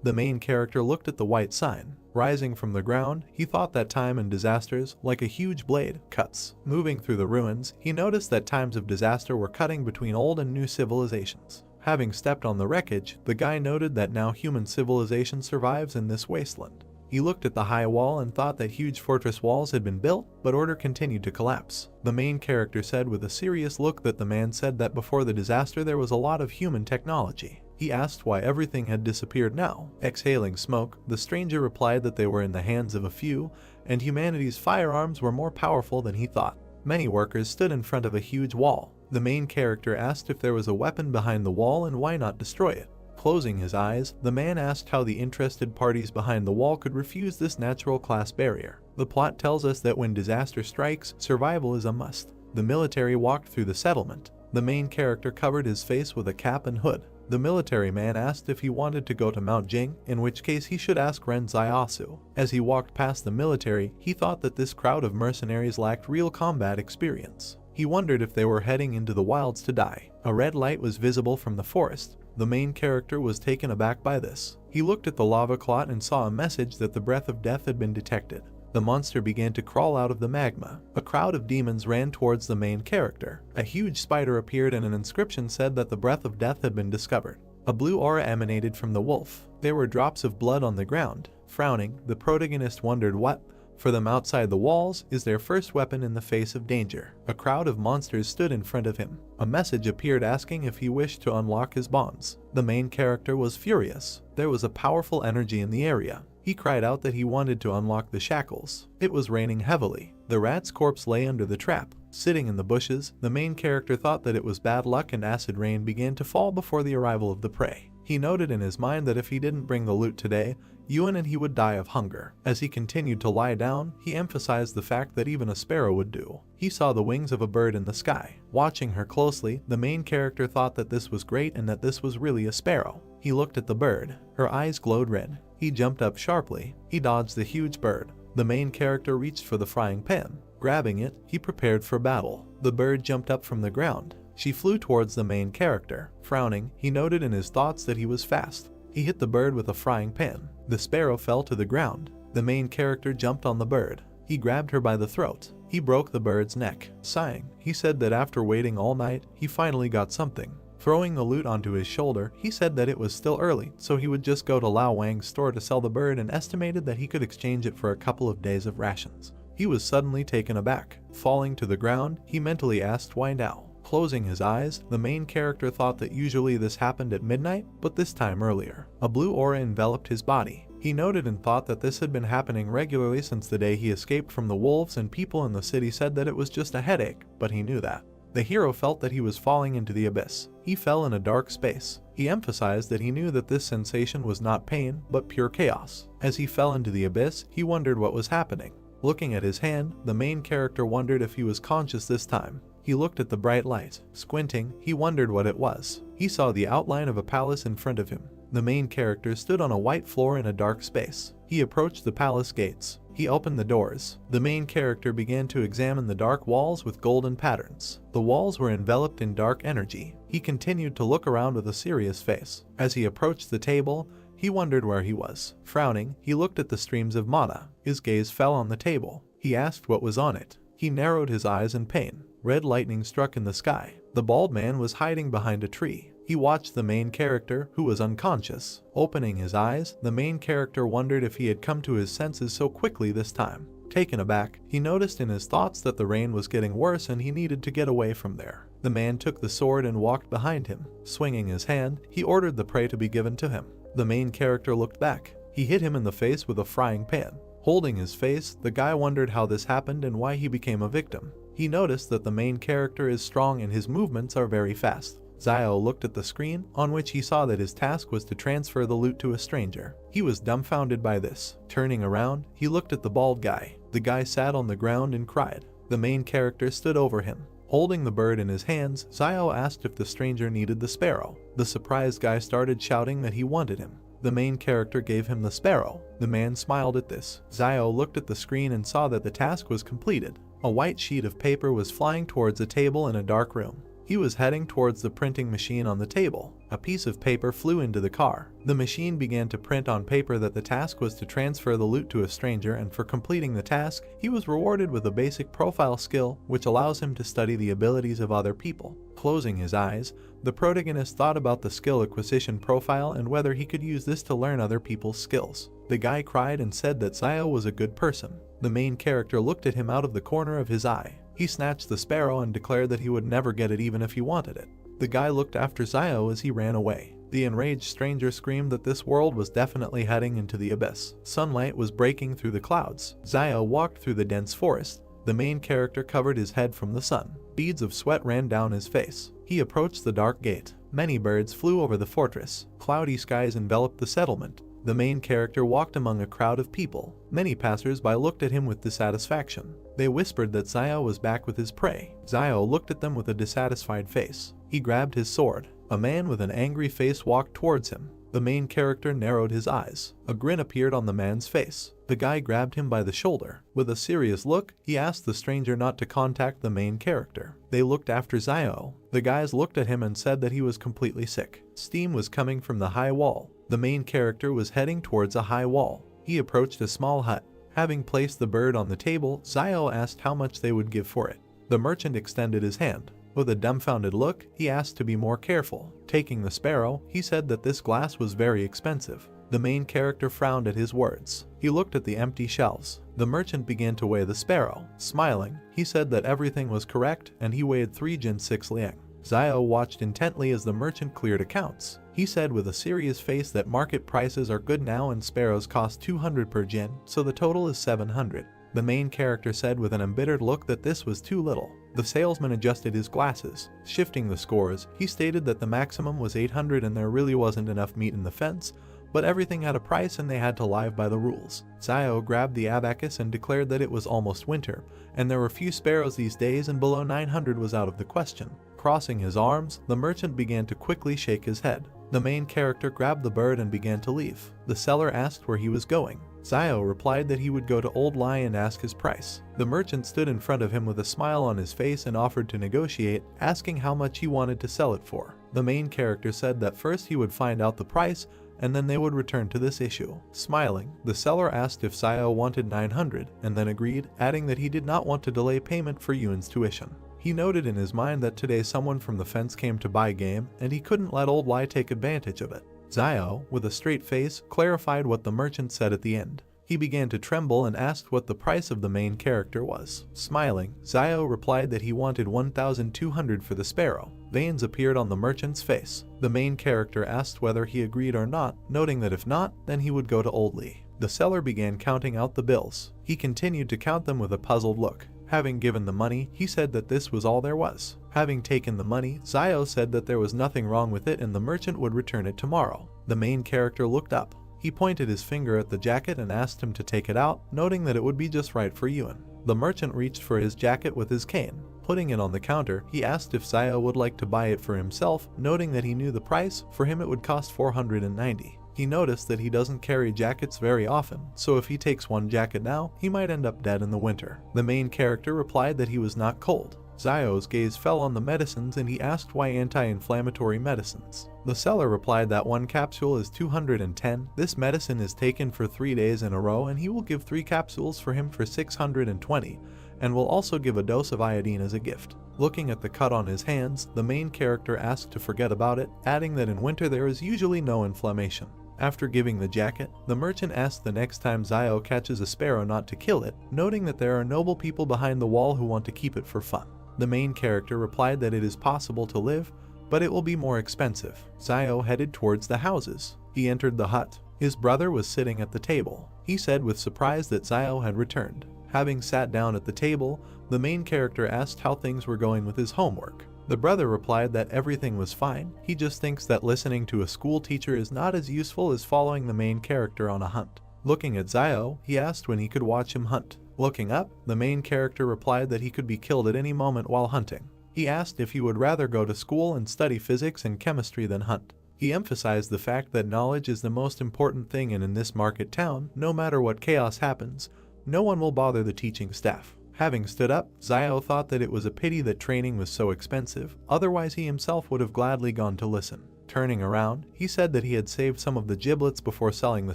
The main character looked at the white sign. Rising from the ground, he thought that time and disasters, like a huge blade, cuts. Moving through the ruins, he noticed that times of disaster were cutting between old and new civilizations. Having stepped on the wreckage, the guy noted that now human civilization survives in this wasteland. He looked at the high wall and thought that huge fortress walls had been built, but order continued to collapse. The main character said with a serious look that the man said that before the disaster there was a lot of human technology. He asked why everything had disappeared now. Exhaling smoke, the stranger replied that they were in the hands of a few, and humanity's firearms were more powerful than he thought. Many workers stood in front of a huge wall. The main character asked if there was a weapon behind the wall and why not destroy it. Closing his eyes, the man asked how the interested parties behind the wall could refuse this natural class barrier. The plot tells us that when disaster strikes, survival is a must. The military walked through the settlement. The main character covered his face with a cap and hood. The military man asked if he wanted to go to Mount Jing, in which case he should ask Ren Zaiasu. As he walked past the military, he thought that this crowd of mercenaries lacked real combat experience. He wondered if they were heading into the wilds to die. A red light was visible from the forest. The main character was taken aback by this. He looked at the lava clot and saw a message that the breath of death had been detected. The monster began to crawl out of the magma. A crowd of demons ran towards the main character. A huge spider appeared and an inscription said that the breath of death had been discovered. A blue aura emanated from the wolf. There were drops of blood on the ground. Frowning, the protagonist wondered what, for them outside the walls, is their first weapon in the face of danger. A crowd of monsters stood in front of him. A message appeared asking if he wished to unlock his bonds. The main character was furious. There was a powerful energy in the area. He cried out that he wanted to unlock the shackles. It was raining heavily. The rat's corpse lay under the trap. Sitting in the bushes, the main character thought that it was bad luck and acid rain began to fall before the arrival of the prey. He noted in his mind that if he didn't bring the loot today, Yuan and he would die of hunger. As he continued to lie down, he emphasized the fact that even a sparrow would do. He saw the wings of a bird in the sky. Watching her closely, the main character thought that this was great and that this was really a sparrow. He looked at the bird. Her eyes glowed red. He jumped up sharply. He dodged the huge bird. The main character reached for the frying pan. Grabbing it, he prepared for battle. The bird jumped up from the ground. She flew towards the main character. Frowning, he noted in his thoughts that he was fast. He hit the bird with a frying pan. The sparrow fell to the ground. The main character jumped on the bird. He grabbed her by the throat. He broke the bird's neck. Sighing, he said that after waiting all night, he finally got something. Throwing the loot onto his shoulder, he said that it was still early, so he would just go to Lao Wang's store to sell the bird and estimated that he could exchange it for a couple of days of rations. He was suddenly taken aback. Falling to the ground, he mentally asked why now. Closing his eyes, the main character thought that usually this happened at midnight, but this time earlier. A blue aura enveloped his body. He noted and thought that this had been happening regularly since the day he escaped from the wolves, and people in the city said that it was just a headache, but he knew that. The hero felt that he was falling into the abyss. He fell in a dark space. He emphasized that he knew that this sensation was not pain, but pure chaos. As he fell into the abyss, he wondered what was happening. Looking at his hand, the main character wondered if he was conscious this time. He looked at the bright light. Squinting, he wondered what it was. He saw the outline of a palace in front of him. The main character stood on a white floor in a dark space. He approached the palace gates. He opened the doors. The main character began to examine the dark walls with golden patterns. The walls were enveloped in dark energy. He continued to look around with a serious face. As he approached the table, he wondered where he was. Frowning, he looked at the streams of mana. His gaze fell on the table. He asked what was on it. He narrowed his eyes in pain. Red lightning struck in the sky. The bald man was hiding behind a tree. He watched the main character, who was unconscious. Opening his eyes, the main character wondered if he had come to his senses so quickly this time. Taken aback, he noticed in his thoughts that the rain was getting worse and he needed to get away from there. The man took the sword and walked behind him. Swinging his hand, he ordered the prey to be given to him. The main character looked back. He hit him in the face with a frying pan. Holding his face, the guy wondered how this happened and why he became a victim. He noticed that the main character is strong and his movements are very fast. Xiao looked at the screen, on which he saw that his task was to transfer the loot to a stranger. He was dumbfounded by this. Turning around, he looked at the bald guy. The guy sat on the ground and cried. The main character stood over him. Holding the bird in his hands, Xiao asked if the stranger needed the sparrow. The surprised guy started shouting that he wanted him. The main character gave him the sparrow. The man smiled at this. Xiao looked at the screen and saw that the task was completed. A white sheet of paper was flying towards a table in a dark room. He was heading towards the printing machine on the table. A piece of paper flew into the car. The machine began to print on paper that the task was to transfer the loot to a stranger, and for completing the task, he was rewarded with a basic profile skill which allows him to study the abilities of other people. Closing his eyes, the protagonist thought about the skill acquisition profile and whether he could use this to learn other people's skills. The guy cried and said that Zio was a good person. The main character looked at him out of the corner of his eye. He snatched the sparrow and declared that he would never get it even if he wanted it. The guy looked after Zio as he ran away. The enraged stranger screamed that this world was definitely heading into the abyss. Sunlight was breaking through the clouds. Zio walked through the dense forest. The main character covered his head from the sun. Beads of sweat ran down his face. He approached the dark gate. Many birds flew over the fortress. Cloudy skies enveloped the settlement. The main character walked among a crowd of people. Many passers-by looked at him with dissatisfaction. They whispered that Zio was back with his prey. Zio looked at them with a dissatisfied face. He grabbed his sword. A man with an angry face walked towards him. The main character narrowed his eyes. A grin appeared on the man's face. The guy grabbed him by the shoulder. With a serious look, he asked the stranger not to contact the main character. They looked after Zio. The guys looked at him and said that he was completely sick. Steam was coming from the high wall. The main character was heading towards a high wall. He approached a small hut. Having placed the bird on the table, Zio asked how much they would give for it. The merchant extended his hand. With a dumbfounded look, he asked to be more careful. Taking the sparrow, he said that this glass was very expensive. The main character frowned at his words. He looked at the empty shelves. The merchant began to weigh the sparrow. Smiling, he said that everything was correct and he weighed 3 jin 6 liang. Zio watched intently as the merchant cleared accounts. He said with a serious face that market prices are good now and sparrows cost 200 per jin, so the total is 700. The main character said with an embittered look that this was too little. The salesman adjusted his glasses. Shifting the scores, he stated that the maximum was 800 and there really wasn't enough meat in the fence, but everything had a price and they had to live by the rules. Zio grabbed the abacus and declared that it was almost winter, and there were few sparrows these days and below 900 was out of the question. Crossing his arms, the merchant began to quickly shake his head. The main character grabbed the bird and began to leave. The seller asked where he was going. Zio replied that he would go to Old Lai and ask his price. The merchant stood in front of him with a smile on his face and offered to negotiate, asking how much he wanted to sell it for. The main character said that first he would find out the price, and then they would return to this issue. Smiling, the seller asked if Zio wanted 900, and then agreed, adding that he did not want to delay payment for Yuan's tuition. He noted in his mind that today someone from the fence came to buy game, and he couldn't let Old Lai take advantage of it. Zio, with a straight face, clarified what the merchant said at the end. He began to tremble and asked what the price of the main character was. Smiling, Zio replied that he wanted 1,200 for the sparrow. Veins appeared on the merchant's face. The main character asked whether he agreed or not, noting that if not, then he would go to Old Lee. The seller began counting out the bills. He continued to count them with a puzzled look. Having given the money, he said that this was all there was. Having taken the money, Zio said that there was nothing wrong with it and the merchant would return it tomorrow. The main character looked up. He pointed his finger at the jacket and asked him to take it out, noting that it would be just right for Yuan. The merchant reached for his jacket with his cane. Putting it on the counter, he asked if Zio would like to buy it for himself, noting that he knew the price. For him it would cost 490. He noticed that he doesn't carry jackets very often, so if he takes one jacket now, he might end up dead in the winter. The main character replied that he was not cold. Zio's gaze fell on the medicines and he asked why anti-inflammatory medicines. The seller replied that one capsule is 210. This medicine is taken for 3 days in a row and he will give 3 capsules for him for 620 and will also give a dose of iodine as a gift. Looking at the cut on his hands, the main character asked to forget about it, adding that in winter there is usually no inflammation. After giving the jacket, the merchant asked the next time Zio catches a sparrow not to kill it, noting that there are noble people behind the wall who want to keep it for fun. The main character replied that it is possible to live, but it will be more expensive. Zio headed towards the houses. He entered the hut. His brother was sitting at the table. He said with surprise that Zio had returned. Having sat down at the table, the main character asked how things were going with his homework. The brother replied that everything was fine. He just thinks that listening to a school teacher is not as useful as following the main character on a hunt. Looking at Zio, he asked when he could watch him hunt. Looking up, the main character replied that he could be killed at any moment while hunting. He asked if he would rather go to school and study physics and chemistry than hunt. He emphasized the fact that knowledge is the most important thing, and in this market town, no matter what chaos happens, no one will bother the teaching staff. Having stood up, Xiao thought that it was a pity that training was so expensive, otherwise he himself would have gladly gone to listen. Turning around, he said that he had saved some of the giblets before selling the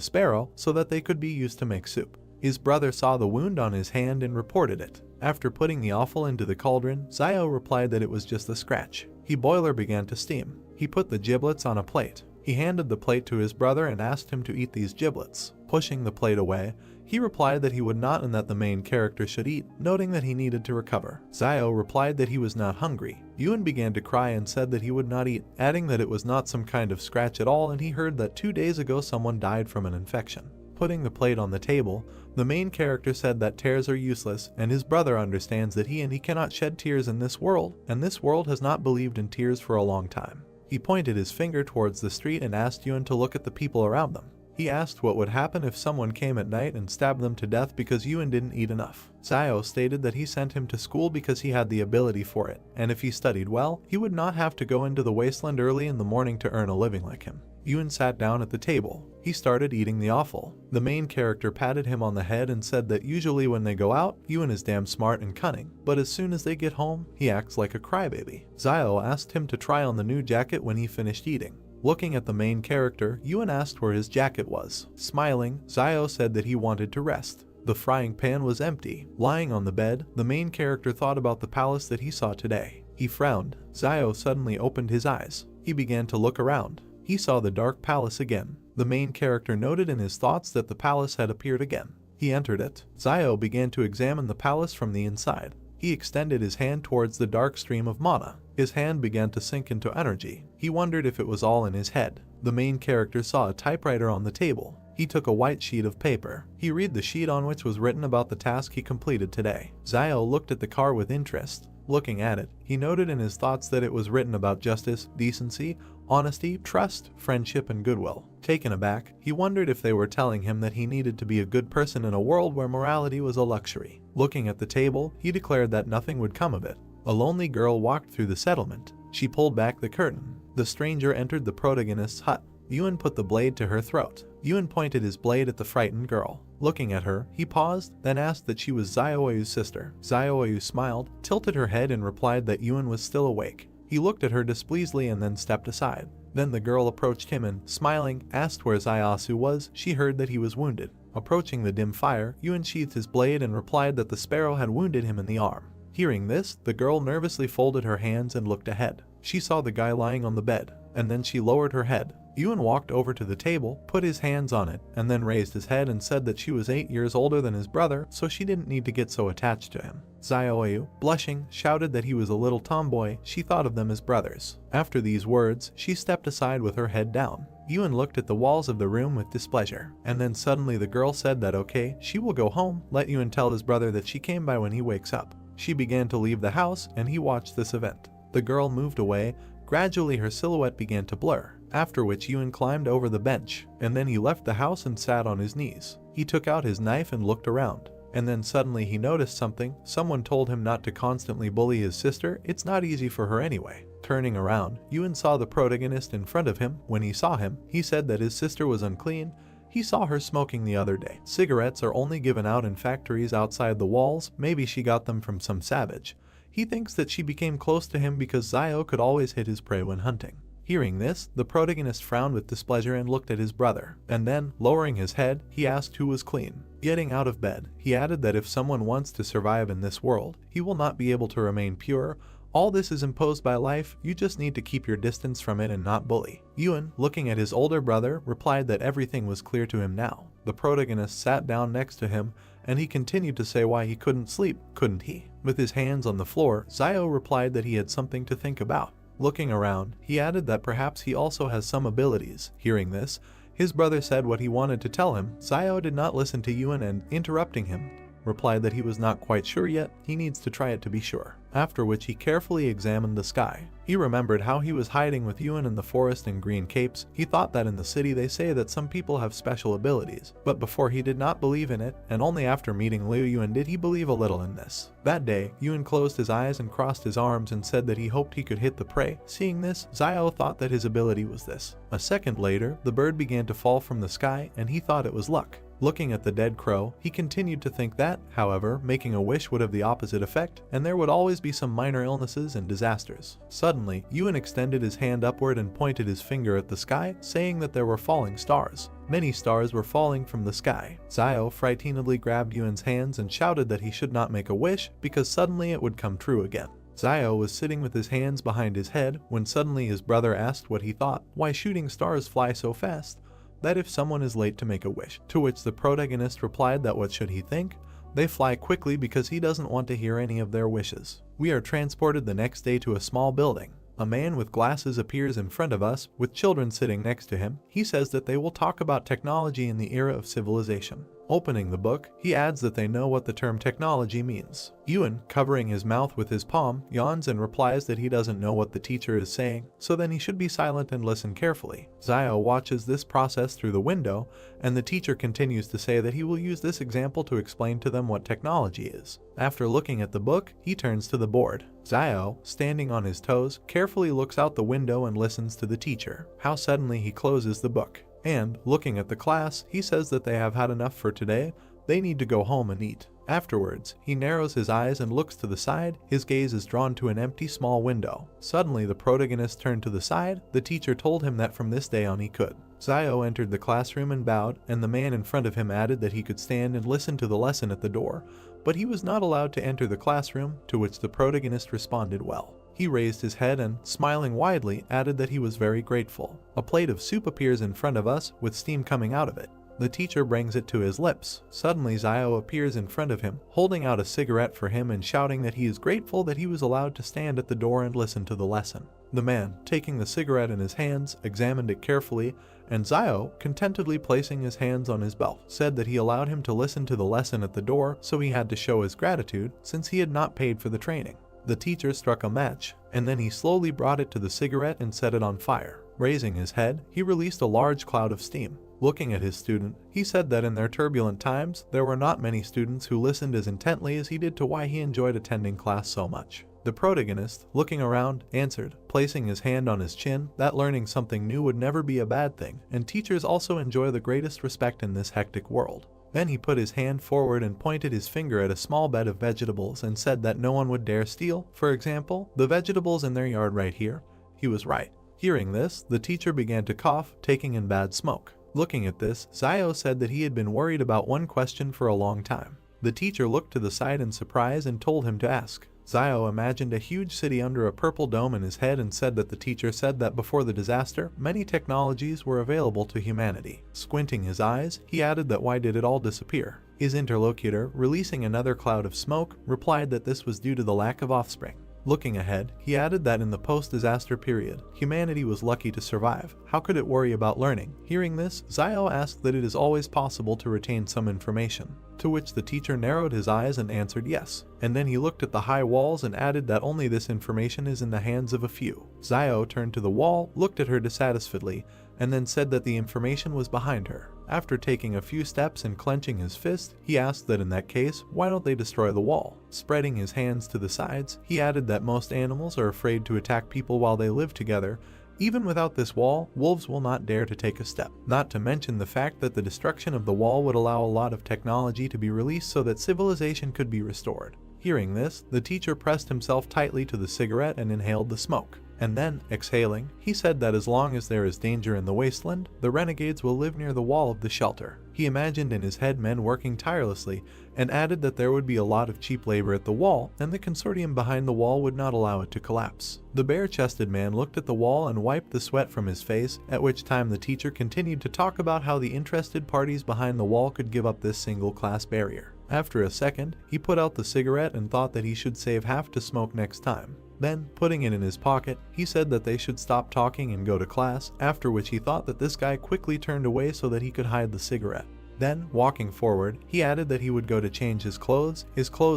sparrow so that they could be used to make soup. His brother saw the wound on his hand and reported it. After putting the offal into the cauldron, Xiao replied that it was just a scratch. His boiler began to steam. He put the giblets on a plate. He handed the plate to his brother and asked him to eat these giblets. Pushing the plate away, he replied that he would not and that the main character should eat, noting that he needed to recover. Xiao replied that he was not hungry. Yuan began to cry and said that he would not eat, adding that it was not some kind of scratch at all and he heard that 2 days ago someone died from an infection. Putting the plate on the table, the main character said that tears are useless and his brother understands that he cannot shed tears in this world, and this world has not believed in tears for a long time. He pointed his finger towards the street and asked Yuan to look at the people around them. He asked what would happen if someone came at night and stabbed them to death because Yuan didn't eat enough. Xiao stated that he sent him to school because he had the ability for it, and if he studied well, he would not have to go into the wasteland early in the morning to earn a living like him. Yuan sat down at the table. He started eating the offal. The main character patted him on the head and said that usually when they go out, Yuan is damn smart and cunning, but as soon as they get home, he acts like a crybaby. Xiao asked him to try on the new jacket when he finished eating. Looking at the main character, Yuan asked where his jacket was. Smiling, Xiao said that he wanted to rest. The frying pan was empty. Lying on the bed, the main character thought about the palace that he saw today. He frowned. Xiao suddenly opened his eyes. He began to look around. He saw the dark palace again. The main character noted in his thoughts that the palace had appeared again. He entered it. Xiao began to examine the palace from the inside. He extended his hand towards the dark stream of mana. His hand began to sink into energy. He wondered if it was all in his head. The main character saw a typewriter on the table. He took a white sheet of paper. He read the sheet on which was written about the task he completed today. Xiao looked at the car with interest. Looking at it, he noted in his thoughts that it was written about justice, decency, honesty, trust, friendship, and goodwill. Taken aback, he wondered if they were telling him that he needed to be a good person in a world where morality was a luxury. Looking at the table, he declared that nothing would come of it. A lonely girl walked through the settlement. She pulled back the curtain. The stranger entered the protagonist's hut. Yuan put the blade to her throat. Yuan pointed his blade at the frightened girl. Looking at her, he paused, then asked that she was Xiaoyu's sister. Xiaoyu smiled, tilted her head and replied that Yuan was still awake. He looked at her displeasingly and then stepped aside. Then the girl approached him and, smiling, asked where Xiaosu was. She heard that he was wounded. Approaching the dim fire, Yuan sheathed his blade and replied that the sparrow had wounded him in the arm. Hearing this, the girl nervously folded her hands and looked ahead. She saw the guy lying on the bed, and then she lowered her head. Yuan walked over to the table, put his hands on it, and then raised his head and said that she was 8 years older than his brother, so she didn't need to get so attached to him. Xiaoyu, blushing, shouted that he was a little tomboy. She thought of them as brothers. After these words, she stepped aside with her head down. Yuan looked at the walls of the room with displeasure, and then suddenly the girl said that okay, she will go home. Let Yuan tell his brother that she came by when he wakes up. She began to leave the house, and he watched this event. The girl moved away. Gradually her silhouette began to blur, after which Yuan climbed over the bench, and then he left the house and sat on his knees. He took out his knife and looked around, and then suddenly he noticed something. Someone told him not to constantly bully his sister. It's not easy for her anyway. Turning around, Yuan saw the protagonist in front of him. When he saw him, he said that his sister was unclean. He saw her smoking the other day. Cigarettes are only given out in factories outside the walls. Maybe she got them from some savage. He thinks that she became close to him because Xiao could always hit his prey when hunting. Hearing this, the protagonist frowned with displeasure and looked at his brother, and then, lowering his head, he asked who was clean. Getting out of bed, he added that if someone wants to survive in this world, he will not be able to remain pure. All this is imposed by life, you just need to keep your distance from it and not bully. Yuan, looking at his older brother, replied that everything was clear to him now. The protagonist sat down next to him, and he continued to say why he couldn't sleep, couldn't he? With his hands on the floor, Xiao replied that he had something to think about. Looking around, he added that perhaps he also has some abilities. Hearing this, his brother said what he wanted to tell him. Xiao did not listen to Yuan and, interrupting him, replied that he was not quite sure yet, he needs to try it to be sure. After which he carefully examined the sky. He remembered how he was hiding with Yuan in the forest in green capes. He thought that in the city they say that some people have special abilities, but before he did not believe in it, and only after meeting Liu Yuan did he believe a little in this. That day, Yuan closed his eyes and crossed his arms and said that he hoped he could hit the prey. Seeing this, Xiao thought that his ability was this. A second later, the bird began to fall from the sky and he thought it was luck. Looking at the dead crow, he continued to think that, however, making a wish would have the opposite effect, and there would always be some minor illnesses and disasters. Suddenly, Ewan extended his hand upward and pointed his finger at the sky, saying that there were falling stars. Many stars were falling from the sky. Zio frightenedly grabbed Ewan's hands and shouted that he should not make a wish because suddenly it would come true again. Zio was sitting with his hands behind his head when suddenly his brother asked what he thought, why shooting stars fly so fast, that if someone is late to make a wish, to which the protagonist replied that what should he think? They fly quickly because he doesn't want to hear any of their wishes. We are transported the next day to a small building. A man with glasses appears in front of us, with children sitting next to him. He says that they will talk about technology in the era of civilization. Opening the book, he adds that they know what the term technology means. Ewan, covering his mouth with his palm, yawns and replies that he doesn't know what the teacher is saying, so then he should be silent and listen carefully. Zio watches this process through the window, and the teacher continues to say that he will use this example to explain to them what technology is. After looking at the book, he turns to the board. Zio, standing on his toes, carefully looks out the window and listens to the teacher. How suddenly he closes the book. And, looking at the class, he says that they have had enough for today, they need to go home and eat. Afterwards, he narrows his eyes and looks to the side, his gaze is drawn to an empty small window. Suddenly the protagonist turned to the side, the teacher told him that from this day on he could. Zio entered the classroom and bowed, and the man in front of him added that he could stand and listen to the lesson at the door, but he was not allowed to enter the classroom, to which the protagonist responded well. He raised his head and, smiling widely, added that he was very grateful. A plate of soup appears in front of us, with steam coming out of it. The teacher brings it to his lips. Suddenly Zio appears in front of him, holding out a cigarette for him and shouting that he is grateful that he was allowed to stand at the door and listen to the lesson. The man, taking the cigarette in his hands, examined it carefully, and Zio, contentedly placing his hands on his belt, said that he allowed him to listen to the lesson at the door, so he had to show his gratitude, since he had not paid for the training. The teacher struck a match, and then he slowly brought it to the cigarette and set it on fire. Raising his head, he released a large cloud of steam. Looking at his student, he said that in their turbulent times, there were not many students who listened as intently as he did to why he enjoyed attending class so much. The protagonist, looking around, answered, placing his hand on his chin, that learning something new would never be a bad thing, and teachers also enjoy the greatest respect in this hectic world. Then he put his hand forward and pointed his finger at a small bed of vegetables and said that no one would dare steal, for example, the vegetables in their yard right here. He was right. Hearing this, the teacher began to cough, taking in bad smoke. Looking at this, Zio said that he had been worried about one question for a long time. The teacher looked to the side in surprise and told him to ask. Zio imagined a huge city under a purple dome in his head and said that the teacher said that before the disaster, many technologies were available to humanity. Squinting his eyes, he added that why did it all disappear? His interlocutor, releasing another cloud of smoke, replied that this was due to the lack of offspring. Looking ahead, he added that in the post-disaster period, humanity was lucky to survive. How could it worry about learning? Hearing this, Zio asked that it is always possible to retain some information, to which the teacher narrowed his eyes and answered yes. And then he looked at the high walls and added that only this information is in the hands of a few. Zio turned to the wall, looked at her dissatisfiedly, and then said that the information was behind her. After taking a few steps and clenching his fist, he asked that in that case, why don't they destroy the wall? Spreading his hands to the sides, he added that most animals are afraid to attack people while they live together. Even without this wall, wolves will not dare to take a step. Not to mention the fact that the destruction of the wall would allow a lot of technology to be released so that civilization could be restored. Hearing this, the teacher pressed himself tightly to the cigarette and inhaled the smoke. And then, exhaling, he said that as long as there is danger in the wasteland, the renegades will live near the wall of the shelter. He imagined in his head men working tirelessly, and added that there would be a lot of cheap labor at the wall, and the consortium behind the wall would not allow it to collapse. The bare-chested man looked at the wall and wiped the sweat from his face, at which time the teacher continued to talk about how the interested parties behind the wall could give up this single-class barrier. After a second, he put out the cigarette and thought that he should save half to smoke next time. Then, putting it in his pocket, he said that they should stop talking and go to class, after which he thought that this guy quickly turned away so that he could hide the cigarette. Then, walking forward, he added that he would go to change his clothes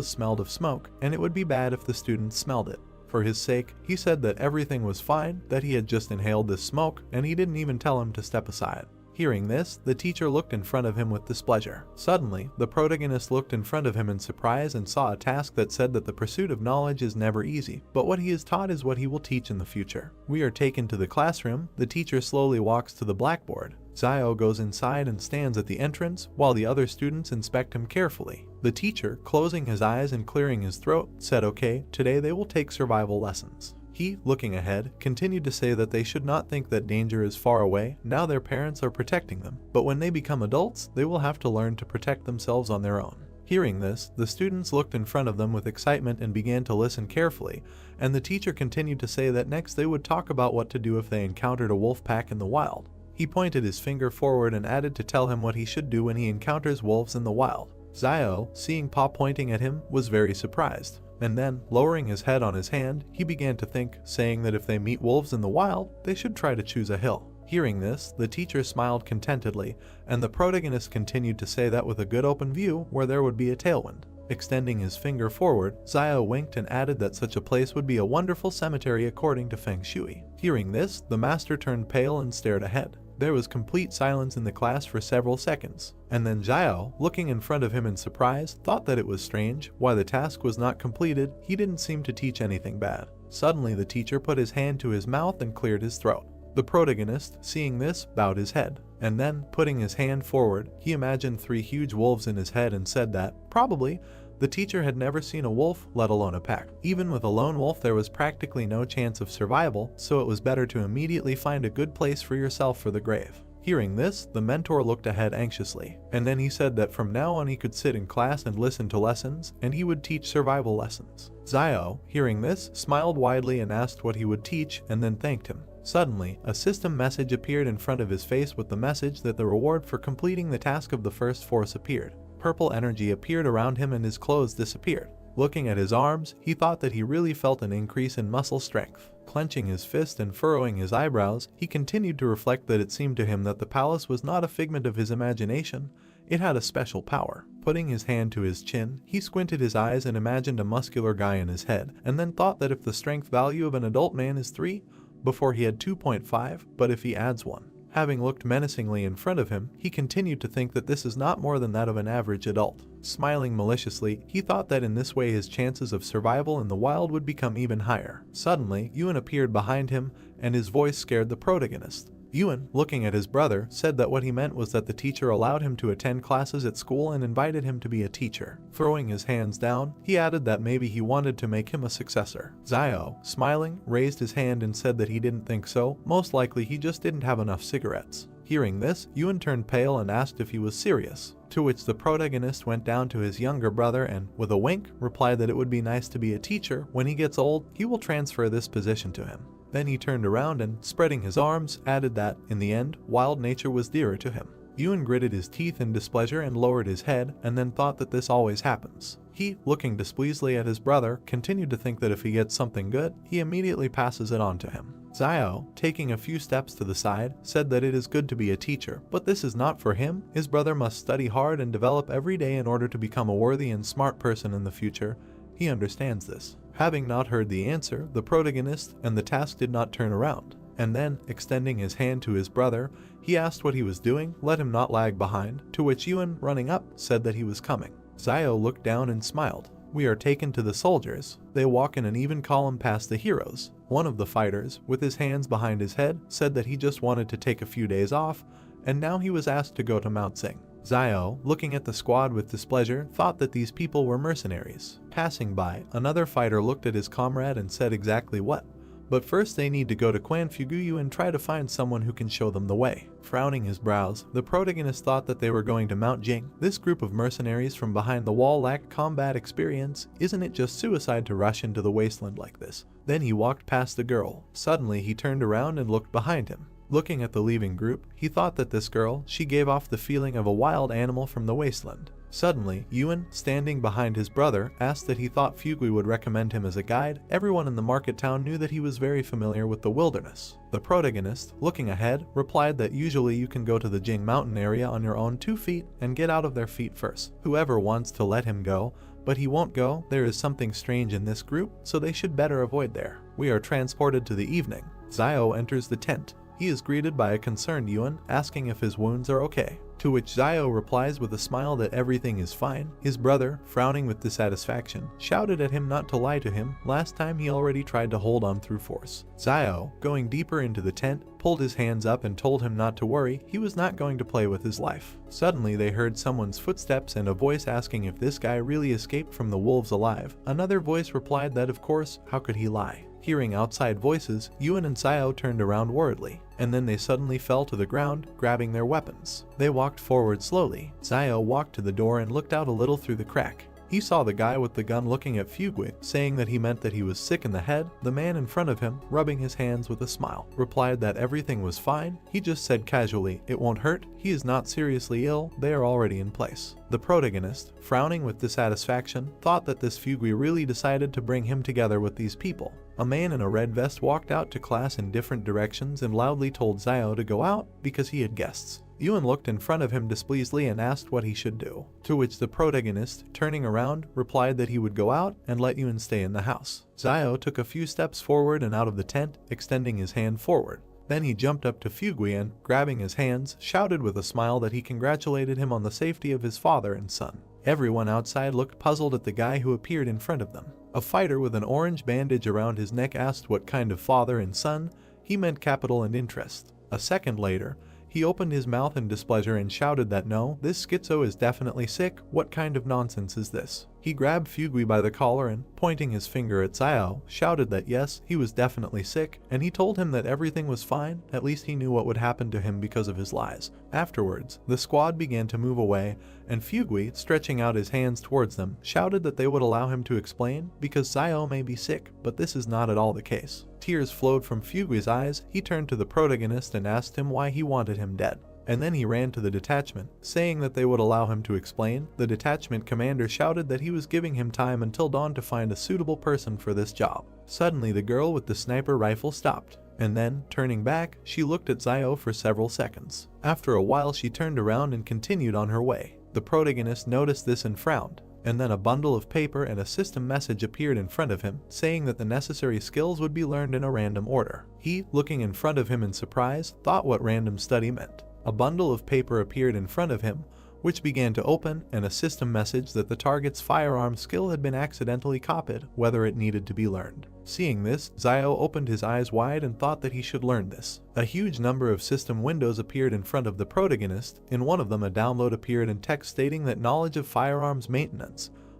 smelled of smoke, and it would be bad if the students smelled it. For his sake, he said that everything was fine, that he had just inhaled this smoke, and he didn't even tell him to step aside. Hearing this, the teacher looked in front of him with displeasure. Suddenly, the protagonist looked in front of him in surprise and saw a task that said that the pursuit of knowledge is never easy, but what he is taught is what he will teach in the future. We are taken to the classroom. The teacher slowly walks to the blackboard. Zio goes inside and stands at the entrance while the other students inspect him carefully. The teacher, closing his eyes and clearing his throat, said okay, today they will take survival lessons. He, looking ahead, continued to say that they should not think that danger is far away, now their parents are protecting them, but when they become adults, they will have to learn to protect themselves on their own. Hearing this, the students looked in front of them with excitement and began to listen carefully, and the teacher continued to say that next they would talk about what to do if they encountered a wolf pack in the wild. He pointed his finger forward and added to tell him what he should do when he encounters wolves in the wild. Zio, seeing Pa pointing at him, was very surprised. And then, lowering his head on his hand, he began to think, saying that if they meet wolves in the wild, they should try to choose a hill. Hearing this, the teacher smiled contentedly, and the protagonist continued to say that with a good open view where there would be a tailwind. Extending his finger forward, Zio winked and added that such a place would be a wonderful cemetery according to Feng Shui. Hearing this, the master turned pale and stared ahead. There was complete silence in the class for several seconds, and then Zio, looking in front of him in surprise, thought that it was strange why the task was not completed. He didn't seem to teach anything bad. Suddenly the teacher put his hand to his mouth and cleared his throat. The protagonist, seeing this, bowed his head, and then, putting his hand forward, he imagined 3 huge wolves in his head and said that, probably, the teacher had never seen a wolf, let alone a pack. Even with a lone wolf there was practically no chance of survival, so it was better to immediately find a good place for yourself for the grave. Hearing this, the mentor looked ahead anxiously, and then he said that from now on he could sit in class and listen to lessons, and he would teach survival lessons. Zio, hearing this, smiled widely and asked what he would teach, and then thanked him. Suddenly, a system message appeared in front of his face with the message that the reward for completing the task of the first force appeared. Purple energy appeared around him and his clothes disappeared. Looking at his arms, he thought that he really felt an increase in muscle strength. Clenching his fist and furrowing his eyebrows, he continued to reflect that it seemed to him that the palace was not a figment of his imagination, it had a special power. Putting his hand to his chin, he squinted his eyes and imagined a muscular guy in his head, and then thought that if the strength value of an adult man is 3, before he had 2.5, but if he adds 1. Having looked menacingly in front of him, he continued to think that this is not more than that of an average adult. Smiling maliciously, he thought that in this way his chances of survival in the wild would become even higher. Suddenly, Yuan appeared behind him, and his voice scared the protagonist. Yuan, looking at his brother, said that what he meant was that the teacher allowed him to attend classes at school and invited him to be a teacher. Throwing his hands down, he added that maybe he wanted to make him a successor. Zio, smiling, raised his hand and said that he didn't think so, most likely he just didn't have enough cigarettes. Hearing this, Yuan turned pale and asked if he was serious, to which the protagonist went down to his younger brother and, with a wink, replied that it would be nice to be a teacher. When he gets old, he will transfer this position to him. Then he turned around and, spreading his arms, added that, in the end, wild nature was dearer to him. Yuan gritted his teeth in displeasure and lowered his head, and then thought that this always happens. He, looking displeasedly at his brother, continued to think that if he gets something good, he immediately passes it on to him. Zio, taking a few steps to the side, said that it is good to be a teacher, but this is not for him. His brother must study hard and develop every day in order to become a worthy and smart person in the future. He understands this. Having not heard the answer, the protagonist and the task did not turn around, and then, extending his hand to his brother, he asked what he was doing, let him not lag behind, to which Yuan, running up, said that he was coming. Zio looked down and smiled. We are taken to the soldiers. They walk in an even column past the heroes. One of the fighters, with his hands behind his head, said that he just wanted to take a few days off, and now he was asked to go to Mount Sing. Zio, looking at the squad with displeasure, thought that these people were mercenaries. Passing by, another fighter looked at his comrade and said exactly what. But first they need to go to Quan Fuguyu and try to find someone who can show them the way. Frowning his brows, the protagonist thought that they were going to Mount Jing. This group of mercenaries from behind the wall lacked combat experience. Isn't it just suicide to rush into the wasteland like this? Then he walked past the girl. Suddenly he turned around and looked behind him. Looking at the leaving group, he thought that this girl, she gave off the feeling of a wild animal from the wasteland. Suddenly, Yuan, standing behind his brother, asked that he thought Fugui would recommend him as a guide. Everyone in the market town knew that he was very familiar with the wilderness. The protagonist, looking ahead, replied that usually you can go to the Jing mountain area on your own 2 feet and get out of their feet first. Whoever wants to let him go, but he won't go. There is something strange in this group, so they should better avoid there. We are transported to the evening. Zio enters the tent. He is greeted by a concerned Yuan, asking if his wounds are okay. To which Zio replies with a smile that everything is fine. His brother, frowning with dissatisfaction, shouted at him not to lie to him. Last time he already tried to hold on through force. Zio, going deeper into the tent, pulled his hands up and told him not to worry, he was not going to play with his life. Suddenly they heard someone's footsteps and a voice asking if this guy really escaped from the wolves alive. Another voice replied that of course, how could he lie? Hearing outside voices, Yuen and Zio turned around worriedly, and then they suddenly fell to the ground, grabbing their weapons. They walked forward slowly. Zio walked to the door and looked out a little through the crack. He saw the guy with the gun looking at Fugue, saying that he meant that he was sick in the head. The man in front of him, rubbing his hands with a smile, replied that everything was fine. He just said casually, "It won't hurt. He is not seriously ill. They are already in place." The protagonist, frowning with dissatisfaction, thought that this Fugue really decided to bring him together with these people. A man in a red vest walked out to class in different directions and loudly told Zio to go out because he had guests. Yuen looked in front of him displeasedly and asked what he should do, to which the protagonist, turning around, replied that he would go out and let Yuen stay in the house. Zio took a few steps forward and out of the tent, extending his hand forward. Then he jumped up to Fugue and, grabbing his hands, shouted with a smile that he congratulated him on the safety of his father and son. Everyone outside looked puzzled at the guy who appeared in front of them. A fighter with an orange bandage around his neck asked what kind of father and son. He meant capital and interest. A second later, he opened his mouth in displeasure and shouted that no, this schizo is definitely sick. What kind of nonsense is this? He grabbed Fugue by the collar and, pointing his finger at Zio, shouted that yes, he was definitely sick, and he told him that everything was fine. At least he knew what would happen to him because of his lies. Afterwards, the squad began to move away, and Fugue, stretching out his hands towards them, shouted that they would allow him to explain, because Zio may be sick, but this is not at all the case. Tears flowed from Fugue's eyes. He turned to the protagonist and asked him why he wanted him dead. And then he ran to the detachment, saying that they would allow him to explain. The detachment commander shouted that he was giving him time until dawn to find a suitable person for this job. Suddenly the girl with the sniper rifle stopped, and then, turning back, she looked at Zio for several seconds. After a while she turned around and continued on her way. The protagonist noticed this and frowned, and then a bundle of paper and a system message appeared in front of him, saying that the necessary skills would be learned in a random order. He, looking in front of him in surprise, thought what random study meant. A bundle of paper appeared in front of him, which began to open, and a system message that the target's firearm skill had been accidentally copied, whether it needed to be learned. Seeing this, Zio opened his eyes wide and thought that he should learn this. A huge number of system windows appeared in front of the protagonist. In one of them a download appeared in text stating that knowledge of firearms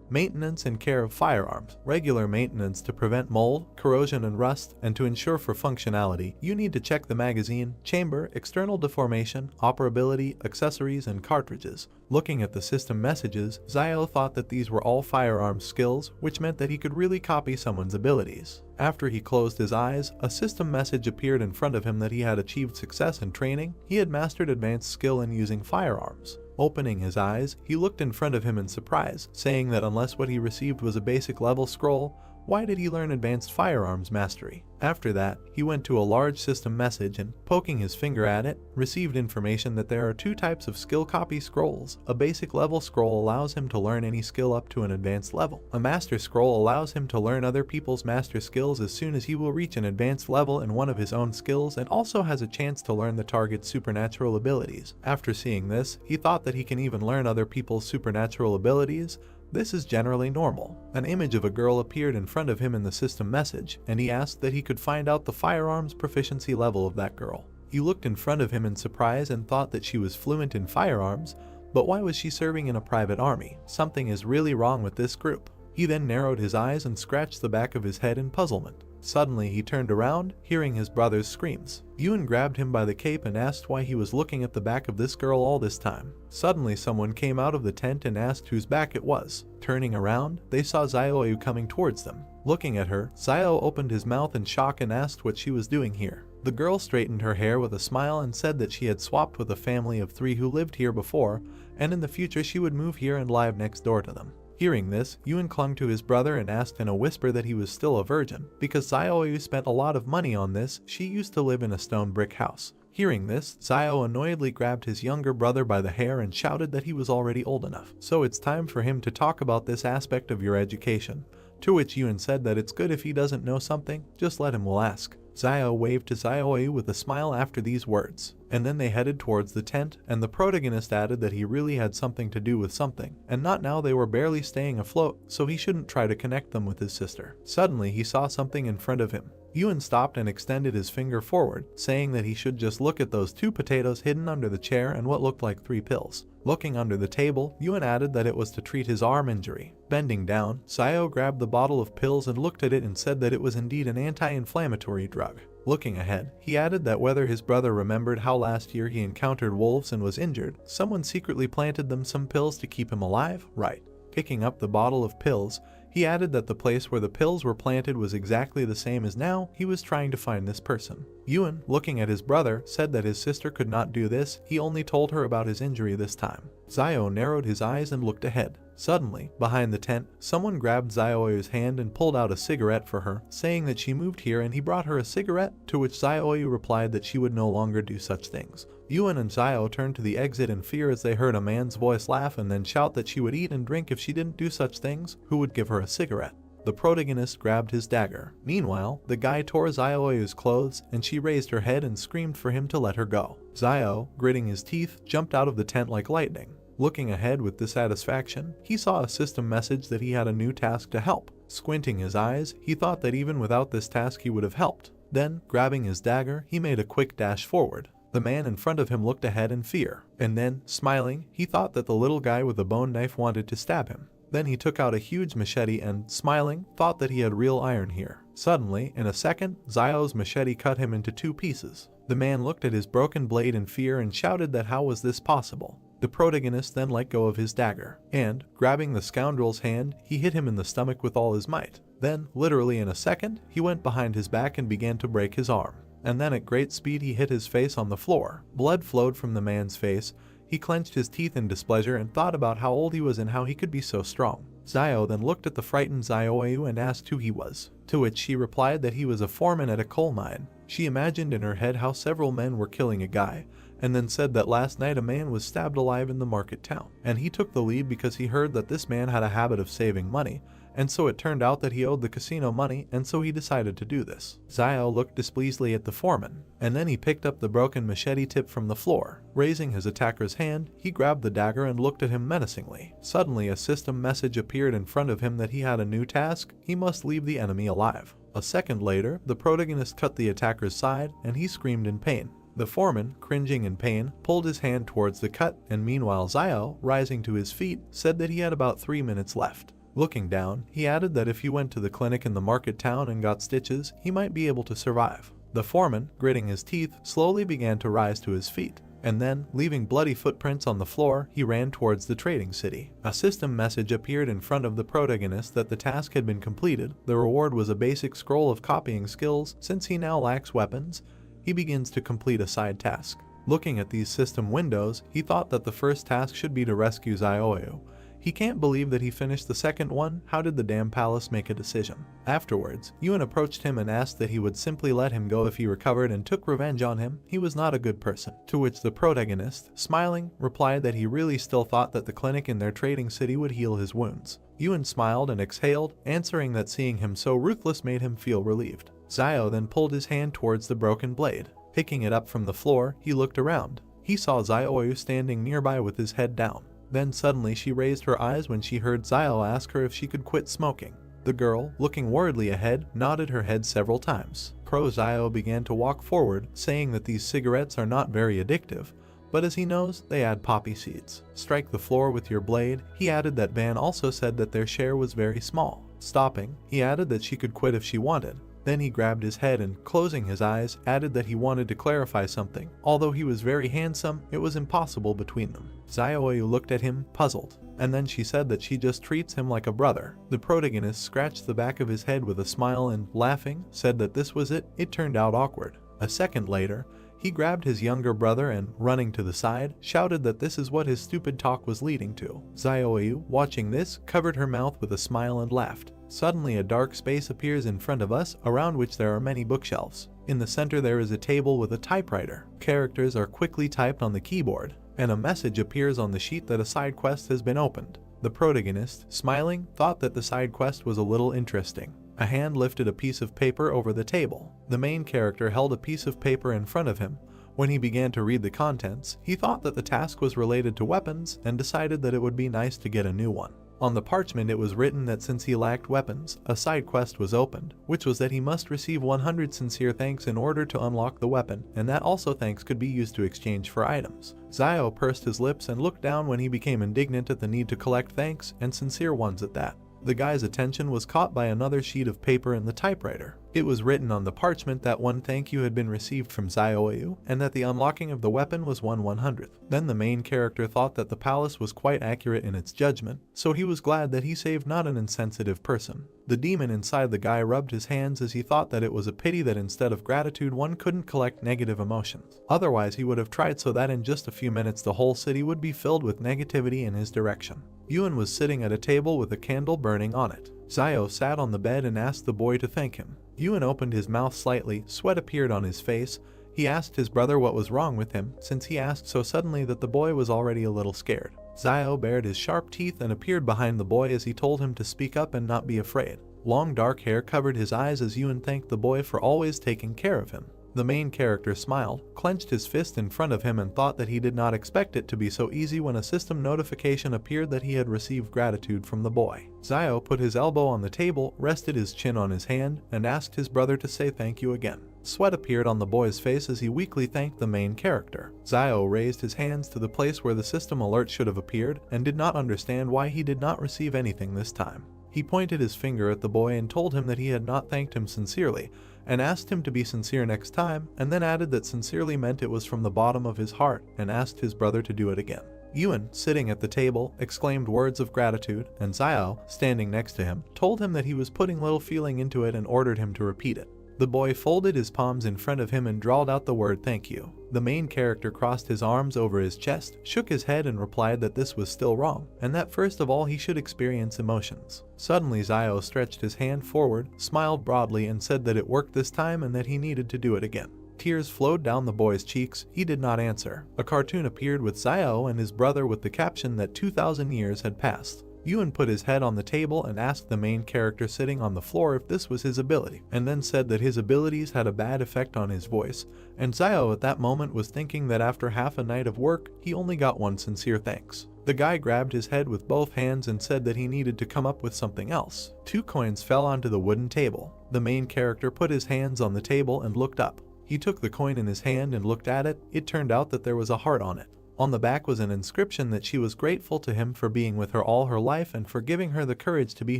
maintenance and care of firearms, regular maintenance to prevent mold, corrosion and rust, and to ensure for functionality, you need to check the magazine, chamber, external deformation, operability, accessories, and cartridges. Looking at the system messages, Zio thought that these were all firearms skills, which meant that he could really copy someone's abilities. After he closed his eyes, a system message appeared in front of him that he had achieved success in training. He had mastered advanced skill in using firearms. Opening his eyes, he looked in front of him in surprise, saying that unless what he received was a basic level scroll, why did he learn advanced firearms mastery? After that, he went to a large system message and, poking his finger at it, received information that there are two types of skill copy scrolls. A basic level scroll allows him to learn any skill up to an advanced level. A master scroll allows him to learn other people's master skills as soon as he will reach an advanced level in one of his own skills, and also has a chance to learn the target's supernatural abilities. After seeing this, he thought that he can even learn other people's supernatural abilities. This is generally normal. An image of a girl appeared in front of him in the system message, and he asked that he could find out the firearms proficiency level of that girl. He looked in front of him in surprise and thought that she was fluent in firearms, but why was she serving in a private army? Something is really wrong with this group. He then narrowed his eyes and scratched the back of his head in puzzlement. Suddenly he turned around, hearing his brother's screams. Yuen grabbed him by the cape and asked why he was looking at the back of this girl all this time. Suddenly someone came out of the tent and asked whose back it was. Turning around, they saw Zio coming towards them. Looking at her, Zio opened his mouth in shock and asked what she was doing here. The girl straightened her hair with a smile and said that she had swapped with a family of 3 who lived here before, and in the future she would move here and live next door to them. Hearing this, Yuen clung to his brother and asked in a whisper that he was still a virgin. Because Zio spent a lot of money on this, she used to live in a stone brick house. Hearing this, Zio annoyedly grabbed his younger brother by the hair and shouted that he was already old enough. So it's time for him to talk about this aspect of your education. To which Yuen said that it's good if he doesn't know something, just let him will ask. Zio waved to Zioyu with a smile after these words, and then they headed towards the tent, and the protagonist added that he really had something to do with something, and not now they were barely staying afloat, so he shouldn't try to connect them with his sister. Suddenly he saw something in front of him. Yuan stopped and extended his finger forward, saying that he should just look at those 2 potatoes hidden under the chair and what looked like 3 pills. Looking under the table, Yuan added that it was to treat his arm injury. Bending down, Zio grabbed the bottle of pills and looked at it and said that it was indeed an anti-inflammatory drug. Looking ahead, he added that whether his brother remembered how last year he encountered wolves and was injured, someone secretly planted them some pills to keep him alive, right? Picking up the bottle of pills, he added that the place where the pills were planted was exactly the same as now he was trying to find this person. Yuan, looking at his brother, said that his sister could not do this, he only told her about his injury this time. Zio narrowed his eyes and looked ahead. Suddenly, behind the tent, someone grabbed Zioyu's hand and pulled out a cigarette for her, saying that she moved here and he brought her a cigarette, to which Zioyu replied that she would no longer do such things. Yuan and Zio turned to the exit in fear as they heard a man's voice laugh and then shout that she would eat and drink if she didn't do such things, who would give her a cigarette. The protagonist grabbed his dagger. Meanwhile, the guy tore Zioyu's clothes and she raised her head and screamed for him to let her go. Zio, gritting his teeth, jumped out of the tent like lightning. Looking ahead with dissatisfaction, he saw a system message that he had a new task to help. Squinting his eyes, he thought that even without this task he would have helped. Then, grabbing his dagger, he made a quick dash forward. The man in front of him looked ahead in fear, and then, smiling, he thought that the little guy with the bone knife wanted to stab him. Then he took out a huge machete and, smiling, thought that he had real iron here. Suddenly, in a second, Zio's machete cut him into 2 pieces. The man looked at his broken blade in fear and shouted that how was this possible. The protagonist then let go of his dagger, and, grabbing the scoundrel's hand, he hit him in the stomach with all his might. Then, literally in a second, he went behind his back and began to break his arm. And then at great speed he hit his face on the floor. Blood flowed from the man's face. He clenched his teeth in displeasure and thought about how old he was and how he could be so strong. Zio then looked at the frightened Zioyu and asked who he was, to which she replied that he was a foreman at a coal mine. She imagined in her head how several men were killing a guy, and then said that last night a man was stabbed alive in the market town, and he took the lead because he heard that this man had a habit of saving money, and so it turned out that he owed the casino money, and so he decided to do this. Zio looked displeasedly at the foreman, and then he picked up the broken machete tip from the floor. Raising his attacker's hand, he grabbed the dagger and looked at him menacingly. Suddenly a system message appeared in front of him that he had a new task: he must leave the enemy alive. A second later, the protagonist cut the attacker's side, and he screamed in pain. The foreman, cringing in pain, pulled his hand towards the cut, and meanwhile Zio, rising to his feet, said that he had about 3 minutes left. Looking down, he added that if he went to the clinic in the market town and got stitches, he might be able to survive. The foreman, gritting his teeth, slowly began to rise to his feet, and then, leaving bloody footprints on the floor, he ran towards the trading city. A system message appeared in front of the protagonist that the task had been completed. The reward was a basic scroll of copying skills. Since he now lacks weapons, he begins to complete a side task. Looking at these system windows, he thought that the first task should be to rescue Zioyu. He can't believe that he finished the second one. How did the damn palace make a decision? Afterwards, Yuan approached him and asked that he would simply let him go if he recovered and took revenge on him. He was not a good person. To which the protagonist, smiling, replied that he really still thought that the clinic in their trading city would heal his wounds. Yuan smiled and exhaled, answering that seeing him so ruthless made him feel relieved. Zio then pulled his hand towards the broken blade. Picking it up from the floor, he looked around. He saw Zioyu standing nearby with his head down. Then suddenly she raised her eyes when she heard Zio ask her if she could quit smoking. The girl, looking worriedly ahead, nodded her head several times. Zio began to walk forward, saying that these cigarettes are not very addictive, but as he knows, they add poppy seeds. Strike the floor with your blade. He added that Van also said that their share was very small. Stopping, he added that she could quit if she wanted. Then he grabbed his head and, closing his eyes, added that he wanted to clarify something. Although he was very handsome, it was impossible between them. Zioyu looked at him, puzzled, and then she said that she just treats him like a brother. The protagonist scratched the back of his head with a smile and, laughing, said that this was it. It turned out awkward. A second later, he grabbed his younger brother and, running to the side, shouted that this is what his stupid talk was leading to. Zioyu, watching this, covered her mouth with a smile and laughed. Suddenly a dark space appears in front of us, around which there are many bookshelves. In the center there is a table with a typewriter. Characters are quickly typed on the keyboard, and a message appears on the sheet that a side quest has been opened. The protagonist, smiling, thought that the side quest was a little interesting. A hand lifted a piece of paper over the table. The main character held a piece of paper in front of him. When he began to read the contents, he thought that the task was related to weapons and decided that it would be nice to get a new one. On the parchment it was written that since he lacked weapons, a side quest was opened, which was that he must receive 100 sincere thanks in order to unlock the weapon, and that also thanks could be used to exchange for items. Zio pursed his lips and looked down when he became indignant at the need to collect thanks, and sincere ones at that. The guy's attention was caught by another sheet of paper in the typewriter. It was written on the parchment that one thank you had been received from Zioyu, and that the unlocking of the weapon was 1/100th. Then the main character thought that the palace was quite accurate in its judgment, so he was glad that he saved not an insensitive person. The demon inside the guy rubbed his hands as he thought that it was a pity that instead of gratitude one couldn't collect negative emotions. Otherwise he would have tried so that in just a few minutes the whole city would be filled with negativity in his direction. Yuan was sitting at a table with a candle burning on it. Zio sat on the bed and asked the boy to thank him. Yuan opened his mouth slightly, sweat appeared on his face. He asked his brother what was wrong with him, since he asked so suddenly that the boy was already a little scared. Zio bared his sharp teeth and appeared behind the boy as he told him to speak up and not be afraid. Long dark hair covered his eyes as Yuan thanked the boy for always taking care of him. The main character smiled, clenched his fist in front of him and thought that he did not expect it to be so easy when a system notification appeared that he had received gratitude from the boy. Zio put his elbow on the table, rested his chin on his hand, and asked his brother to say thank you again. Sweat appeared on the boy's face as he weakly thanked the main character. Zio raised his hands to the place where the system alert should have appeared and did not understand why he did not receive anything this time. He pointed his finger at the boy and told him that he had not thanked him sincerely, and asked him to be sincere next time, and then added that sincerely meant it was from the bottom of his heart, and asked his brother to do it again. Yuan, sitting at the table, exclaimed words of gratitude, and Zio, standing next to him, told him that he was putting little feeling into it and ordered him to repeat it. The boy folded his palms in front of him and drawled out the word thank you. The main character crossed his arms over his chest, shook his head and replied that this was still wrong, and that first of all he should experience emotions. Suddenly Zio stretched his hand forward, smiled broadly and said that it worked this time and that he needed to do it again. Tears flowed down the boy's cheeks. He did not answer. A cartoon appeared with Zio and his brother with the caption that 2,000 years had passed. Yuan put his head on the table and asked the main character sitting on the floor if this was his ability, and then said that his abilities had a bad effect on his voice, and Zio at that moment was thinking that after half a night of work, he only got one sincere thanks. The guy grabbed his head with both hands and said that he needed to come up with something else. 2 coins fell onto the wooden table. The main character put his hands on the table and looked up. He took the coin in his hand and looked at it. It turned out that there was a heart on it. On the back was an inscription that she was grateful to him for being with her all her life and for giving her the courage to be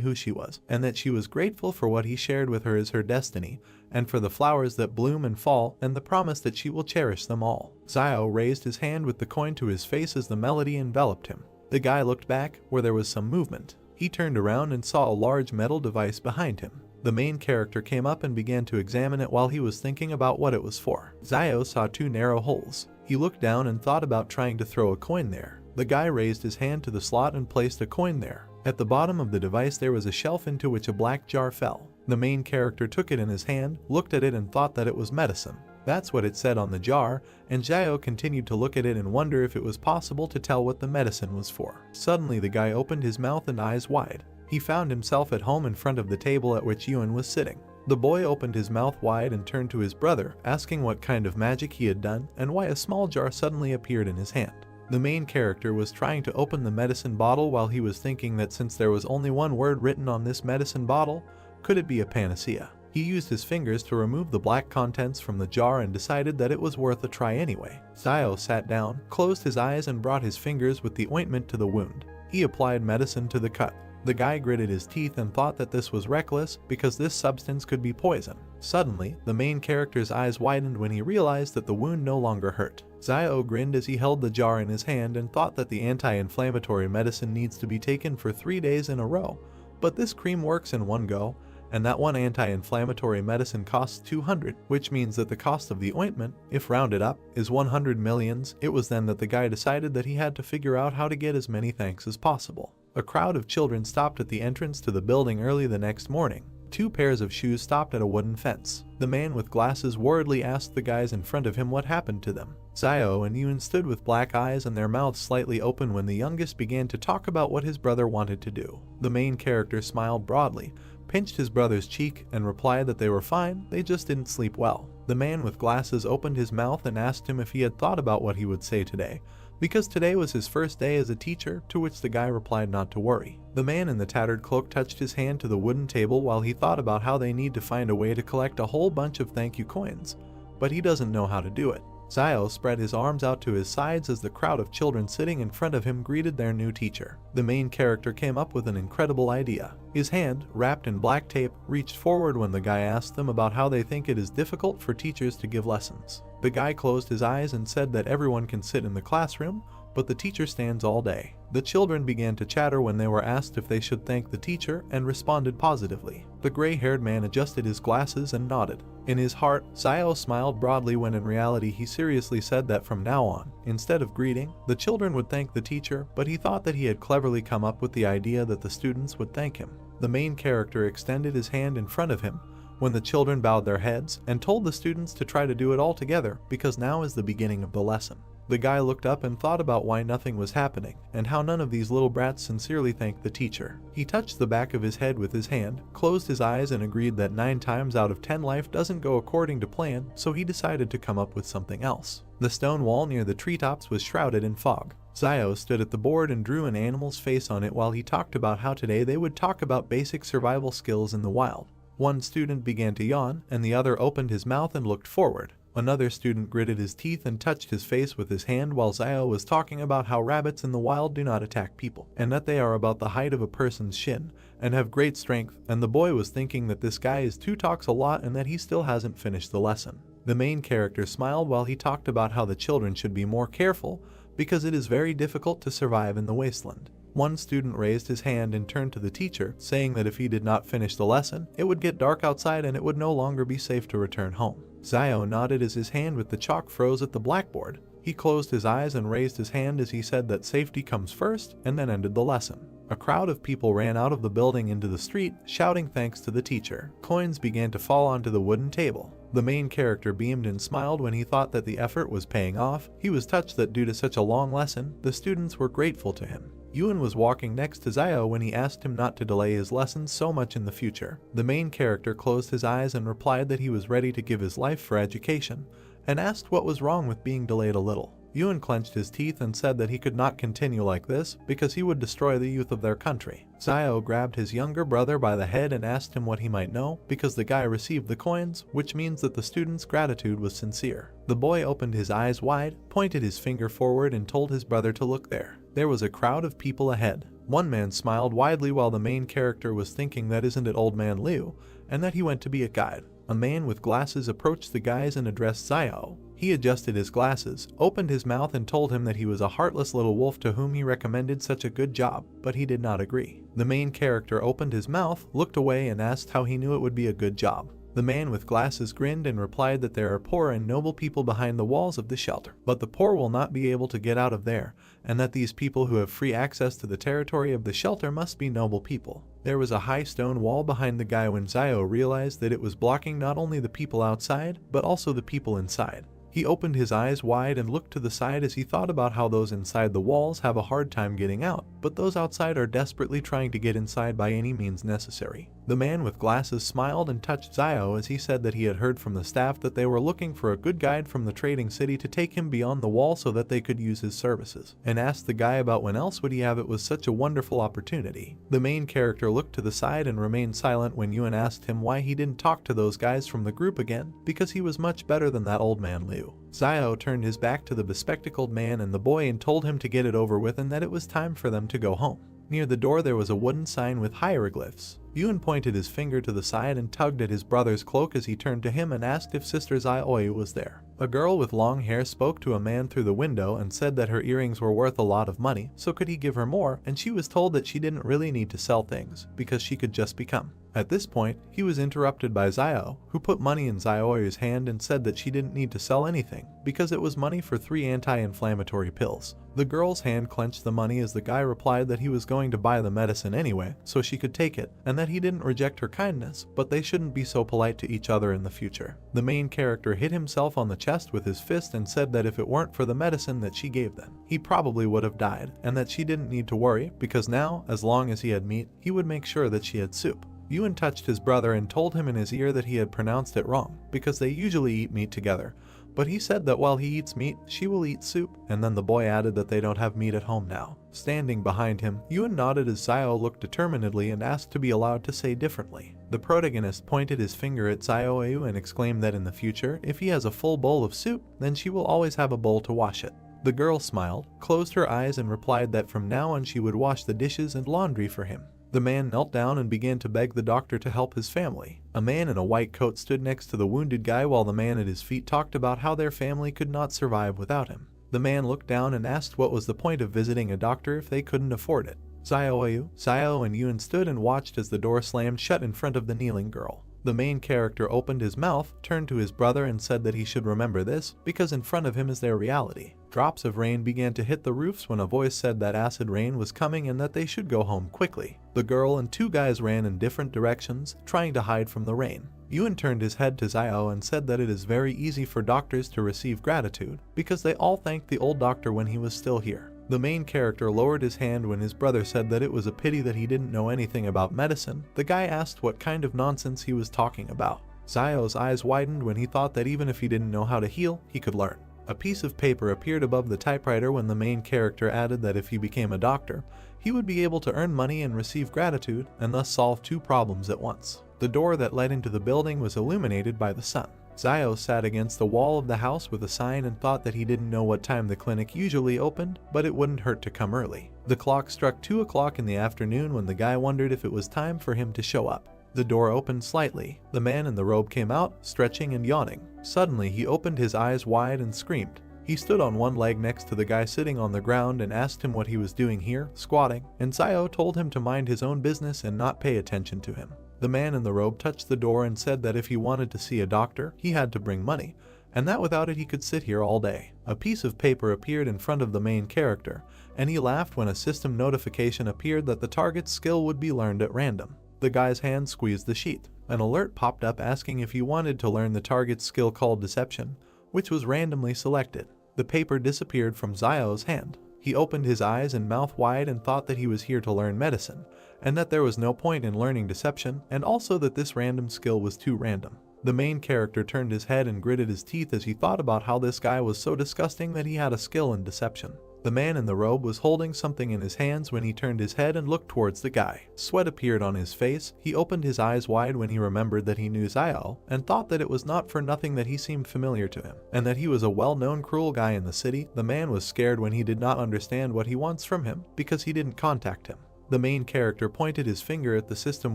who she was, and that she was grateful for what he shared with her as her destiny, and for the flowers that bloom and fall, and the promise that she will cherish them all. Zio raised his hand with the coin to his face as the melody enveloped him. The guy looked back, where there was some movement. He turned around and saw a large metal device behind him. The main character came up and began to examine it while he was thinking about what it was for. Zio saw 2 narrow holes. He looked down and thought about trying to throw a coin there. The guy raised his hand to the slot and placed a coin there. At the bottom of the device there was a shelf into which a black jar fell. The main character took it in his hand, looked at it and thought that it was medicine. That's what it said on the jar, and Zio continued to look at it and wonder if it was possible to tell what the medicine was for. Suddenly the guy opened his mouth and eyes wide. He found himself at home in front of the table at which Yuan was sitting. The boy opened his mouth wide and turned to his brother, asking what kind of magic he had done and why a small jar suddenly appeared in his hand. The main character was trying to open the medicine bottle while he was thinking that since there was only one word written on this medicine bottle, could it be a panacea? He used his fingers to remove the black contents from the jar and decided that it was worth a try anyway. Zio sat down, closed his eyes and brought his fingers with the ointment to the wound. He applied medicine to the cut. The guy gritted his teeth and thought that this was reckless because this substance could be poison. Suddenly, the main character's eyes widened when he realized that the wound no longer hurt. Zio grinned as he held the jar in his hand and thought that the anti-inflammatory medicine needs to be taken for 3 days in a row, but this cream works in one go, and that one anti-inflammatory medicine costs 200, which means that the cost of the ointment, if rounded up, is 100 millions. It was then that the guy decided that he had to figure out how to get as many thanks as possible. A crowd of children stopped at the entrance to the building early the next morning. 2 pairs of shoes stopped at a wooden fence. The man with glasses worriedly asked the guys in front of him what happened to them. Zio and Yuan stood with black eyes and their mouths slightly open when the youngest began to talk about what his brother wanted to do. The main character smiled broadly, pinched his brother's cheek, and replied that they were fine, they just didn't sleep well. The man with glasses opened his mouth and asked him if he had thought about what he would say today, because today was his first day as a teacher, to which the guy replied not to worry. The man in the tattered cloak touched his hand to the wooden table while he thought about how they need to find a way to collect a whole bunch of thank you coins, but he doesn't know how to do it. Zio spread his arms out to his sides as the crowd of children sitting in front of him greeted their new teacher. The main character came up with an incredible idea. His hand, wrapped in black tape, reached forward when the guy asked them about how they think it is difficult for teachers to give lessons. The guy closed his eyes and said that everyone can sit in the classroom, but the teacher stands all day. The children began to chatter when they were asked if they should thank the teacher and responded positively. The gray-haired man adjusted his glasses and nodded. In his heart, Zio smiled broadly when in reality he seriously said that from now on, instead of greeting, the children would thank the teacher, but he thought that he had cleverly come up with the idea that the students would thank him. The main character extended his hand in front of him when the children bowed their heads and told the students to try to do it all together because now is the beginning of the lesson. The guy looked up and thought about why nothing was happening, and how none of these little brats sincerely thanked the teacher. He touched the back of his head with his hand, closed his eyes and agreed that 9 times out of 10 life doesn't go according to plan, so he decided to come up with something else. The stone wall near the treetops was shrouded in fog. Zio stood at the board and drew an animal's face on it while he talked about how today they would talk about basic survival skills in the wild. One student began to yawn, and the other opened his mouth and looked forward. Another student gritted his teeth and touched his face with his hand while Zio was talking about how rabbits in the wild do not attack people, and that they are about the height of a person's shin, and have great strength, and the boy was thinking that this guy is too talks a lot and that he still hasn't finished the lesson. The main character smiled while he talked about how the children should be more careful because it is very difficult to survive in the wasteland. One student raised his hand and turned to the teacher, saying that if he did not finish the lesson, it would get dark outside and it would no longer be safe to return home. Zio nodded as his hand with the chalk froze at the blackboard. He closed his eyes and raised his hand as he said that safety comes first, and then ended the lesson. A crowd of people ran out of the building into the street, shouting thanks to the teacher. Coins began to fall onto the wooden table. The main character beamed and smiled when he thought that the effort was paying off. He was touched that due to such a long lesson, the students were grateful to him. Yuan was walking next to Zio when he asked him not to delay his lessons so much in the future. The main character closed his eyes and replied that he was ready to give his life for education, and asked what was wrong with being delayed a little. Yuan clenched his teeth and said that he could not continue like this because he would destroy the youth of their country. Zio grabbed his younger brother by the head and asked him what he might know because the guy received the coins, which means that the student's gratitude was sincere. The boy opened his eyes wide, pointed his finger forward and told his brother to look there. There was a crowd of people ahead. One man smiled widely while the main character was thinking that isn't it old man Liu, and that he went to be a guide. A man with glasses approached the guys and addressed Zio. He adjusted his glasses, opened his mouth and told him that he was a heartless little wolf to whom he recommended such a good job, but he did not agree. The main character opened his mouth, looked away and asked how he knew it would be a good job. The man with glasses grinned and replied that there are poor and noble people behind the walls of the shelter, but the poor will not be able to get out of there, and that these people who have free access to the territory of the shelter must be noble people. There was a high stone wall behind the guy when Zio realized that it was blocking not only the people outside, but also the people inside. He opened his eyes wide and looked to the side as he thought about how those inside the walls have a hard time getting out, but those outside are desperately trying to get inside by any means necessary. The man with glasses smiled and touched Zio as he said that he had heard from the staff that they were looking for a good guide from the trading city to take him beyond the wall so that they could use his services, and asked the guy about when else would he have it was such a wonderful opportunity. The main character looked to the side and remained silent when Yuan asked him why he didn't talk to those guys from the group again, because he was much better than that old man Liu. Zio turned his back to the bespectacled man and the boy and told him to get it over with and that it was time for them to go home. Near the door there was a wooden sign with hieroglyphs. Yuan pointed his finger to the side and tugged at his brother's cloak as he turned to him and asked if Sister Zioi was there. A girl with long hair spoke to a man through the window and said that her earrings were worth a lot of money, so could he give her more, and she was told that she didn't really need to sell things, because she could just become. At this point, he was interrupted by Zio, who put money in Zioi's hand and said that she didn't need to sell anything, because it was money for 3 anti-inflammatory pills. The girl's hand clenched the money as the guy replied that he was going to buy the medicine anyway, so she could take it, and that he didn't reject her kindness, but they shouldn't be so polite to each other in the future. The main character hit himself on the chest with his fist and said that if it weren't for the medicine that she gave them, he probably would have died, and that she didn't need to worry, because now, as long as he had meat, he would make sure that she had soup. Yuan touched his brother and told him in his ear that he had pronounced it wrong, because they usually eat meat together. But he said that while he eats meat, she will eat soup, and then the boy added that they don't have meat at home now. Standing behind him, Yuan nodded as Xiao looked determinedly and asked to be allowed to say differently. The protagonist pointed his finger at Xiao and exclaimed that in the future, if he has a full bowl of soup, then she will always have a bowl to wash it. The girl smiled, closed her eyes and replied that from now on she would wash the dishes and laundry for him. The man knelt down and began to beg the doctor to help his family. A man in a white coat stood next to the wounded guy while the man at his feet talked about how their family could not survive without him. The man looked down and asked what was the point of visiting a doctor if they couldn't afford it. Xiao and Yuan stood and watched as the door slammed shut in front of the kneeling girl. The main character opened his mouth, turned to his brother and said that he should remember this, because in front of him is their reality. Drops of rain began to hit the roofs when a voice said that acid rain was coming and that they should go home quickly. The girl and two guys ran in different directions, trying to hide from the rain. Yuan turned his head to Xiao and said that it is very easy for doctors to receive gratitude, because they all thanked the old doctor when he was still here. The main character lowered his hand when his brother said that it was a pity that he didn't know anything about medicine. The guy asked what kind of nonsense he was talking about. Xiao's eyes widened when he thought that even if he didn't know how to heal, he could learn. A piece of paper appeared above the typewriter when the main character added that if he became a doctor, he would be able to earn money and receive gratitude, and thus solve two problems at once. The door that led into the building was illuminated by the sun. Xiao sat against the wall of the house with a sign and thought that he didn't know what time the clinic usually opened, but it wouldn't hurt to come early. The clock struck 2 o'clock in the afternoon when the guy wondered if it was time for him to show up. The door opened slightly. The man in the robe came out, stretching and yawning. Suddenly, he opened his eyes wide and screamed. He stood on one leg next to the guy sitting on the ground and asked him what he was doing here, squatting, and Xiao told him to mind his own business and not pay attention to him. The man in the robe touched the door and said that if he wanted to see a doctor, he had to bring money, and that without it he could sit here all day. A piece of paper appeared in front of the main character, and he laughed when a system notification appeared that the target's skill would be learned at random. The guy's hand squeezed the sheet. An alert popped up asking if he wanted to learn the target's skill called Deception, which was randomly selected. The paper disappeared from Xiao's hand. He opened his eyes and mouth wide and thought that he was here to learn medicine, and that there was no point in learning Deception, and also that this random skill was too random. The main character turned his head and gritted his teeth as he thought about how this guy was so disgusting that he had a skill in Deception. The man in the robe was holding something in his hands when he turned his head and looked towards the guy. Sweat appeared on his face. He opened his eyes wide when he remembered that he knew Xiao, and thought that it was not for nothing that he seemed familiar to him, and that he was a well-known cruel guy in the city. The man was scared when he did not understand what he wants from him, because he didn't contact him. The main character pointed his finger at the system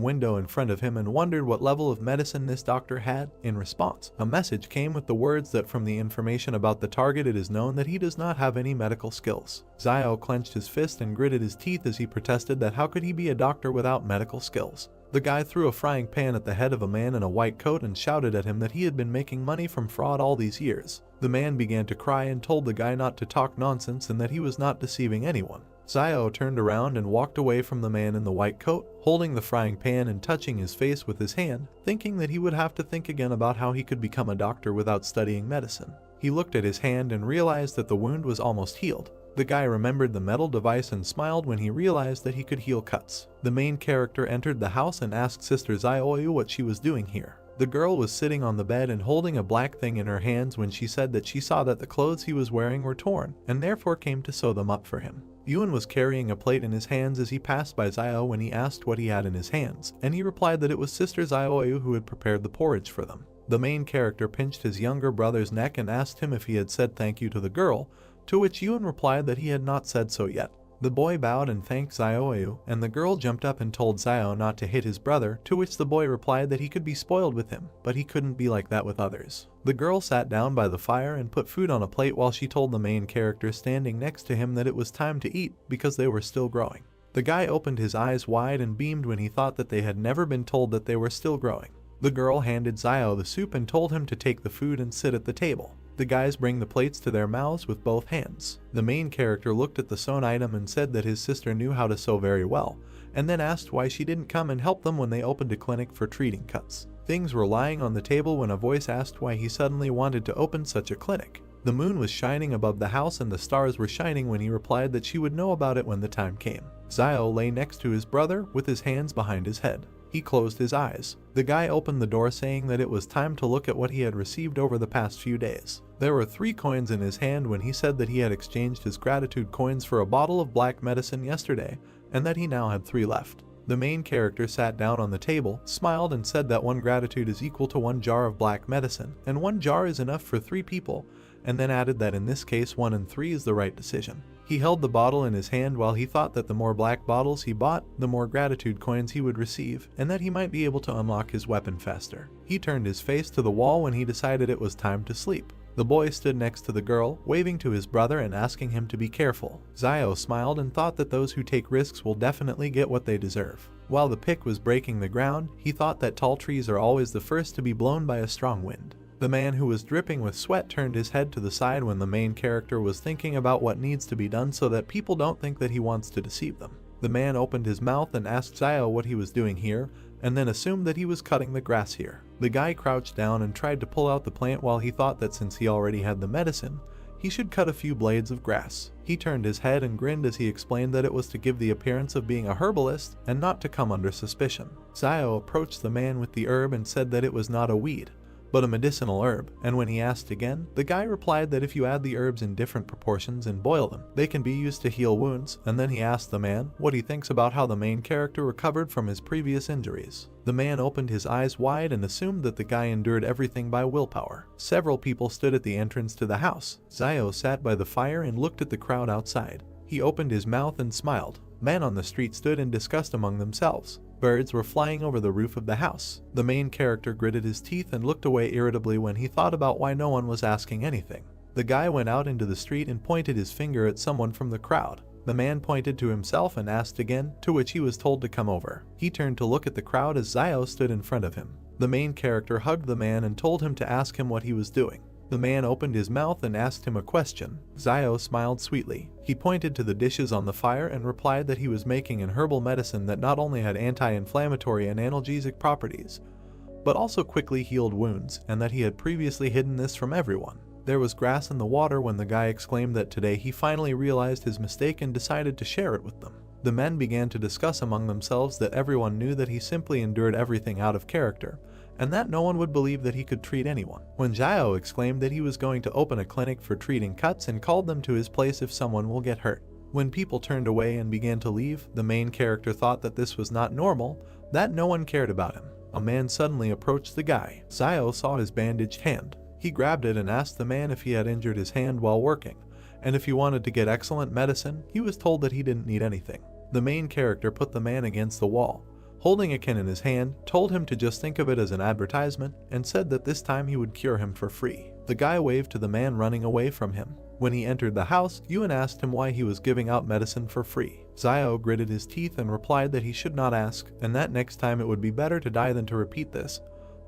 window in front of him and wondered what level of medicine this doctor had. In response, a message came with the words that from the information about the target it is known that he does not have any medical skills. Xiao clenched his fist and gritted his teeth as he protested that how could he be a doctor without medical skills. The guy threw a frying pan at the head of a man in a white coat and shouted at him that he had been making money from fraud all these years. The man began to cry and told the guy not to talk nonsense and that he was not deceiving anyone. Xiao turned around and walked away from the man in the white coat, holding the frying pan and touching his face with his hand, thinking that he would have to think again about how he could become a doctor without studying medicine. He looked at his hand and realized that the wound was almost healed. The guy remembered the metal device and smiled when he realized that he could heal cuts. The main character entered the house and asked Sister Xiaoyu what she was doing here. The girl was sitting on the bed and holding a black thing in her hands when she said that she saw that the clothes he was wearing were torn, and therefore came to sew them up for him. Yuan was carrying a plate in his hands as he passed by Xiao when he asked what he had in his hands, and he replied that it was Sister Xiaoyu who had prepared the porridge for them. The main character pinched his younger brother's neck and asked him if he had said thank you to the girl, to which Yuan replied that he had not said so yet. The boy bowed and thanked Xiaoyu, and the girl jumped up and told Xiao not to hit his brother, to which the boy replied that he could be spoiled with him, but he couldn't be like that with others. The girl sat down by the fire and put food on a plate while she told the main character standing next to him that it was time to eat because they were still growing. The guy opened his eyes wide and beamed when he thought that they had never been told that they were still growing. The girl handed Xiao the soup and told him to take the food and sit at the table. The guys bring the plates to their mouths with both hands. The main character looked at the sewn item and said that his sister knew how to sew very well, and then asked why she didn't come and help them when they opened a clinic for treating cuts. Things were lying on the table when a voice asked why he suddenly wanted to open such a clinic. The moon was shining above the house and the stars were shining when he replied that she would know about it when the time came. Xiao lay next to his brother with his hands behind his head. He closed his eyes. The guy opened the door saying that it was time to look at what he had received over the past few days. There were 3 coins in his hand when he said that he had exchanged his gratitude coins for a bottle of black medicine yesterday, and that he now had 3 left. The main character sat down on the table, smiled and said that 1 gratitude is equal to 1 jar of black medicine, and 1 jar is enough for 3 people, and then added that in this case 1 and 3 is the right decision. He held the bottle in his hand while he thought that the more black bottles he bought, the more gratitude coins he would receive, and that he might be able to unlock his weapon faster. He turned his face to the wall when he decided it was time to sleep. The boy stood next to the girl, waving to his brother and asking him to be careful. Zio smiled and thought that those who take risks will definitely get what they deserve. While the pick was breaking the ground, he thought that tall trees are always the first to be blown by a strong wind. The man who was dripping with sweat turned his head to the side when the main character was thinking about what needs to be done so that people don't think that he wants to deceive them. The man opened his mouth and asked Zio what he was doing here, and then assumed that he was cutting the grass here. The guy crouched down and tried to pull out the plant while he thought that since he already had the medicine, he should cut a few blades of grass. He turned his head and grinned as he explained that it was to give the appearance of being a herbalist and not to come under suspicion. Zio approached the man with the herb and said that it was not a weed, but a medicinal herb, and when he asked again, the guy replied that if you add the herbs in different proportions and boil them, they can be used to heal wounds, and then he asked the man what he thinks about how the main character recovered from his previous injuries. The man opened his eyes wide and assumed that the guy endured everything by willpower. Several people stood at the entrance to the house. Zio sat by the fire and looked at the crowd outside. He opened his mouth and smiled. Men on the street stood in disgust among themselves. Birds were flying over the roof of the house. The main character gritted his teeth and looked away irritably when he thought about why no one was asking anything. The guy went out into the street and pointed his finger at someone from the crowd. The man pointed to himself and asked again, to which he was told to come over. He turned to look at the crowd as Zio stood in front of him. The main character hugged the man and told him to ask him what he was doing. The man opened his mouth and asked him a question. Zio smiled sweetly. He pointed to the dishes on the fire and replied that he was making an herbal medicine that not only had anti-inflammatory and analgesic properties, but also quickly healed wounds, and that he had previously hidden this from everyone. There was grass in the water when the guy exclaimed that today he finally realized his mistake and decided to share it with them. The men began to discuss among themselves that everyone knew that he simply endured everything out of character, and that no one would believe that he could treat anyone. When Zio exclaimed that he was going to open a clinic for treating cuts and called them to his place if someone will get hurt. When people turned away and began to leave, the main character thought that this was not normal, that no one cared about him. A man suddenly approached the guy. Zio saw his bandaged hand. He grabbed it and asked the man if he had injured his hand while working, and if he wanted to get excellent medicine. He was told that he didn't need anything. The main character put the man against the wall. Holding a can in his hand, told him to just think of it as an advertisement, and said that this time he would cure him for free. The guy waved to the man running away from him. When he entered the house, Ewan asked him why he was giving out medicine for free. Zio gritted his teeth and replied that he should not ask, and that next time it would be better to die than to repeat this,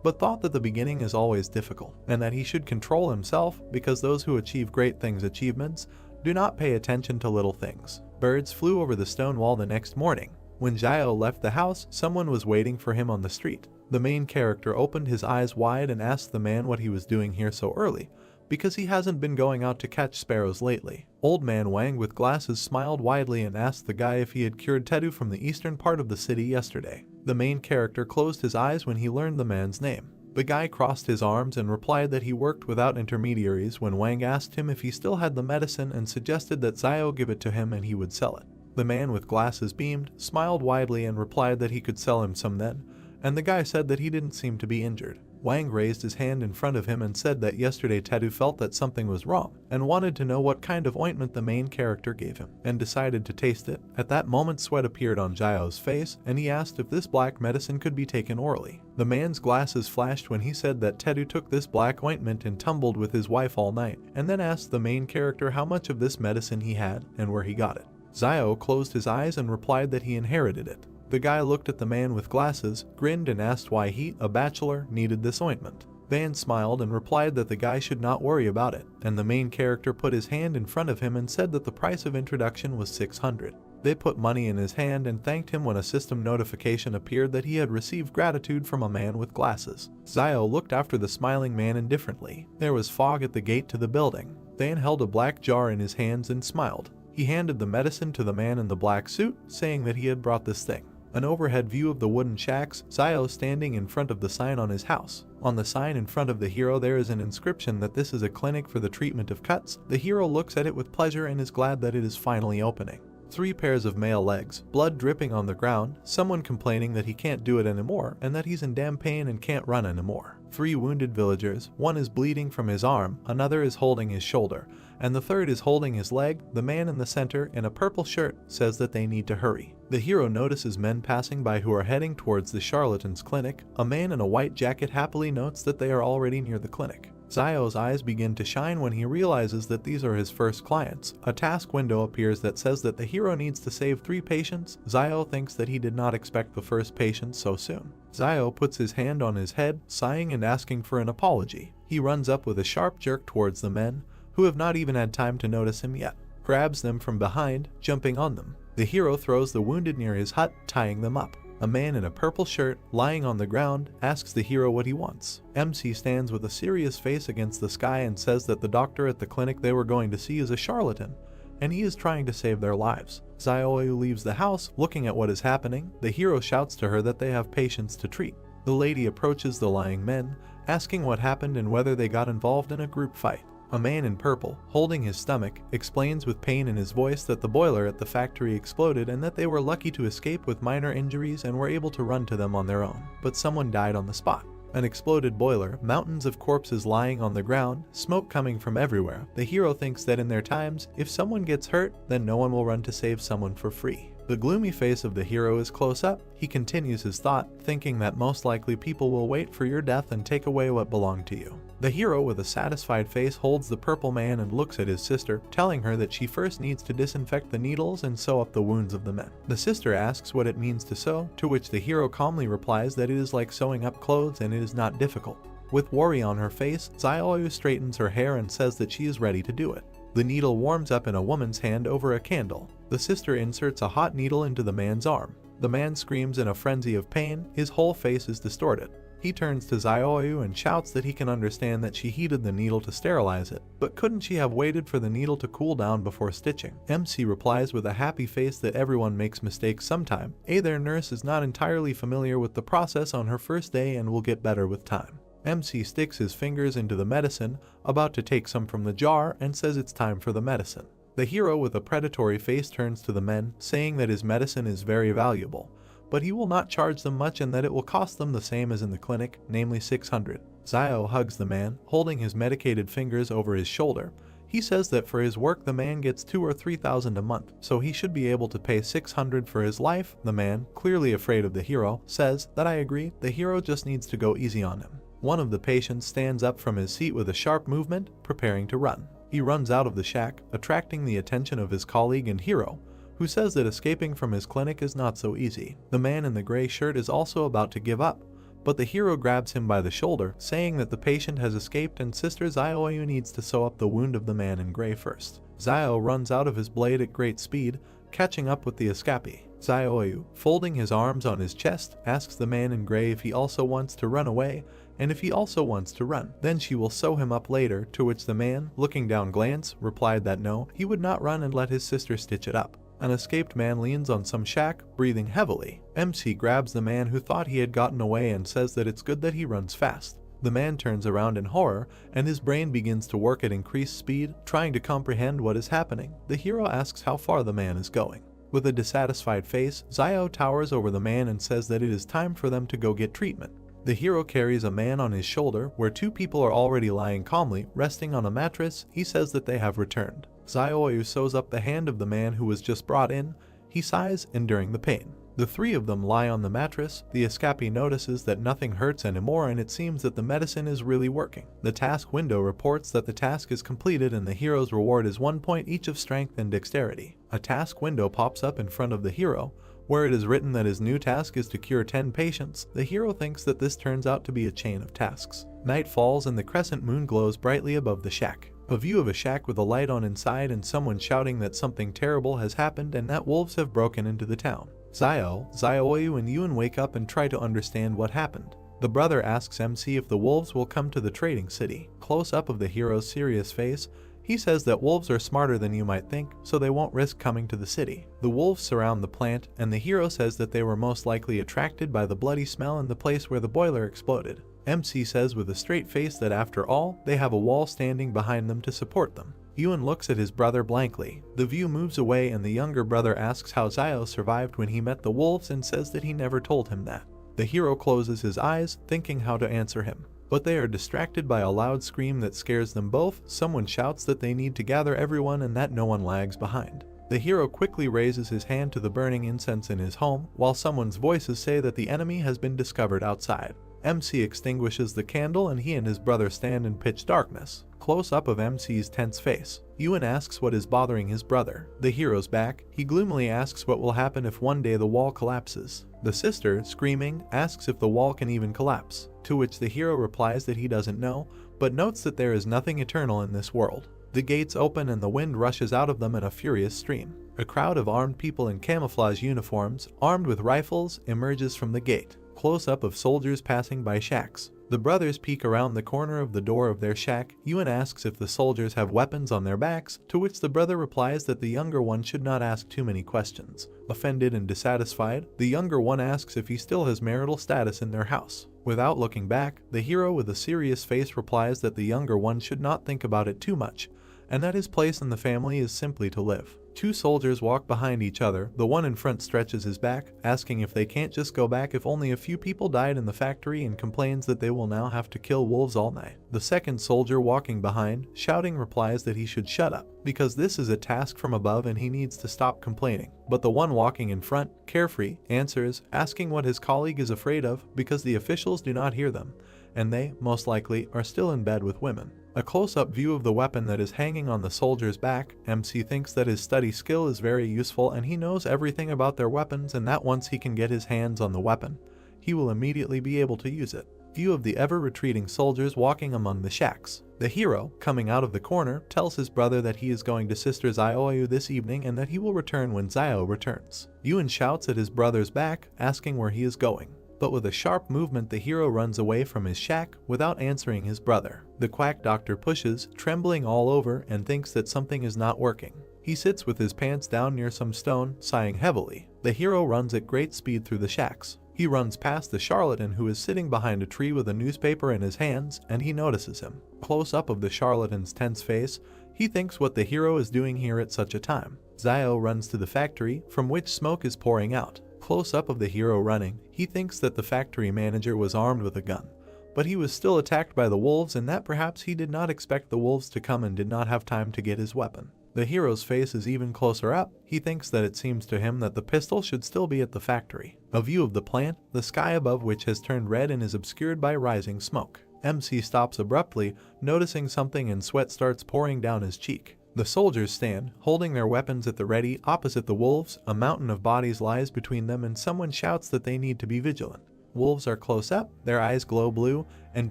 but thought that the beginning is always difficult, and that he should control himself because those who achieve great things achievements do not pay attention to little things. Birds flew over the stone wall the next morning. When Zio left the house, someone was waiting for him on the street. The main character opened his eyes wide and asked the man what he was doing here so early, because he hasn't been going out to catch sparrows lately. Old man Wang with glasses smiled widely and asked the guy if he had cured Tedu from the eastern part of the city yesterday. The main character closed his eyes when he learned the man's name. The guy crossed his arms and replied that he worked without intermediaries when Wang asked him if he still had the medicine and suggested that Zio give it to him and he would sell it. The man with glasses beamed, smiled widely and replied that he could sell him some then, and the guy said that he didn't seem to be injured. Wang raised his hand in front of him and said that yesterday Tedu felt that something was wrong, and wanted to know what kind of ointment the main character gave him, and decided to taste it. At that moment sweat appeared on Zio's face, and he asked if this black medicine could be taken orally. The man's glasses flashed when he said that Tedu took this black ointment and tumbled with his wife all night, and then asked the main character how much of this medicine he had, and where he got it. Zio closed his eyes and replied that he inherited it. The guy looked at the man with glasses, grinned and asked why he, a bachelor, needed this ointment. Van smiled and replied that the guy should not worry about it, and the main character put his hand in front of him and said that the price of introduction was 600. They put money in his hand and thanked him when a system notification appeared that he had received gratitude from a man with glasses. Zio looked after the smiling man indifferently. There was fog at the gate to the building. Van held a black jar in his hands and smiled. He handed the medicine to the man in the black suit, saying that he had brought this thing. An overhead view of the wooden shacks, Zio standing in front of the sign on his house. On the sign in front of the hero there is an inscription that this is a clinic for the treatment of cuts. The hero looks at it with pleasure and is glad that it is finally opening. 3 pairs of male legs, blood dripping on the ground, someone complaining that he can't do it anymore and that he's in damn pain and can't run anymore. 3 wounded villagers, one is bleeding from his arm, another is holding his shoulder, and the third is holding his leg. The man in the center, in a purple shirt, says that they need to hurry. The hero notices men passing by who are heading towards the charlatan's clinic. A man in a white jacket happily notes that they are already near the clinic. Zio's eyes begin to shine when he realizes that these are his first clients. A task window appears that says that the hero needs to save 3 patients. Zio thinks that he did not expect the first patient so soon. Zio puts his hand on his head, sighing and asking for an apology. He runs up with a sharp jerk towards the men, who have not even had time to notice him yet, grabs them from behind, jumping on them. The hero throws the wounded near his hut, tying them up. A man in a purple shirt, lying on the ground, asks the hero what he wants. MC stands with a serious face against the sky and says that the doctor at the clinic they were going to see is a charlatan, and he is trying to save their lives. Zioyu leaves the house, looking at what is happening. The hero shouts to her that they have patients to treat. The lady approaches the lying men, asking what happened and whether they got involved in a group fight. A man in purple, holding his stomach, explains with pain in his voice that the boiler at the factory exploded and that they were lucky to escape with minor injuries and were able to run to them on their own, but someone died on the spot. An exploded boiler, mountains of corpses lying on the ground, smoke coming from everywhere. The hero thinks that in their times, if someone gets hurt, then no one will run to save someone for free. The gloomy face of the hero is close up. He continues his thought, thinking that most likely people will wait for your death and take away what belonged to you. The hero with a satisfied face holds the purple man and looks at his sister, telling her that she first needs to disinfect the needles and sew up the wounds of the men. The sister asks what it means to sew, to which the hero calmly replies that it is like sewing up clothes and it is not difficult. With worry on her face, Zioyu straightens her hair and says that she is ready to do it. The needle warms up in a woman's hand over a candle. The sister inserts a hot needle into the man's arm. The man screams in a frenzy of pain. His whole face is distorted. He turns to Zioyu and shouts that he can understand that she heated the needle to sterilize it, but couldn't she have waited for the needle to cool down before stitching? MC replies with a happy face that everyone makes mistakes sometime. Their nurse is not entirely familiar with the process on her first day and will get better with time. MC sticks his fingers into the medicine, about to take some from the jar, and says it's time for the medicine. The hero with a predatory face turns to the men, saying that his medicine is very valuable, but he will not charge them much and that it will cost them the same as in the clinic, namely 600. Zio hugs the man, holding his medicated fingers over his shoulder. He says that for his work the man gets 2,000 or 3,000 a month, so he should be able to pay 600 for his life. The man, clearly afraid of the hero, says that I agree, the hero just needs to go easy on him. One of the patients stands up from his seat with a sharp movement, preparing to run. He runs out of the shack, attracting the attention of his colleague and hero, who says that escaping from his clinic is not so easy. The man in the gray shirt is also about to give up, but the hero grabs him by the shoulder, saying that the patient has escaped and Sister Zioyu needs to sew up the wound of the man in gray first. Zio runs out of his blade at great speed, catching up with the escapee. Zioyu, folding his arms on his chest, asks the man in gray if he also wants to run away, and if he also wants to run, then she will sew him up later, to which the man, looking down glance, replied that no, he would not run and let his sister stitch it up. An escaped man leans on some shack, breathing heavily. MC grabs the man who thought he had gotten away and says that it's good that he runs fast. The man turns around in horror, and his brain begins to work at increased speed, trying to comprehend what is happening. The hero asks how far the man is going. With a dissatisfied face, Zio towers over the man and says that it is time for them to go get treatment. The hero carries a man on his shoulder, where 2 people are already lying calmly, resting on a mattress. He says that they have returned. Zioyu sews up the hand of the man who was just brought in. He sighs, enduring the pain. The 3 of them lie on the mattress. The escapee notices that nothing hurts anymore and it seems that the medicine is really working. The task window reports that the task is completed and the hero's reward is 1 point each of strength and dexterity. A task window pops up in front of the hero, where it is written that his new task is to cure 10 patients. The hero thinks that this turns out to be a chain of tasks. Night falls and the crescent moon glows brightly above the shack. A view of a shack with a light on inside and someone shouting that something terrible has happened and that wolves have broken into the town. Zioyu and Yun wake up and try to understand what happened. The brother asks MC if the wolves will come to the trading city. Close up of the hero's serious face, He says that wolves are smarter than you might think, so they won't risk coming to the city. The wolves surround the plant, and the hero says that they were most likely attracted by the bloody smell in the place where the boiler exploded. MC says with a straight face that after all, they have a wall standing behind them to support them. Yuan looks at his brother blankly. The view moves away and the younger brother asks how Xiao survived when he met the wolves and says that he never told him that. The hero closes his eyes, thinking how to answer him. But they are distracted by a loud scream that scares them both. Someone shouts that they need to gather everyone and that no one lags behind. The hero quickly raises his hand to the burning incense in his home, while someone's voices say that the enemy has been discovered outside. MC extinguishes the candle and he and his brother stand in pitch darkness. Close up of MC's tense face. Yuan asks what is bothering his brother. The hero's back. He gloomily asks what will happen if one day the wall collapses. The sister, screaming, asks if the wall can even collapse, to which the hero replies that he doesn't know, but notes that there is nothing eternal in this world. The gates open and the wind rushes out of them in a furious stream. A crowd of armed people in camouflage uniforms, armed with rifles, emerges from the gate. Close-up of soldiers passing by shacks. The brothers peek around the corner of the door of their shack. Yuan asks if the soldiers have weapons on their backs, to which the brother replies that the younger one should not ask too many questions. Offended and dissatisfied, the younger one asks if he still has marital status in their house. Without looking back, the hero with a serious face replies that the younger one should not think about it too much, and that his place in the family is simply to live. Two soldiers walk behind each other. The one in front stretches his back, asking if they can't just go back if only a few people died in the factory, and complains that they will now have to kill wolves all night. The second soldier walking behind, shouting, replies that he should shut up, because this is a task from above and he needs to stop complaining. But the one walking in front, carefree, answers, asking what his colleague is afraid of because the officials do not hear them, and they, most likely, are still in bed with women. A close-up view of the weapon that is hanging on the soldier's back. MC thinks that his study skill is very useful and he knows everything about their weapons, and that once he can get his hands on the weapon, he will immediately be able to use it. View of the ever-retreating soldiers walking among the shacks. The hero, coming out of the corner, tells his brother that he is going to Sister Xiaoyu this evening and that he will return when Xiao returns. Yuan shouts at his brother's back, asking where he is going. But with a sharp movement, the hero runs away from his shack without answering his brother. The quack doctor pushes, trembling all over, and thinks that something is not working. He sits with his pants down near some stone, sighing heavily. The hero runs at great speed through the shacks. He runs past the charlatan who is sitting behind a tree with a newspaper in his hands, and he notices him. Close up of the charlatan's tense face, he thinks what the hero is doing here at such a time. Xiao runs to the factory, from which smoke is pouring out. Close up of the hero running, he thinks that the factory manager was armed with a gun, but he was still attacked by the wolves, and that perhaps he did not expect the wolves to come and did not have time to get his weapon. The hero's face is even closer up. He thinks that it seems to him that the pistol should still be at the factory. A view of the plant, the sky above which has turned red and is obscured by rising smoke. MC stops abruptly, noticing something, and sweat starts pouring down his cheek. The soldiers stand, holding their weapons at the ready, opposite the wolves. A mountain of bodies lies between them, and someone shouts that they need to be vigilant. Wolves are close up, their eyes glow blue, and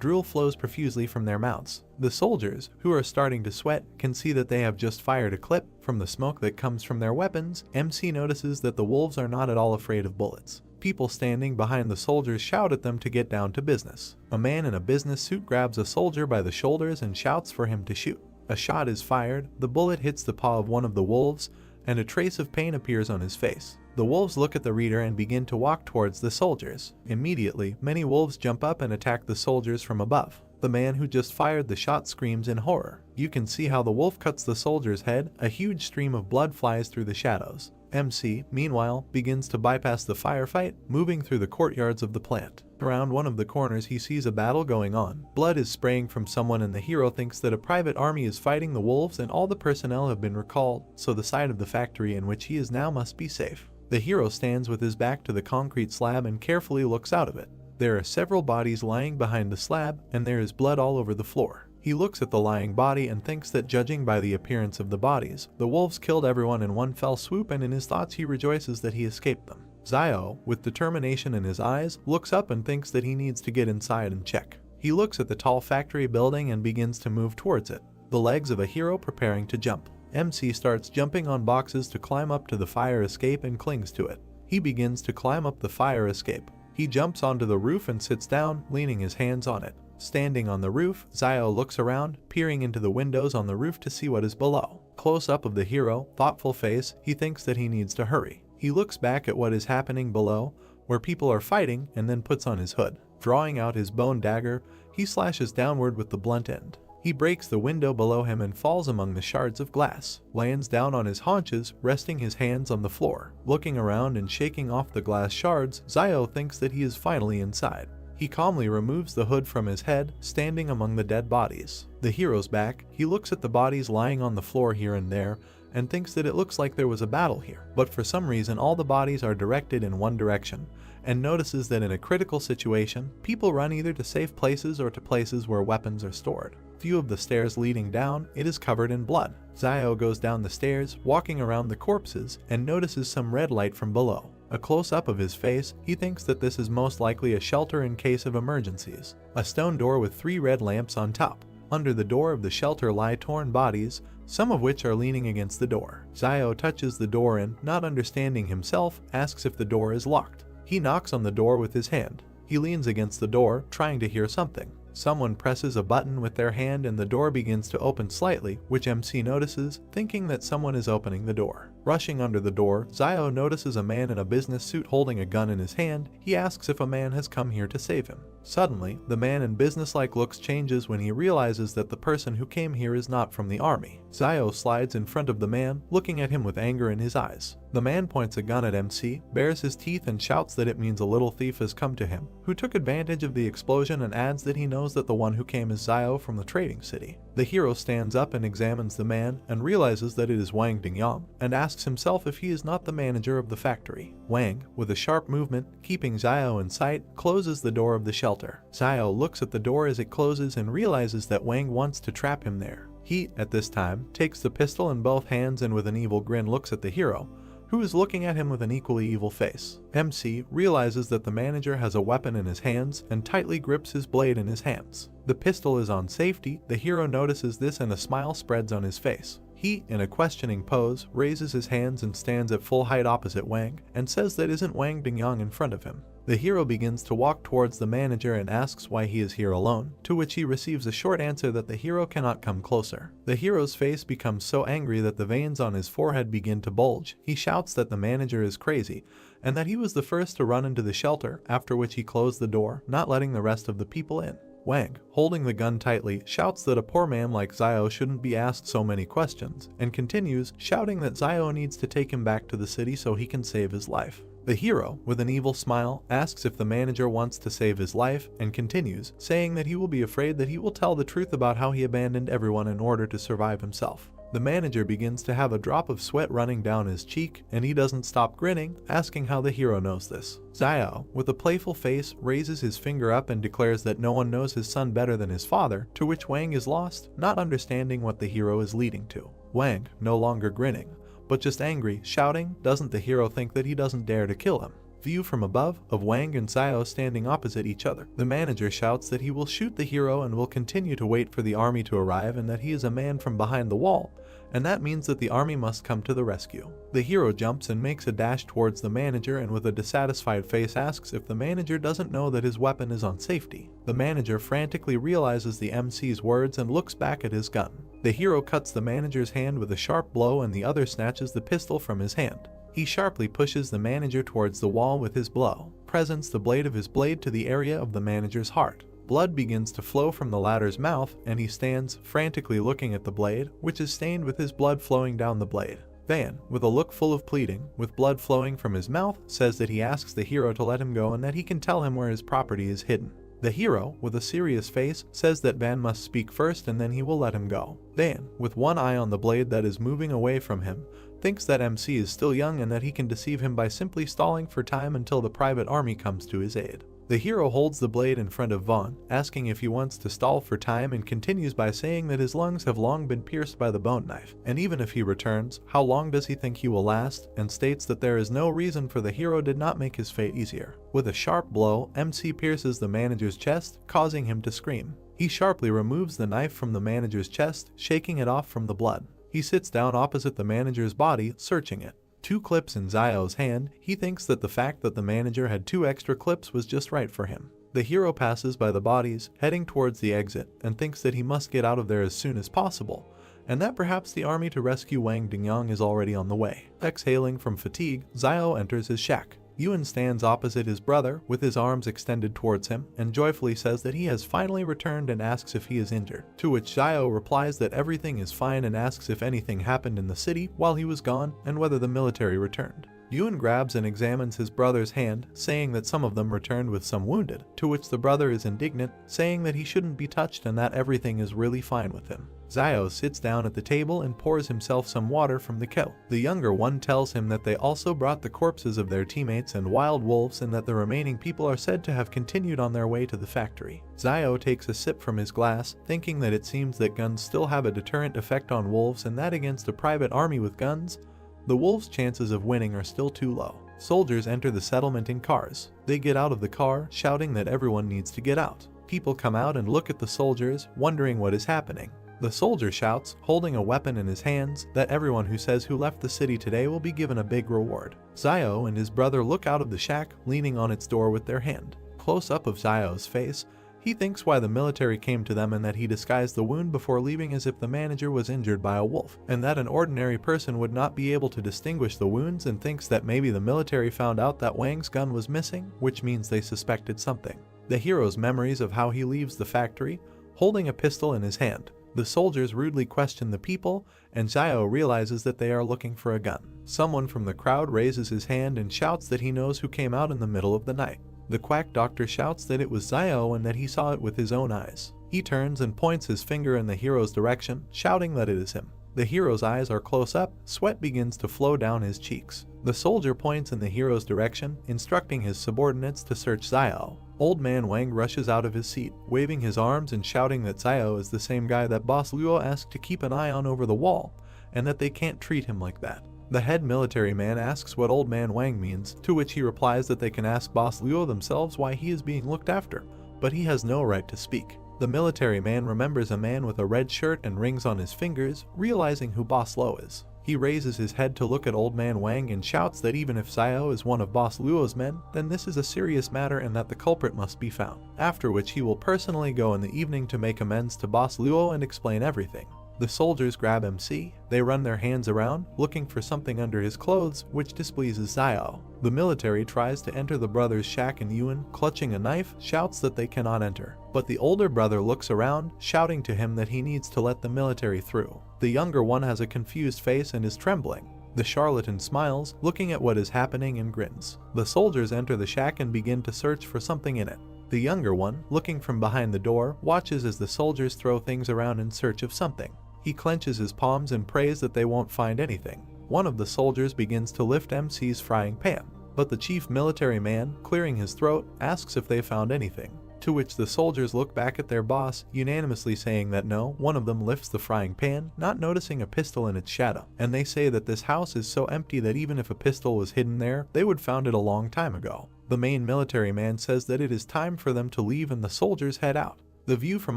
drool flows profusely from their mouths. The soldiers, who are starting to sweat, can see that they have just fired a clip. From the smoke that comes from their weapons, MC notices that the wolves are not at all afraid of bullets. People standing behind the soldiers shout at them to get down to business. A man in a business suit grabs a soldier by the shoulders and shouts for him to shoot. A shot is fired, the bullet hits the paw of one of the wolves, and a trace of pain appears on his face. The wolves look at the reader and begin to walk towards the soldiers. Immediately, many wolves jump up and attack the soldiers from above. The man who just fired the shot screams in horror. You can see how the wolf cuts the soldier's head. A huge stream of blood flies through the shadows. MC, meanwhile, begins to bypass the firefight, moving through the courtyards of the plant. Around one of the corners he sees a battle going on. Blood is spraying from someone, and the hero thinks that a private army is fighting the wolves and all the personnel have been recalled, so the side of the factory in which he is now must be safe. The hero stands with his back to the concrete slab and carefully looks out of it. There are several bodies lying behind the slab, and there is blood all over the floor. He looks at the lying body and thinks that, judging by the appearance of the bodies, the wolves killed everyone in one fell swoop, and in his thoughts he rejoices that he escaped them. Xiao, with determination in his eyes, looks up and thinks that he needs to get inside and check. He looks at the tall factory building and begins to move towards it, the legs of a hero preparing to jump. MC starts jumping on boxes to climb up to the fire escape and clings to it. He begins to climb up the fire escape. He jumps onto the roof and sits down, leaning his hands on it. Standing on the roof, Zio looks around, peering into the windows on the roof to see what is below. Close up of the hero, thoughtful face, he thinks that he needs to hurry. He looks back at what is happening below, where people are fighting, and then puts on his hood. Drawing out his bone dagger, he slashes downward with the blunt end. He breaks the window below him and falls among the shards of glass, lands down on his haunches, resting his hands on the floor. Looking around and shaking off the glass shards, Zio thinks that he is finally inside. He calmly removes the hood from his head, standing among the dead bodies. The hero's back, he looks at the bodies lying on the floor here and there, and thinks that it looks like there was a battle here. But for some reason all the bodies are directed in one direction, and notices that in a critical situation, people run either to safe places or to places where weapons are stored. Few of the stairs leading down, it is covered in blood. Zio goes down the stairs, walking around the corpses, and notices some red light from below. A close-up of his face, he thinks that this is most likely a shelter in case of emergencies. A stone door with 3 red lamps on top. Under the door of the shelter lie torn bodies, some of which are leaning against the door. Zio touches the door and, not understanding himself, asks if the door is locked. He knocks on the door with his hand. He leans against the door, trying to hear something. Someone presses a button with their hand and the door begins to open slightly, which MC notices, thinking that someone is opening the door. Rushing under the door, Zio notices a man in a business suit holding a gun in his hand. He asks if a man has come here to save him. Suddenly, the man in businesslike looks changes when he realizes that the person who came here is not from the army. Zio slides in front of the man, looking at him with anger in his eyes. The man points a gun at MC, bares his teeth and shouts that it means a little thief has come to him, who took advantage of the explosion, and adds that he knows that the one who came is Zio from the trading city. The hero stands up and examines the man and realizes that it is Wang Dingyang, and asks himself if he is not the manager of the factory. Wang, with a sharp movement, keeping Zio in sight, closes the door of the shelter. Zio looks at the door as it closes and realizes that Wang wants to trap him there. He, at this time, takes the pistol in both hands and with an evil grin looks at the hero, who is looking at him with an equally evil face. MC realizes that the manager has a weapon in his hands and tightly grips his blade in his hands. The pistol is on safety. The hero notices this and a smile spreads on his face. He, in a questioning pose, raises his hands and stands at full height opposite Wang, and says that isn't Wang Dingyang in front of him. The hero begins to walk towards the manager and asks why he is here alone, to which he receives a short answer that the hero cannot come closer. The hero's face becomes so angry that the veins on his forehead begin to bulge. He shouts that the manager is crazy, and that he was the first to run into the shelter, after which he closed the door, not letting the rest of the people in. Wang, holding the gun tightly, shouts that a poor man like Zio shouldn't be asked so many questions, and continues, shouting that Zio needs to take him back to the city so he can save his life. The hero, with an evil smile, asks if the manager wants to save his life, and continues, saying that he will be afraid that he will tell the truth about how he abandoned everyone in order to survive himself. The manager begins to have a drop of sweat running down his cheek, and he doesn't stop grinning, asking how the hero knows this. Zio, with a playful face, raises his finger up and declares that no one knows his son better than his father, to which Wang is lost, not understanding what the hero is leading to. Wang, no longer grinning, but just angry, shouting, doesn't the hero think that he doesn't dare to kill him? View from above, of Wang and Zio standing opposite each other. The manager shouts that he will shoot the hero and will continue to wait for the army to arrive, and that he is a man from behind the wall, and that means that the army must come to the rescue. The hero jumps and makes a dash towards the manager, and with a dissatisfied face asks if the manager doesn't know that his weapon is on safety. The manager frantically realizes the MC's words and looks back at his gun. The hero cuts the manager's hand with a sharp blow, and the other snatches the pistol from his hand. He sharply pushes the manager towards the wall with his blow, presents the blade of his blade to the area of the manager's heart. Blood begins to flow from the latter's mouth, and he stands, frantically looking at the blade, which is stained with his blood flowing down the blade. Van, with a look full of pleading, with blood flowing from his mouth, says that he asks the hero to let him go and that he can tell him where his property is hidden. The hero, with a serious face, says that Van must speak first and then he will let him go. Van, with one eye on the blade that is moving away from him, thinks that MC is still young and that he can deceive him by simply stalling for time until the private army comes to his aid. The hero holds the blade in front of Vaughn, asking if he wants to stall for time, and continues by saying that his lungs have long been pierced by the bone knife, and even if he returns, how long does he think he will last, and states that there is no reason for the hero did not make his fate easier. With a sharp blow, MC pierces the manager's chest, causing him to scream. He sharply removes the knife from the manager's chest, shaking it off from the blood. He sits down opposite the manager's body, searching it. 2 clips in Zio's hand, he thinks that the fact that the manager had 2 extra clips was just right for him. The hero passes by the bodies, heading towards the exit, and thinks that he must get out of there as soon as possible, and that perhaps the army to rescue Wang Dingyang is already on the way. Exhaling from fatigue, Xiao enters his shack. Yuan stands opposite his brother with his arms extended towards him and joyfully says that he has finally returned and asks if he is injured, to which Xiao replies that everything is fine and asks if anything happened in the city while he was gone and whether the military returned. Yuan grabs and examines his brother's hand, saying that some of them returned with some wounded, to which the brother is indignant, saying that he shouldn't be touched and that everything is really fine with him. Xiao sits down at the table and pours himself some water from the kettle. The younger one tells him that they also brought the corpses of their teammates and wild wolves and that the remaining people are said to have continued on their way to the factory. Xiao takes a sip from his glass, thinking that it seems that guns still have a deterrent effect on wolves and that against a private army with guns, the wolves' chances of winning are still too low. Soldiers enter the settlement in cars. They get out of the car, shouting that everyone needs to get out. People come out and look at the soldiers, wondering what is happening. The soldier shouts, holding a weapon in his hands, that everyone who says who left the city today will be given a big reward. Xiao and his brother look out of the shack, leaning on its door with their hand. Close up of Xiao's face, he thinks why the military came to them and that he disguised the wound before leaving as if the manager was injured by a wolf, and that an ordinary person would not be able to distinguish the wounds, and thinks that maybe the military found out that Wang's gun was missing, which means they suspected something. The hero's memories of how he leaves the factory, holding a pistol in his hand. The soldiers rudely question the people, and Xiao realizes that they are looking for a gun. Someone from the crowd raises his hand and shouts that he knows who came out in the middle of the night. The quack doctor shouts that it was Xiao and that he saw it with his own eyes. He turns and points his finger in the hero's direction, shouting that it is him. The hero's eyes are close up, sweat begins to flow down his cheeks. The soldier points in the hero's direction, instructing his subordinates to search Xiao. Old man Wang rushes out of his seat, waving his arms and shouting that Xiao is the same guy that Boss Luo asked to keep an eye on over the wall, and that they can't treat him like that. The head military man asks what Old Man Wang means, to which he replies that they can ask Boss Luo themselves why he is being looked after, but he has no right to speak. The military man remembers a man with a red shirt and rings on his fingers, realizing who Boss Luo is. He raises his head to look at Old Man Wang and shouts that even if Xiao is one of Boss Luo's men, then this is a serious matter and that the culprit must be found, after which he will personally go in the evening to make amends to Boss Luo and explain everything. The soldiers grab MC, they run their hands around, looking for something under his clothes, which displeases Xiao. The military tries to enter the brothers' shack and Yuan, clutching a knife, shouts that they cannot enter. But the older brother looks around, shouting to him that he needs to let the military through. The younger one has a confused face and is trembling. The charlatan smiles, looking at what is happening and grins. The soldiers enter the shack and begin to search for something in it. The younger one, looking from behind the door, watches as the soldiers throw things around in search of something. He clenches his palms and prays that they won't find anything. One of the soldiers begins to lift MC's frying pan, but the chief military man, clearing his throat, asks if they found anything, to which the soldiers look back at their boss, unanimously saying that no. One of them lifts the frying pan, not noticing a pistol in its shadow, and they say that this house is so empty that even if a pistol was hidden there, they would found it a long time ago. The main military man says that it is time for them to leave and the soldiers head out. The view from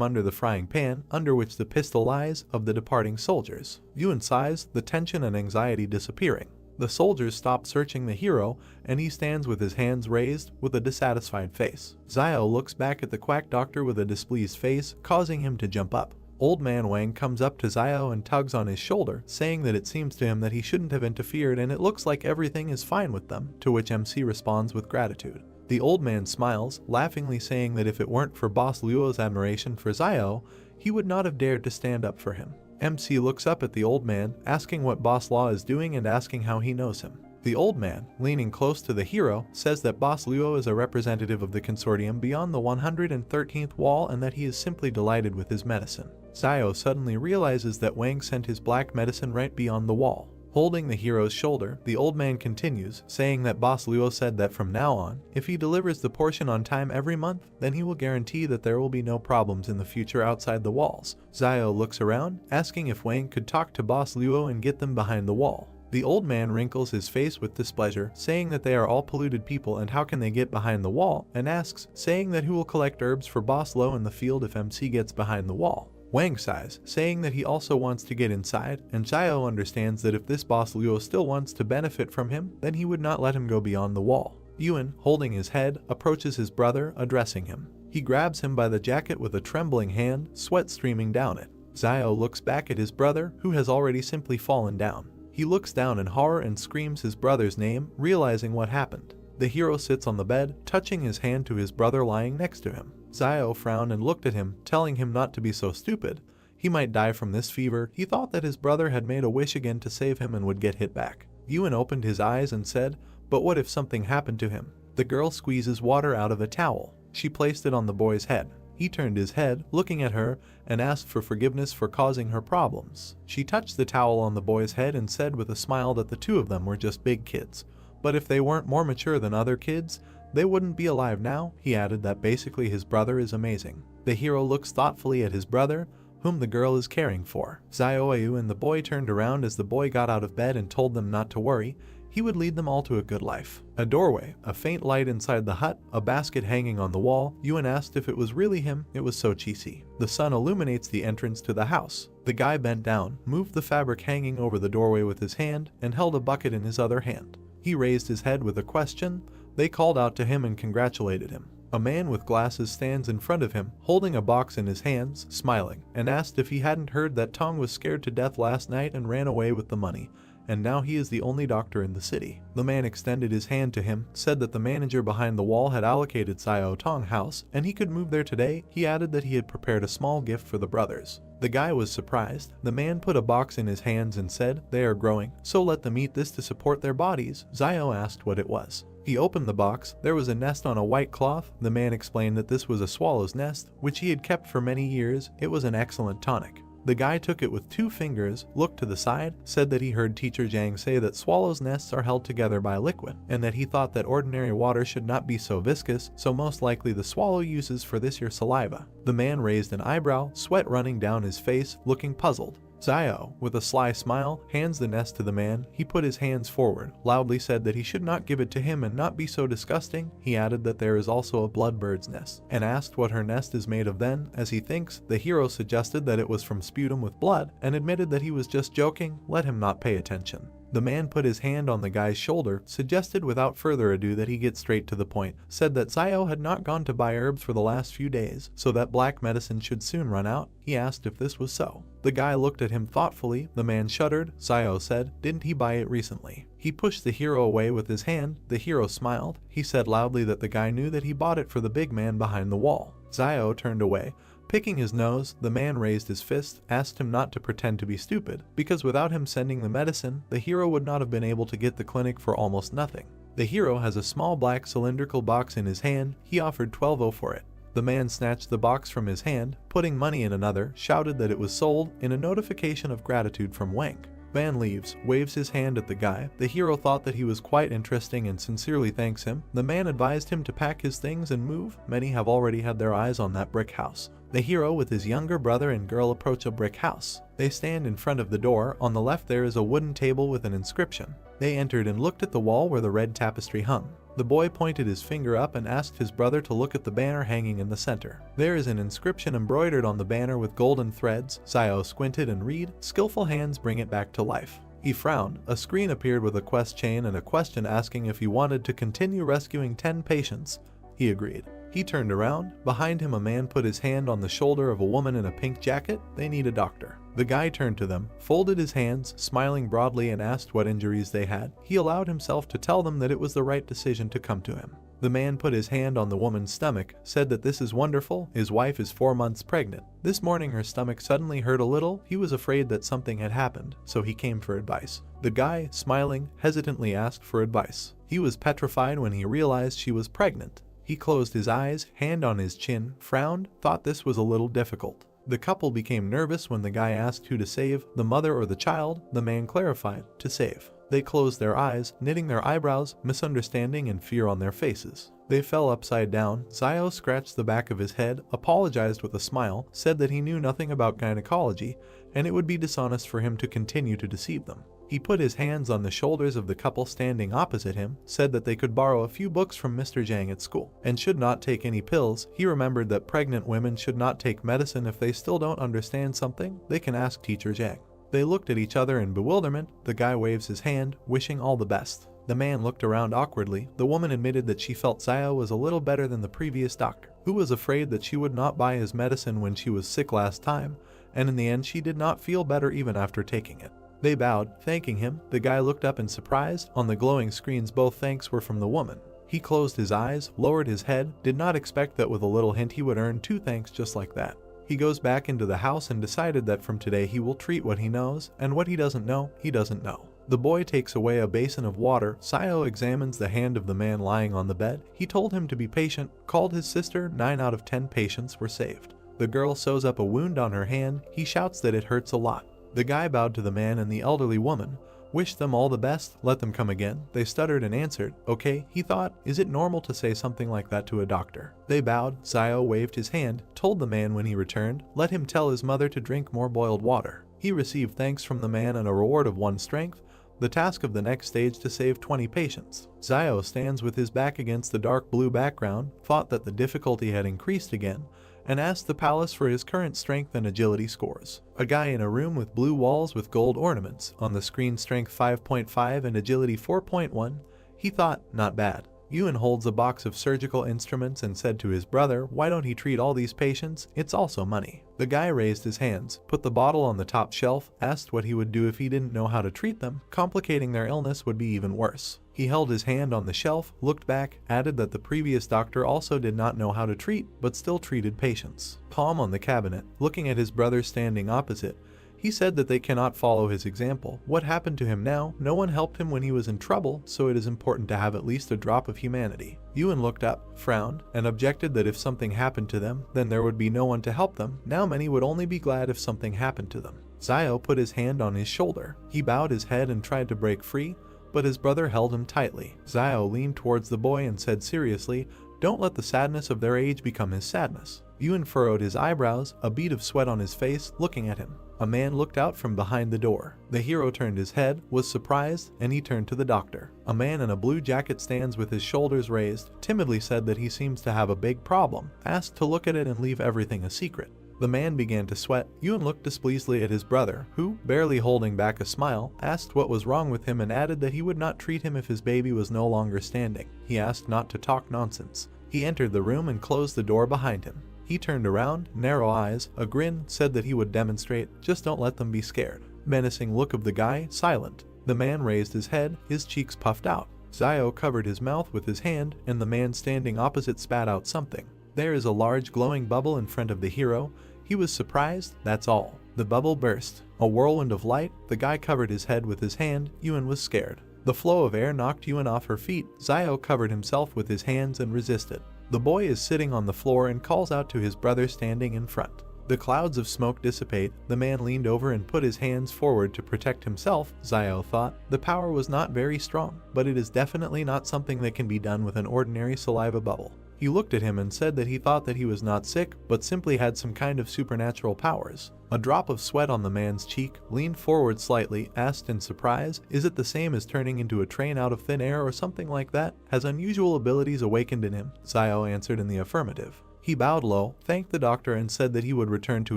under the frying pan, under which the pistol lies, of the departing soldiers. Yuan sighs, the tension and anxiety disappearing. The soldiers stop searching the hero, and he stands with his hands raised, with a dissatisfied face. Xiao looks back at the quack doctor with a displeased face, causing him to jump up. Old Man Wang comes up to Xiao and tugs on his shoulder, saying that it seems to him that he shouldn't have interfered and it looks like everything is fine with them, to which MC responds with gratitude. The old man smiles, laughingly saying that if it weren't for Boss Luo's admiration for Xiao, he would not have dared to stand up for him. MC looks up at the old man, asking what Boss Luo is doing and asking how he knows him. The old man, leaning close to the hero, says that Boss Luo is a representative of the consortium beyond the 113th wall and that he is simply delighted with his medicine. Xiao suddenly realizes that Wang sent his black medicine right beyond the wall. Holding the hero's shoulder, the old man continues, saying that Boss Luo said that from now on, if he delivers the portion on time every month, then he will guarantee that there will be no problems in the future outside the walls. Xiao looks around, asking if Wang could talk to Boss Luo and get them behind the wall. The old man wrinkles his face with displeasure, saying that they are all polluted people and how can they get behind the wall, and asks, saying that who will collect herbs for Boss Luo in the field if MC gets behind the wall. Wang sighs, saying that he also wants to get inside, and Xiao understands that if this Boss Luo still wants to benefit from him, then he would not let him go beyond the wall. Yuan, holding his head, approaches his brother, addressing him. He grabs him by the jacket with a trembling hand, sweat streaming down it. Xiao looks back at his brother, who has already simply fallen down. He looks down in horror and screams his brother's name, realizing what happened. The hero sits on the bed, touching his hand to his brother lying next to him. Xiao frowned and looked at him, telling him not to be so stupid. He might die from this fever. He thought that his brother had made a wish again to save him and would get hit back. Yuan opened his eyes and said, "But what if something happened to him?" The girl squeezes water out of a towel. She placed it on the boy's head. He turned his head, looking at her, and asked for forgiveness for causing her problems. She touched the towel on the boy's head and said with a smile that the two of them were just big kids. But if they weren't more mature than other kids, they wouldn't be alive now. He added that basically his brother is amazing. The hero looks thoughtfully at his brother, whom the girl is caring for. Xiao and the boy turned around as the boy got out of bed and told them not to worry. He would lead them all to a good life. A doorway, a faint light inside the hut, a basket hanging on the wall. Yuan asked if it was really him. It was so cheesy. The sun illuminates the entrance to the house. The guy bent down, moved the fabric hanging over the doorway with his hand, and held a bucket in his other hand. He raised his head with a question. They called out to him and congratulated him. A man with glasses stands in front of him, holding a box in his hands, smiling, and asked if he hadn't heard that Tong was scared to death last night and ran away with the money, and now he is the only doctor in the city. The man extended his hand to him, said that the manager behind the wall had allocated Xiao Tong house, and he could move there today. He added that he had prepared a small gift for the brothers. The guy was surprised. The man put a box in his hands and said, "They are growing, so let them eat this to support their bodies." Xiao asked what it was. He opened the box. There was a nest on a white cloth. The man explained that this was a swallow's nest, which he had kept for many years. It was an excellent tonic. The guy took it with 2 fingers, looked to the side, said that he heard Teacher Zhang say that swallows' nests are held together by liquid, and that he thought that ordinary water should not be so viscous, so most likely the swallow uses for this your saliva. The man raised an eyebrow, sweat running down his face, looking puzzled. Xiao, with a sly smile, hands the nest to the man. He put his hands forward, loudly said that he should not give it to him and not be so disgusting. He added that there is also a bloodbird's nest, and asked what her nest is made of. Then, as he thinks, the hero suggested that it was from sputum with blood, and admitted that he was just joking. Let him not pay attention. The man put his hand on the guy's shoulder, suggested without further ado that he get straight to the point, said that Xiao had not gone to buy herbs for the last few days, so that black medicine should soon run out. He asked if this was so. The guy looked at him thoughtfully. The man shuddered. Xiao said, "Didn't he buy it recently?" He pushed the hero away with his hand. The hero smiled. He said loudly that the guy knew that he bought it for the big man behind the wall. Xiao turned away. Picking his nose, the man raised his fist, asked him not to pretend to be stupid, because without him sending the medicine, the hero would not have been able to get the clinic for almost nothing. The hero has a small black cylindrical box in his hand. He offered 12 for it. The man snatched the box from his hand, putting money in another, shouted that it was sold, in a notification of gratitude from Wang. Van leaves, waves his hand at the guy. The hero thought that he was quite interesting and sincerely thanks him. The man advised him to pack his things and move. Many have already had their eyes on that brick house. The hero with his younger brother and girl approach a brick house. They stand in front of the door. On the left there is a wooden table with an inscription. They entered and looked at the wall where the red tapestry hung. The boy pointed his finger up and asked his brother to look at the banner hanging in the center. There is an inscription embroidered on the banner with golden threads. Xiao squinted and read, "Skillful hands bring it back to life." He frowned. A screen appeared with a quest chain and a question asking if he wanted to continue rescuing 10 patients. He agreed. He turned around. Behind him a man put his hand on the shoulder of a woman in a pink jacket. "They need a doctor." The guy turned to them, folded his hands, smiling broadly, and asked what injuries they had. He allowed himself to tell them that it was the right decision to come to him. The man put his hand on the woman's stomach, said that this is wonderful. His wife is 4 months pregnant. This morning her stomach suddenly hurt a little. He was afraid that something had happened, so he came for advice. The guy, smiling, hesitantly asked for advice. He was petrified when he realized she was pregnant. He closed his eyes, hand on his chin, frowned, thought this was a little difficult. The couple became nervous when the guy asked who to save, the mother or the child. The man clarified, to save. They closed their eyes, knitting their eyebrows, misunderstanding and fear on their faces. They fell upside down. Xiao scratched the back of his head, apologized with a smile, said that he knew nothing about gynecology, and it would be dishonest for him to continue to deceive them. He put his hands on the shoulders of the couple standing opposite him, said that they could borrow a few books from Mr. Zhang at school, and should not take any pills. He remembered that pregnant women should not take medicine. If they still don't understand something, they can ask Teacher Zhang. They looked at each other in bewilderment. The guy waves his hand, wishing all the best. The man looked around awkwardly. The woman admitted that she felt Zio was a little better than the previous doctor, who was afraid that she would not buy his medicine when she was sick last time, and in the end she did not feel better even after taking it. They bowed, thanking him. The guy looked up in surprise. On the glowing screens both thanks were from the woman. He closed his eyes, lowered his head, did not expect that with a little hint he would earn 2 thanks just like that. He goes back into the house and decided that from today he will treat what he knows, and what he doesn't know, he doesn't know. The boy takes away a basin of water. Zio examines the hand of the man lying on the bed. He told him to be patient, called his sister. 9 out of 10 patients were saved. The girl sews up a wound on her hand. He shouts that it hurts a lot. The guy bowed to the man and the elderly woman, wished them all the best, let them come again. They stuttered and answered, okay. He thought, is it normal to say something like that to a doctor? They bowed. Zio waved his hand, told the man when he returned, let him tell his mother to drink more boiled water. He received thanks from the man and a reward of 1 strength. The task of the next stage to save 20 patients. Zio stands with his back against the dark blue background, thought that the difficulty had increased again, and asked the palace for his current strength and agility scores. A guy in a room with blue walls with gold ornaments, on the screen strength 5.5 and agility 4.1. He thought, not bad. Ewan holds a box of surgical instruments and said to his brother, why don't he treat all these patients? It's also money. The guy raised his hands, put the bottle on the top shelf, asked what he would do if he didn't know how to treat them. Complicating their illness would be even worse. He held his hand on the shelf, looked back, added that the previous doctor also did not know how to treat, but still treated patients. Palm on the cabinet, looking at his brother standing opposite. He said that they cannot follow his example. What happened to him now? No one helped him when he was in trouble, so it is important to have at least a drop of humanity. Ewan looked up, frowned, and objected that if something happened to them, then there would be no one to help them. Now many would only be glad if something happened to them. Zio put his hand on his shoulder. He bowed his head and tried to break free, but his brother held him tightly. Zio leaned towards the boy and said seriously, don't let the sadness of their age become his sadness. Ewan furrowed his eyebrows, a bead of sweat on his face, looking at him. A man looked out from behind the door. The hero turned his head, was surprised, and he turned to the doctor. A man in a blue jacket stands with his shoulders raised, timidly said that he seems to have a big problem, asked to look at it and leave everything a secret. The man began to sweat. Ewan looked displeasedly at his brother, who, barely holding back a smile, asked what was wrong with him and added that he would not treat him if his baby was no longer standing. He asked not to talk nonsense. He entered the room and closed the door behind him. He turned around, narrow eyes, a grin, said that he would demonstrate, just don't let them be scared. Menacing look of the guy, silent. The man raised his head, his cheeks puffed out. Zio covered his mouth with his hand, and the man standing opposite spat out something. There is a large glowing bubble in front of the hero. He was surprised, that's all. The bubble burst. A whirlwind of light. The guy covered his head with his hand. Ewan was scared. The flow of air knocked Ewan off her feet. Zio covered himself with his hands and resisted. The boy is sitting on the floor and calls out to his brother standing in front. The clouds of smoke dissipate. The man leaned over and put his hands forward to protect himself. Zio thought the power was not very strong, but it is definitely not something that can be done with an ordinary saliva bubble. He looked at him and said that he thought that he was not sick, but simply had some kind of supernatural powers. A drop of sweat on the man's cheek, leaned forward slightly, asked in surprise, is it the same as turning into a train out of thin air or something like that? Has unusual abilities awakened in him? Zio answered in the affirmative. He bowed low, thanked the doctor and said that he would return to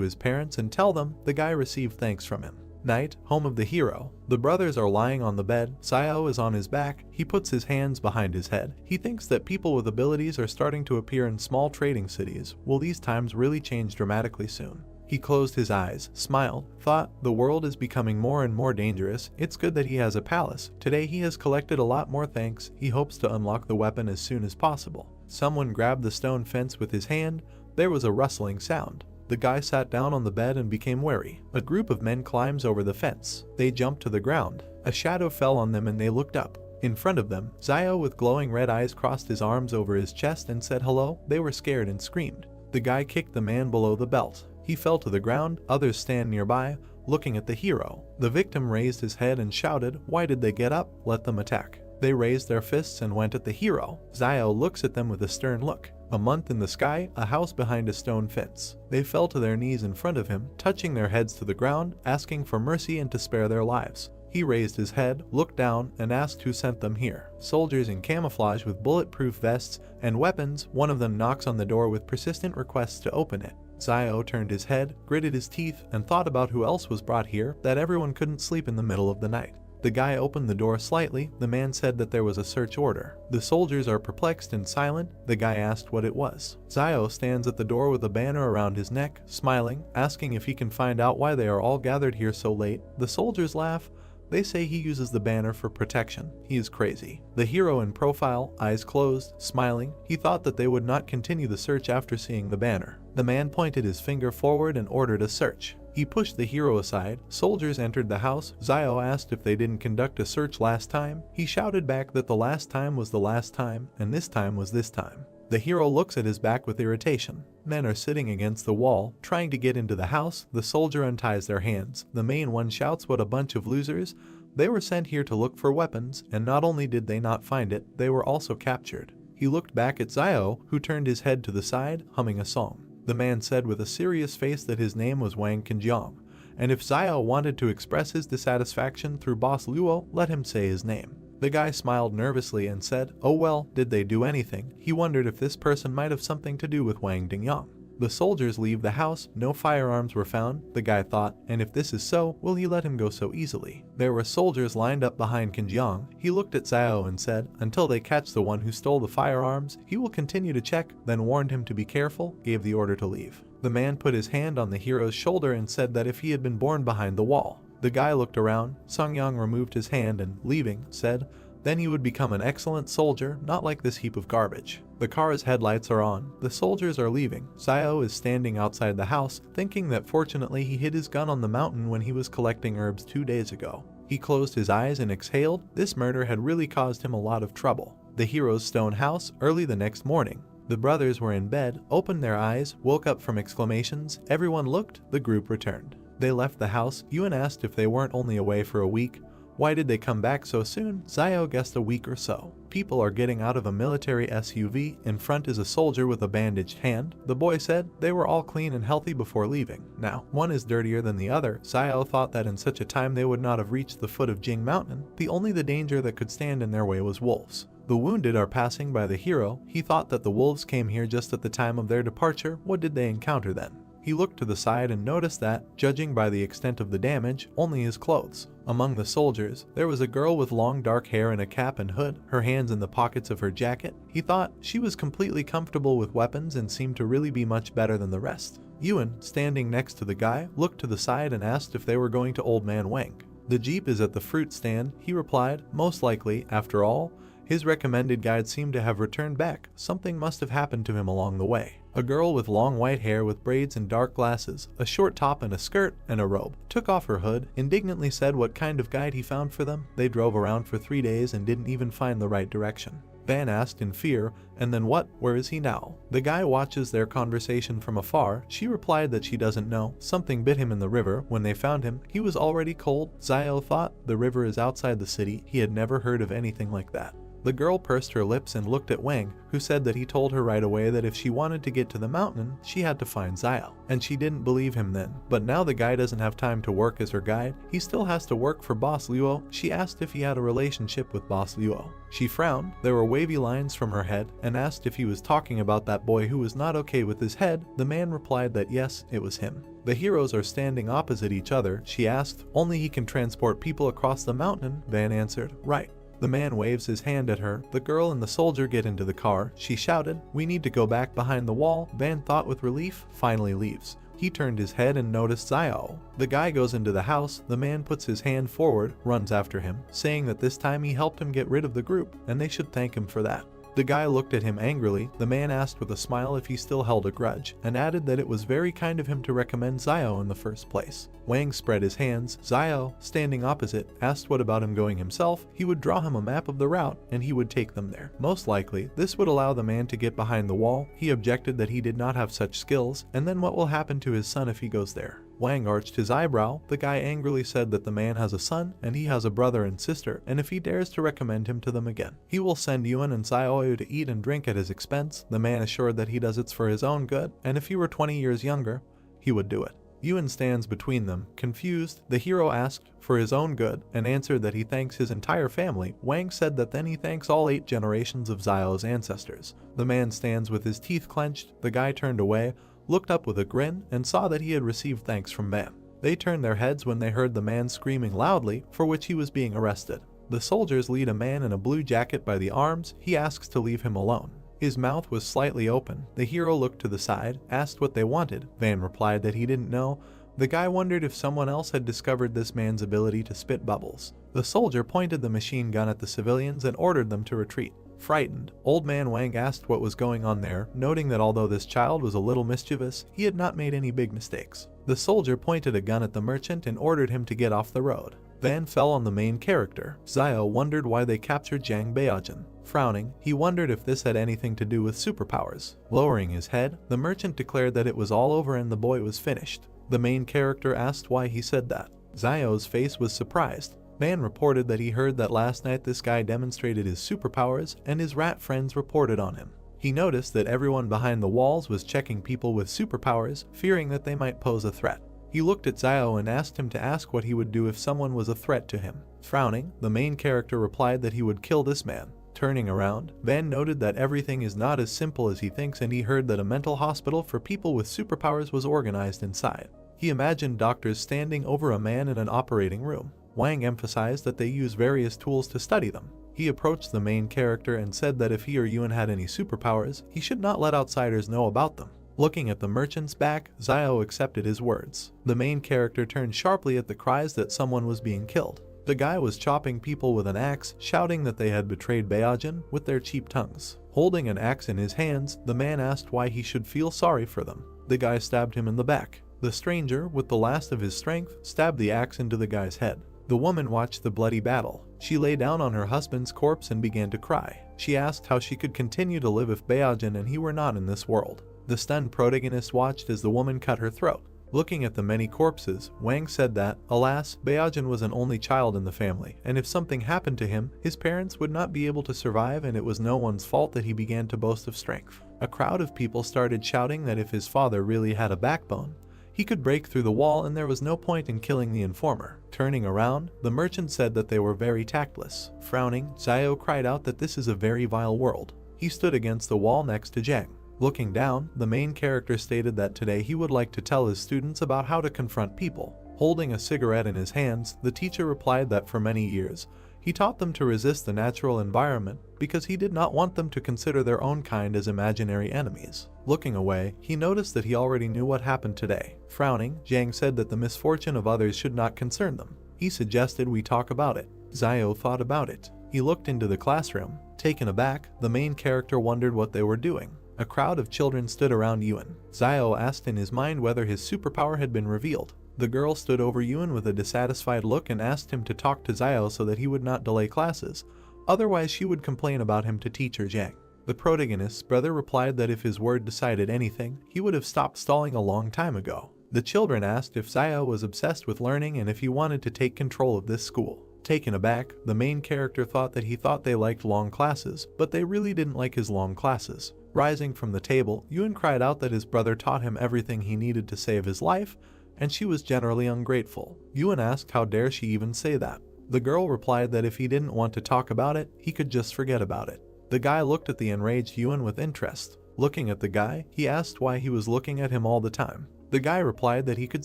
his parents and tell them. The guy received thanks from him. Night, home of the hero. The brothers are lying on the bed. Zio is on his back. He puts his hands behind his head. He thinks that people with abilities are starting to appear in small trading cities. Will these times really change dramatically soon? He closed his eyes, smiled, thought, the world is becoming more and more dangerous. It's good that he has a palace. Today he has collected a lot more thanks. He hopes to unlock the weapon as soon as possible. Someone grabbed the stone fence with his hand. There was a rustling sound. The guy sat down on the bed and became wary. A group of men climbs over the fence. They jumped to the ground. A shadow fell on them and they looked up. In front of them, Zio with glowing red eyes crossed his arms over his chest and said hello. They were scared and screamed. The guy kicked the man below the belt. He fell to the ground. Others stand nearby, looking at the hero. The victim raised his head and shouted, why did they get up? Let them attack. They raised their fists and went at the hero. Zio looks at them with a stern look. A month in the sky, a house behind a stone fence. They fell to their knees in front of him, touching their heads to the ground, asking for mercy and to spare their lives. He raised his head, looked down, and asked who sent them here. Soldiers in camouflage with bulletproof vests and weapons. One of them knocks on the door with persistent requests to open it. Zio turned his head, gritted his teeth, and thought about who else was brought here, that everyone couldn't sleep in the middle of the night. The guy opened the door slightly. The man said that there was a search order. The soldiers are perplexed and silent. The guy asked what it was. Zio stands at the door with a banner around his neck, smiling, asking if he can find out why they are all gathered here so late. The soldiers laugh. They say he uses the banner for protection. He is crazy. The hero in profile, eyes closed, smiling, he thought that they would not continue the search after seeing the banner. The man pointed his finger forward and ordered a search. He pushed the hero aside. Soldiers entered the house. Zio asked if they didn't conduct a search last time. He shouted back that the last time was the last time, and this time was this time. The hero looks at his back with irritation. Men are sitting against the wall, trying to get into the house. The soldier unties their hands. The main one shouts, "What a bunch of losers." They were sent here to look for weapons, and not only did they not find it, they were also captured. He looked back at Zio, who turned his head to the side, humming a song. The man said with a serious face that his name was Wang Qinjiang, and if Zio wanted to express his dissatisfaction through Boss Luo, let him say his name. The guy smiled nervously and said, "Oh well, did they do anything?" He wondered if this person might have something to do with Wang Dingyang. The soldiers leave the house. No firearms were found, the guy thought, and if this is so, will he let him go so easily? There were soldiers lined up behind Qinjiang. He looked at Zio and said, "Until they catch the one who stole the firearms, he will continue to check," then warned him to be careful, gave the order to leave. The man put his hand on the hero's shoulder and said that if he had been born behind the wall. The guy looked around. Songyang removed his hand and, leaving, said, "Then he would become an excellent soldier, not like this heap of garbage." The car's headlights are on. The soldiers are leaving. Zio is standing outside the house, thinking that fortunately he hid his gun on the mountain when he was collecting herbs 2 days ago. He closed his eyes and exhaled. This murder had really caused him a lot of trouble. The hero's stone house, early the next morning. The brothers were in bed, opened their eyes, woke up from exclamations. Everyone looked. The group returned. They left the house. Yuan asked if they weren't only away for a week. Why did they come back so soon? Zio guessed a week or so. People are getting out of a military SUV. In front is a soldier with a bandaged hand. The boy said they were all clean and healthy before leaving. Now, one is dirtier than the other. Zio thought that in such a time they would not have reached the foot of Jing Mountain. The only danger that could stand in their way was wolves. The wounded are passing by the hero. He thought that the wolves came here just at the time of their departure. What did they encounter then? He looked to the side and noticed that, judging by the extent of the damage, only his clothes. Among the soldiers, there was a girl with long dark hair and a cap and hood, her hands in the pockets of her jacket. He thought she was completely comfortable with weapons and seemed to really be much better than the rest. Yuan, standing next to the guy, looked to the side and asked if they were going to Old Man Wang. "The jeep is at the fruit stand," he replied. Most likely, after all, his recommended guide seemed to have returned back. Something must have happened to him along the way. A girl with long white hair with braids and dark glasses, a short top and a skirt and a robe, took off her hood, indignantly said what kind of guide he found for them. They drove around for 3 days and didn't even find the right direction. Van asked in fear, "And then what? Where is he now?" The guy watches their conversation from afar. She replied that she doesn't know. Something bit him in the river. When they found him, he was already cold. Zio thought the river is outside the city. He had never heard of anything like that. The girl pursed her lips and looked at Wang, who said that he told her right away that if she wanted to get to the mountain, she had to find Zio. And she didn't believe him then. But now the guy doesn't have time to work as her guide. He still has to work for Boss Luo. She asked if he had a relationship with Boss Luo. She frowned. There were wavy lines from her head, and asked if he was talking about that boy who was not okay with his head. The man replied that yes, it was him. The heroes are standing opposite each other. She asked, "Only he can transport people across the mountain?" Van answered, "Right." The man waves his hand at her. The girl and the soldier get into the car. She shouted, "We need to go back behind the wall." Van thought with relief, finally leaves. He turned his head and noticed Zio. The guy goes into the house. The man puts his hand forward, runs after him, saying that this time he helped him get rid of the group, and they should thank him for that. The guy looked at him angrily. The man asked with a smile if he still held a grudge, and added that it was very kind of him to recommend Zio in the first place. Wang spread his hands. Zio, standing opposite, asked what about him going himself. He would draw him a map of the route, and he would take them there. Most likely, this would allow the man to get behind the wall. He objected that he did not have such skills, and then what will happen to his son if he goes there? Wang arched his eyebrow. The guy angrily said that the man has a son, and he has a brother and sister, and if he dares to recommend him to them again, he will send Yuan and Zio to eat and drink at his expense. The man assured that he does it for his own good, and if he were 20 years younger, he would do it. Yuan stands between them, confused. The hero asked for his own good, and answered that he thanks his entire family. Wang said that then he thanks all 8 generations of Zio's ancestors. The man stands with his teeth clenched. The guy turned away, looked up with a grin, and saw that he had received thanks from Van. They turned their heads when they heard the man screaming loudly, for which he was being arrested. The soldiers lead a man in a blue jacket by the arms. He asks to leave him alone. His mouth was slightly open. The hero looked to the side, asked what they wanted. Van replied that he didn't know. The guy wondered if someone else had discovered this man's ability to spit bubbles. The soldier pointed the machine gun at the civilians and ordered them to retreat. Frightened, Old Man Wang asked what was going on there, noting that although this child was a little mischievous, he had not made any big mistakes. The soldier pointed a gun at the merchant and ordered him to get off the road. Van fell on the main character. Xiao wondered why they captured Zhang Baojin. Frowning, he wondered if this had anything to do with superpowers. Lowering his head, the merchant declared that it was all over and the boy was finished. The main character asked why he said that. Xiao's face was surprised. Van reported that he heard that last night this guy demonstrated his superpowers and his rat friends reported on him. He noticed that everyone behind the walls was checking people with superpowers, fearing that they might pose a threat. He looked at Xiao and asked him to ask what he would do if someone was a threat to him. Frowning, the main character replied that he would kill this man. Turning around, Van noted that everything is not as simple as he thinks, and he heard that a mental hospital for people with superpowers was organized inside. He imagined doctors standing over a man in an operating room. Wang emphasized that they use various tools to study them. He approached the main character and said that if he or Yuan had any superpowers, he should not let outsiders know about them. Looking at the merchant's back, Xiao accepted his words. The main character turned sharply at the cries that someone was being killed. The guy was chopping people with an axe, shouting that they had betrayed Baojin with their cheap tongues. Holding an axe in his hands, the man asked why he should feel sorry for them. The guy stabbed him in the back. The stranger, with the last of his strength, stabbed the axe into the guy's head. The woman watched the bloody battle. She lay down on her husband's corpse and began to cry. She asked how she could continue to live if Baojin and he were not in this world. The stunned protagonist watched as the woman cut her throat. Looking at the many corpses, Wang said that, alas, Baojin was an only child in the family, and if something happened to him, his parents would not be able to survive, and it was no one's fault that he began to boast of strength. A crowd of people started shouting that if his father really had a backbone, he could break through the wall and there was no point in killing the informer. Turning around, the merchant said that they were very tactless. Frowning, Xiao cried out that this is a very vile world. He stood against the wall next to Zhang. Looking down, the main character stated that today he would like to tell his students about how to confront people. Holding a cigarette in his hands, the teacher replied that for many years, he taught them to resist the natural environment because he did not want them to consider their own kind as imaginary enemies. Looking away, he noticed that he already knew what happened today. Frowning, Zhang said that the misfortune of others should not concern them. He suggested we talk about it. Xiao thought about it. He looked into the classroom. Taken aback, the main character wondered what they were doing. A crowd of children stood around Yuan. Xiao asked in his mind whether his superpower had been revealed. The girl stood over Yuan with a dissatisfied look and asked him to talk to Xiao so that he would not delay classes, otherwise she would complain about him to teacher Zhang. The protagonist's brother replied that if his word decided anything, he would have stopped stalling a long time ago. The children asked if Xiao was obsessed with learning and if he wanted to take control of this school. Taken aback, the main character thought that he thought they liked long classes, but they really didn't like his long classes. Rising from the table, Yuan cried out that his brother taught him everything he needed to save his life, and she was generally ungrateful. Yuan asked how dare she even say that. The girl replied that if he didn't want to talk about it, he could just forget about it. The guy looked at the enraged Yuan with interest. Looking at the guy, he asked why he was looking at him all the time. The guy replied that he could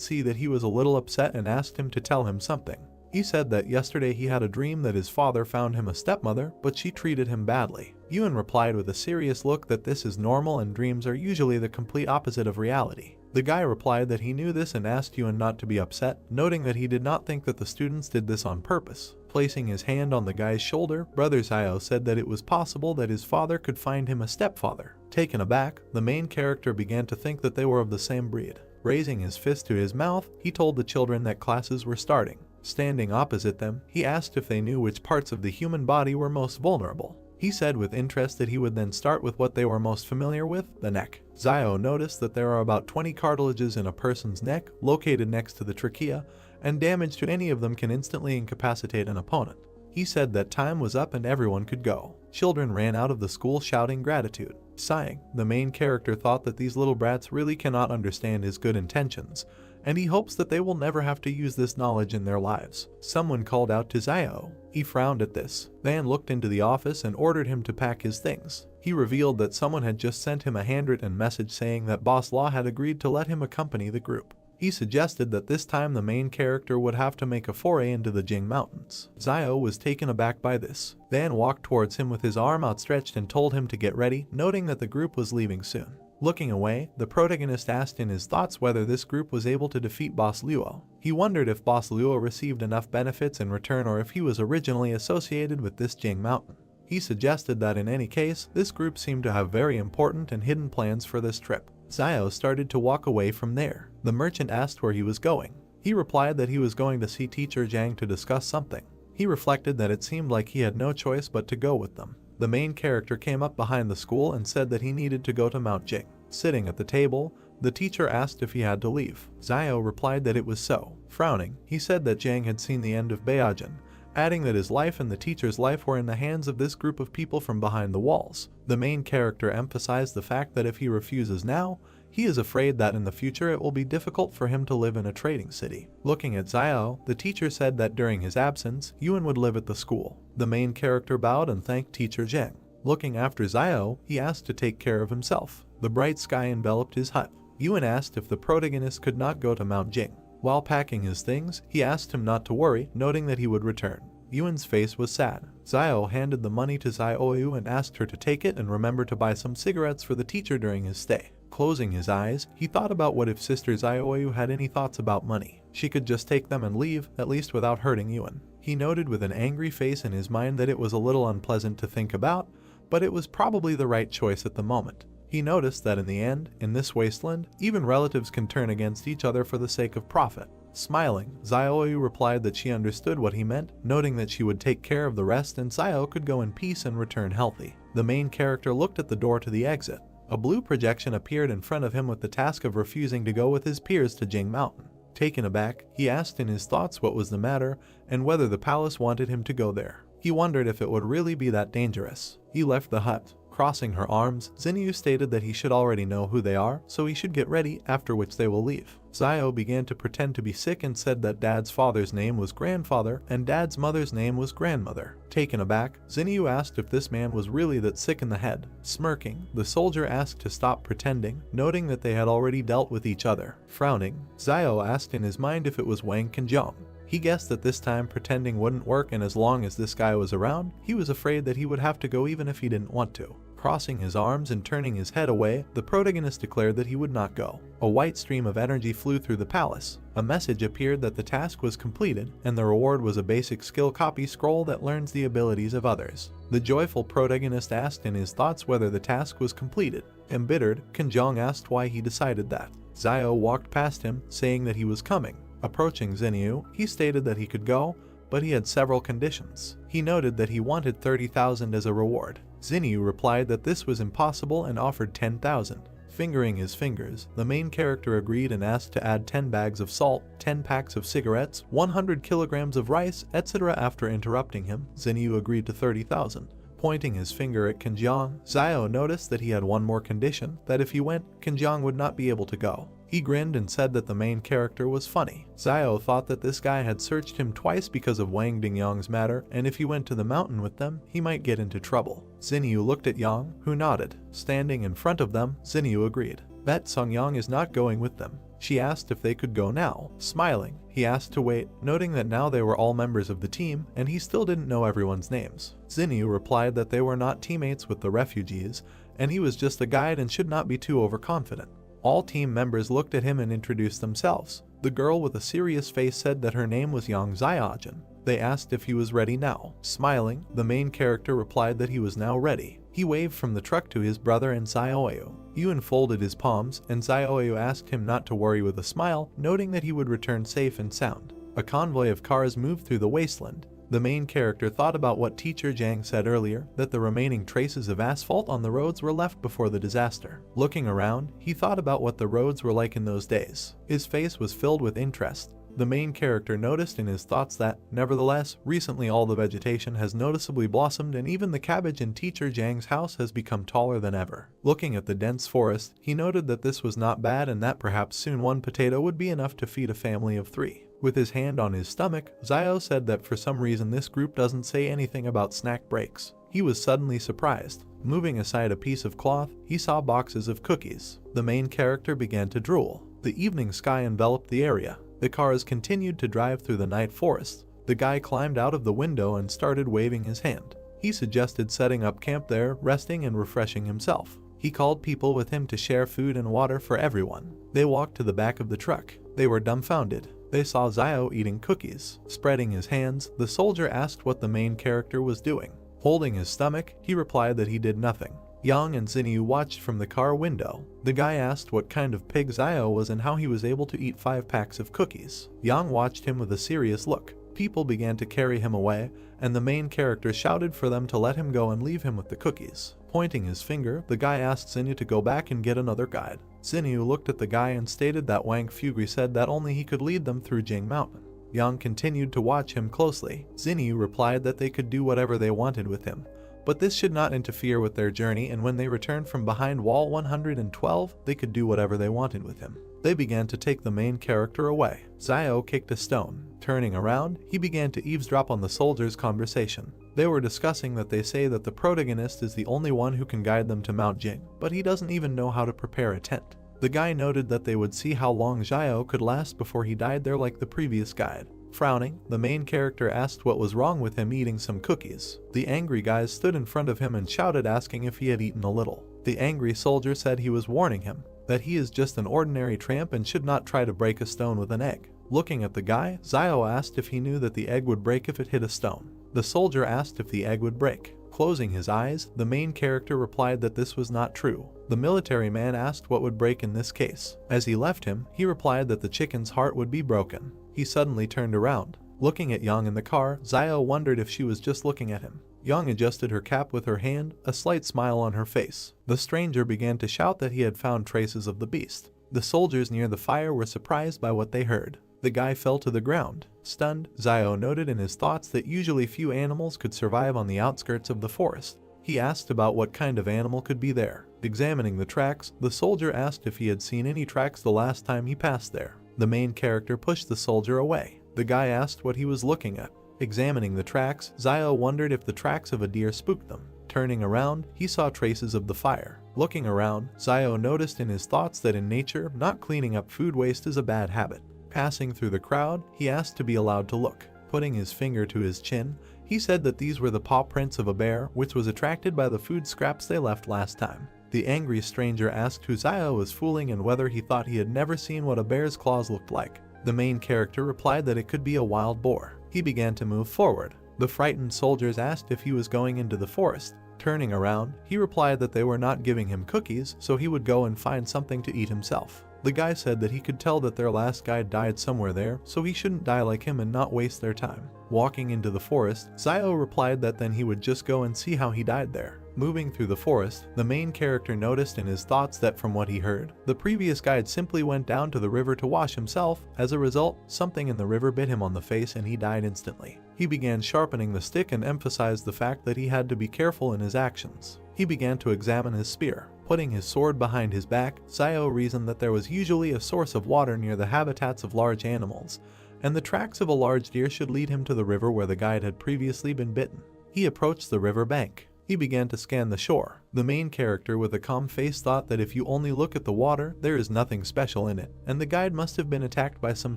see that he was a little upset and asked him to tell him something. He said that yesterday he had a dream that his father found him a stepmother, but she treated him badly. Yuan replied with a serious look that this is normal and dreams are usually the complete opposite of reality. The guy replied that he knew this and asked Yuan not to be upset, noting that he did not think that the students did this on purpose. Placing his hand on the guy's shoulder, Brother Xiao said that it was possible that his father could find him a stepfather. Taken aback, the main character began to think that they were of the same breed. Raising his fist to his mouth, he told the children that classes were starting. Standing opposite them, he asked if they knew which parts of the human body were most vulnerable. He said with interest that he would then start with what they were most familiar with, the neck. Xiao noticed that there are about 20 cartilages in a person's neck, located next to the trachea, and damage to any of them can instantly incapacitate an opponent. He said that time was up and everyone could go. Children ran out of the school shouting gratitude. Sighing, the main character thought that these little brats really cannot understand his good intentions, and he hopes that they will never have to use this knowledge in their lives. Someone called out to Xiao. He frowned at this. Van looked into the office and ordered him to pack his things. He revealed that someone had just sent him a handwritten message saying that Boss Law had agreed to let him accompany the group. He suggested that this time the main character would have to make a foray into the Jing Mountains. Xiao was taken aback by this, then walked towards him with his arm outstretched and told him to get ready, noting that the group was leaving soon. Looking away, the protagonist asked in his thoughts whether this group was able to defeat Boss Luo. He wondered if Boss Luo received enough benefits in return or if he was originally associated with this Jing Mountain. He suggested that in any case, this group seemed to have very important and hidden plans for this trip. Xiao started to walk away from there. The merchant asked where he was going. He replied that he was going to see Teacher Zhang to discuss something. He reflected that it seemed like he had no choice but to go with them. The main character came up behind the school and said that he needed to go to Mount Jing. Sitting at the table, the teacher asked if he had to leave. Xiao replied that it was so. Frowning, he said that Zhang had seen the end of Beijing, adding that his life and the teacher's life were in the hands of this group of people from behind the walls. The main character emphasized the fact that if he refuses now, he is afraid that in the future it will be difficult for him to live in a trading city. Looking at Xiao, the teacher said that during his absence, Yuan would live at the school. The main character bowed and thanked Teacher Zhang. Looking after Xiao, he asked to take care of himself. The bright sky enveloped his hut. Yuan asked if the protagonist could not go to Mount Jing. While packing his things, he asked him not to worry, noting that he would return. Yuan's face was sad. Xiao handed the money to Xiaoyu and asked her to take it and remember to buy some cigarettes for the teacher during his stay. Closing his eyes, he thought about what if Sister Xiaoyu had any thoughts about money. She could just take them and leave, at least without hurting Yuan. He noted with an angry face in his mind that it was a little unpleasant to think about, but it was probably the right choice at the moment. He noticed that in the end, in this wasteland, even relatives can turn against each other for the sake of profit. Smiling, Xiaoyu replied that she understood what he meant, noting that she would take care of the rest and Xiao could go in peace and return healthy. The main character looked at the door to the exit. A blue projection appeared in front of him with the task of refusing to go with his peers to Jing Mountain. Taken aback, he asked in his thoughts what was the matter and whether the palace wanted him to go there. He wondered if it would really be that dangerous. He left the hut. Crossing her arms, Xinyu stated that he should already know who they are, so he should get ready, after which they will leave. Xiao began to pretend to be sick and said that Dad's father's name was grandfather and Dad's mother's name was grandmother. Taken aback, Xinyu asked if this man was really that sick in the head. Smirking, the soldier asked to stop pretending, noting that they had already dealt with each other. Frowning, Xiao asked in his mind if it was Wang Qinjiang. He guessed that this time pretending wouldn't work, and as long as this guy was around, he was afraid that he would have to go even if he didn't want to. Crossing his arms and turning his head away, the protagonist declared that he would not go. A white stream of energy flew through the palace. A message appeared that the task was completed, and the reward was a basic skill copy scroll that learns the abilities of others. The joyful protagonist asked in his thoughts whether the task was completed. Embittered, Qinjiang asked why he decided that. Xiao walked past him, saying that he was coming. Approaching Xinyu, he stated that he could go, but he had several conditions. He noted that he wanted 30,000 as a reward. Xinyu replied that this was impossible and offered 10,000. Fingering his fingers, the main character agreed and asked to add 10 bags of salt, 10 packs of cigarettes, 100 kilograms of rice, etc. After interrupting him, Xinyu agreed to 30,000. Pointing his finger at Qinjiang, Xiao noticed that he had one more condition, that if he went, Qinjiang would not be able to go. He grinned and said that the main character was funny. Xiao thought that this guy had searched him twice because of Wang Dingyang's matter, and if he went to the mountain with them, he might get into trouble. Xinyu looked at Yang, who nodded. Standing in front of them, Xinyu agreed. Bet Songyang is not going with them. She asked if they could go now. Smiling, he asked to wait, noting that now they were all members of the team, and he still didn't know everyone's names. Xinyu replied that they were not teammates with the refugees, and he was just a guide and should not be too overconfident. All team members looked at him and introduced themselves. The girl with a serious face said that her name was Yang Xiaojin. They asked if he was ready now. Smiling, the main character replied that he was now ready. He waved from the truck to his brother and Xiaoyu. Yuan folded his palms, and Xiaoyu asked him not to worry with a smile, noting that he would return safe and sound. A convoy of cars moved through the wasteland. The main character thought about what Teacher Zhang said earlier, that the remaining traces of asphalt on the roads were left before the disaster. Looking around, he thought about what the roads were like in those days. His face was filled with interest. The main character noticed in his thoughts that, nevertheless, recently all the vegetation has noticeably blossomed and even the cabbage in Teacher Zhang's house has become taller than ever. Looking at the dense forest, he noted that this was not bad and that perhaps soon one potato would be enough to feed a family of 3. With his hand on his stomach, Xiao said that for some reason this group doesn't say anything about snack breaks. He was suddenly surprised. Moving aside a piece of cloth, he saw boxes of cookies. The main character began to drool. The evening sky enveloped the area. The cars continued to drive through the night forest. The guy climbed out of the window and started waving his hand. He suggested setting up camp there, resting and refreshing himself. He called people with him to share food and water for everyone. They walked to the back of the truck. They were dumbfounded. They saw Zio eating cookies. Spreading his hands, the soldier asked what the main character was doing. Holding his stomach, he replied that he did nothing. Yang and Zinyu watched from the car window. The guy asked what kind of pig Zio was and how he was able to eat 5 packs of cookies. Yang watched him with a serious look. People began to carry him away, and the main character shouted for them to let him go and leave him with the cookies. Pointing his finger, the guy asked Zinyu to go back and get another guide. Zinyu looked at the guy and stated that Wang Fugri said that only he could lead them through Jing Mountain. Yang continued to watch him closely. Zinyu replied that they could do whatever they wanted with him, but this should not interfere with their journey, and when they returned from behind wall 112, they could do whatever they wanted with him. They began to take the main character away. Zio kicked a stone. Turning around, he began to eavesdrop on the soldiers' conversation. They were discussing that they say that the protagonist is the only one who can guide them to Mount Jing, but he doesn't even know how to prepare a tent. The guy noted that they would see how long Zio could last before he died there like the previous guide. Frowning, the main character asked what was wrong with him eating some cookies. The angry guys stood in front of him and shouted asking if he had eaten a little. The angry soldier said he was warning him, that he is just an ordinary tramp and should not try to break a stone with an egg. Looking at the guy, Zio asked if he knew that the egg would break if it hit a stone. The soldier asked if the egg would break. Closing his eyes, the main character replied that this was not true. The military man asked what would break in this case. As he left him, he replied that the chicken's heart would be broken. He suddenly turned around. Looking at Yang in the car, Zio wondered if she was just looking at him. Yang adjusted her cap with her hand, a slight smile on her face. The stranger began to shout that he had found traces of the beast. The soldiers near the fire were surprised by what they heard. The guy fell to the ground. Stunned, Zio noted in his thoughts that usually few animals could survive on the outskirts of the forest. He asked about what kind of animal could be there. Examining the tracks, the soldier asked if he had seen any tracks the last time he passed there. The main character pushed the soldier away. The guy asked what he was looking at. Examining the tracks, Zio wondered if the tracks of a deer spooked them. Turning around, he saw traces of the fire. Looking around, Zio noticed in his thoughts that in nature, not cleaning up food waste is a bad habit. Passing through the crowd, he asked to be allowed to look. Putting his finger to his chin, he said that these were the paw prints of a bear, which was attracted by the food scraps they left last time. The angry stranger asked who Zio was fooling and whether he thought he had never seen what a bear's claws looked like. The main character replied that it could be a wild boar. He began to move forward. The frightened soldiers asked if he was going into the forest. Turning around, he replied that they were not giving him cookies, so he would go and find something to eat himself. The guy said that he could tell that their last guide died somewhere there, so he shouldn't die like him and not waste their time. Walking into the forest, Zio replied that then he would just go and see how he died there. Moving through the forest, the main character noticed in his thoughts that from what he heard, the previous guide simply went down to the river to wash himself. As a result, something in the river bit him on the face and he died instantly. He began sharpening the stick and emphasized the fact that he had to be careful in his actions. He began to examine his spear. Putting his sword behind his back, Zio reasoned that there was usually a source of water near the habitats of large animals, and the tracks of a large deer should lead him to the river where the guide had previously been bitten. He approached the river bank. He began to scan the shore. The main character with a calm face thought that if you only look at the water, there is nothing special in it, and the guide must have been attacked by some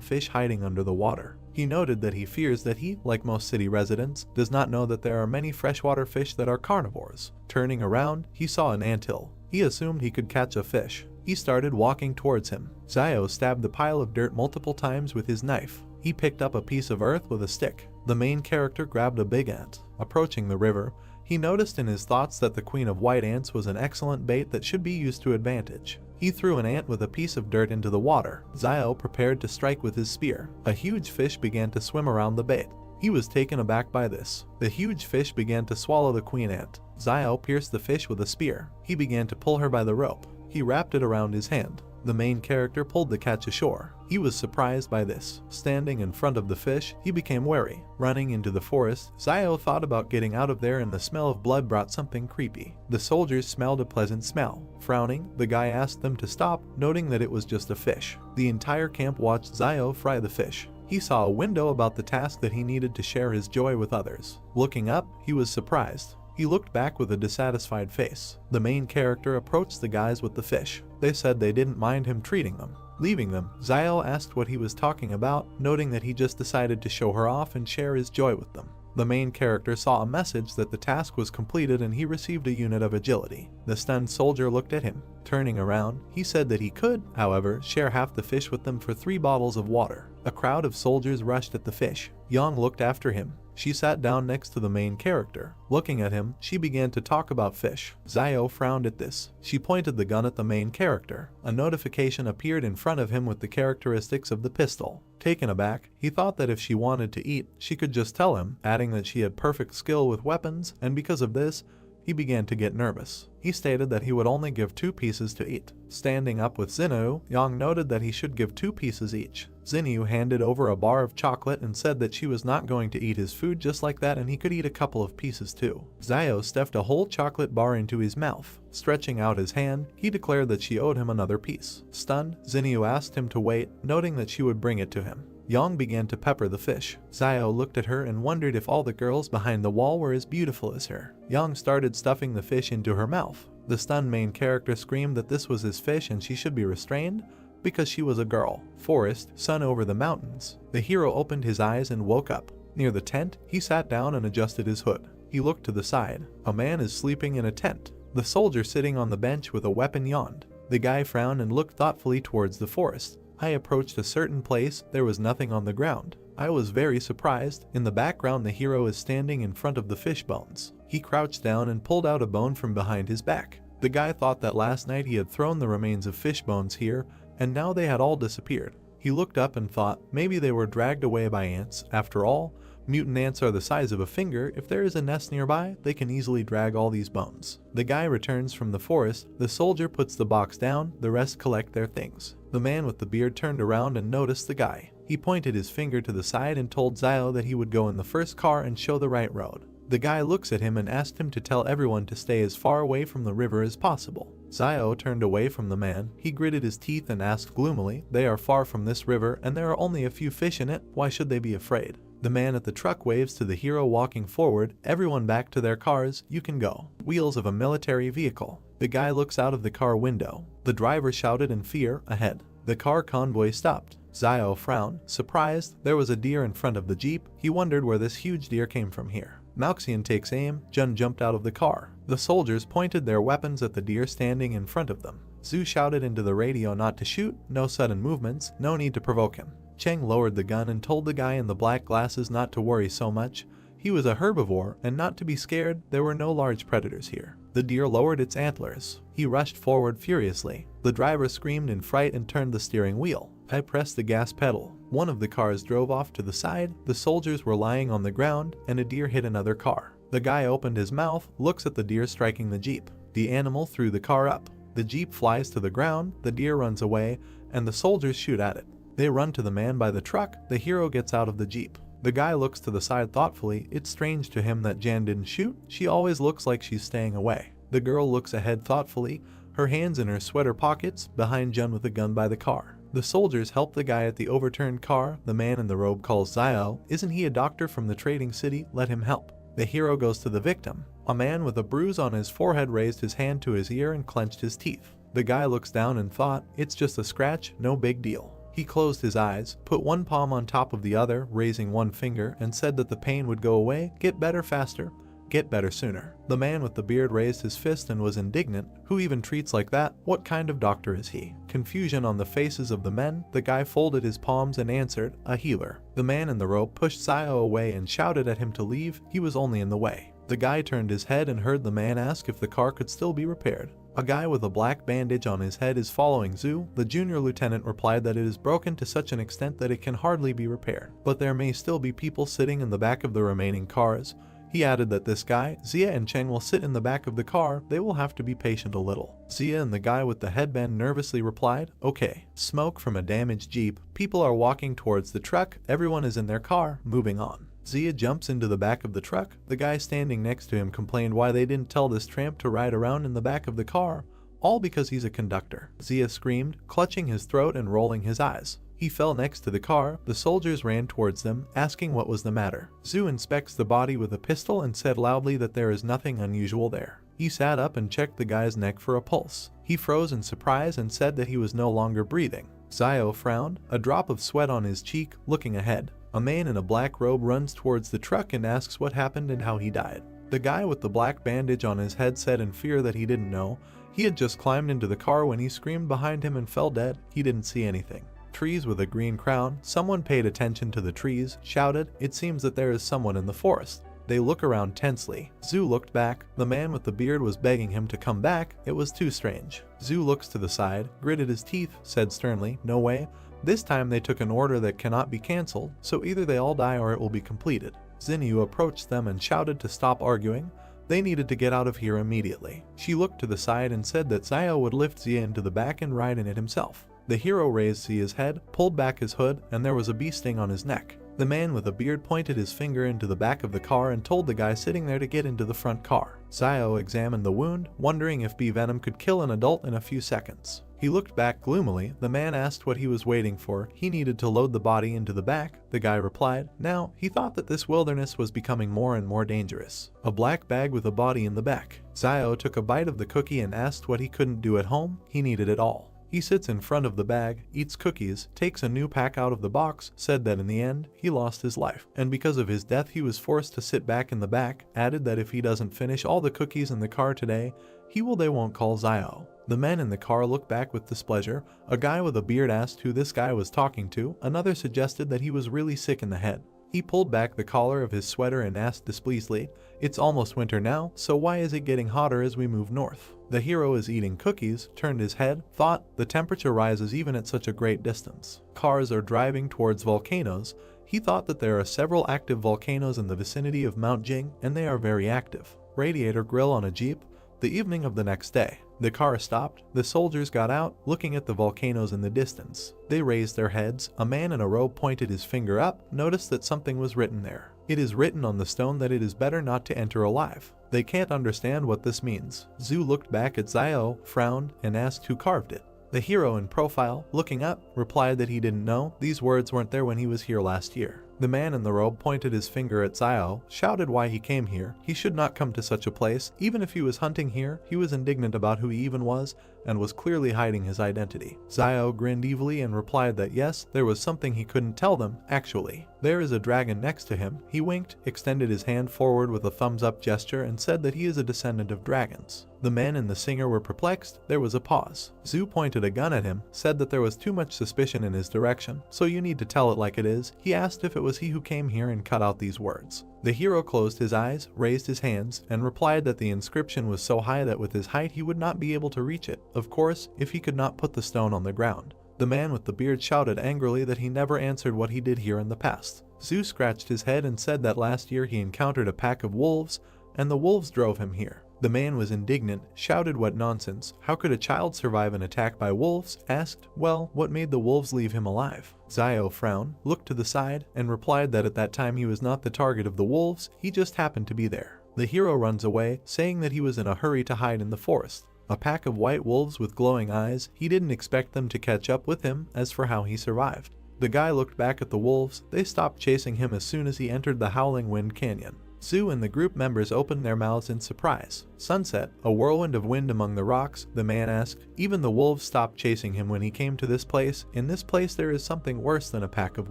fish hiding under the water. He noted that he fears that he, like most city residents, does not know that there are many freshwater fish that are carnivores. Turning around, he saw an anthill. He assumed he could catch a fish. He started walking towards him. Zio stabbed the pile of dirt multiple times with his knife. He picked up a piece of earth with a stick. The main character grabbed a big ant. Approaching the river, he noticed in his thoughts that the queen of white ants was an excellent bait that should be used to advantage. He threw an ant with a piece of dirt into the water. Zio prepared to strike with his spear. A huge fish began to swim around the bait. He was taken aback by this. The huge fish began to swallow the queen ant. Zio pierced the fish with a spear. He began to pull her by the rope. He wrapped it around his hand. The main character pulled the catch ashore. He was surprised by this. Standing in front of the fish, he became wary. Running into the forest, Zio thought about getting out of there and the smell of blood brought something creepy. The soldiers smelled a pleasant smell. Frowning, the guy asked them to stop, noting that it was just a fish. The entire camp watched Zio fry the fish. He saw a window about the task that he needed to share his joy with others. Looking up, he was surprised. He looked back with a dissatisfied face. The main character approached the guys with the fish. They said they didn't mind him treating them. Leaving them, Zio asked what he was talking about, noting that he just decided to show her off and share his joy with them. The main character saw a message that the task was completed and he received a unit of agility. The stunned soldier looked at him. Turning around, he said that he could, however, share half the fish with them for 3 bottles of water. A crowd of soldiers rushed at the fish. Yang looked after him. She sat down next to the main character. Looking at him, she began to talk about fish. Zio frowned at this. She pointed the gun at the main character. A notification appeared in front of him with the characteristics of the pistol. Taken aback, he thought that if she wanted to eat, she could just tell him, adding that she had perfect skill with weapons, and because of this, he began to get nervous. He stated that he would only give 2 pieces to eat. Standing up with Xinyu, Yang noted that he should give 2 pieces each. Xinyu handed over a bar of chocolate and said that she was not going to eat his food just like that and he could eat a couple of pieces too. Zio stuffed a whole chocolate bar into his mouth. Stretching out his hand, he declared that she owed him another piece. Stunned, Xinyu asked him to wait, noting that she would bring it to him. Yang began to pepper the fish. Zio looked at her and wondered if all the girls behind the wall were as beautiful as her. Yang started stuffing the fish into her mouth. The stunned main character screamed that this was his fish and she should be restrained because she was a girl. Forest, sun over the mountains. The hero opened his eyes and woke up. Near the tent, he sat down and adjusted his hood. He looked to the side. A man is sleeping in a tent. The soldier sitting on the bench with a weapon yawned. The guy frowned and looked thoughtfully towards the forest. I approached a certain place, there was nothing on the ground. I was very surprised. In the background, the hero is standing in front of the fish bones. He crouched down and pulled out a bone from behind his back. The guy thought that last night he had thrown the remains of fish bones here, and now they had all disappeared. He looked up and thought maybe they were dragged away by ants. After all, mutant ants are the size of a finger. If there is a nest nearby, they can easily drag all these bones. The guy returns from the forest. The soldier puts the box down. The rest collect their things. The man with the beard turned around and noticed the guy. He pointed his finger to the side and told Zio that he would go in the first car and show the right road. The guy looks at him and asked him to tell everyone to stay as far away from the river as possible. Zio turned away from the man. He gritted his teeth and asked gloomily, "They are far from this river and there are only a few fish in it. Why should they be afraid?" The man at the truck waves to the hero walking forward. Everyone back to their cars, you can go. Wheels of a military vehicle. The guy looks out of the car window. The driver shouted in fear, ahead. The car convoy stopped. Zio frowned, surprised. There was a deer in front of the jeep. He wondered where this huge deer came from here. Malxian takes aim. Jun jumped out of the car. The soldiers pointed their weapons at the deer standing in front of them. Zhu shouted into the radio not to shoot, no sudden movements, no need to provoke him. Cheng lowered the gun and told the guy in the black glasses not to worry so much. He was a herbivore and not to be scared, there were no large predators here. The deer lowered its antlers. He rushed forward furiously. The driver screamed in fright and turned the steering wheel. I pressed the gas pedal. One of the cars drove off to the side. The soldiers were lying on the ground and a deer hit another car. The guy opened his mouth, looks at the deer striking the jeep. The animal threw the car up. The jeep flies to the ground, the deer runs away, and the soldiers shoot at it. They run to the man by the truck. The hero gets out of the jeep. The guy looks to the side thoughtfully. It's strange to him that Jan didn't shoot. She always looks like she's staying away. The girl looks ahead thoughtfully, her hands in her sweater pockets, behind Jun with a gun by the car. The soldiers help the guy at the overturned car. The man in the robe calls Zio. Isn't he a doctor from the trading city? Let him help. The hero goes to the victim. A man with a bruise on his forehead raised his hand to his ear and clenched his teeth. The guy looks down and thought, it's just a scratch, no big deal. He closed his eyes, put one palm on top of the other, raising one finger, and said that the pain would go away, get better faster, get better sooner. The man with the beard raised his fist and was indignant. Who even treats like that? What kind of doctor is he? Confusion on the faces of the men. The guy folded his palms and answered, a healer. The man in the robe pushed Zio away and shouted at him to leave. He was only in the way. The guy turned his head and heard the man ask if the car could still be repaired. A guy with a black bandage on his head is following Zhu. The junior lieutenant replied that it is broken to such an extent that it can hardly be repaired, but there may still be people sitting in the back of the remaining cars. He added that this guy, Zia and Cheng will sit in the back of the car. They will have to be patient a little. Zia and the guy with the headband nervously replied, okay. Smoke from a damaged jeep. People are walking towards the truck. Everyone is in their car, moving on. Zia jumps into the back of the truck. The guy standing next to him complained why they didn't tell this tramp to ride around in the back of the car, all because he's a conductor. Zia screamed, clutching his throat and rolling his eyes. He fell next to the car. The soldiers ran towards them, asking what was the matter. Zhu inspects the body with a pistol and said loudly that there is nothing unusual there. He sat up and checked the guy's neck for a pulse. He froze in surprise and said that he was no longer breathing. Zio frowned, a drop of sweat on his cheek, looking ahead. A man in a black robe runs towards the truck and asks what happened and how he died. The guy with the black bandage on his head said in fear that he didn't know. He had just climbed into the car when he screamed behind him and fell dead. He didn't see anything. Trees with a green crown. Someone paid attention to the trees, shouted, "It seems that there is someone in the forest." They look around tensely. Zhu looked back. The man with the beard was begging him to come back. It was too strange. Zhu looks to the side, gritted his teeth, said sternly, "No way." This time they took an order that cannot be cancelled, so either they all die or it will be completed. Xinyu approached them and shouted to stop arguing. They needed to get out of here immediately. She looked to the side and said that Zio would lift Xia into the back and ride in it himself. The hero raised Xia's head, pulled back his hood, and there was a bee sting on his neck. The man with a beard pointed his finger into the back of the car and told the guy sitting there to get into the front car. Zio examined the wound, wondering if bee venom could kill an adult in a few seconds. He looked back gloomily. The man asked what he was waiting for. He needed to load the body into the back. The guy replied. Now, he thought that this wilderness was becoming more and more dangerous. A black bag with a body in the back. Zio took a bite of the cookie and asked what he couldn't do at home. He needed it all. He sits in front of the bag, eats cookies, takes a new pack out of the box, said that in the end, he lost his life. And because of his death he was forced to sit back in the back, added that if he doesn't finish all the cookies in the car today, they won't call Zio. The men in the car looked back with displeasure. A guy with a beard asked who this guy was talking to. Another suggested that he was really sick in the head. He pulled back the collar of his sweater and asked displeasedly, "It's almost winter now, so why is it getting hotter as we move north?" The hero is eating cookies, turned his head, thought, the temperature rises even at such a great distance. Cars are driving towards volcanoes. He thought that there are several active volcanoes in the vicinity of Mount Jing, and they are very active. Radiator grill on a jeep. The evening of the next day, the car stopped. The soldiers got out, looking at the volcanoes in the distance. They raised their heads. A man in a robe pointed his finger up, noticed that something was written there. It is written on the stone that it is better not to enter alive. They can't understand what this means. Zhu looked back at Zio, frowned, and asked who carved it. The hero in profile, looking up, replied that he didn't know. These words weren't there when he was here last year. The man in the robe pointed his finger at Zio, shouted why he came here. He should not come to such a place. Even if he was hunting here, he was indignant about who he even was, and was clearly hiding his identity. Zio grinned evilly and replied that yes, there was something he couldn't tell them, actually. There is a dragon next to him. He winked, extended his hand forward with a thumbs-up gesture, and said that he is a descendant of dragons. The men and the singer were perplexed. There was a pause. Zhu pointed a gun at him, said that there was too much suspicion in his direction, so you need to tell it like it is. He asked if it was he who came here and cut out these words. The hero closed his eyes, raised his hands, and replied that the inscription was so high that with his height he would not be able to reach it, of course, if he could not put the stone on the ground. The man with the beard shouted angrily that he never answered what he did here in the past. Zhu scratched his head and said that last year he encountered a pack of wolves, and the wolves drove him here. The man was indignant, shouted what nonsense, how could a child survive an attack by wolves, asked, well, what made the wolves leave him alive? Zio frowned, looked to the side, and replied that at that time he was not the target of the wolves, he just happened to be there. The hero runs away, saying that he was in a hurry to hide in the forest. A pack of white wolves with glowing eyes, he didn't expect them to catch up with him. As for how he survived, the guy looked back at the wolves. They stopped chasing him as soon as he entered the Howling Wind Canyon. Zhu and the group members opened their mouths in surprise. Sunset, a whirlwind of wind among the rocks, the man asked. Even the wolves stopped chasing him when he came to this place. In this place there is something worse than a pack of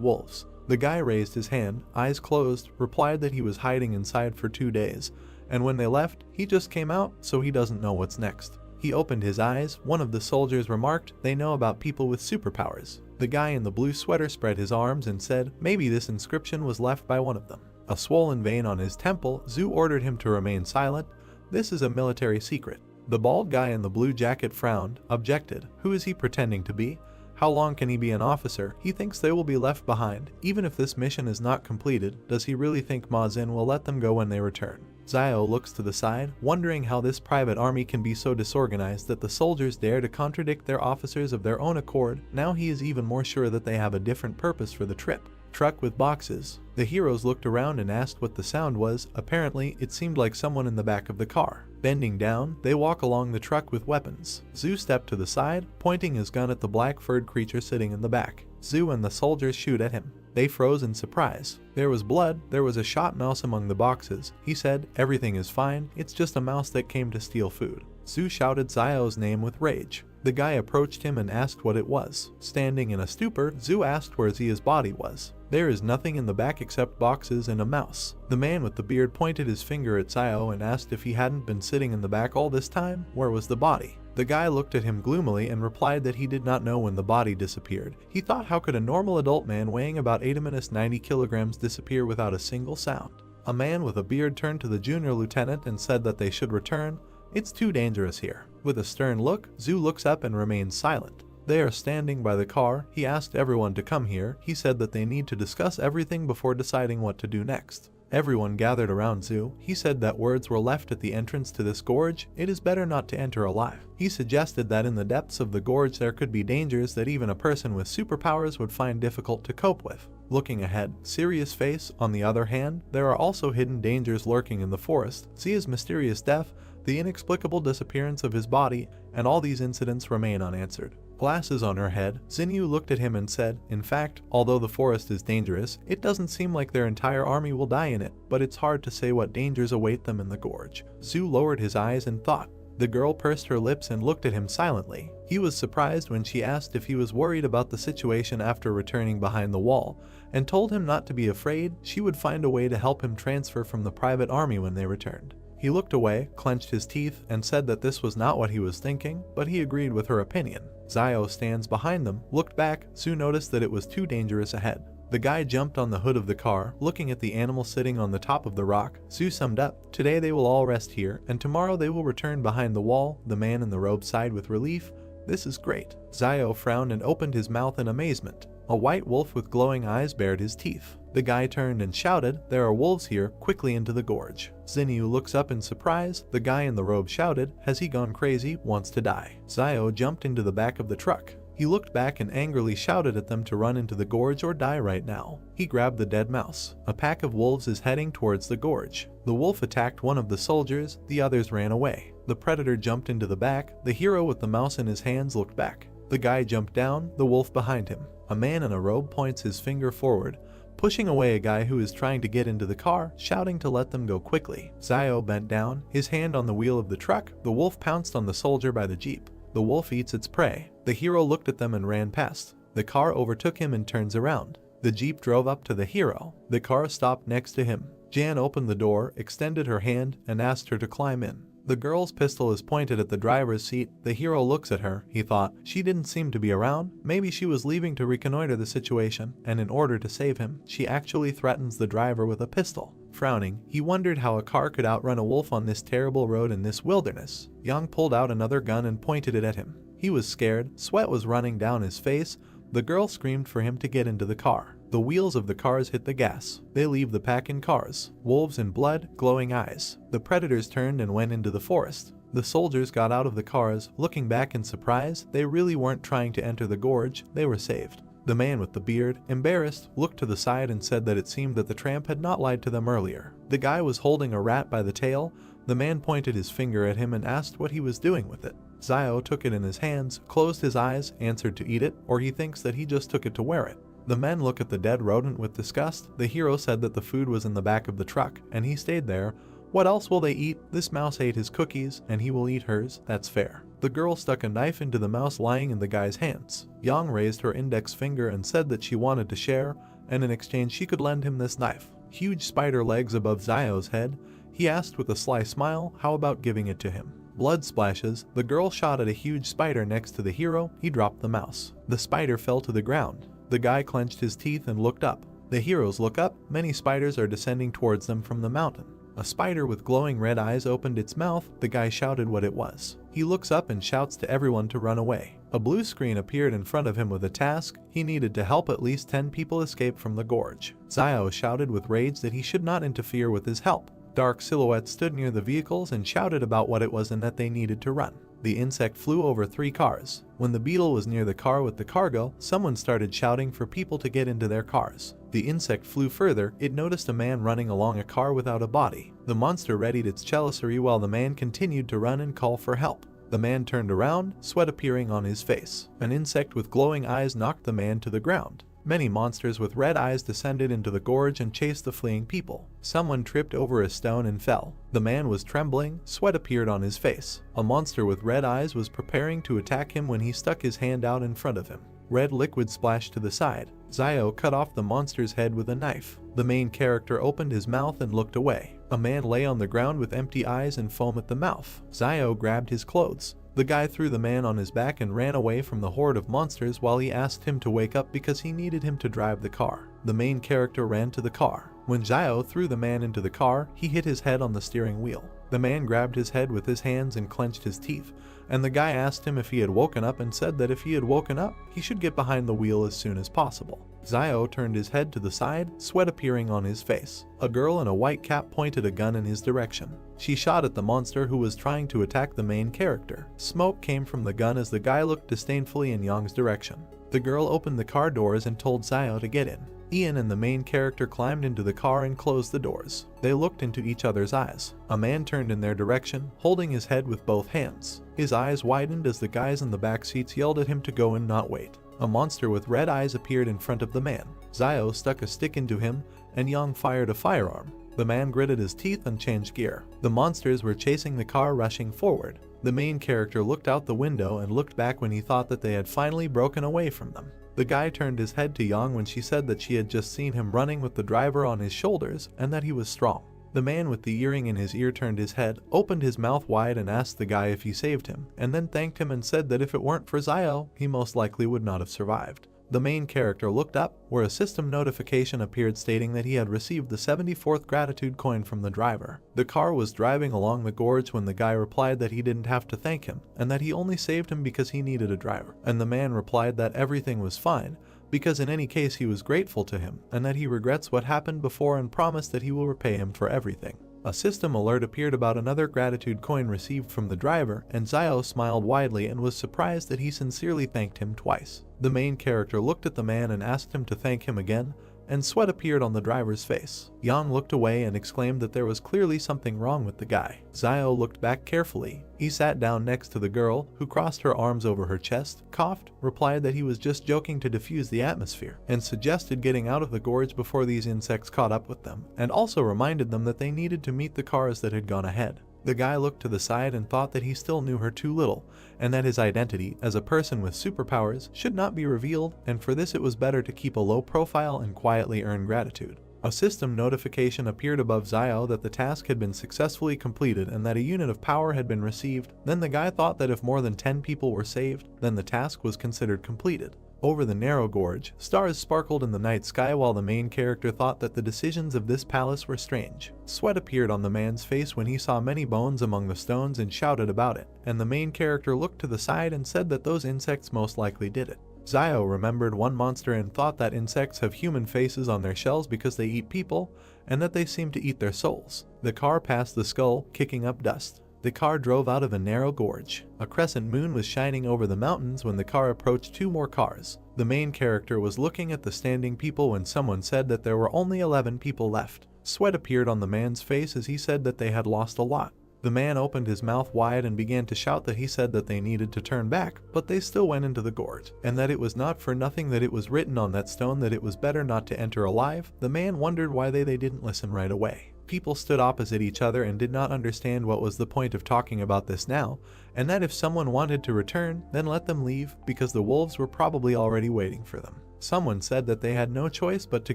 wolves. The guy raised his hand, eyes closed, replied that he was hiding inside for 2 days, and when they left, he just came out, so he doesn't know what's next. He opened his eyes. One of the soldiers remarked, they know about people with superpowers. The guy in the blue sweater spread his arms and said, maybe this inscription was left by one of them. A swollen vein on his temple, Zhu ordered him to remain silent. This is a military secret. The bald guy in the blue jacket frowned, objected. Who is he pretending to be? How long can he be an officer? He thinks they will be left behind. Even if this mission is not completed, does he really think Ma Xin will let them go when they return? Zio looks to the side, wondering how this private army can be so disorganized that the soldiers dare to contradict their officers of their own accord. Now he is even more sure that they have a different purpose for the trip. Truck with boxes. The heroes looked around and asked what the sound was. Apparently, it seemed like someone in the back of the car. Bending down, they walk along the truck with weapons. Zhu stepped to the side, pointing his gun at the black-furred creature sitting in the back. Zhu and the soldiers shoot at him. They froze in surprise. There was blood. There was a shot mouse among the boxes. He said, everything is fine. It's just a mouse that came to steal food. Zhu shouted Zio's name with rage. The guy approached him and asked what it was. Standing in a stupor, Zhu asked where Zia's body was. There is nothing in the back except boxes and a mouse. The man with the beard pointed his finger at Zio and asked if he hadn't been sitting in the back all this time, where was the body? The guy looked at him gloomily and replied that he did not know when the body disappeared. He thought, how could a normal adult man weighing about 90 kilograms disappear without a single sound? A man with a beard turned to the junior lieutenant and said that they should return. It's too dangerous here. With a stern look, Zhu looks up and remains silent. They are standing by the car. He asked everyone to come here. He said that they need to discuss everything before deciding what to do next. Everyone gathered around Zhu. He said that words were left at the entrance to this gorge. It is better not to enter alive. He suggested that in the depths of the gorge there could be dangers that even a person with superpowers would find difficult to cope with. Looking ahead, serious face, on the other hand, there are also hidden dangers lurking in the forest. Zia's mysterious death, the inexplicable disappearance of his body, and all these incidents remain unanswered. Glasses on her head, Xinyu looked at him and said, in fact, although the forest is dangerous, it doesn't seem like their entire army will die in it, but it's hard to say what dangers await them in the gorge. Zhu lowered his eyes and thought. The girl pursed her lips and looked at him silently. He was surprised when she asked if he was worried about the situation after returning behind the wall, and told him not to be afraid. She would find a way to help him transfer from the private army when they returned. He looked away, clenched his teeth, and said that this was not what he was thinking, but he agreed with her opinion. Zio stands behind them, looked back. Zhu noticed that it was too dangerous ahead. The guy jumped on the hood of the car, looking at the animal sitting on the top of the rock. Zhu summed up, today they will all rest here, and tomorrow they will return behind the wall. The man in the robe sighed with relief. This is great. Zio frowned and opened his mouth in amazement. A white wolf with glowing eyes bared his teeth. The guy turned and shouted, there are wolves here, quickly into the gorge. Xinyu looks up in surprise. The guy in the robe shouted, has he gone crazy, wants to die. Zio jumped into the back of the truck. He looked back and angrily shouted at them to run into the gorge or die right now. He grabbed the dead mouse. A pack of wolves is heading towards the gorge. The wolf attacked one of the soldiers, the others ran away. The predator jumped into the back. The hero with the mouse in his hands looked back. The guy jumped down, the wolf behind him. A man in a robe points his finger forward, pushing away a guy who is trying to get into the car, shouting to let them go quickly. Zio bent down, his hand on the wheel of the truck. The wolf pounced on the soldier by the jeep. The wolf eats its prey. The hero looked at them and ran past. The car overtook him and turns around. The jeep drove up to the hero. The car stopped next to him. Jan opened the door, extended her hand, and asked her to climb in. The girl's pistol is pointed at the driver's seat. The hero looks at her. He thought, she didn't seem to be around. Maybe she was leaving to reconnoiter the situation, and in order to save him, she actually threatens the driver with a pistol. Frowning, he wondered how a car could outrun a wolf on this terrible road in this wilderness. Yang pulled out another gun and pointed it at him. He was scared. Sweat was running down his face. The girl screamed for him to get into the car. The wheels of the cars hit the gas. They leave the pack in cars. Wolves in blood, glowing eyes. The predators turned and went into the forest. The soldiers got out of the cars, looking back in surprise. They really weren't trying to enter the gorge. They were saved. The man with the beard, embarrassed, looked to the side and said that it seemed that the tramp had not lied to them earlier. The guy was holding a rat by the tail. The man pointed his finger at him and asked what he was doing with it. Zio took it in his hands, closed his eyes, answered to eat it, or he thinks that he just took it to wear it. The men look at the dead rodent with disgust. The hero said that the food was in the back of the truck, and he stayed there. What else will they eat? This mouse ate his cookies, and he will eat hers. That's fair. The girl stuck a knife into the mouse lying in the guy's hands. Yang raised her index finger and said that she wanted to share, and in exchange she could lend him this knife. Huge spider legs above Zio's head. He asked with a sly smile, how about giving it to him? Blood splashes. The girl shot at a huge spider next to the hero. He dropped the mouse. The spider fell to the ground. The guy clenched his teeth and looked up. The heroes look up. Many spiders are descending towards them from the mountain. A spider with glowing red eyes opened its mouth. The guy shouted what it was. He looks up and shouts to everyone to run away. A blue screen appeared in front of him with a task. He needed to help at least 10 people escape from the gorge. Zio shouted with rage that he should not interfere with his help. Dark silhouettes stood near the vehicles and shouted about what it was and that they needed to run. The insect flew over 3 cars. When the beetle was near the car with the cargo, someone started shouting for people to get into their cars. The insect flew further. It noticed a man running along a car without a body. The monster readied its chalicery while the man continued to run and call for help. The man turned around, sweat appearing on his face. An insect with glowing eyes knocked the man to the ground. Many monsters with red eyes descended into the gorge and chased the fleeing people. Someone tripped over a stone and fell. The man was trembling, sweat appeared on his face. A monster with red eyes was preparing to attack him when he stuck his hand out in front of him. Red liquid splashed to the side. Zio cut off the monster's head with a knife. The main character opened his mouth and looked away. A man lay on the ground with empty eyes and foam at the mouth. Zio grabbed his clothes. The guy threw the man on his back and ran away from the horde of monsters while he asked him to wake up because he needed him to drive the car. The main character ran to the car. When Zio threw the man into the car, he hit his head on the steering wheel. The man grabbed his head with his hands and clenched his teeth, and the guy asked him if he had woken up and said that if he had woken up, he should get behind the wheel as soon as possible. Zio turned his head to the side, sweat appearing on his face. A girl in a white cap pointed a gun in his direction. She shot at the monster who was trying to attack the main character. Smoke came from the gun as the guy looked disdainfully in Yang's direction. The girl opened the car doors and told Zio to get in. Ian and the main character climbed into the car and closed the doors. They looked into each other's eyes. A man turned in their direction, holding his head with both hands. His eyes widened as the guys in the back seats yelled at him to go and not wait. A monster with red eyes appeared in front of the man. Zio stuck a stick into him, and Yang fired a firearm. The man gritted his teeth and changed gear. The monsters were chasing the car, rushing forward. The main character looked out the window and looked back when he thought that they had finally broken away from them. The guy turned his head to Yang when she said that she had just seen him running with the driver on his shoulders and that he was strong. The man with the earring in his ear turned his head, opened his mouth wide and asked the guy if he saved him, and then thanked him and said that if it weren't for Zio, he most likely would not have survived. The main character looked up, where a system notification appeared stating that he had received the 74th gratitude coin from the driver. The car was driving along the gorge when the guy replied that he didn't have to thank him, and that he only saved him because he needed a driver. And the man replied that everything was fine, because in any case he was grateful to him, and that he regrets what happened before and promised that he will repay him for everything. A system alert appeared about another gratitude coin received from the driver, and Zio smiled widely and was surprised that he sincerely thanked him twice. The main character looked at the man and asked him to thank him again, and sweat appeared on the driver's face. Yang looked away and exclaimed that there was clearly something wrong with the guy. Zio looked back carefully. He sat down next to the girl, who crossed her arms over her chest, coughed, replied that he was just joking to diffuse the atmosphere, and suggested getting out of the gorge before these insects caught up with them, and also reminded them that they needed to meet the cars that had gone ahead. The guy looked to the side and thought that he still knew her too little, and that his identity as a person with superpowers should not be revealed, and for this it was better to keep a low profile and quietly earn gratitude. A system notification appeared above Zio that the task had been successfully completed and that a unit of power had been received. Then the guy thought that if more than 10 people were saved, then the task was considered completed. Over the narrow gorge, stars sparkled in the night sky while the main character thought that the decisions of this palace were strange. Sweat appeared on the man's face when he saw many bones among the stones and shouted about it, and the main character looked to the side and said that those insects most likely did it. Zio remembered one monster and thought that insects have human faces on their shells because they eat people, and that they seem to eat their souls. The car passed the skull, kicking up dust. The car drove out of a narrow gorge. A crescent moon was shining over the mountains when the car approached two more cars. The main character was looking at the standing people when someone said that there were only 11 people left. Sweat appeared on the man's face as he said that they had lost a lot. The man opened his mouth wide and began to shout that he said that they needed to turn back, but they still went into the gorge, and that it was not for nothing that it was written on that stone that it was better not to enter alive. The man wondered why they didn't listen right away. People stood opposite each other and did not understand what was the point of talking about this now, and that if someone wanted to return, then let them leave, because the wolves were probably already waiting for them. Someone said that they had no choice but to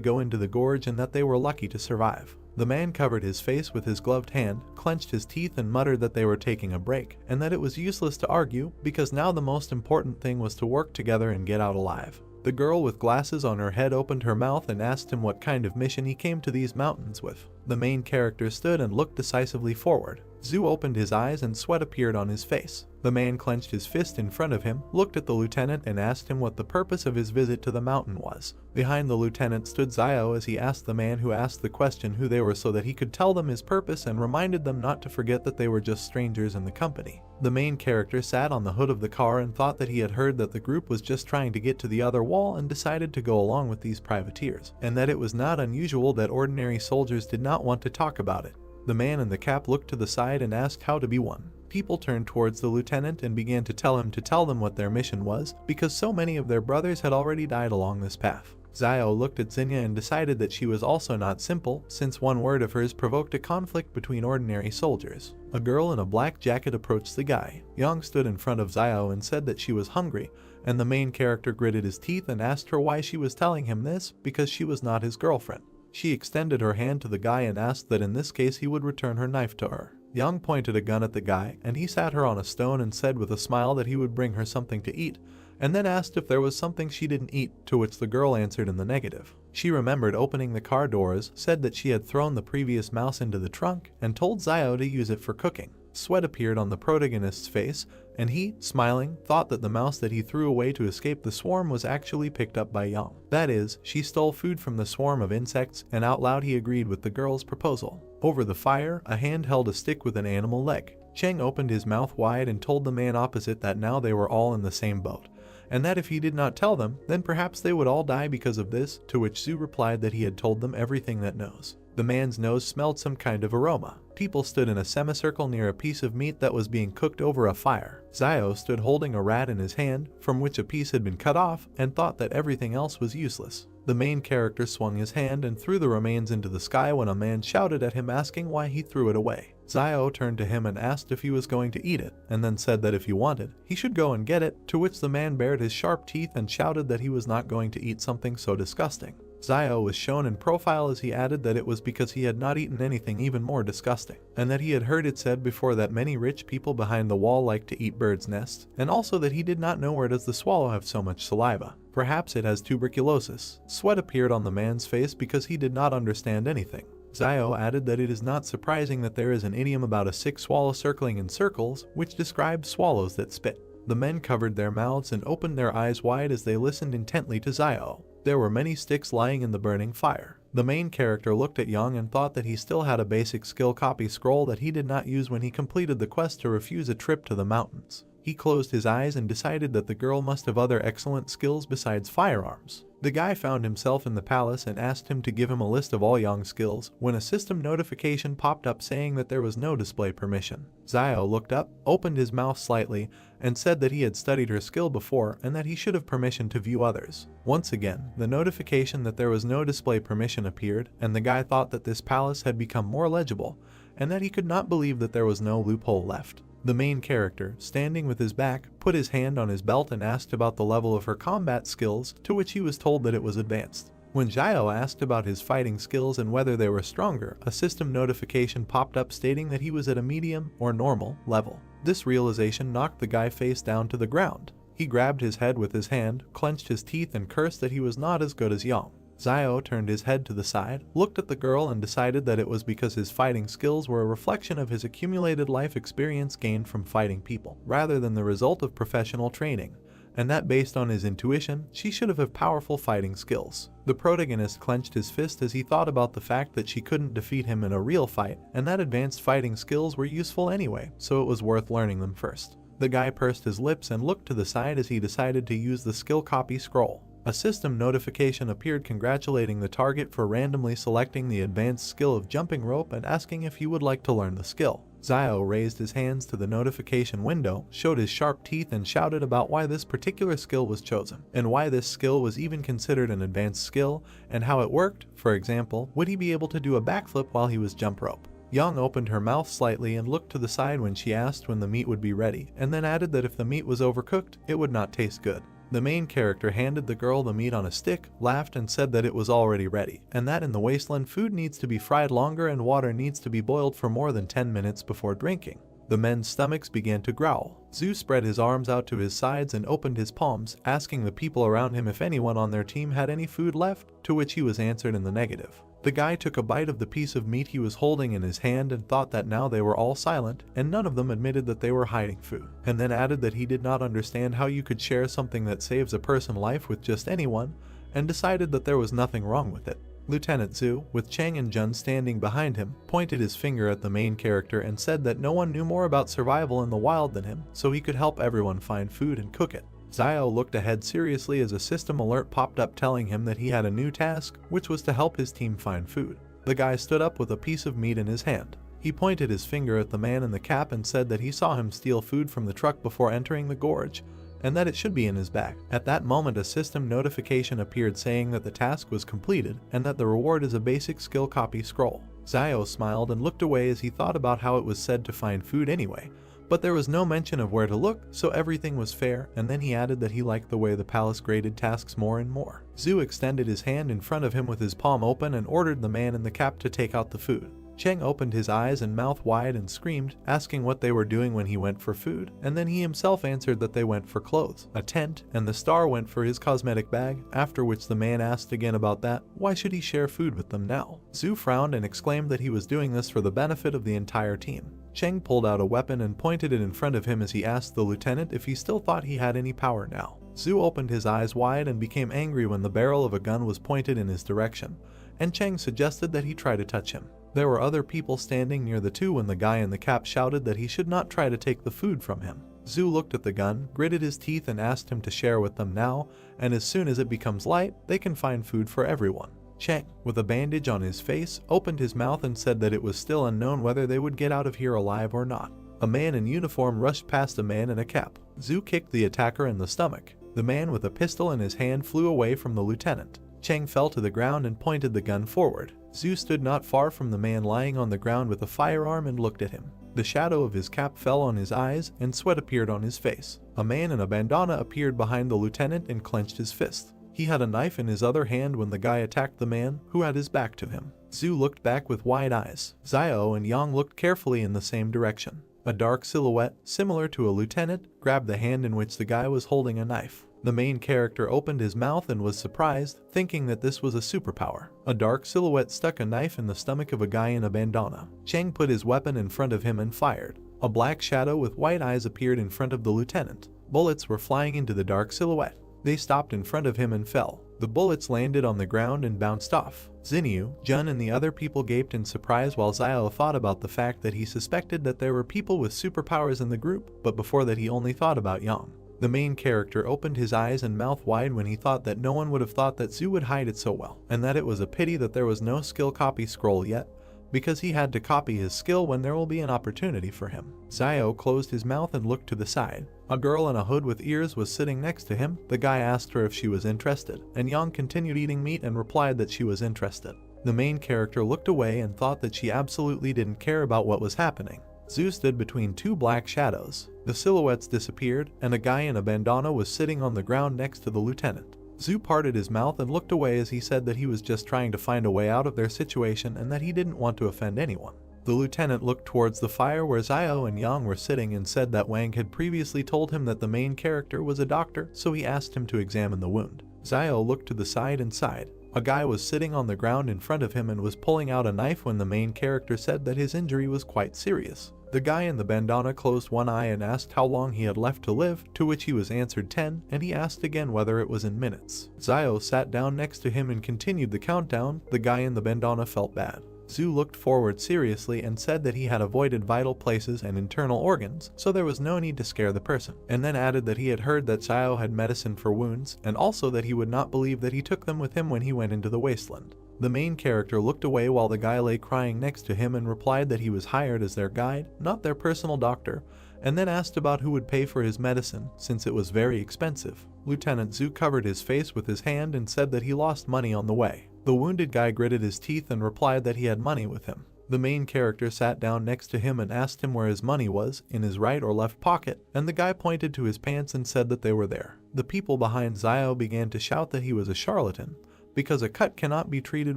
go into the gorge and that they were lucky to survive. The man covered his face with his gloved hand, clenched his teeth and muttered that they were taking a break, and that it was useless to argue, because now the most important thing was to work together and get out alive. The girl with glasses on her head opened her mouth and asked him what kind of mission he came to these mountains with. The main character stood and looked decisively forward. Zhu opened his eyes and sweat appeared on his face. The man clenched his fist in front of him, looked at the lieutenant and asked him what the purpose of his visit to the mountain was. Behind the lieutenant stood Zio as he asked the man who asked the question who they were so that he could tell them his purpose and reminded them not to forget that they were just strangers in the company. The main character sat on the hood of the car and thought that he had heard that the group was just trying to get to the other wall and decided to go along with these privateers, and that it was not unusual that ordinary soldiers did not want to talk about it. The man in the cap looked to the side and asked how to be one. People turned towards the lieutenant and began to tell him to tell them what their mission was, because so many of their brothers had already died along this path. Zio looked at Zinnia and decided that she was also not simple, since one word of hers provoked a conflict between ordinary soldiers. A girl in a black jacket approached the guy. Young stood in front of Zio and said that she was hungry, and the main character gritted his teeth and asked her why she was telling him this, because she was not his girlfriend. She extended her hand to the guy and asked that in this case he would return her knife to her. Young pointed a gun at the guy, and he sat her on a stone and said with a smile that he would bring her something to eat, and then asked if there was something she didn't eat, to which the girl answered in the negative. She remembered opening the car doors, said that she had thrown the previous mouse into the trunk, and told Zio to use it for cooking. Sweat appeared on the protagonist's face, and he, smiling, thought that the mouse that he threw away to escape the swarm was actually picked up by Young. That is, she stole food from the swarm of insects, and out loud he agreed with the girl's proposal. Over the fire, a hand held a stick with an animal leg. Cheng opened his mouth wide and told the man opposite that now they were all in the same boat, and that if he did not tell them, then perhaps they would all die because of this, to which Zhu replied that he had told them everything that knows. The man's nose smelled some kind of aroma. People stood in a semicircle near a piece of meat that was being cooked over a fire. Zio stood holding a rat in his hand, from which a piece had been cut off, and thought that everything else was useless. The main character swung his hand and threw the remains into the sky when a man shouted at him asking why he threw it away. Zio turned to him and asked if he was going to eat it, and then said that if he wanted, he should go and get it, to which the man bared his sharp teeth and shouted that he was not going to eat something so disgusting. Zio was shown in profile as he added that it was because he had not eaten anything even more disgusting, and that he had heard it said before that many rich people behind the wall like to eat birds' nests, and also that he did not know where does the swallow have so much saliva. Perhaps it has tuberculosis. Sweat appeared on the man's face because he did not understand anything. Zio added that it is not surprising that there is an idiom about a sick swallow circling in circles, which describes swallows that spit. The men covered their mouths and opened their eyes wide as they listened intently to Zio. There were many sticks lying in the burning fire. The main character looked at Young and thought that he still had a basic skill copy scroll that he did not use when he completed the quest to refuse a trip to the mountains. He closed his eyes and decided that the girl must have other excellent skills besides firearms. The guy found himself in the palace and asked him to give him a list of all Young's skills, when a system notification popped up saying that there was no display permission. Zio looked up, opened his mouth slightly, and said that he had studied her skill before and that he should have permission to view others. Once again, the notification that there was no display permission appeared, and the guy thought that this palace had become more legible, and that he could not believe that there was no loophole left. The main character, standing with his back, put his hand on his belt and asked about the level of her combat skills, to which he was told that it was advanced. When Zio asked about his fighting skills and whether they were stronger, a system notification popped up stating that he was at a medium or normal level. This realization knocked the guy face down to the ground. He grabbed his head with his hand, clenched his teeth and cursed that he was not as good as Young. Zio turned his head to the side, looked at the girl and decided that it was because his fighting skills were a reflection of his accumulated life experience gained from fighting people, rather than the result of professional training, and that based on his intuition, she should have powerful fighting skills. The protagonist clenched his fist as he thought about the fact that she couldn't defeat him in a real fight, and that advanced fighting skills were useful anyway, so it was worth learning them first. The guy pursed his lips and looked to the side as he decided to use the skill copy scroll. A system notification appeared congratulating the target for randomly selecting the advanced skill of jumping rope and asking if he would like to learn the skill. Zio raised his hands to the notification window, showed his sharp teeth and shouted about why this particular skill was chosen, and why this skill was even considered an advanced skill, and how it worked. For example, would he be able to do a backflip while he was jump rope? Young opened her mouth slightly and looked to the side when she asked when the meat would be ready, and then added that if the meat was overcooked, it would not taste good. The main character handed the girl the meat on a stick, laughed and said that it was already ready, and that in the wasteland food needs to be fried longer and water needs to be boiled for more than 10 minutes before drinking. The men's stomachs began to growl. Zhu spread his arms out to his sides and opened his palms, asking the people around him if anyone on their team had any food left, to which he was answered in the negative. The guy took a bite of the piece of meat he was holding in his hand and thought that now they were all silent, and none of them admitted that they were hiding food, and then added that he did not understand how you could share something that saves a person's life with just anyone, and decided that there was nothing wrong with it. Lieutenant Zhu, with Cheng and Jun standing behind him, pointed his finger at the main character and said that no one knew more about survival in the wild than him, so he could help everyone find food and cook it. Zio looked ahead seriously as a system alert popped up telling him that he had a new task, which was to help his team find food. The guy stood up with a piece of meat in his hand. He pointed his finger at the man in the cap and said that he saw him steal food from the truck before entering the gorge, and that it should be in his bag. At that moment, a system notification appeared saying that the task was completed and that the reward is a basic skill copy scroll. Zio smiled and looked away as he thought about how it was said to find food anyway, but there was no mention of where to look, so everything was fair, and then he added that he liked the way the palace graded tasks more and more. Zhu extended his hand in front of him with his palm open and ordered the man in the cap to take out the food. Cheng opened his eyes and mouth wide and screamed, asking what they were doing when he went for food, and then he himself answered that they went for clothes, a tent, and the star went for his cosmetic bag, after which the man asked again about that. Why should he share food with them now? Zhu frowned and exclaimed that he was doing this for the benefit of the entire team. Cheng pulled out a weapon and pointed it in front of him as he asked the lieutenant if he still thought he had any power now. Zhu opened his eyes wide and became angry when the barrel of a gun was pointed in his direction, and Cheng suggested that he try to touch him. There were other people standing near the two when the guy in the cap shouted that he should not try to take the food from him. Zhu looked at the gun, gritted his teeth and asked him to share with them now, and as soon as it becomes light, they can find food for everyone. Cheng, with a bandage on his face, opened his mouth and said that it was still unknown whether they would get out of here alive or not. A man in uniform rushed past a man in a cap. Zhu kicked the attacker in the stomach. The man with a pistol in his hand flew away from the lieutenant. Cheng fell to the ground and pointed the gun forward. Zhu stood not far from the man lying on the ground with a firearm and looked at him. The shadow of his cap fell on his eyes and sweat appeared on his face. A man in a bandana appeared behind the lieutenant and clenched his fist. He had a knife in his other hand when the guy attacked the man, who had his back to him. Zhu looked back with wide eyes. Zio and Yang looked carefully in the same direction. A dark silhouette, similar to a lieutenant, grabbed the hand in which the guy was holding a knife. The main character opened his mouth and was surprised, thinking that this was a superpower. A dark silhouette stuck a knife in the stomach of a guy in a bandana. Cheng put his weapon in front of him and fired. A black shadow with white eyes appeared in front of the lieutenant. Bullets were flying into the dark silhouette. They stopped in front of him and fell. The bullets landed on the ground and bounced off. Xinyu, Jun and the other people gaped in surprise while Zio thought about the fact that he suspected that there were people with superpowers in the group, but before that he only thought about Yang. The main character opened his eyes and mouth wide when he thought that no one would have thought that Zhu would hide it so well, and that it was a pity that there was no skill copy scroll yet, because he had to copy his skill when there will be an opportunity for him. Zio closed his mouth and looked to the side. A girl in a hood with ears was sitting next to him. The guy asked her if she was interested, and Yang continued eating meat and replied that she was interested. The main character looked away and thought that she absolutely didn't care about what was happening. Zhu stood between two black shadows. The silhouettes disappeared, and a guy in a bandana was sitting on the ground next to the lieutenant. Zhu parted his mouth and looked away as he said that he was just trying to find a way out of their situation and that he didn't want to offend anyone. The lieutenant looked towards the fire where Zio and Yang were sitting and said that Wang had previously told him that the main character was a doctor, so he asked him to examine the wound. Zio looked to the side and sighed. A guy was sitting on the ground in front of him and was pulling out a knife when the main character said that his injury was quite serious. The guy in the bandana closed one eye and asked how long he had left to live, to which he was answered 10, and he asked again whether it was in minutes. Zio sat down next to him and continued the countdown. The guy in the bandana felt bad. Zhu looked forward seriously and said that he had avoided vital places and internal organs, so there was no need to scare the person, and then added that he had heard that Zio had medicine for wounds, and also that he would not believe that he took them with him when he went into the wasteland. The main character looked away while the guy lay crying next to him and replied that he was hired as their guide, not their personal doctor, and then asked about who would pay for his medicine, since it was very expensive. Lieutenant Zhu covered his face with his hand and said that he lost money on the way. The wounded guy gritted his teeth and replied that he had money with him. The main character sat down next to him and asked him where his money was, in his right or left pocket, and the guy pointed to his pants and said that they were there. The people behind Zio began to shout that he was a charlatan, because a cut cannot be treated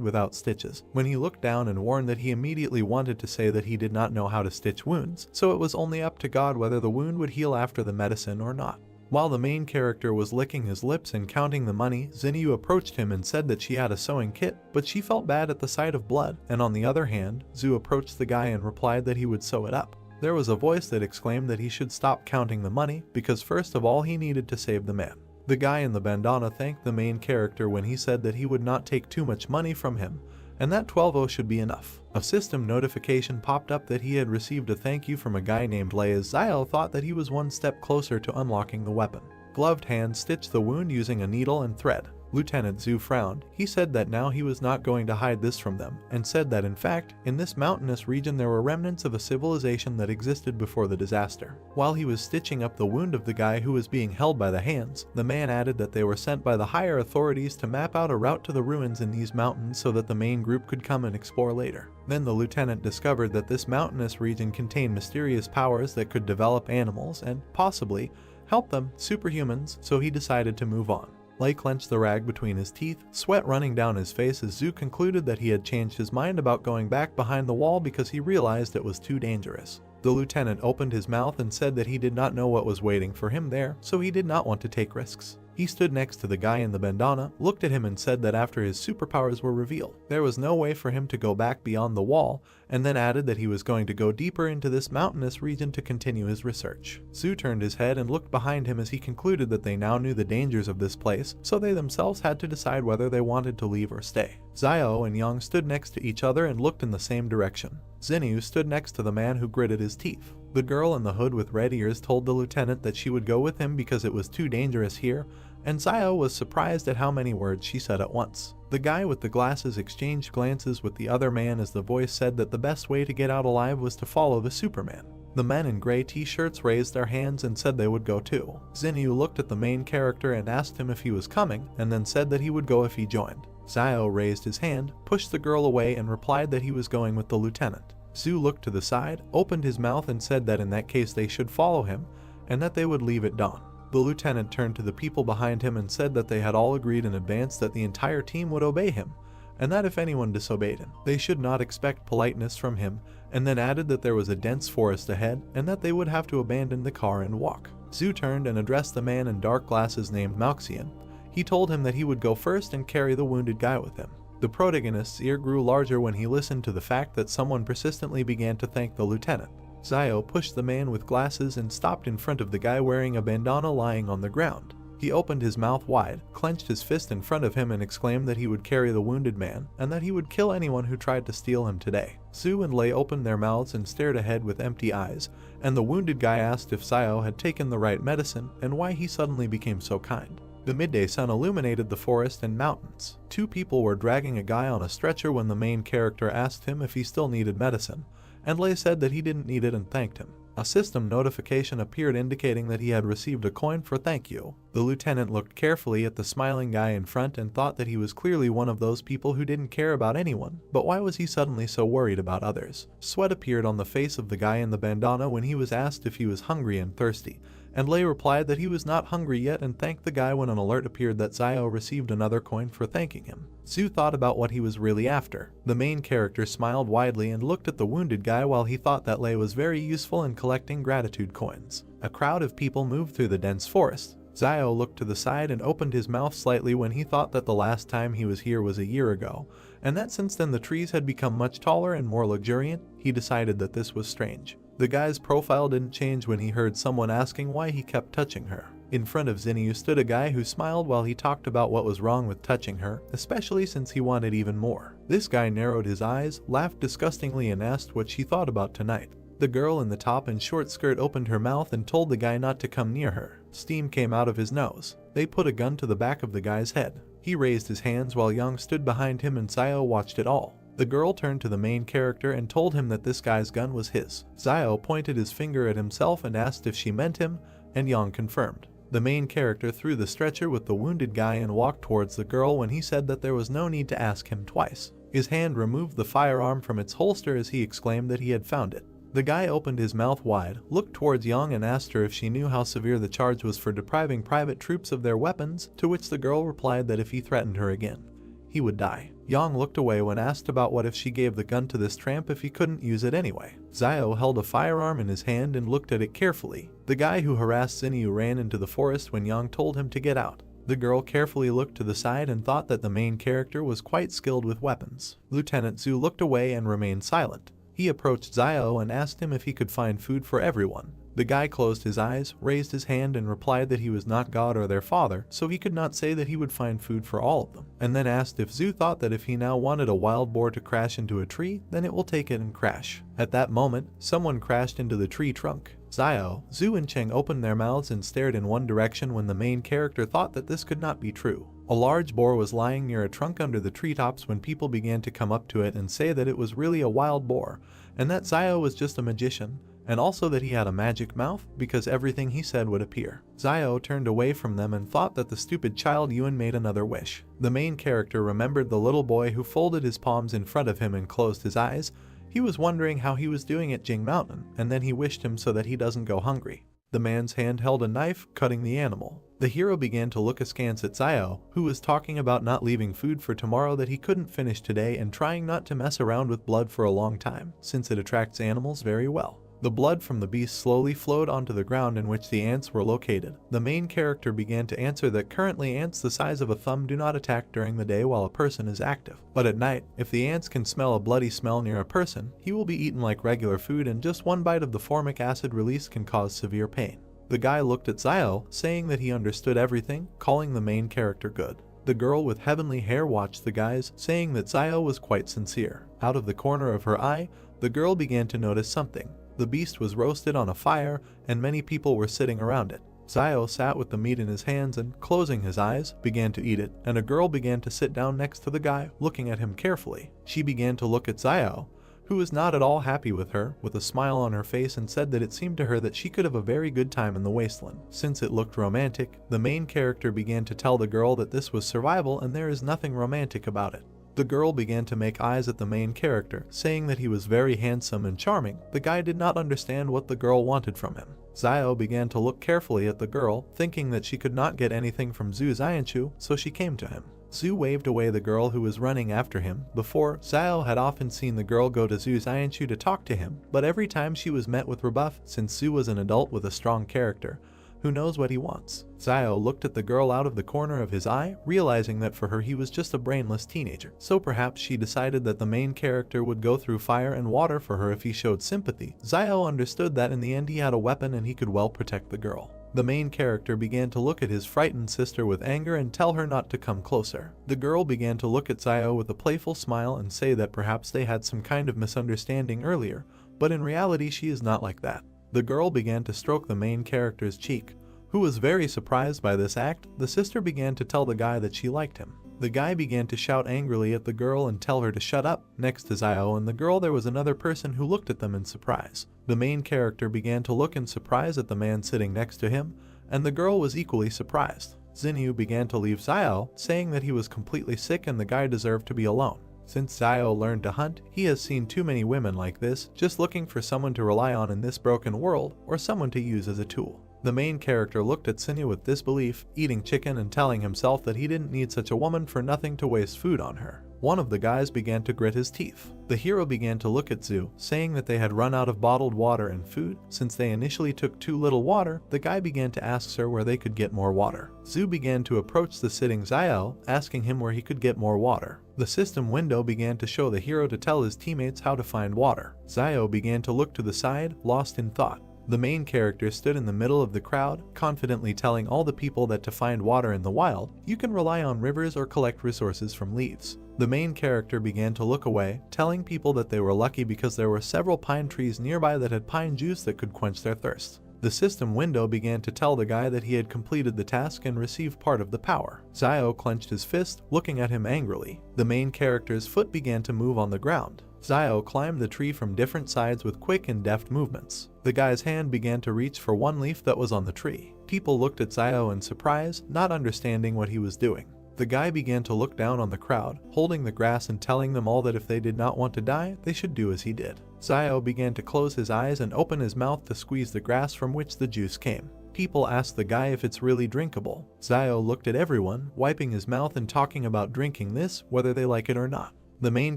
without stitches. When he looked down and warned that he immediately wanted to say that he did not know how to stitch wounds, so it was only up to God whether the wound would heal after the medicine or not. While the main character was licking his lips and counting the money, Xinyu approached him and said that she had a sewing kit, but she felt bad at the sight of blood, and on the other hand, Zhu approached the guy and replied that he would sew it up. There was a voice that exclaimed that he should stop counting the money, because first of all he needed to save the man. The guy in the bandana thanked the main character when he said that he would not take too much money from him, and that 12 should be enough. A system notification popped up that he had received a thank you from a guy named Lei as Zio thought that he was one step closer to unlocking the weapon. Gloved hands stitched the wound using a needle and thread. Lieutenant Zhu frowned. He said that now he was not going to hide this from them, and said that in fact, in this mountainous region there were remnants of a civilization that existed before the disaster. While he was stitching up the wound of the guy who was being held by the hands, the man added that they were sent by the higher authorities to map out a route to the ruins in these mountains so that the main group could come and explore later. Then the lieutenant discovered that this mountainous region contained mysterious powers that could develop animals and, possibly, help them, superhumans, so he decided to move on. Lei clenched the rag between his teeth, sweat running down his face as Zhu concluded that he had changed his mind about going back behind the wall because he realized it was too dangerous. The lieutenant opened his mouth and said that he did not know what was waiting for him there, so he did not want to take risks. He stood next to the guy in the bandana, looked at him and said that after his superpowers were revealed, there was no way for him to go back beyond the wall, and then added that he was going to go deeper into this mountainous region to continue his research. Zhu turned his head and looked behind him as he concluded that they now knew the dangers of this place, so they themselves had to decide whether they wanted to leave or stay. Xiao and Yang stood next to each other and looked in the same direction. Xinyu stood next to the man who gritted his teeth. The girl in the hood with red ears told the lieutenant that she would go with him because it was too dangerous here, and Xiao was surprised at how many words she said at once. The guy with the glasses exchanged glances with the other man as the voice said that the best way to get out alive was to follow the Superman. The men in gray t-shirts raised their hands and said they would go too. Xinyu looked at the main character and asked him if he was coming, and then said that he would go if he joined. Xiao raised his hand, pushed the girl away and replied that he was going with the lieutenant. Zhu looked to the side, opened his mouth and said that in that case they should follow him, and that they would leave at dawn. The lieutenant turned to the people behind him and said that they had all agreed in advance that the entire team would obey him, and that if anyone disobeyed him, they should not expect politeness from him, and then added that there was a dense forest ahead and that they would have to abandon the car and walk. Zhu turned and addressed the man in dark glasses named Malxian. He told him that he would go first and carry the wounded guy with him. The protagonist's ear grew larger when he listened to the fact that someone persistently began to thank the lieutenant. Xiao pushed the man with glasses and stopped in front of the guy wearing a bandana lying on the ground. He opened his mouth wide, clenched his fist in front of him and exclaimed that he would carry the wounded man, and that he would kill anyone who tried to steal him today. Zhu and Lei opened their mouths and stared ahead with empty eyes, and the wounded guy asked if Xiao had taken the right medicine and why he suddenly became so kind. The midday sun illuminated the forest and mountains. Two people were dragging a guy on a stretcher when the main character asked him if he still needed medicine, and Lei said that he didn't need it and thanked him. A system notification appeared indicating that he had received a coin for thank you. The lieutenant looked carefully at the smiling guy in front and thought that he was clearly one of those people who didn't care about anyone, but why was he suddenly so worried about others? Sweat appeared on the face of the guy in the bandana when he was asked if he was hungry and thirsty, and Lei replied that he was not hungry yet and thanked the guy when an alert appeared that Xiao received another coin for thanking him. Zhu thought about what he was really after. The main character smiled widely and looked at the wounded guy while he thought that Lei was very useful in collecting gratitude coins. A crowd of people moved through the dense forest. Xiao looked to the side and opened his mouth slightly when he thought that the last time he was here was a year ago, and that since then the trees had become much taller and more luxuriant. He decided that this was strange. The guy's profile didn't change when he heard someone asking why he kept touching her. In front of Xinyu stood a guy who smiled while he talked about what was wrong with touching her, especially since he wanted even more. This guy narrowed his eyes, laughed disgustingly and asked what she thought about tonight. The girl in the top and short skirt opened her mouth and told the guy not to come near her. Steam came out of his nose. They put a gun to the back of the guy's head. He raised his hands while Yang stood behind him and Xiao watched it all. The girl turned to the main character and told him that this guy's gun was his. Xiao pointed his finger at himself and asked if she meant him, and Yang confirmed. The main character threw the stretcher with the wounded guy and walked towards the girl when he said that there was no need to ask him twice. His hand removed the firearm from its holster as he exclaimed that he had found it. The guy opened his mouth wide, looked towards Yang and asked her if she knew how severe the charge was for depriving private troops of their weapons, to which the girl replied that if he threatened her again, he would die. Yang looked away when asked about what if she gave the gun to this tramp if he couldn't use it anyway. Xiao held a firearm in his hand and looked at it carefully. The guy who harassed Xinyu ran into the forest when Yang told him to get out. The girl carefully looked to the side and thought that the main character was quite skilled with weapons. Lieutenant Zhu looked away and remained silent. He approached Xiao and asked him if he could find food for everyone. The guy closed his eyes, raised his hand and replied that he was not God or their father, so he could not say that he would find food for all of them, and then asked if Zhu thought that if he now wanted a wild boar to crash into a tree, then it will take it and crash. At that moment, someone crashed into the tree trunk. Xiao, Zhu and Cheng opened their mouths and stared in one direction when the main character thought that this could not be true. A large boar was lying near a trunk under the treetops when people began to come up to it and say that it was really a wild boar, and that Zio was just a magician, and also that he had a magic mouth because everything he said would appear. Zio turned away from them and thought that the stupid child Yuan made another wish. The main character remembered the little boy who folded his palms in front of him and closed his eyes. He was wondering how he was doing at Jing Mountain, and then he wished him so that he doesn't go hungry. The man's hand held a knife, cutting the animal. The hero began to look askance at Zio, who was talking about not leaving food for tomorrow that he couldn't finish today and trying not to mess around with blood for a long time, since it attracts animals very well. The blood from the beast slowly flowed onto the ground in which the ants were located. The main character began to answer that currently ants the size of a thumb do not attack during the day while a person is active. But at night, if the ants can smell a bloody smell near a person, he will be eaten like regular food and just one bite of the formic acid release can cause severe pain. The guy looked at Zio, saying that he understood everything, calling the main character good. The girl with heavenly hair watched the guys, saying that Zio was quite sincere. Out of the corner of her eye, the girl began to notice something. The beast was roasted on a fire, and many people were sitting around it. Zio sat with the meat in his hands and, closing his eyes, began to eat it, and a girl began to sit down next to the guy, looking at him carefully. She began to look at Zio, who was not at all happy with her, with a smile on her face, and said that it seemed to her that she could have a very good time in the wasteland. Since it looked romantic, the main character began to tell the girl that this was survival and there is nothing romantic about it. The girl began to make eyes at the main character, saying that he was very handsome and charming. The guy did not understand what the girl wanted from him. Zio began to look carefully at the girl, thinking that she could not get anything from Zhu Xianchu, so she came to him. Zhu waved away the girl who was running after him. Before, Zio had often seen the girl go to Zhu Xianchu to talk to him, but every time she was met with rebuff since Zhu was an adult with a strong character who knows what he wants. Zio looked at the girl out of the corner of his eye, realizing that for her he was just a brainless teenager. So perhaps she decided that the main character would go through fire and water for her if he showed sympathy. Zio understood that in the end he had a weapon and he could well protect the girl. The main character began to look at his frightened sister with anger and tell her not to come closer. The girl began to look at Zio with a playful smile and say that perhaps they had some kind of misunderstanding earlier, but in reality she is not like that. The girl began to stroke the main character's cheek, who was very surprised by this act. The sister began to tell the guy that she liked him. The guy began to shout angrily at the girl and tell her to shut up. Next to Zio and the girl there was another person who looked at them in surprise. The main character began to look in surprise at the man sitting next to him, and the girl was equally surprised. Xinyu began to leave Zio, saying that he was completely sick and the guy deserved to be alone. Since Zio learned to hunt, he has seen too many women like this, just looking for someone to rely on in this broken world, or someone to use as a tool. The main character looked at Xinyu with disbelief, eating chicken and telling himself that he didn't need such a woman for nothing to waste food on her. One of the guys began to grit his teeth. The hero began to look at Zhu, saying that they had run out of bottled water and food. Since they initially took too little water, the guy began to ask her where they could get more water. Zhu began to approach the sitting Zio, asking him where he could get more water. The system window began to show the hero to tell his teammates how to find water. Zio began to look to the side, lost in thought. The main character stood in the middle of the crowd, confidently telling all the people that to find water in the wild, you can rely on rivers or collect resources from leaves. The main character began to look away, telling people that they were lucky because there were several pine trees nearby that had pine juice that could quench their thirst. The system window began to tell the guy that he had completed the task and received part of the power. Zio clenched his fist, looking at him angrily. The main character's foot began to move on the ground. Zio climbed the tree from different sides with quick and deft movements. The guy's hand began to reach for one leaf that was on the tree. People looked at Zio in surprise, not understanding what he was doing. The guy began to look down on the crowd, holding the grass and telling them all that if they did not want to die, they should do as he did. Zio began to close his eyes and open his mouth to squeeze the grass from which the juice came. People asked the guy if it's really drinkable. Zio looked at everyone, wiping his mouth and talking about drinking this, whether they like it or not. The main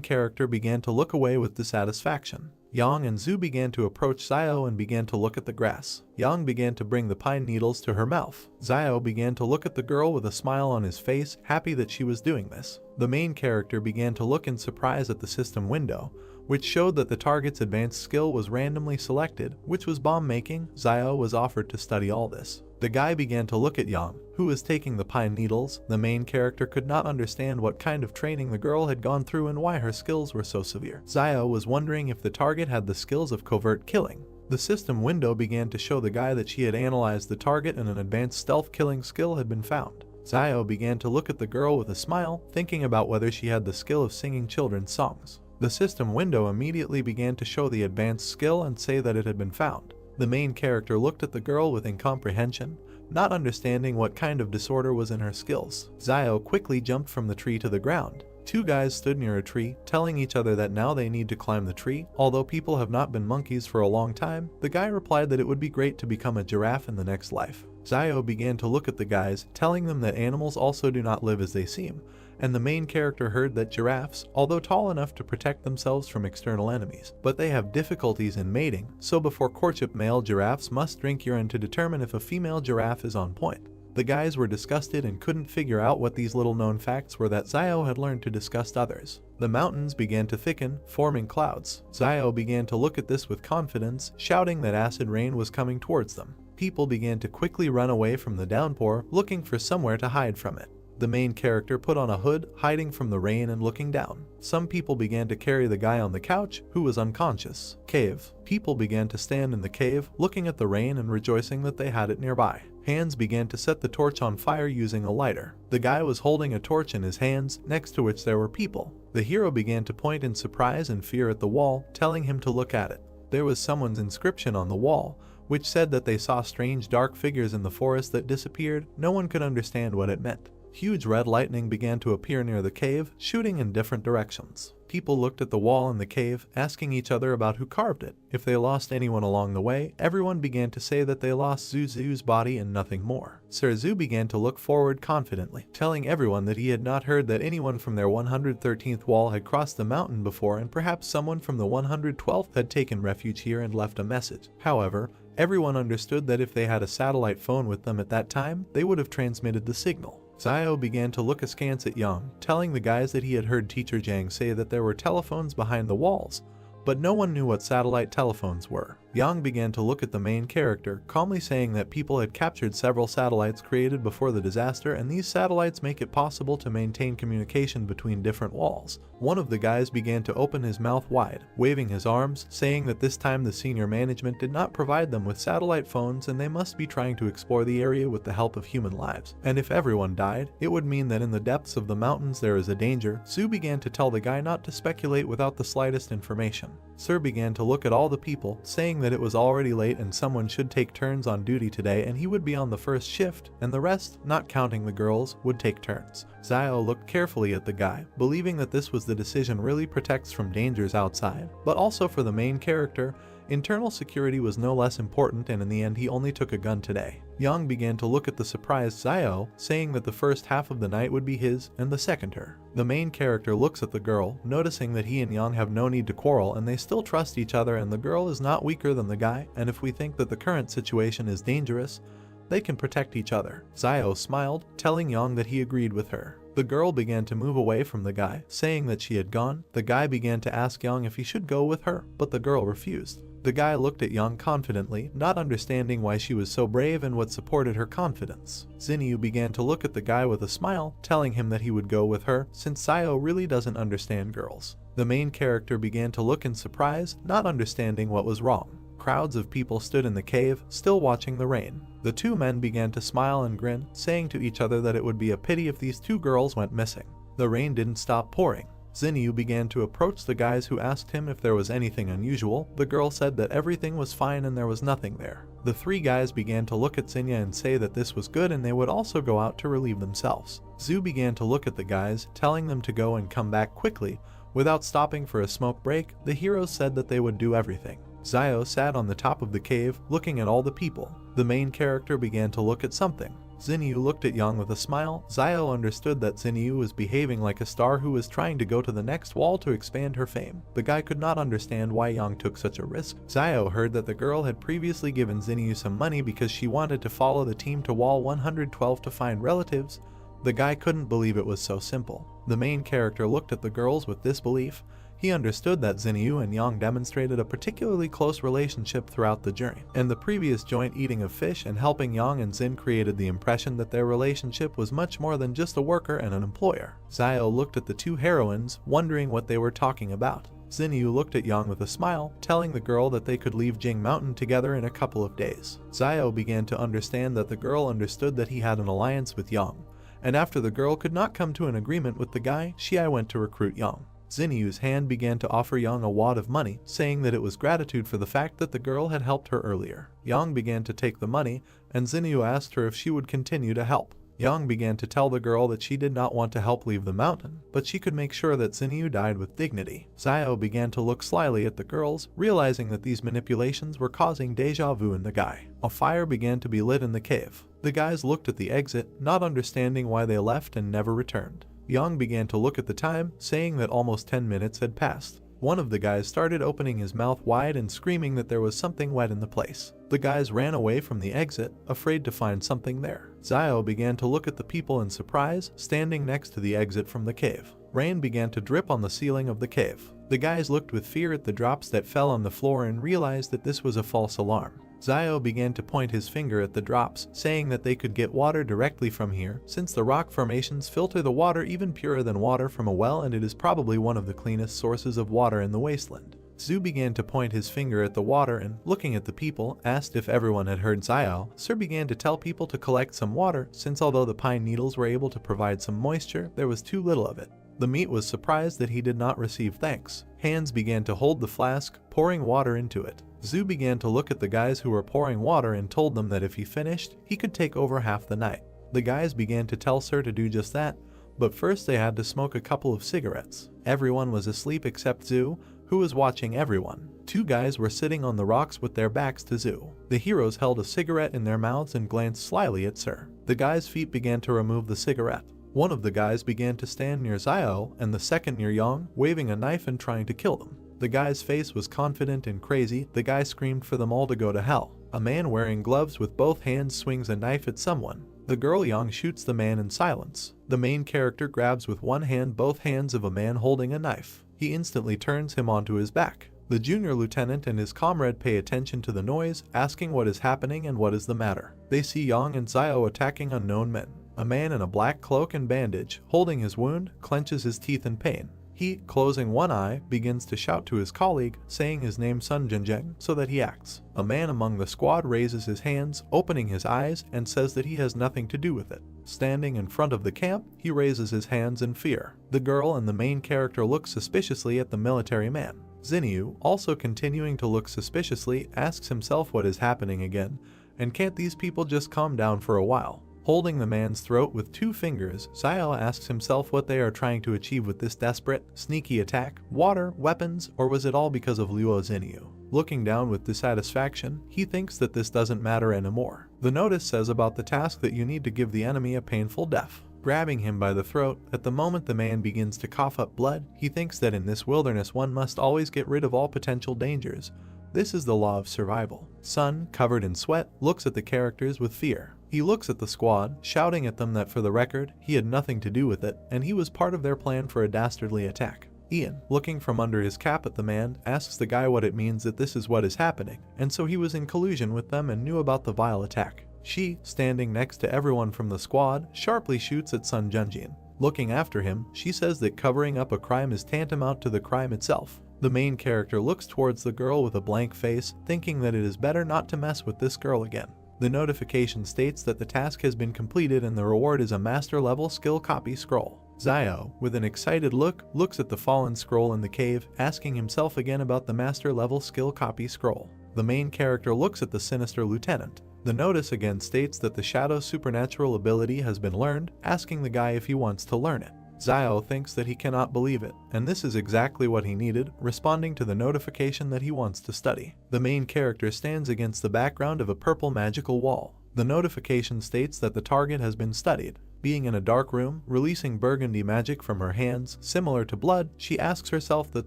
character began to look away with dissatisfaction. Yang and Zhu began to approach Zio and began to look at the grass. Yang began to bring the pine needles to her mouth. Zio began to look at the girl with a smile on his face, happy that she was doing this. The main character began to look in surprise at the system window, which showed that the target's advanced skill was randomly selected, which was bomb making. Zio was offered to study all this. The guy began to look at Yang, who was taking the pine needles. The main character could not understand what kind of training the girl had gone through and why her skills were so severe. Zio was wondering if the target had the skills of covert killing. The system window began to show the guy that she had analyzed the target and an advanced stealth killing skill had been found. Zio began to look at the girl with a smile, thinking about whether she had the skill of singing children's songs. The system window immediately began to show the advanced skill and say that it had been found. The main character looked at the girl with incomprehension, not understanding what kind of disorder was in her skills. Zio quickly jumped from the tree to the ground. Two guys stood near a tree, telling each other that now they need to climb the tree. Although people have not been monkeys for a long time, the guy replied that it would be great to become a giraffe in the next life. Zio began to look at the guys, telling them that animals also do not live as they seem, and the main character heard that giraffes, although tall enough to protect themselves from external enemies, but they have difficulties in mating, so before courtship male giraffes must drink urine to determine if a female giraffe is on point. The guys were disgusted and couldn't figure out what these little known facts were that Zio had learned to disgust others. The mountains began to thicken, forming clouds. Zio began to look at this with confidence, shouting that acid rain was coming towards them. People began to quickly run away from the downpour, looking for somewhere to hide from it. The main character put on a hood, hiding from the rain and looking down. Some people began to carry the guy on the couch, who was unconscious. Cave. People began to stand in the cave, looking at the rain and rejoicing that they had it nearby. Hands began to set the torch on fire using a lighter. The guy was holding a torch in his hands, next to which there were people. The hero began to point in surprise and fear at the wall, telling him to look at it. There was someone's inscription on the wall, which said that they saw strange dark figures in the forest that disappeared. No one could understand what it meant. Huge red lightning began to appear near the cave, shooting in different directions. People looked at the wall in the cave, asking each other about who carved it. If they lost anyone along the way, everyone began to say that they lost Zuzu's body and nothing more. Sir Zu began to look forward confidently, telling everyone that he had not heard that anyone from their 113th wall had crossed the mountain before, and perhaps someone from the 112th had taken refuge here and left a message. However, everyone understood that if they had a satellite phone with them at that time, they would have transmitted the signal. Zio began to look askance at Yang, telling the guys that he had heard Teacher Jang say that there were telephones behind the walls, but no one knew what satellite telephones were. Yang began to look at the main character, calmly saying that people had captured several satellites created before the disaster, and these satellites make it possible to maintain communication between different walls. One of the guys began to open his mouth wide, waving his arms, saying that this time the senior management did not provide them with satellite phones and they must be trying to explore the area with the help of human lives. And if everyone died, it would mean that in the depths of the mountains there is a danger. Su began to tell the guy not to speculate without the slightest information. Sir began to look at all the people, saying that it was already late and someone should take turns on duty today, and he would be on the first shift, and the rest, not counting the girls, would take turns. Zio looked carefully at the guy, believing that this was the decision really protects from dangers outside, but also for the main character. Internal security was no less important, and in the end he only took a gun today. Yang began to look at the surprised Zio, saying that the first half of the night would be his and the second her. The main character looks at the girl, noticing that he and Yang have no need to quarrel and they still trust each other, and the girl is not weaker than the guy, and if we think that the current situation is dangerous, they can protect each other. Zio smiled, telling Yang that he agreed with her. The girl began to move away from the guy, saying that she had gone. The guy began to ask Yang if he should go with her, but the girl refused. The guy looked at Yang confidently, not understanding why she was so brave and what supported her confidence. Xinyu began to look at the guy with a smile, telling him that he would go with her, since Zio really doesn't understand girls. The main character began to look in surprise, not understanding what was wrong. Crowds of people stood in the cave, still watching the rain. The two men began to smile and grin, saying to each other that it would be a pity if these two girls went missing. The rain didn't stop pouring. Xinyu began to approach the guys, who asked him if there was anything unusual. The girl said that everything was fine and there was nothing there. The three guys began to look at Xinyu and say that this was good and they would also go out to relieve themselves. Zhu began to look at the guys, telling them to go and come back quickly. Without stopping for a smoke break, the heroes said that they would do everything. Zio sat on the top of the cave, looking at all the people. The main character began to look at something. Xinyu looked at Yang with a smile. Zio understood that Xinyu was behaving like a star who was trying to go to the next wall to expand her fame. The guy could not understand why Yang took such a risk. Zio heard that the girl had previously given Xinyu some money because she wanted to follow the team to wall 112 to find relatives. The guy couldn't believe it was so simple. The main character looked at the girls with disbelief. He understood that Xinyu and Yang demonstrated a particularly close relationship throughout the journey, and the previous joint eating of fish and helping Yang and Xin created the impression that their relationship was much more than just a worker and an employer. Zio looked at the two heroines, wondering what they were talking about. Xinyu looked at Yang with a smile, telling the girl that they could leave Jing Mountain together in a couple of days. Zio began to understand that the girl understood that he had an alliance with Yang, and after the girl could not come to an agreement with the guy, she went to recruit Yang. Xinyu's hand began to offer Yang a wad of money, saying that it was gratitude for the fact that the girl had helped her earlier. Yang began to take the money, and Xinyu asked her if she would continue to help. Yang began to tell the girl that she did not want to help leave the mountain, but she could make sure that Xinyu died with dignity. Xiao began to look slyly at the girls, realizing that these manipulations were causing deja vu in the guy. A fire began to be lit in the cave. The guys looked at the exit, not understanding why they left and never returned. Yang began to look at the time, saying that almost 10 minutes had passed. One of the guys started opening his mouth wide and screaming that there was something wet in the place. The guys ran away from the exit, afraid to find something there. Xiao began to look at the people in surprise, standing next to the exit from the cave. Rain began to drip on the ceiling of the cave. The guys looked with fear at the drops that fell on the floor and realized that this was a false alarm. Xiao began to point his finger at the drops, saying that they could get water directly from here, since the rock formations filter the water even purer than water from a well, and it is probably one of the cleanest sources of water in the wasteland. Zhu began to point his finger at the water and, looking at the people, asked if everyone had heard Xiao. Sir began to tell people to collect some water, since although the pine needles were able to provide some moisture, there was too little of it. The meat was surprised that he did not receive thanks. Hands began to hold the flask, pouring water into it. Zhu began to look at the guys who were pouring water and told them that if he finished, he could take over half the night. The guys began to tell Sir to do just that, but first they had to smoke a couple of cigarettes. Everyone was asleep except Zhu, who was watching everyone. Two guys were sitting on the rocks with their backs to Zhu. The heroes held a cigarette in their mouths and glanced slyly at Sir. The guy's feet began to remove the cigarette. One of the guys began to stand near Xiao and the second near Yang, waving a knife and trying to kill them. The guy's face was confident and crazy. The guy screamed for them all to go to hell. A man wearing gloves with both hands swings a knife at someone. The girl Yang shoots the man in silence. The main character grabs with one hand both hands of a man holding a knife. He instantly turns him onto his back. The junior lieutenant and his comrade pay attention to the noise, asking what is happening and what is the matter. They see Yang and Xiao attacking unknown men. A man in a black cloak and bandage, holding his wound, clenches his teeth in pain. He, closing one eye, begins to shout to his colleague, saying his name Sun Jinjeng, so that he acts. A man among the squad raises his hands, opening his eyes, and says that he has nothing to do with it. Standing in front of the camp, he raises his hands in fear. The girl and the main character look suspiciously at the military man. Xinyu, also continuing to look suspiciously, asks himself what is happening again, and can't these people just calm down for a while? Holding the man's throat with two fingers, Xiao asks himself what they are trying to achieve with this desperate, sneaky attack: water, weapons, or was it all because of Luo Xinyu? Looking down with dissatisfaction, he thinks that this doesn't matter anymore. The notice says about the task that you need to give the enemy a painful death. Grabbing him by the throat, at the moment the man begins to cough up blood, he thinks that in this wilderness one must always get rid of all potential dangers. This is the law of survival. Sun, covered in sweat, looks at the characters with fear. He looks at the squad, shouting at them that for the record, he had nothing to do with it, and he was part of their plan for a dastardly attack. Ian, looking from under his cap at the man, asks the guy what it means that this is what is happening, and so he was in collusion with them and knew about the vile attack. She, standing next to everyone from the squad, sharply shoots at Sun Junjin. Looking after him, she says that covering up a crime is tantamount to the crime itself. The main character looks towards the girl with a blank face, thinking that it is better not to mess with this girl again. The notification states that the task has been completed and the reward is a master level skill copy scroll. Xiao, with an excited look, looks at the fallen scroll in the cave, asking himself again about the master level skill copy scroll. The main character looks at the sinister lieutenant. The notice again states that the shadow supernatural ability has been learned, asking the guy if he wants to learn it. Xiao thinks that he cannot believe it, and this is exactly what he needed, responding to the notification that he wants to study. The main character stands against the background of a purple magical wall. The notification states that the target has been studied. Being in a dark room, releasing burgundy magic from her hands, similar to blood, she asks herself that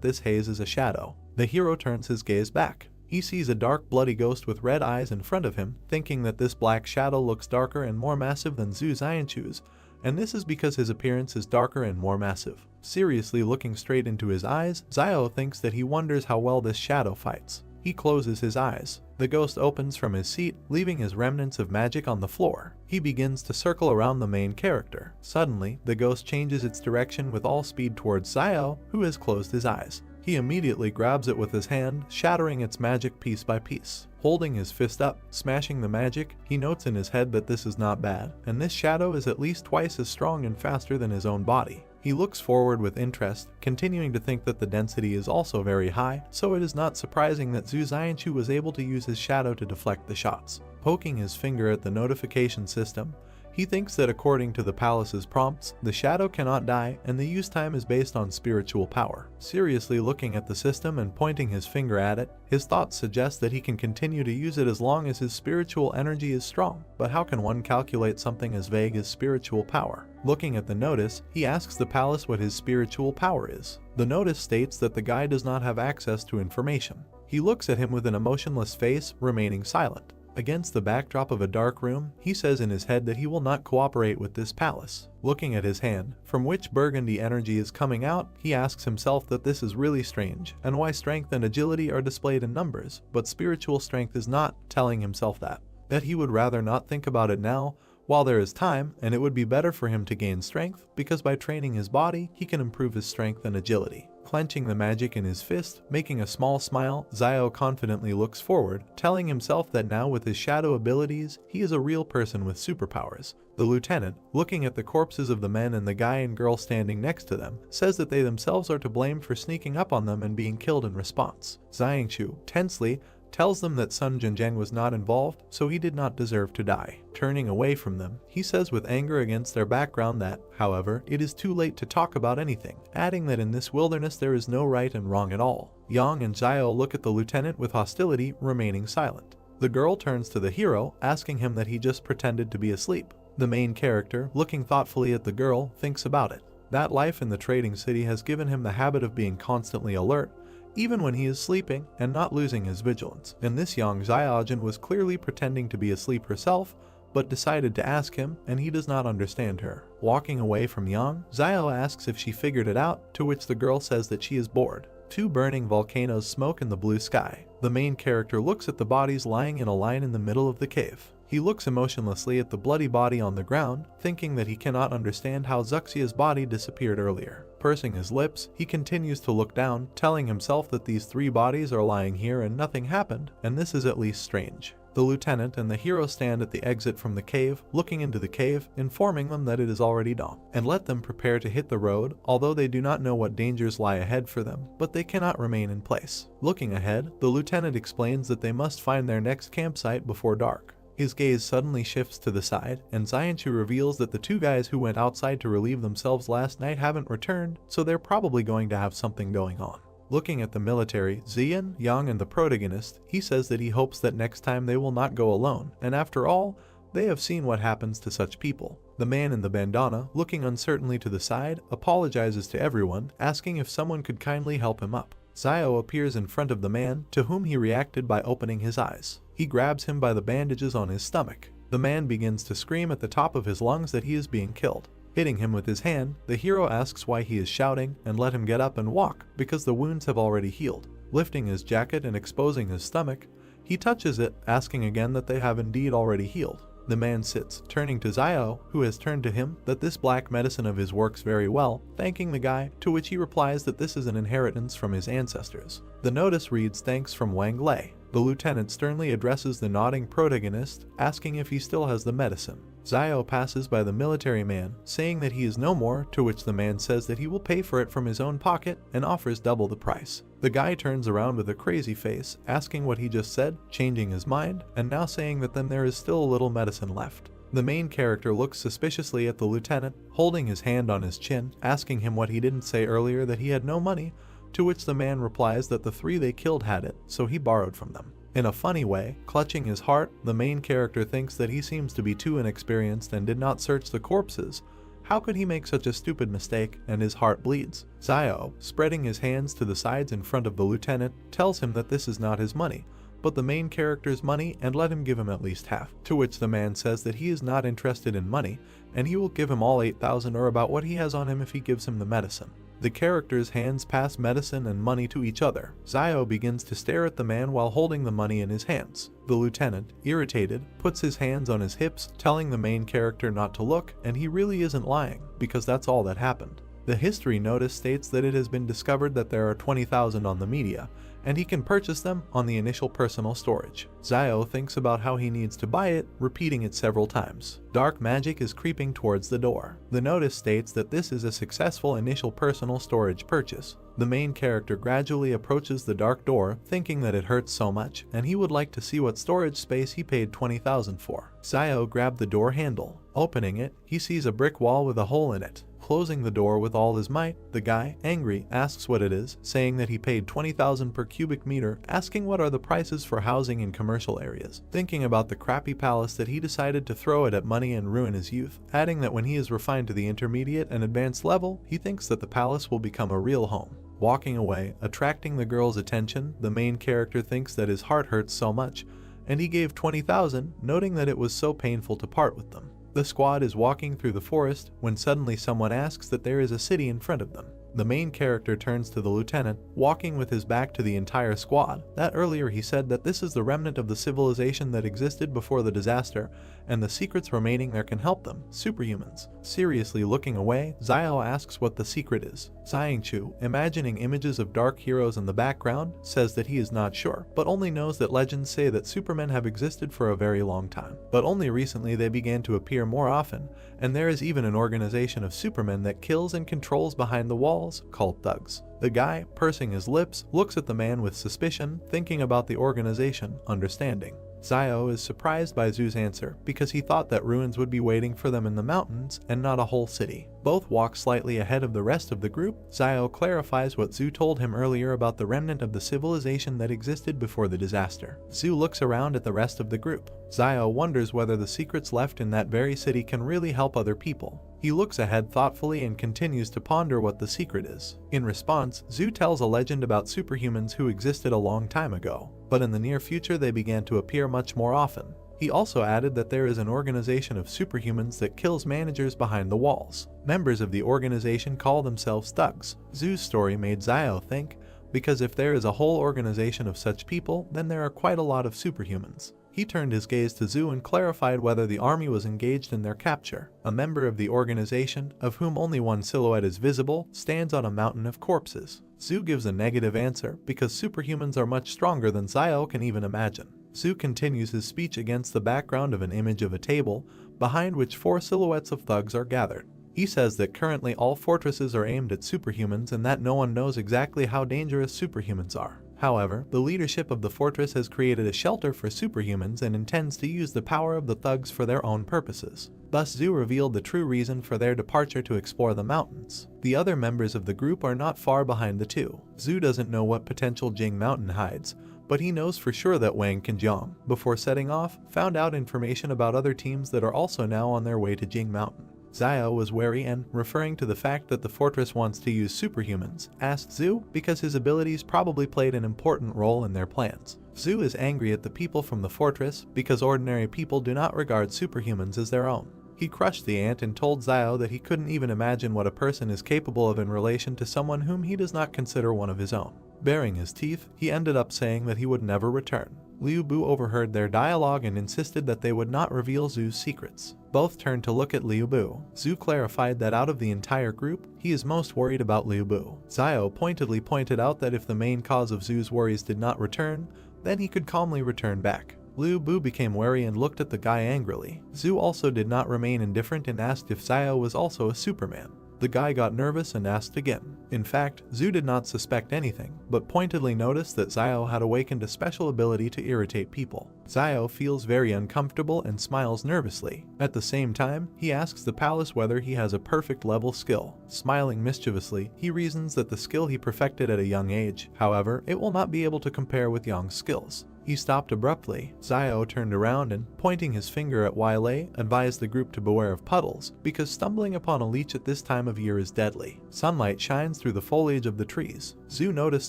this haze is a shadow. The hero turns his gaze back. He sees a dark bloody ghost with red eyes in front of him, thinking that this black shadow looks darker and more massive than Zhu Xianchu's, and this is because his appearance is darker and more massive. Seriously looking straight into his eyes, Xiao thinks that he wonders how well this shadow fights. He closes his eyes. The ghost opens from his seat, leaving his remnants of magic on the floor. He begins to circle around the main character. Suddenly, the ghost changes its direction with all speed towards Xiao, who has closed his eyes. He immediately grabs it with his hand, shattering its magic piece by piece. Holding his fist up, smashing the magic, he notes in his head that this is not bad, and this shadow is at least twice as strong and faster than his own body. He looks forward with interest, continuing to think that the density is also very high, so it is not surprising that Zhu Xianchu was able to use his shadow to deflect the shots. Poking his finger at the notification system, he thinks that according to the palace's prompts, the shadow cannot die and the use time is based on spiritual power. Seriously looking at the system and pointing his finger at it, his thoughts suggest that he can continue to use it as long as his spiritual energy is strong. But how can one calculate something as vague as spiritual power? Looking at the notice, he asks the palace what his spiritual power is. The notice states that the guy does not have access to information. He looks at him with an emotionless face, remaining silent. Against the backdrop of a dark room, he says in his head that he will not cooperate with this palace. Looking at his hand, from which burgundy energy is coming out, he asks himself that this is really strange, and why strength and agility are displayed in numbers, but spiritual strength is not, telling himself that he would rather not think about it now, while there is time, and it would be better for him to gain strength, because by training his body, he can improve his strength and agility. Clenching the magic in his fist, making a small smile, Xiao confidently looks forward, telling himself that now with his shadow abilities, he is a real person with superpowers. The lieutenant, looking at the corpses of the men and the guy and girl standing next to them, says that they themselves are to blame for sneaking up on them and being killed in response. Xianchu, tensely, tells them that Sun Jinjiang was not involved, so he did not deserve to die. Turning away from them, he says with anger against their background that, however, it is too late to talk about anything, adding that in this wilderness there is no right and wrong at all. Yang and Xiao look at the lieutenant with hostility, remaining silent. The girl turns to the hero, asking him that he just pretended to be asleep. The main character, looking thoughtfully at the girl, thinks about it. That life in the trading city has given him the habit of being constantly alert, even when he is sleeping, and not losing his vigilance. And this young Xiaojin was clearly pretending to be asleep herself, but decided to ask him, and he does not understand her. Walking away from Yang, Xiao asks if she figured it out, to which the girl says that she is bored. Two burning volcanoes smoke in the blue sky. The main character looks at the bodies lying in a line in the middle of the cave. He looks emotionlessly at the bloody body on the ground, thinking that he cannot understand how Zuxia's body disappeared earlier. Pursing his lips, he continues to look down, telling himself that these three bodies are lying here and nothing happened, and this is at least strange. The lieutenant and the hero stand at the exit from the cave, looking into the cave, informing them that it is already dawn, and let them prepare to hit the road, although they do not know what dangers lie ahead for them, but they cannot remain in place. Looking ahead, the lieutenant explains that they must find their next campsite before dark. His gaze suddenly shifts to the side, and Xianchu reveals that the two guys who went outside to relieve themselves last night haven't returned, so they're probably going to have something going on. Looking at the military, Xian, Yang, and the protagonist, he says that he hopes that next time they will not go alone, and after all, they have seen what happens to such people. The man in the bandana, looking uncertainly to the side, apologizes to everyone, asking if someone could kindly help him up. Xiao appears in front of the man, to whom he reacted by opening his eyes. He grabs him by the bandages on his stomach. The man begins to scream at the top of his lungs that he is being killed. Hitting him with his hand, the hero asks why he is shouting and let him get up and walk, because the wounds have already healed. Lifting his jacket and exposing his stomach, he touches it, asking again that they have indeed already healed. The man sits, turning to Xiao, who has turned to him, that this black medicine of his works very well, thanking the guy, to which he replies that this is an inheritance from his ancestors. The notice reads thanks from Wang Lei. The lieutenant sternly addresses the nodding protagonist, asking if he still has the medicine. Xiao passes by the military man, saying that he is no more, to which the man says that he will pay for it from his own pocket and offers double the price. The guy turns around with a crazy face, asking what he just said, changing his mind, and now saying that then there is still a little medicine left. The main character looks suspiciously at the lieutenant, holding his hand on his chin, asking him what he didn't say earlier, that he had no money, to which the man replies that the three they killed had it, so he borrowed from them. In a funny way, clutching his heart, the main character thinks that he seems to be too inexperienced and did not search the corpses. How could he make such a stupid mistake, and his heart bleeds? Xiao, spreading his hands to the sides in front of the lieutenant, tells him that this is not his money, but the main character's money, and let him give him at least half, to which the man says that he is not interested in money, and he will give him all 8,000 or about what he has on him if he gives him the medicine. The characters' hands pass medicine and money to each other. Xiao begins to stare at the man while holding the money in his hands. The lieutenant, irritated, puts his hands on his hips, telling the main character not to look, and he really isn't lying, because that's all that happened. The history notice states that it has been discovered that there are 20,000 on the media, and he can purchase them on the initial personal storage. Zio thinks about how he needs to buy it, repeating it several times. Dark magic is creeping towards the door. The notice states that this is a successful initial personal storage purchase. The main character gradually approaches the dark door, thinking that it hurts so much, and he would like to see what storage space he paid 20,000 for. Zio grabbed the door handle. Opening it, he sees a brick wall with a hole in it. Closing the door with all his might, the guy, angry, asks what it is, saying that he paid 20,000 per cubic meter, asking what are the prices for housing in commercial areas. Thinking about the crappy palace that he decided to throw it at money and ruin his youth, adding that when he is refined to the intermediate and advanced level, he thinks that the palace will become a real home. Walking away, attracting the girl's attention, the main character thinks that his heart hurts so much, and he gave 20,000, noting that it was so painful to part with them. The squad is walking through the forest when suddenly someone asks that there is a city in front of them. The main character turns to the lieutenant, walking with his back to the entire squad. That earlier he said that this is the remnant of the civilization that existed before the disaster, and the secrets remaining there can help them, superhumans. Seriously looking away, Zio asks what the secret is. Xiangchu, imagining images of dark heroes in the background, says that he is not sure, but only knows that legends say that supermen have existed for a very long time. But only recently they began to appear more often, and there is even an organization of supermen that kills and controls behind the walls, called thugs. The guy, pursing his lips, looks at the man with suspicion, thinking about the organization, understanding. Zio is surprised by Zoo's answer because he thought that ruins would be waiting for them in the mountains and not a whole city. Both walk slightly ahead of the rest of the group. Zio clarifies what Zoo told him earlier about the remnant of the civilization that existed before the disaster. Zoo looks around at the rest of the group. Zio wonders whether the secrets left in that very city can really help other people. He looks ahead thoughtfully and continues to ponder what the secret is. In response, Zoo tells a legend about superhumans who existed a long time ago, but in the near future they began to appear much more often. He also added that there is an organization of superhumans that kills managers behind the walls. Members of the organization call themselves thugs. Zoo's story made Zio think, because if there is a whole organization of such people, then there are quite a lot of superhumans. He turned his gaze to Zoo and clarified whether the army was engaged in their capture. A member of the organization, of whom only one silhouette is visible, stands on a mountain of corpses. Zoo gives a negative answer because superhumans are much stronger than Zio can even imagine. Zoo continues his speech against the background of an image of a table, behind which 4 silhouettes of thugs are gathered. He says that currently all fortresses are aimed at superhumans and that no one knows exactly how dangerous superhumans are. However, the leadership of the fortress has created a shelter for superhumans and intends to use the power of the thugs for their own purposes. Thus Zoo revealed the true reason for their departure to explore the mountains. The other members of the group are not far behind the two. Zoo doesn't know what potential Jing Mountain hides, but he knows for sure that Wang Kanjiang, before setting off, found out information about other teams that are also now on their way to Jing Mountain. Zio was wary and, referring to the fact that the fortress wants to use superhumans, asked Zoo because his abilities probably played an important role in their plans. Zoo is angry at the people from the fortress because ordinary people do not regard superhumans as their own. He crushed the ant and told Zio that he couldn't even imagine what a person is capable of in relation to someone whom he does not consider one of his own. Baring his teeth, he ended up saying that he would never return. Liu Bu overheard their dialogue and insisted that they would not reveal Zoo's secrets. Both turned to look at Liu Bu. Zoo clarified that out of the entire group, he is most worried about Liu Bu. Zio pointedly pointed out that if the main cause of Zoo's worries did not return, then he could calmly return back. Liu Bu became wary and looked at the guy angrily. Zoo also did not remain indifferent and asked if Zio was also a Superman. The guy got nervous and asked again. In fact, Zoo did not suspect anything, but pointedly noticed that Zio had awakened a special ability to irritate people. Zio feels very uncomfortable and smiles nervously. At the same time, he asks the palace whether he has a perfect level skill. Smiling mischievously, he reasons that the skill he perfected at a young age, however, it will not be able to compare with Yang's skills. He stopped abruptly. Zio turned around and, pointing his finger at Yahello, advised the group to beware of puddles, because stumbling upon a leech at this time of year is deadly. Sunlight shines through the foliage of the trees. Zoo noticed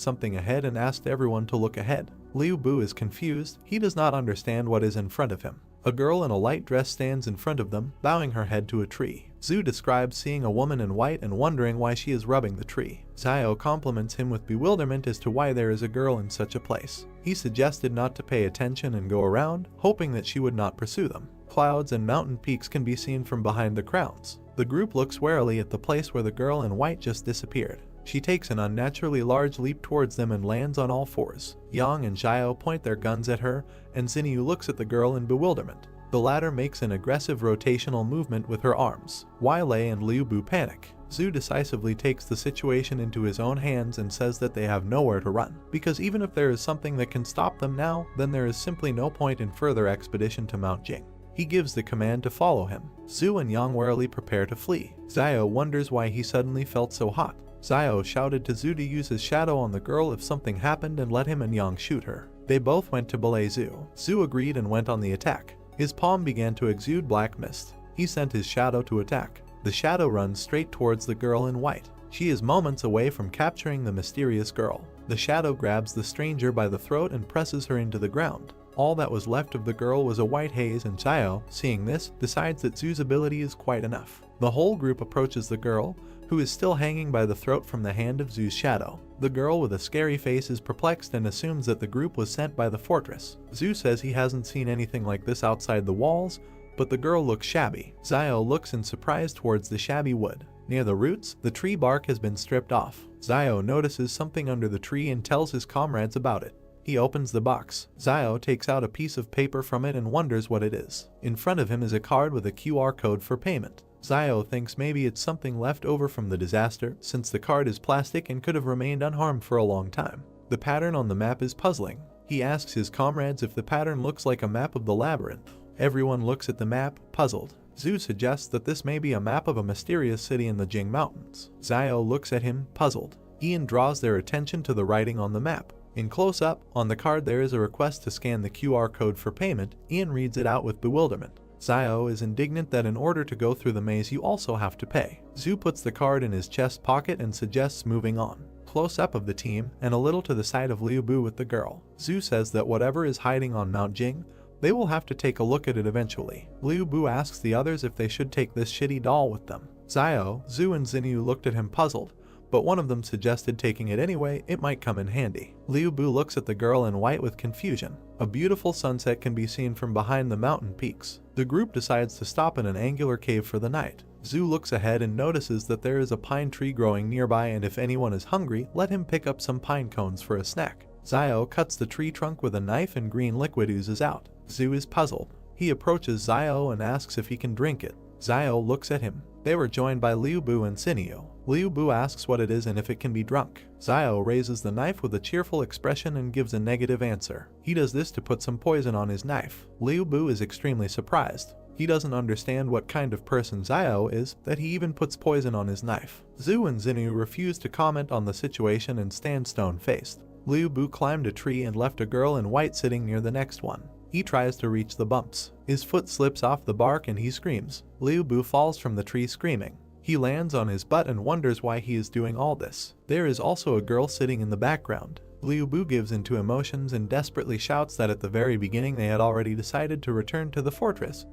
something ahead and asked everyone to look ahead. Liu Bu is confused. He does not understand what is in front of him. A girl in a light dress stands in front of them, bowing her head to a tree. Zoo describes seeing a woman in white and wondering why she is rubbing the tree. Zio compliments him with bewilderment as to why there is a girl in such a place. He suggested not to pay attention and go around, hoping that she would not pursue them. Clouds and mountain peaks can be seen from behind the crowns. The group looks warily at the place where the girl in white just disappeared. She takes an unnaturally large leap towards them and lands on all fours. Yang and Xiao point their guns at her, and Xinyu looks at the girl in bewilderment. The latter makes an aggressive rotational movement with her arms. Yahello and Liu Bu panic. Zhu decisively takes the situation into his own hands and says that they have nowhere to run, because even if there is something that can stop them now, then there is simply no point in further expedition to Mount Jing. He gives the command to follow him. Zhu and Yang warily prepare to flee. Xiao wonders why he suddenly felt so hot. Xiao shouted to Zhu to use his shadow on the girl if something happened and let him and Yang shoot her. They both went to belay Zhu. Zhu agreed and went on the attack. His palm began to exude black mist. He sent his shadow to attack. The shadow runs straight towards the girl in white. She is moments away from capturing the mysterious girl. The shadow grabs the stranger by the throat and presses her into the ground. All that was left of the girl was a white haze, and Xiao, seeing this, decides that Zhu's ability is quite enough. The whole group approaches the girl, who is still hanging by the throat from the hand of Zhu's shadow. The girl with a scary face is perplexed and assumes that the group was sent by the fortress. Zhu says he hasn't seen anything like this outside the walls, but the girl looks shabby. Xiao looks in surprise towards the shabby wood. Near the roots, the tree bark has been stripped off. Xiao notices something under the tree and tells his comrades about it. He opens the box. Xiao takes out a piece of paper from it and wonders what it is. In front of him is a card with a QR code for payment. Xiao thinks maybe it's something left over from the disaster, since the card is plastic and could have remained unharmed for a long time. The pattern on the map is puzzling. He asks his comrades if the pattern looks like a map of the labyrinth. Everyone looks at the map, puzzled. Zhu suggests that this may be a map of a mysterious city in the Jing Mountains. Xiao looks at him, puzzled. Ian draws their attention to the writing on the map. In close-up, on the card there is a request to scan the QR code for payment. Ian reads it out with bewilderment. Xiao is indignant that in order to go through the maze you also have to pay. Zhu puts the card in his chest pocket and suggests moving on. Close-up of the team, and a little to the side of Liu Bu with the girl. Zhu says that whatever is hiding on Mount Jing, they will have to take a look at it eventually. Liu Bu asks the others if they should take this shitty doll with them. Xiao, Zhu and Xinyu looked at him puzzled, but one of them suggested taking it anyway, it might come in handy. Liu Bu looks at the girl in white with confusion. A beautiful sunset can be seen from behind the mountain peaks. The group decides to stop in an angular cave for the night. Zhu looks ahead and notices that there is a pine tree growing nearby, and if anyone is hungry, let him pick up some pine cones for a snack. Xiao cuts the tree trunk with a knife and green liquid oozes out. Zhu is puzzled. He approaches Xiao and asks if he can drink it. Xiao looks at him. They were joined by Liu Bu and Xinyu. Liu Bu asks what it is and if it can be drunk. Xiao raises the knife with a cheerful expression and gives a negative answer. He does this to put some poison on his knife. Liu Bu is extremely surprised. He doesn't understand what kind of person Xiao is, that he even puts poison on his knife. Zhu and Xinyu refuse to comment on the situation and stand stone-faced. Liu Bu climbed a tree and left a girl in white sitting near the next one. He tries to reach the bumps. His foot slips off the bark and he screams. Liu Bu falls from the tree screaming. He lands on his butt and wonders why he is doing all this. There is also a girl sitting in the background. Liu Bu gives into emotions and desperately shouts that at the very beginning they had already decided to return to the fortress,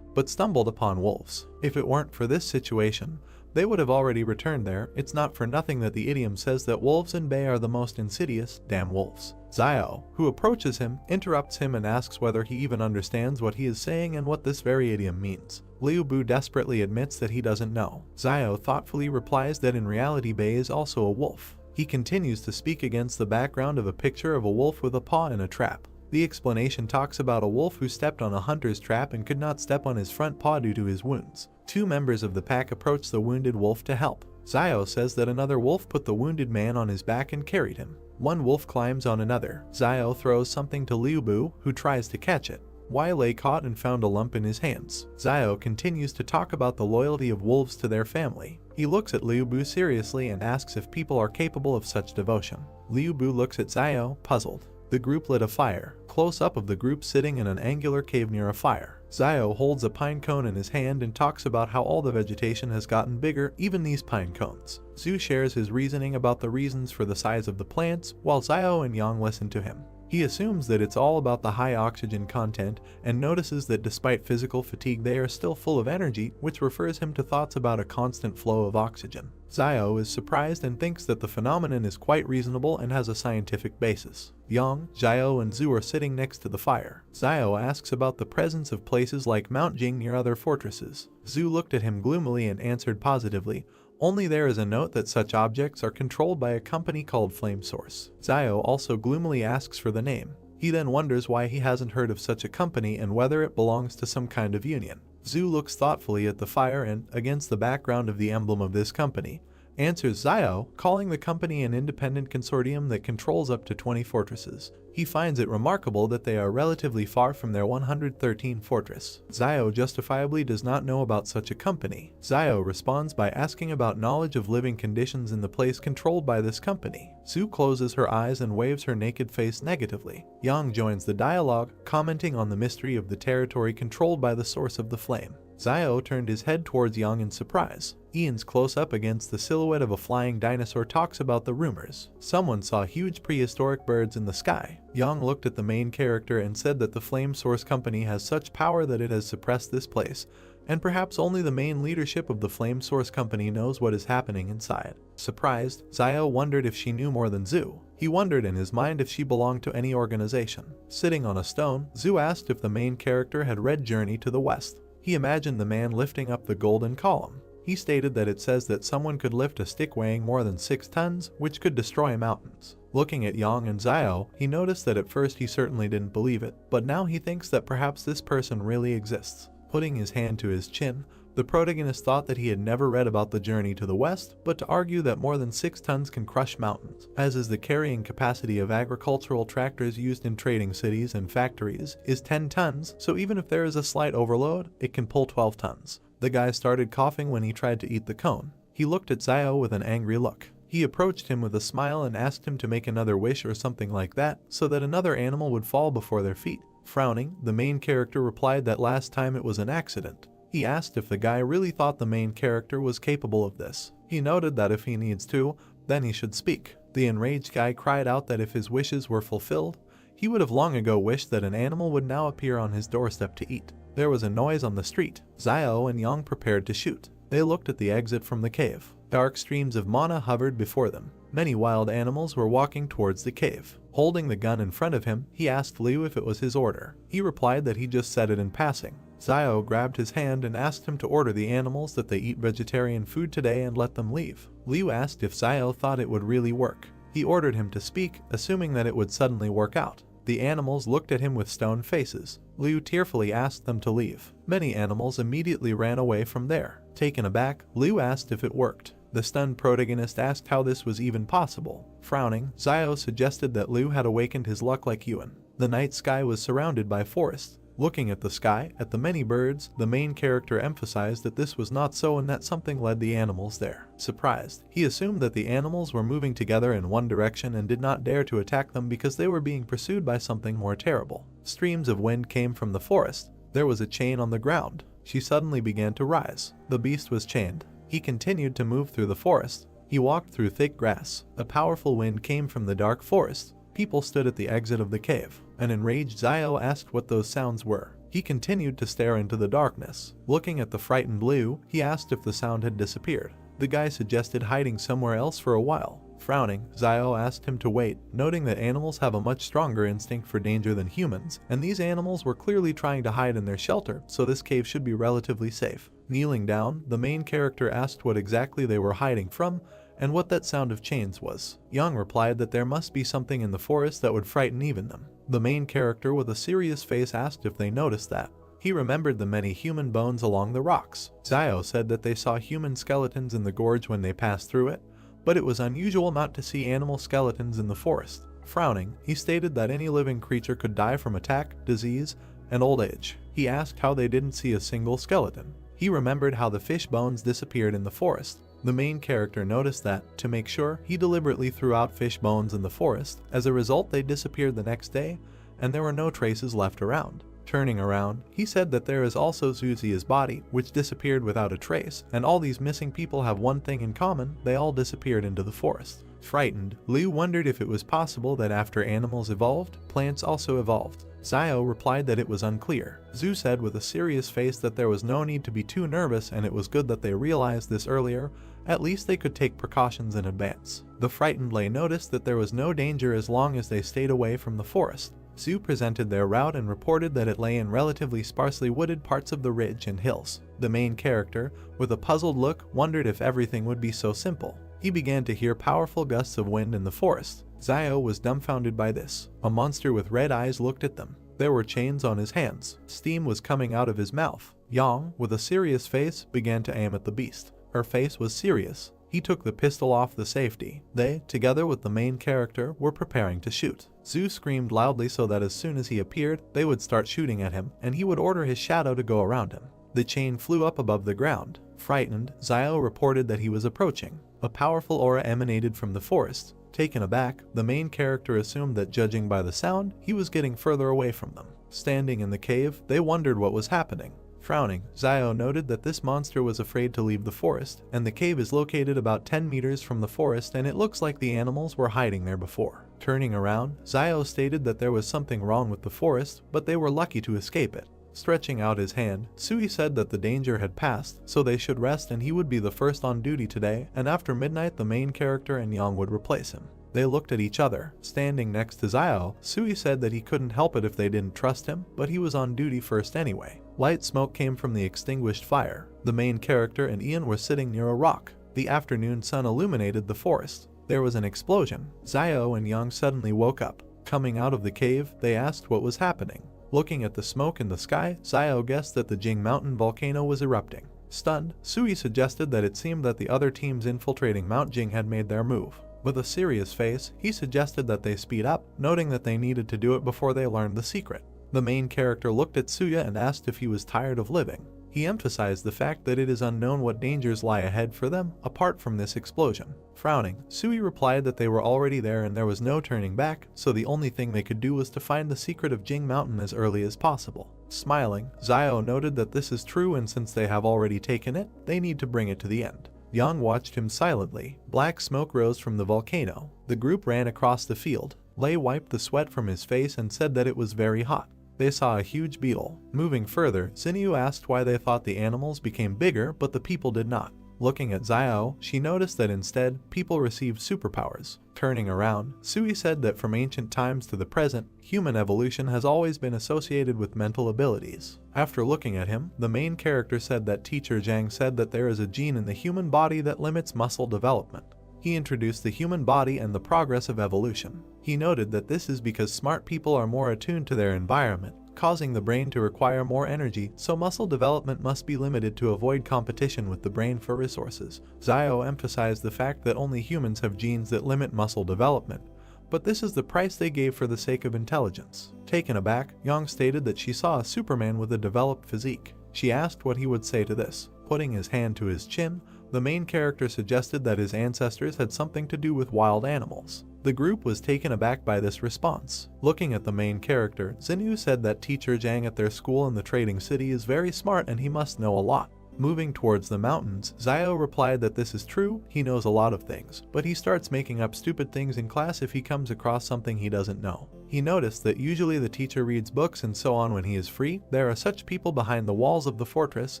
but stumbled upon wolves. If it weren't for this situation, they would have already returned there. It's not for nothing that the idiom says that wolves in bay are the most insidious damn wolves. Xiao, who approaches him, interrupts him and asks whether he even understands what he is saying and what this very idiom means. Liu Bu desperately admits that he doesn't know. Xiao thoughtfully replies that in reality Bei is also a wolf. He continues to speak against the background of a picture of a wolf with a paw in a trap. The explanation talks about a wolf who stepped on a hunter's trap and could not step on his front paw due to his wounds. Two members of the pack approach the wounded wolf to help. Xiao says that another wolf put the wounded man on his back and carried him. One wolf climbs on another. Xiao throws something to Liu Bu, who tries to catch it. Yahello caught and found a lump in his hands. Xiao continues to talk about the loyalty of wolves to their family. He looks at Liu Bu seriously and asks if people are capable of such devotion. Liu Bu looks at Xiao, puzzled. The group lit a fire. Close-up of the group sitting in an angular cave near a fire. Xiao holds a pine cone in his hand and talks about how all the vegetation has gotten bigger, even these pine cones. Zhu shares his reasoning about the reasons for the size of the plants, while Xiao and Yang listen to him. He assumes that it's all about the high oxygen content and notices that despite physical fatigue they are still full of energy, which refers him to thoughts about a constant flow of oxygen. Zio is surprised and thinks that the phenomenon is quite reasonable and has a scientific basis. Yang, Zio, and Zhu are sitting next to the fire. Zio asks about the presence of places like Mount Jing near other fortresses. Zhu looked at him gloomily and answered positively, only there is a note that such objects are controlled by a company called Flame Source. Zio also gloomily asks for the name. He then wonders why he hasn't heard of such a company and whether it belongs to some kind of union. Zhu looks thoughtfully at the fire and, against the background of the emblem of this company, answers Zio, calling the company an independent consortium that controls up to 20 fortresses. He finds it remarkable that they are relatively far from their 113 fortress. Zio justifiably does not know about such a company. Zio responds by asking about knowledge of living conditions in the place controlled by this company. Zhu closes her eyes and waves her naked face negatively. Yang joins the dialogue, commenting on the mystery of the territory controlled by the source of the flame. Zio turned his head towards Yang in surprise. Ian's close-up against the silhouette of a flying dinosaur talks about the rumors. Someone saw huge prehistoric birds in the sky. Yang looked at the main character and said that the Flame Source Company has such power that it has suppressed this place, and perhaps only the main leadership of the Flame Source Company knows what is happening inside. Surprised, Zio wondered if she knew more than Zhu. He wondered in his mind if she belonged to any organization. Sitting on a stone, Zhu asked if the main character had read Journey to the West. He imagined the man lifting up the golden column. He stated that it says that someone could lift a stick weighing more than 6 tons, which could destroy mountains. Looking at Yang and Zio, he noticed that at first he certainly didn't believe it, but now he thinks that perhaps this person really exists. Putting his hand to his chin, the protagonist thought that he had never read about the Journey to the West, but to argue that more than 6 tons can crush mountains, as is the carrying capacity of agricultural tractors used in trading cities and factories, is 10 tons, so even if there is a slight overload, it can pull 12 tons. The guy started coughing when he tried to eat the cone. He looked at Zio with an angry look. He approached him with a smile and asked him to make another wish or something like that, so that another animal would fall before their feet. Frowning, the main character replied that last time it was an accident. He asked if the guy really thought the main character was capable of this. He noted that if he needs to, then he should speak. The enraged guy cried out that if his wishes were fulfilled, he would have long ago wished that an animal would now appear on his doorstep to eat. There was a noise on the street. Zio and Yang prepared to shoot. They looked at the exit from the cave. Dark streams of mana hovered before them. Many wild animals were walking towards the cave. Holding the gun in front of him, he asked Liu if it was his order. He replied that he just said it in passing. Zio grabbed his hand and asked him to order the animals that they eat vegetarian food today and let them leave. Liu asked if Zio thought it would really work. He ordered him to speak, assuming that it would suddenly work out. The animals looked at him with stone faces. Liu tearfully asked them to leave. Many animals immediately ran away from there. Taken aback, Liu asked if it worked. The stunned protagonist asked how this was even possible. Frowning, Zio suggested that Liu had awakened his luck like Yuan. The night sky was surrounded by forests. Looking at the sky, at the many birds, the main character emphasized that this was not so and that something led the animals there. Surprised, he assumed that the animals were moving together in one direction and did not dare to attack them because they were being pursued by something more terrible. Streams of wind came from the forest. There was a chain on the ground. She suddenly began to rise. The beast was chained. He continued to move through the forest. He walked through thick grass. A powerful wind came from the dark forest. People stood at the exit of the cave. An enraged Zio asked what those sounds were. He continued to stare into the darkness. Looking at the frightened Liu, he asked if the sound had disappeared. The guy suggested hiding somewhere else for a while. Frowning, Zio asked him to wait, noting that animals have a much stronger instinct for danger than humans, and these animals were clearly trying to hide in their shelter, so this cave should be relatively safe. Kneeling down, the main character asked what exactly they were hiding from, and what that sound of chains was. Yang replied that there must be something in the forest that would frighten even them. The main character with a serious face asked if they noticed that. He remembered the many human bones along the rocks. Zio said that they saw human skeletons in the gorge when they passed through it, but it was unusual not to see animal skeletons in the forest. Frowning, he stated that any living creature could die from attack, disease, and old age. He asked how they didn't see a single skeleton. He remembered how the fish bones disappeared in the forest. The main character noticed that, to make sure, he deliberately threw out fish bones in the forest. As a result, they disappeared the next day, and there were no traces left around. Turning around, he said that there is also Zuzia's body, which disappeared without a trace, and all these missing people have one thing in common: they all disappeared into the forest. Frightened, Liu wondered if it was possible that after animals evolved, plants also evolved. Xiao replied that it was unclear. Zhu said with a serious face that there was no need to be too nervous and it was good that they realized this earlier, at least they could take precautions in advance. The frightened Lei noticed that there was no danger as long as they stayed away from the forest. Zhu presented their route and reported that it lay in relatively sparsely wooded parts of the ridge and hills. The main character, with a puzzled look, wondered if everything would be so simple. He began to hear powerful gusts of wind in the forest. Xiao was dumbfounded by this. A monster with red eyes looked at them. There were chains on his hands. Steam was coming out of his mouth. Yang, with a serious face, began to aim at the beast. Her face was serious. He took the pistol off the safety. They, together with the main character, were preparing to shoot. Zhu screamed loudly so that as soon as he appeared, they would start shooting at him, and he would order his shadow to go around him. The chain flew up above the ground. Frightened, Xiao reported that he was approaching. A powerful aura emanated from the forest. Taken aback, the main character assumed that judging by the sound, he was getting further away from them. Standing in the cave, they wondered what was happening. Frowning, Xiao noted that this monster was afraid to leave the forest, and the cave is located about 10 meters from the forest and it looks like the animals were hiding there before. Turning around, Xiao stated that there was something wrong with the forest, but they were lucky to escape it. Stretching out his hand, Sui said that the danger had passed, so they should rest and he would be the first on duty today, and after midnight the main character and Yang would replace him. They looked at each other. Standing next to Xiao, Sui said that he couldn't help it if they didn't trust him, but he was on duty first anyway. Light smoke came from the extinguished fire. The main character and Ian were sitting near a rock. The afternoon sun illuminated the forest. There was an explosion. Xiao and Yang suddenly woke up. Coming out of the cave, they asked what was happening. Looking at the smoke in the sky, Xiao guessed that the Jing Mountain volcano was erupting. Stunned, Sui suggested that it seemed that the other teams infiltrating Mount Jing had made their move. With a serious face, he suggested that they speed up, noting that they needed to do it before they learned the secret. The main character looked at Suya and asked if he was tired of living. He emphasized the fact that it is unknown what dangers lie ahead for them, apart from this explosion. Frowning, Sui replied that they were already there and there was no turning back, so the only thing they could do was to find the secret of Jing Mountain as early as possible. Smiling, Xiao noted that this is true and since they have already taken it, they need to bring it to the end. Yang watched him silently. Black smoke rose from the volcano. The group ran across the field. Lei wiped the sweat from his face and said that it was very hot. They saw a huge beetle. Moving further, Xinyu asked why they thought the animals became bigger but the people did not. Looking at Xiao, she noticed that instead, people received superpowers. Turning around, Sui said that from ancient times to the present, human evolution has always been associated with mental abilities. After looking at him, the main character said that teacher Zhang said that there is a gene in the human body that limits muscle development. He introduced the human body and the progress of evolution. He noted that this is because smart people are more attuned to their environment, causing the brain to require more energy, so muscle development must be limited to avoid competition with the brain for resources. Xiao emphasized the fact that only humans have genes that limit muscle development, but this is the price they gave for the sake of intelligence. Taken aback, Yang stated that she saw a Superman with a developed physique. She asked what he would say to this. Putting his hand to his chin, the main character suggested that his ancestors had something to do with wild animals. The group was taken aback by this response. Looking at the main character, Xinyu said that teacher Zhang at their school in the trading city is very smart and he must know a lot. Moving towards the mountains, Xiao replied that this is true, he knows a lot of things, but he starts making up stupid things in class if he comes across something he doesn't know. He noticed that usually the teacher reads books and so on when he is free. There are such people behind the walls of the fortress,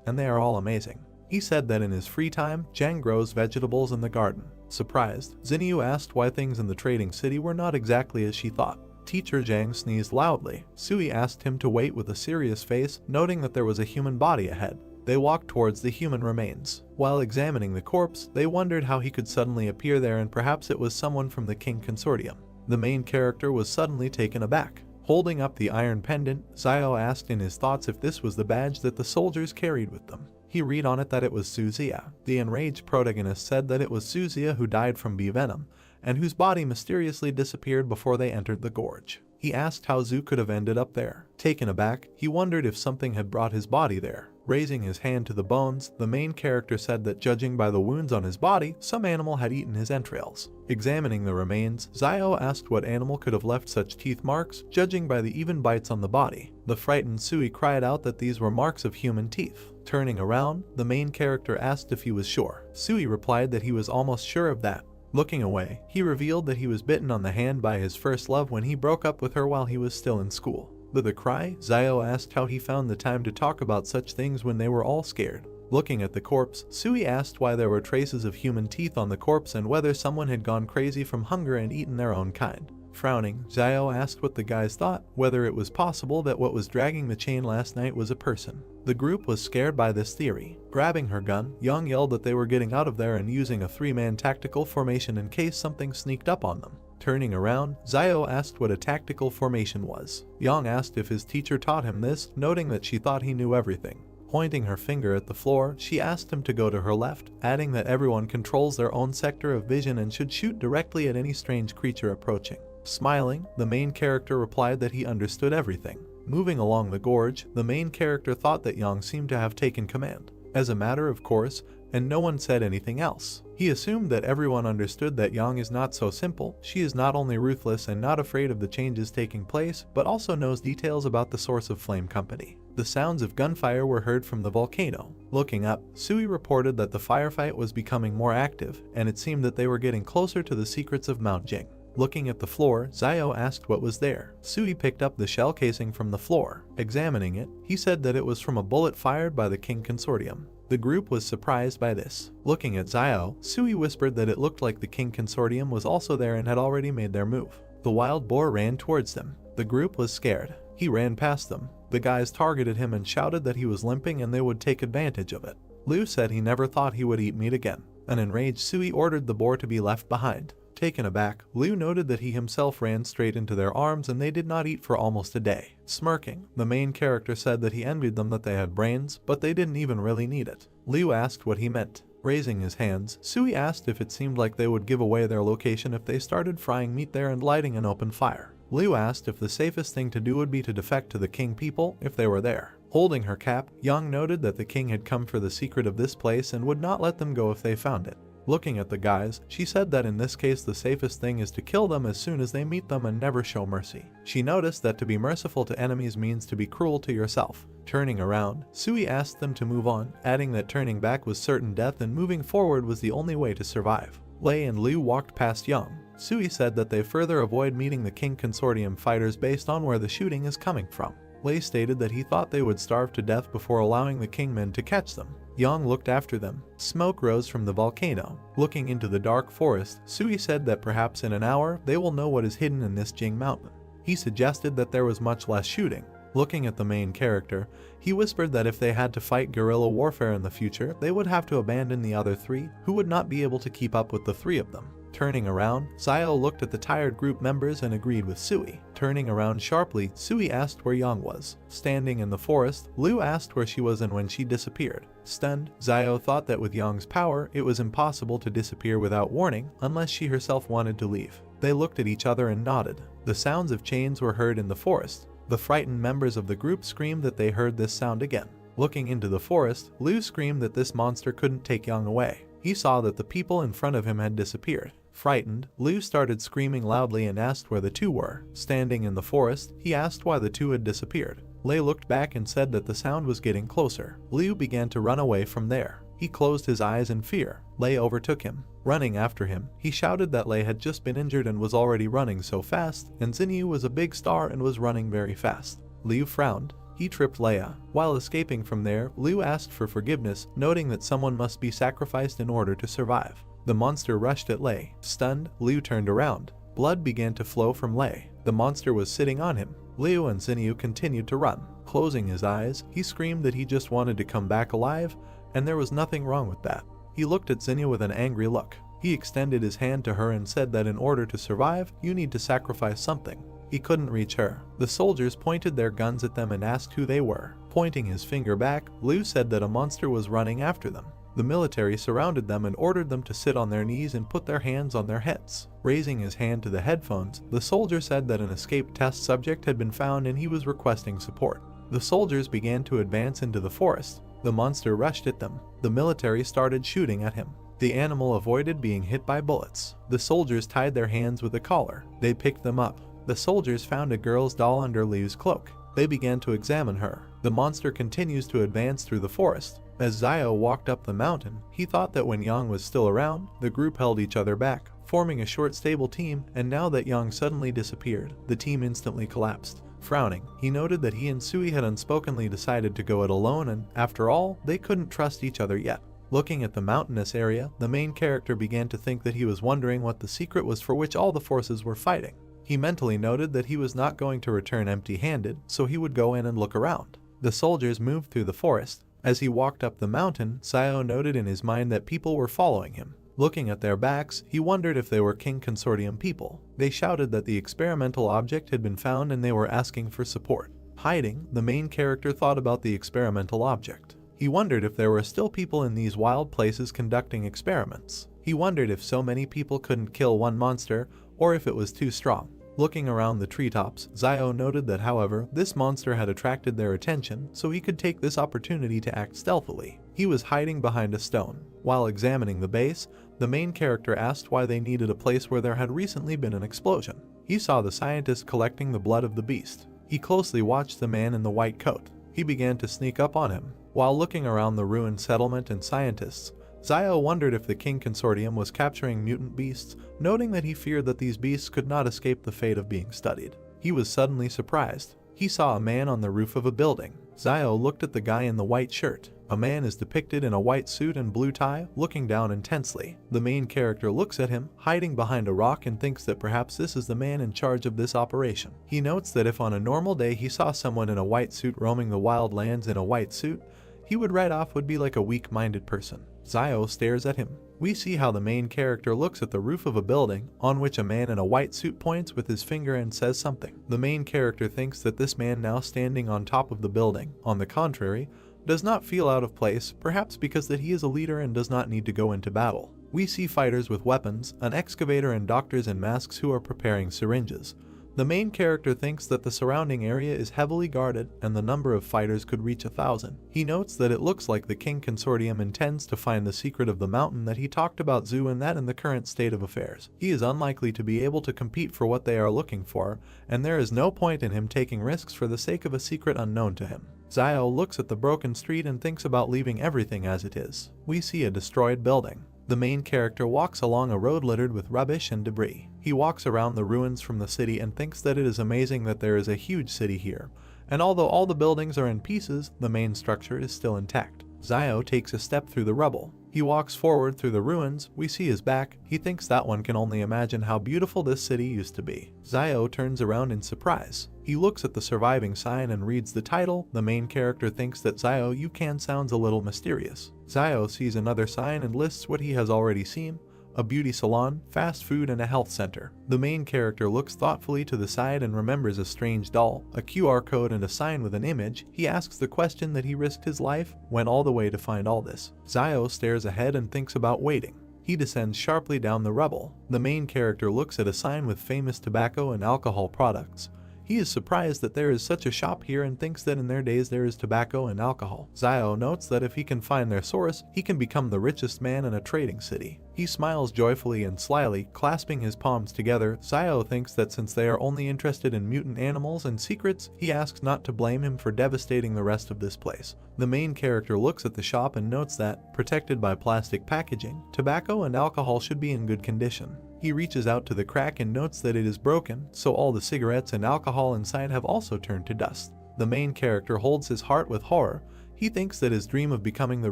and they are all amazing. He said that in his free time, Zhang grows vegetables in the garden. Surprised, Xinyu asked why things in the trading city were not exactly as she thought. Teacher Zhang sneezed loudly. Sui asked him to wait with a serious face, noting that there was a human body ahead. They walked towards the human remains. While examining the corpse, they wondered how he could suddenly appear there and perhaps it was someone from the King Consortium. The main character was suddenly taken aback. Holding up the iron pendant, Xiao asked in his thoughts if this was the badge that the soldiers carried with them. He read on it that it was Suzia. The enraged protagonist said that it was Suzia who died from bee venom, and whose body mysteriously disappeared before they entered the gorge. He asked how Zhu could have ended up there. Taken aback, he wondered if something had brought his body there. Raising his hand to the bones, the main character said that judging by the wounds on his body, some animal had eaten his entrails. Examining the remains, Xiao asked what animal could have left such teeth marks, judging by the even bites on the body. The frightened Sui cried out that these were marks of human teeth. Turning around, the main character asked if he was sure. Sui replied that he was almost sure of that. Looking away, he revealed that he was bitten on the hand by his first love when he broke up with her while he was still in school. With a cry, Zio asked how he found the time to talk about such things when they were all scared. Looking at the corpse, Sui asked why there were traces of human teeth on the corpse and whether someone had gone crazy from hunger and eaten their own kind. Frowning, Zio asked what the guys thought, whether it was possible that what was dragging the chain last night was a person. The group was scared by this theory. Grabbing her gun, Young yelled that they were getting out of there and using a 3-man tactical formation in case something sneaked up on them. Turning around, Zio asked what a tactical formation was. Young asked if his teacher taught him this, noting that she thought he knew everything. Pointing her finger at the floor, she asked him to go to her left, adding that everyone controls their own sector of vision and should shoot directly at any strange creature approaching. Smiling, the main character replied that he understood everything. Moving along the gorge, the main character thought that Yang seemed to have taken command. As a matter of course, and no one said anything else. He assumed that everyone understood that Yang is not so simple. She is not only ruthless and not afraid of the changes taking place, but also knows details about the source of Flame Company. The sounds of gunfire were heard from the volcano. Looking up, Sui reported that the firefight was becoming more active, and it seemed that they were getting closer to the secrets of Mount Jing. Looking at the floor, Zio asked what was there. Sui picked up the shell casing from the floor. Examining it, he said that it was from a bullet fired by the King Consortium. The group was surprised by this. Looking at Zio, Sui whispered that it looked like the King Consortium was also there and had already made their move. The wild boar ran towards them. The group was scared. He ran past them. The guys targeted him and shouted that he was limping and they would take advantage of it. Liu said he never thought he would eat meat again. An enraged Sui ordered the boar to be left behind. Taken aback, Liu noted that he himself ran straight into their arms and they did not eat for almost a day. Smirking, the main character said that he envied them that they had brains, but they didn't even really need it. Liu asked what he meant. Raising his hands, Sui asked if it seemed like they would give away their location if they started frying meat there and lighting an open fire. Liu asked if the safest thing to do would be to defect to the king people if they were there. Holding her cap, Yang noted that the king had come for the secret of this place and would not let them go if they found it. Looking at the guys, she said that in this case the safest thing is to kill them as soon as they meet them and never show mercy. She noticed that to be merciful to enemies means to be cruel to yourself. Turning around, Sui asked them to move on, adding that turning back was certain death and moving forward was the only way to survive. Lei and Liu walked past Yang. Sui said that they further avoid meeting the King Consortium fighters based on where the shooting is coming from. Lei stated that he thought they would starve to death before allowing the Kingmen to catch them. Yang looked after them. Smoke rose from the volcano. Looking into the dark forest, Sui said that perhaps in an hour they will know what is hidden in this Jing mountain. He suggested that there was much less shooting. Looking at the main character, he whispered that if they had to fight guerrilla warfare in the future, they would have to abandon the other 3, who would not be able to keep up with the 3 of them. Turning around, Zio looked at the tired group members and agreed with Sui. Turning around sharply, Sui asked where Yang was. Standing in the forest, Liu asked where she was and when she disappeared. Stunned, Zio thought that with Yang's power, it was impossible to disappear without warning unless she herself wanted to leave. They looked at each other and nodded. The sounds of chains were heard in the forest. The frightened members of the group screamed that they heard this sound again. Looking into the forest, Liu screamed that this monster couldn't take Yang away. He saw that the people in front of him had disappeared. Frightened, Liu started screaming loudly and asked where the 2 were. Standing in the forest, he asked why the 2 had disappeared. Lei looked back and said that the sound was getting closer. Liu began to run away from there. He closed his eyes in fear. Lei overtook him. Running after him, he shouted that Lei had just been injured and was already running so fast, and Xinyu was a big star and was running very fast. Liu frowned. He tripped Leia. While escaping from there, Liu asked for forgiveness, noting that someone must be sacrificed in order to survive. The monster rushed at Lei. Stunned, Liu turned around. Blood began to flow from Lei. The monster was sitting on him. Liu and Xinyu continued to run. Closing his eyes, he screamed that he just wanted to come back alive, and there was nothing wrong with that. He looked at Xinyu with an angry look. He extended his hand to her and said that in order to survive, you need to sacrifice something. He couldn't reach her. The soldiers pointed their guns at them and asked who they were. Pointing his finger back, Liu said that a monster was running after them. The military surrounded them and ordered them to sit on their knees and put their hands on their heads. Raising his hand to the headphones, the soldier said that an escaped test subject had been found and he was requesting support. The soldiers began to advance into the forest. The monster rushed at them. The military started shooting at him. The animal avoided being hit by bullets. The soldiers tied their hands with a collar. They picked them up. The soldiers found a girl's doll under Liu's cloak. They began to examine her. The monster continues to advance through the forest. As Zio walked up the mountain, he thought that when Yang was still around, the group held each other back, forming a short stable team, and now that Yang suddenly disappeared, the team instantly collapsed. Frowning, he noted that he and Sui had unspokenly decided to go it alone, and, after all, they couldn't trust each other yet. Looking at the mountainous area, the main character began to think that he was wondering what the secret was for which all the forces were fighting. He mentally noted that he was not going to return empty-handed, so he would go in and look around. The soldiers moved through the forest. As he walked up the mountain, Zayo noted in his mind that people were following him. Looking at their backs, he wondered if they were King Consortium people. They shouted that the experimental object had been found and they were asking for support. Hiding, the main character thought about the experimental object. He wondered if there were still people in these wild places conducting experiments. He wondered if so many people couldn't kill one monster, or if it was too strong. Looking around the treetops, Zayo noted that, however, this monster had attracted their attention, so he could take this opportunity to act stealthily. He was hiding behind a stone. While examining the base, the main character asked why they needed a place where there had recently been an explosion. He saw the scientist collecting the blood of the beast. He closely watched the man in the white coat. He began to sneak up on him. While looking around the ruined settlement and scientists, Zayo wondered if the King Consortium was capturing mutant beasts, noting that he feared that these beasts could not escape the fate of being studied. He was suddenly surprised. He saw a man on the roof of a building. Zayo looked at the guy in the white shirt. A man is depicted in a white suit and blue tie, looking down intensely. The main character looks at him, hiding behind a rock, and thinks that perhaps this is the man in charge of this operation. He notes that if on a normal day he saw someone in a white suit roaming the wild lands in a white suit, he would write off would be like a weak-minded person. Zayo stares at him. We see how the main character looks at the roof of a building, on which a man in a white suit points with his finger and says something. The main character thinks that this man now standing on top of the building, on the contrary, does not feel out of place, perhaps because that he is a leader and does not need to go into battle. We see fighters with weapons, an excavator, and doctors in masks who are preparing syringes. The main character thinks that the surrounding area is heavily guarded and the number of fighters could reach 1,000. He notes that it looks like the King Consortium intends to find the secret of the mountain that he talked about Zoo, and that in the current state of affairs, he is unlikely to be able to compete for what they are looking for, and there is no point in him taking risks for the sake of a secret unknown to him. Zayo looks at the broken street and thinks about leaving everything as it is. We see a destroyed building. The main character walks along a road littered with rubbish and debris. He walks around the ruins from the city and thinks that it is amazing that there is a huge city here, and although all the buildings are in pieces, the main structure is still intact. Zayo takes a step through the rubble. He walks forward through the ruins. We see his back. He thinks that one can only imagine how beautiful this city used to be. Zayo turns around in surprise. He looks at the surviving sign and reads the title. The main character thinks that Zayo you can sounds a little mysterious. Zayo sees another sign and lists what he has already seen: a beauty salon, fast food, and a health center. The main character looks thoughtfully to the side and remembers a strange doll, a QR code, and a sign with an image. He asks the question that he risked his life, went all the way to find all this. Zayo stares ahead and thinks about waiting. He descends sharply down the rubble. The main character looks at a sign with famous tobacco and alcohol products. He is surprised that there is such a shop here and thinks that in their days there is tobacco and alcohol. Zayo notes that if he can find their source, he can become the richest man in a trading city. He smiles joyfully and slyly, clasping his palms together. Zayo thinks that since they are only interested in mutant animals and secrets, he asks not to blame him for devastating the rest of this place. The main character looks at the shop and notes that, protected by plastic packaging, tobacco and alcohol should be in good condition. He reaches out to the crack and notes that it is broken, so all the cigarettes and alcohol inside have also turned to dust. The main character holds his heart with horror. He thinks that his dream of becoming the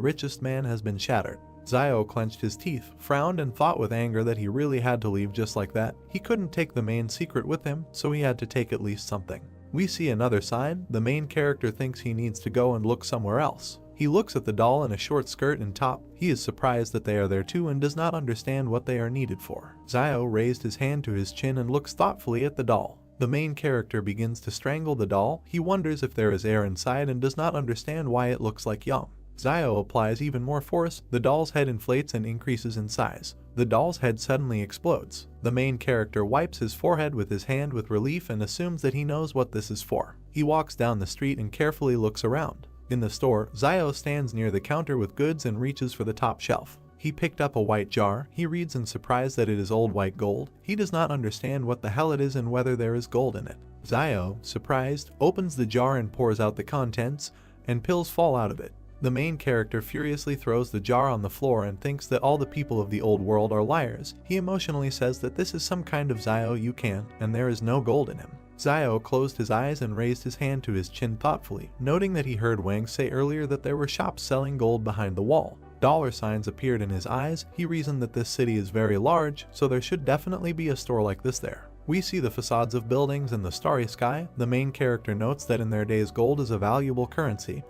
richest man has been shattered. Zayo clenched his teeth, frowned, and thought with anger that he really had to leave just like that. He couldn't take the main secret with him, so he had to take at least something. We see another sign. The main character thinks he needs to go and look somewhere else. He looks at the doll in a short skirt and top. He is surprised that they are there too and does not understand what they are needed for. Zayo raised his hand to his chin and looks thoughtfully at the doll. The main character begins to strangle the doll. He wonders if there is air inside and does not understand why it looks like Young. Zayo applies even more force. The doll's head inflates and increases in size. The doll's head suddenly explodes. The main character wipes his forehead with his hand with relief and assumes that he knows what this is for. He walks down the street and carefully looks around. In the store, Zayo stands near the counter with goods and reaches for the top shelf. He picked up a white jar. He reads in surprise that it is old white gold. He does not understand what the hell it is and whether there is gold in it. Zayo, surprised, opens the jar and pours out the contents, and pills fall out of it. The main character furiously throws the jar on the floor and thinks that all the people of the old world are liars. He emotionally says that this is some kind of Zio you can, and there is no gold in him. Zio closed his eyes and raised his hand to his chin thoughtfully, noting that he heard Wang say earlier that there were shops selling gold behind the wall. Dollar signs appeared in his eyes. He reasoned that this city is very large, so there should definitely be a store like this there. We see the facades of buildings and the starry sky. The main character notes that in their days gold is a valuable currency,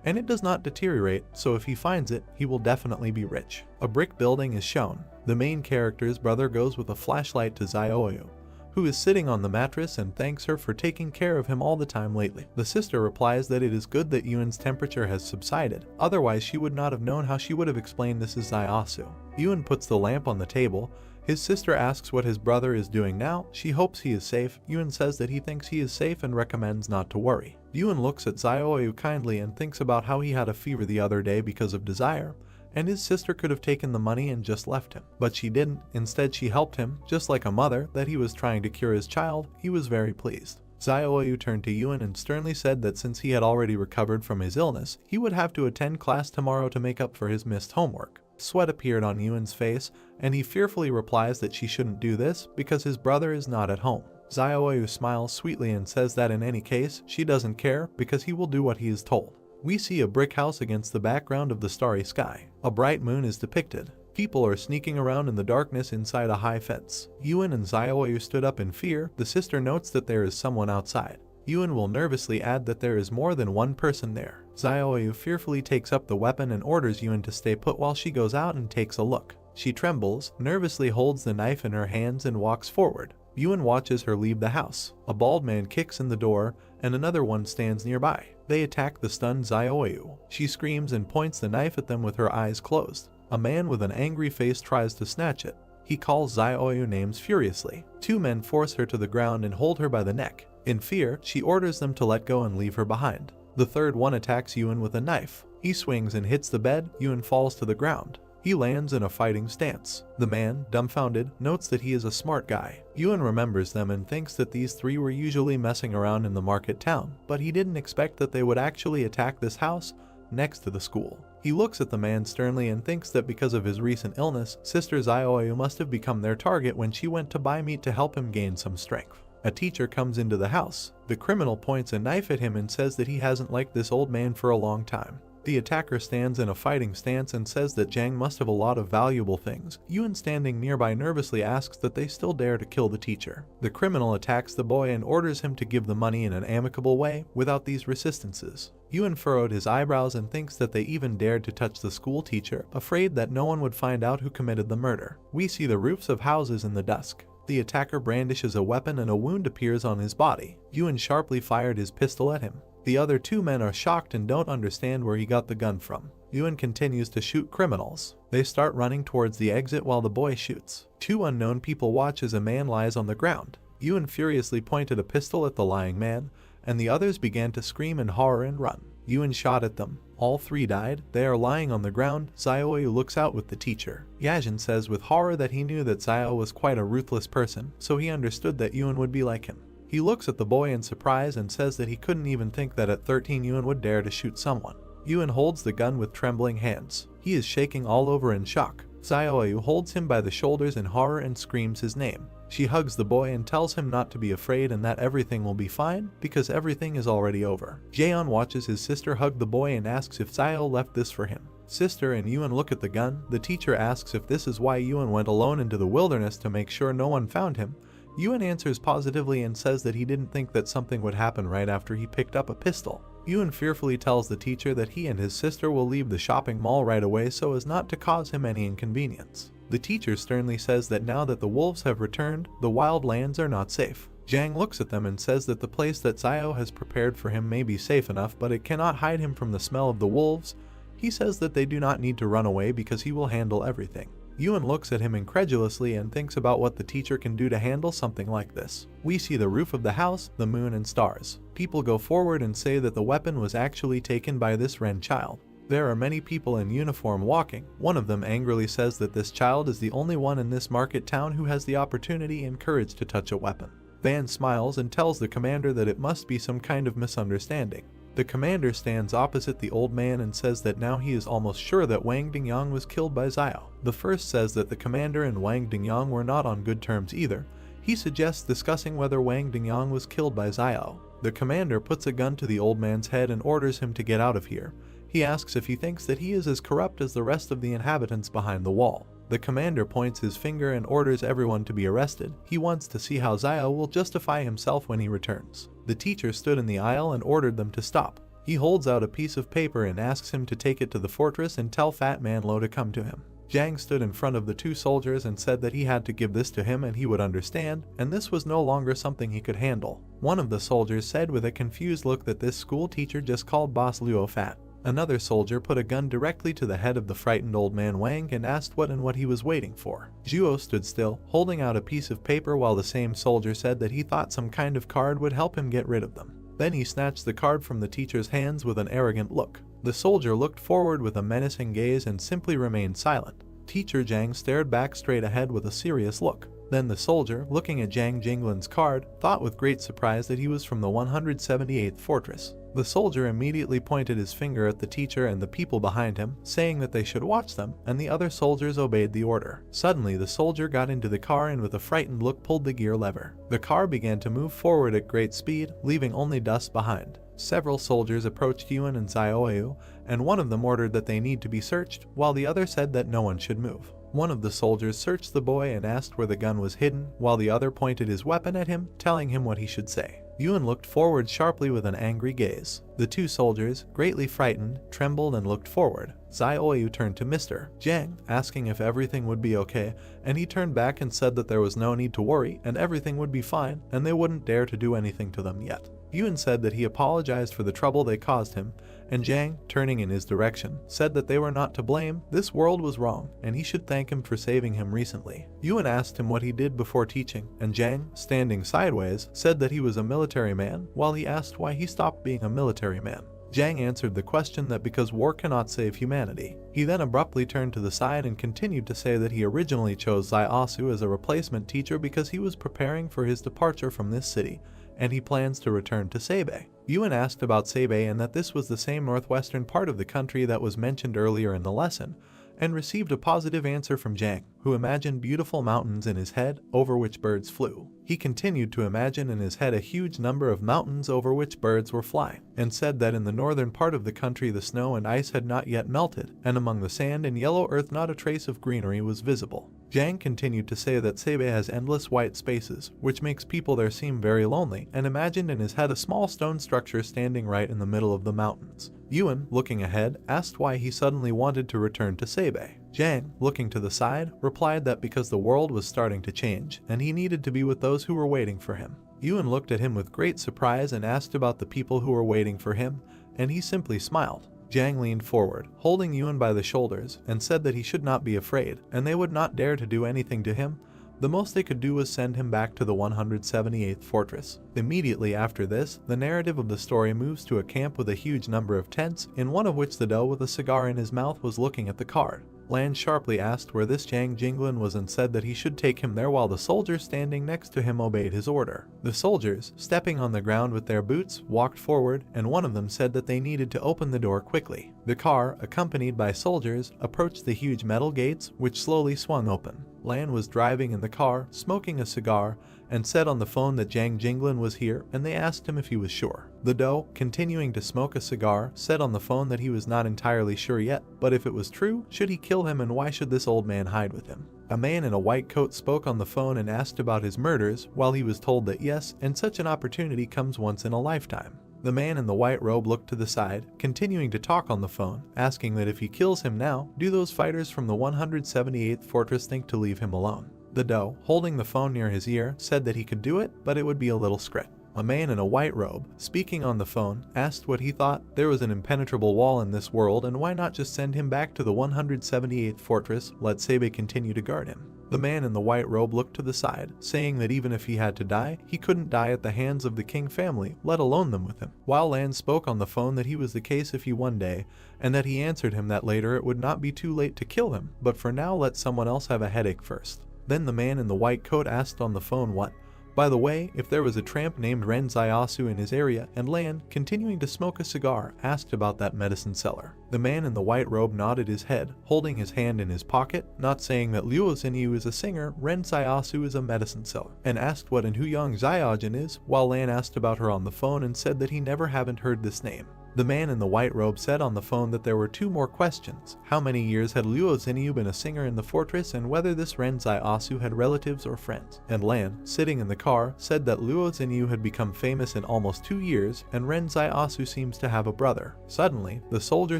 and it does not deteriorate, so if he finds it, he will definitely be rich. A brick building is shown. The main character's brother goes with a flashlight to Zioyu, who is sitting on the mattress, and thanks her for taking care of him all the time lately. The sister replies that it is good that Yuan's temperature has subsided, otherwise she would not have known how she would have explained this is Ziosu. Yuan puts the lamp on the table. His sister asks what his brother is doing now. She hopes he is safe. Yuan says that he thinks he is safe and recommends not to worry. Yuan looks at Zioyu kindly and thinks about how he had a fever the other day because of desire, and his sister could have taken the money and just left him. But she didn't. Instead, she helped him, just like a mother, that he was trying to cure his child. He was very pleased. Zioyu turned to Yuan and sternly said that since he had already recovered from his illness, he would have to attend class tomorrow to make up for his missed homework. Sweat appeared on Yuan's face, and he fearfully replies that she shouldn't do this because his brother is not at home. Zioyu smiles sweetly and says that in any case, she doesn't care because he will do what he is told. We see a brick house against the background of the starry sky. A bright moon is depicted. People are sneaking around in the darkness inside a high fence. Yuan and Zioyu stood up in fear. The sister notes that there is someone outside. Yuan will nervously add that there is more than one person there. Zioyu fearfully takes up the weapon and orders Yuan to stay put while she goes out and takes a look. She trembles, nervously holds the knife in her hands and walks forward. Yuan watches her leave the house. A bald man kicks in the door, and another one stands nearby. They attack the stunned Zioyu. She screams and points the knife at them with her eyes closed. A man with an angry face tries to snatch it. He calls Zioyu names furiously. Two men force her to the ground and hold her by the neck. In fear, she orders them to let go and leave her behind. The third one attacks Yuan with a knife. He swings and hits the bed. Yuan falls to the ground. He lands in a fighting stance. The man, dumbfounded, notes that he is a smart guy. Yuan remembers them and thinks that these three were usually messing around in the market town, but he didn't expect that they would actually attack this house next to the school. He looks at the man sternly and thinks that because of his recent illness, Sister Zioyu must have become their target when she went to buy meat to help him gain some strength. A teacher comes into the house. The criminal points a knife at him and says that he hasn't liked this old man for a long time. The attacker stands in a fighting stance and says that Zhang must have a lot of valuable things. Yuan, standing nearby, nervously asks that they still dare to kill the teacher. The criminal attacks the boy and orders him to give the money in an amicable way without these resistances. Yuan furrowed his eyebrows and thinks that they even dared to touch the school teacher, afraid that no one would find out who committed the murder. We see the roofs of houses in the dusk. The attacker brandishes a weapon and a wound appears on his body. Yuan sharply fired his pistol at him. The other two men are shocked and don't understand where he got the gun from. Yuan continues to shoot criminals. They start running towards the exit while the boy shoots. Two unknown people watch as a man lies on the ground. Yuan furiously pointed a pistol at the lying man, and the others began to scream in horror and run. Yuan shot at them. All three died. They are lying on the ground. Zioyu looks out with the teacher. Yajin says with horror that he knew that Zio was quite a ruthless person, so he understood that Yuan would be like him. He looks at the boy in surprise and says that he couldn't even think that at 13 Yuan would dare to shoot someone. Yuan holds the gun with trembling hands. He is shaking all over in shock. Zioyu holds him by the shoulders in horror and screams his name. She hugs the boy and tells him not to be afraid and that everything will be fine because everything is already over. Jaeon watches his sister hug the boy and asks if Zio left this for him. Sister and Yuan look at the gun. The teacher asks if this is why Yuan went alone into the wilderness to make sure no one found him. Yuan answers positively and says that he didn't think that something would happen right after he picked up a pistol. Yuan fearfully tells the teacher that he and his sister will leave the shopping mall right away so as not to cause him any inconvenience. The teacher sternly says that now that the wolves have returned, the wild lands are not safe. Zhang looks at them and says that the place that Zio has prepared for him may be safe enough, but it cannot hide him from the smell of the wolves. He says that they do not need to run away because he will handle everything. Yuan looks at him incredulously and thinks about what the teacher can do to handle something like this. We see the roof of the house, the moon and stars. People go forward and say that the weapon was actually taken by this Ren child. There are many people in uniform walking. One of them angrily says that this child is the only one in this market town who has the opportunity and courage to touch a weapon. Van smiles and tells the commander that it must be some kind of misunderstanding. The commander stands opposite the old man and says that now he is almost sure that Wang Dingyang was killed by Xiao. The first says that the commander and Wang Dingyang were not on good terms either. He suggests discussing whether Wang Dingyang was killed by Xiao. The commander puts a gun to the old man's head and orders him to get out of here. He asks if he thinks that he is as corrupt as the rest of the inhabitants behind the wall. The commander points his finger and orders everyone to be arrested. He wants to see how Xiao will justify himself when he returns. The teacher stood in the aisle and ordered them to stop. He holds out a piece of paper and asks him to take it to the fortress and tell Fat Man Lo to come to him. Zhang stood in front of the two soldiers and said that he had to give this to him and he would understand, and this was no longer something he could handle. One of the soldiers said with a confused look that this school teacher just called Boss Luo fat. Another soldier put a gun directly to the head of the frightened old man Wang and asked what he was waiting for. Zhuo stood still, holding out a piece of paper while the same soldier said that he thought some kind of card would help him get rid of them. Then he snatched the card from the teacher's hands with an arrogant look. The soldier looked forward with a menacing gaze and simply remained silent. Teacher Zhang stared back straight ahead with a serious look. Then the soldier, looking at Zhang Jinglin's card, thought with great surprise that he was from the 178th fortress. The soldier immediately pointed his finger at the teacher and the people behind him, saying that they should watch them, and the other soldiers obeyed the order. Suddenly the soldier got into the car and with a frightened look pulled the gear lever. The car began to move forward at great speed, leaving only dust behind. Several soldiers approached Yuan and Xiaoyu, and one of them ordered that they need to be searched, while the other said that no one should move. One of the soldiers searched the boy and asked where the gun was hidden, while the other pointed his weapon at him, telling him what he should say. Yuan looked forward sharply with an angry gaze. The two soldiers, greatly frightened, trembled and looked forward. Xiaoyu turned to Mr. Zhang, asking if everything would be okay, and he turned back and said that there was no need to worry and everything would be fine and they wouldn't dare to do anything to them yet. Yuan said that he apologized for the trouble they caused him, and Zhang, turning in his direction, said that they were not to blame, this world was wrong, and he should thank him for saving him recently. Yuan asked him what he did before teaching, and Zhang, standing sideways, said that he was a military man, while he asked why he stopped being a military man. Zhang answered the question that because war cannot save humanity. He then abruptly turned to the side and continued to say that he originally chose Zaiasu as a replacement teacher because he was preparing for his departure from this city, and he plans to return to Sabei. Yuan asked about Sabei and that this was the same northwestern part of the country that was mentioned earlier in the lesson, and received a positive answer from Zhang, who imagined beautiful mountains in his head over which birds flew. He continued to imagine in his head a huge number of mountains over which birds were flying, and said that in the northern part of the country the snow and ice had not yet melted, and among the sand and yellow earth not a trace of greenery was visible. Zhang continued to say that Sabei has endless white spaces, which makes people there seem very lonely, and imagined in his head a small stone structure standing right in the middle of the mountains. Yuan, looking ahead, asked why he suddenly wanted to return to Sabei. Zhang, looking to the side, replied that because the world was starting to change, and he needed to be with those who were waiting for him. Yuan looked at him with great surprise and asked about the people who were waiting for him, and he simply smiled. Zhang leaned forward, holding Yuan by the shoulders, and said that he should not be afraid, and they would not dare to do anything to him. The most they could do was send him back to the 178th fortress. Immediately after this, the narrative of the story moves to a camp with a huge number of tents, in one of which the doe with a cigar in his mouth was looking at the card. Lan sharply asked where this Zhang Jinglin was and said that he should take him there while the soldiers standing next to him obeyed his order. The soldiers, stepping on the ground with their boots, walked forward, and one of them said that they needed to open the door quickly. The car, accompanied by soldiers, approached the huge metal gates, which slowly swung open. Lan was driving in the car, smoking a cigar, and said on the phone that Zhang Jinglin was here, and they asked him if he was sure. The doe, continuing to smoke a cigar, said on the phone that he was not entirely sure yet, but if it was true, should he kill him and why should this old man hide with him? A man in a white coat spoke on the phone and asked about his murders, while he was told that yes, and such an opportunity comes once in a lifetime. The man in the white robe looked to the side, continuing to talk on the phone, asking that if he kills him now, do those fighters from the 178th fortress think to leave him alone? The doe, holding the phone near his ear, said that he could do it, but it would be a little scrit. A man in a white robe, speaking on the phone, asked what he thought. There was an impenetrable wall in this world, and why not just send him back to the 178th fortress, let Sabei continue to guard him. The man in the white robe looked to the side, saying that even if he had to die, he couldn't die at the hands of the King family, let alone them with him. While Lan spoke on the phone that he was the case if he one day, and that he answered him that later it would not be too late to kill him, but for now let someone else have a headache first. Then the man in the white coat asked on the phone what By the way, if there was a tramp named Ren Zaiasu in his area, and Lan, continuing to smoke a cigar, asked about that medicine seller. The man in the white robe nodded his head, holding his hand in his pocket, not saying that Luo Xinyu is a singer, Ren Zaiasu is a medicine seller, and asked what Enhuyang Zaiajin is, while Lan asked about her on the phone and said that he never haven't heard this name. The man in the white robe said on the phone that there were 2 more questions: how many years had Luo Xinyu been a singer in the fortress, and whether this Ren Zaiasu had relatives or friends. And Lan, sitting in the car, said that Luo Xinyu had become famous in almost 2 years, and Ren Zaiasu seems to have a brother. Suddenly, the soldier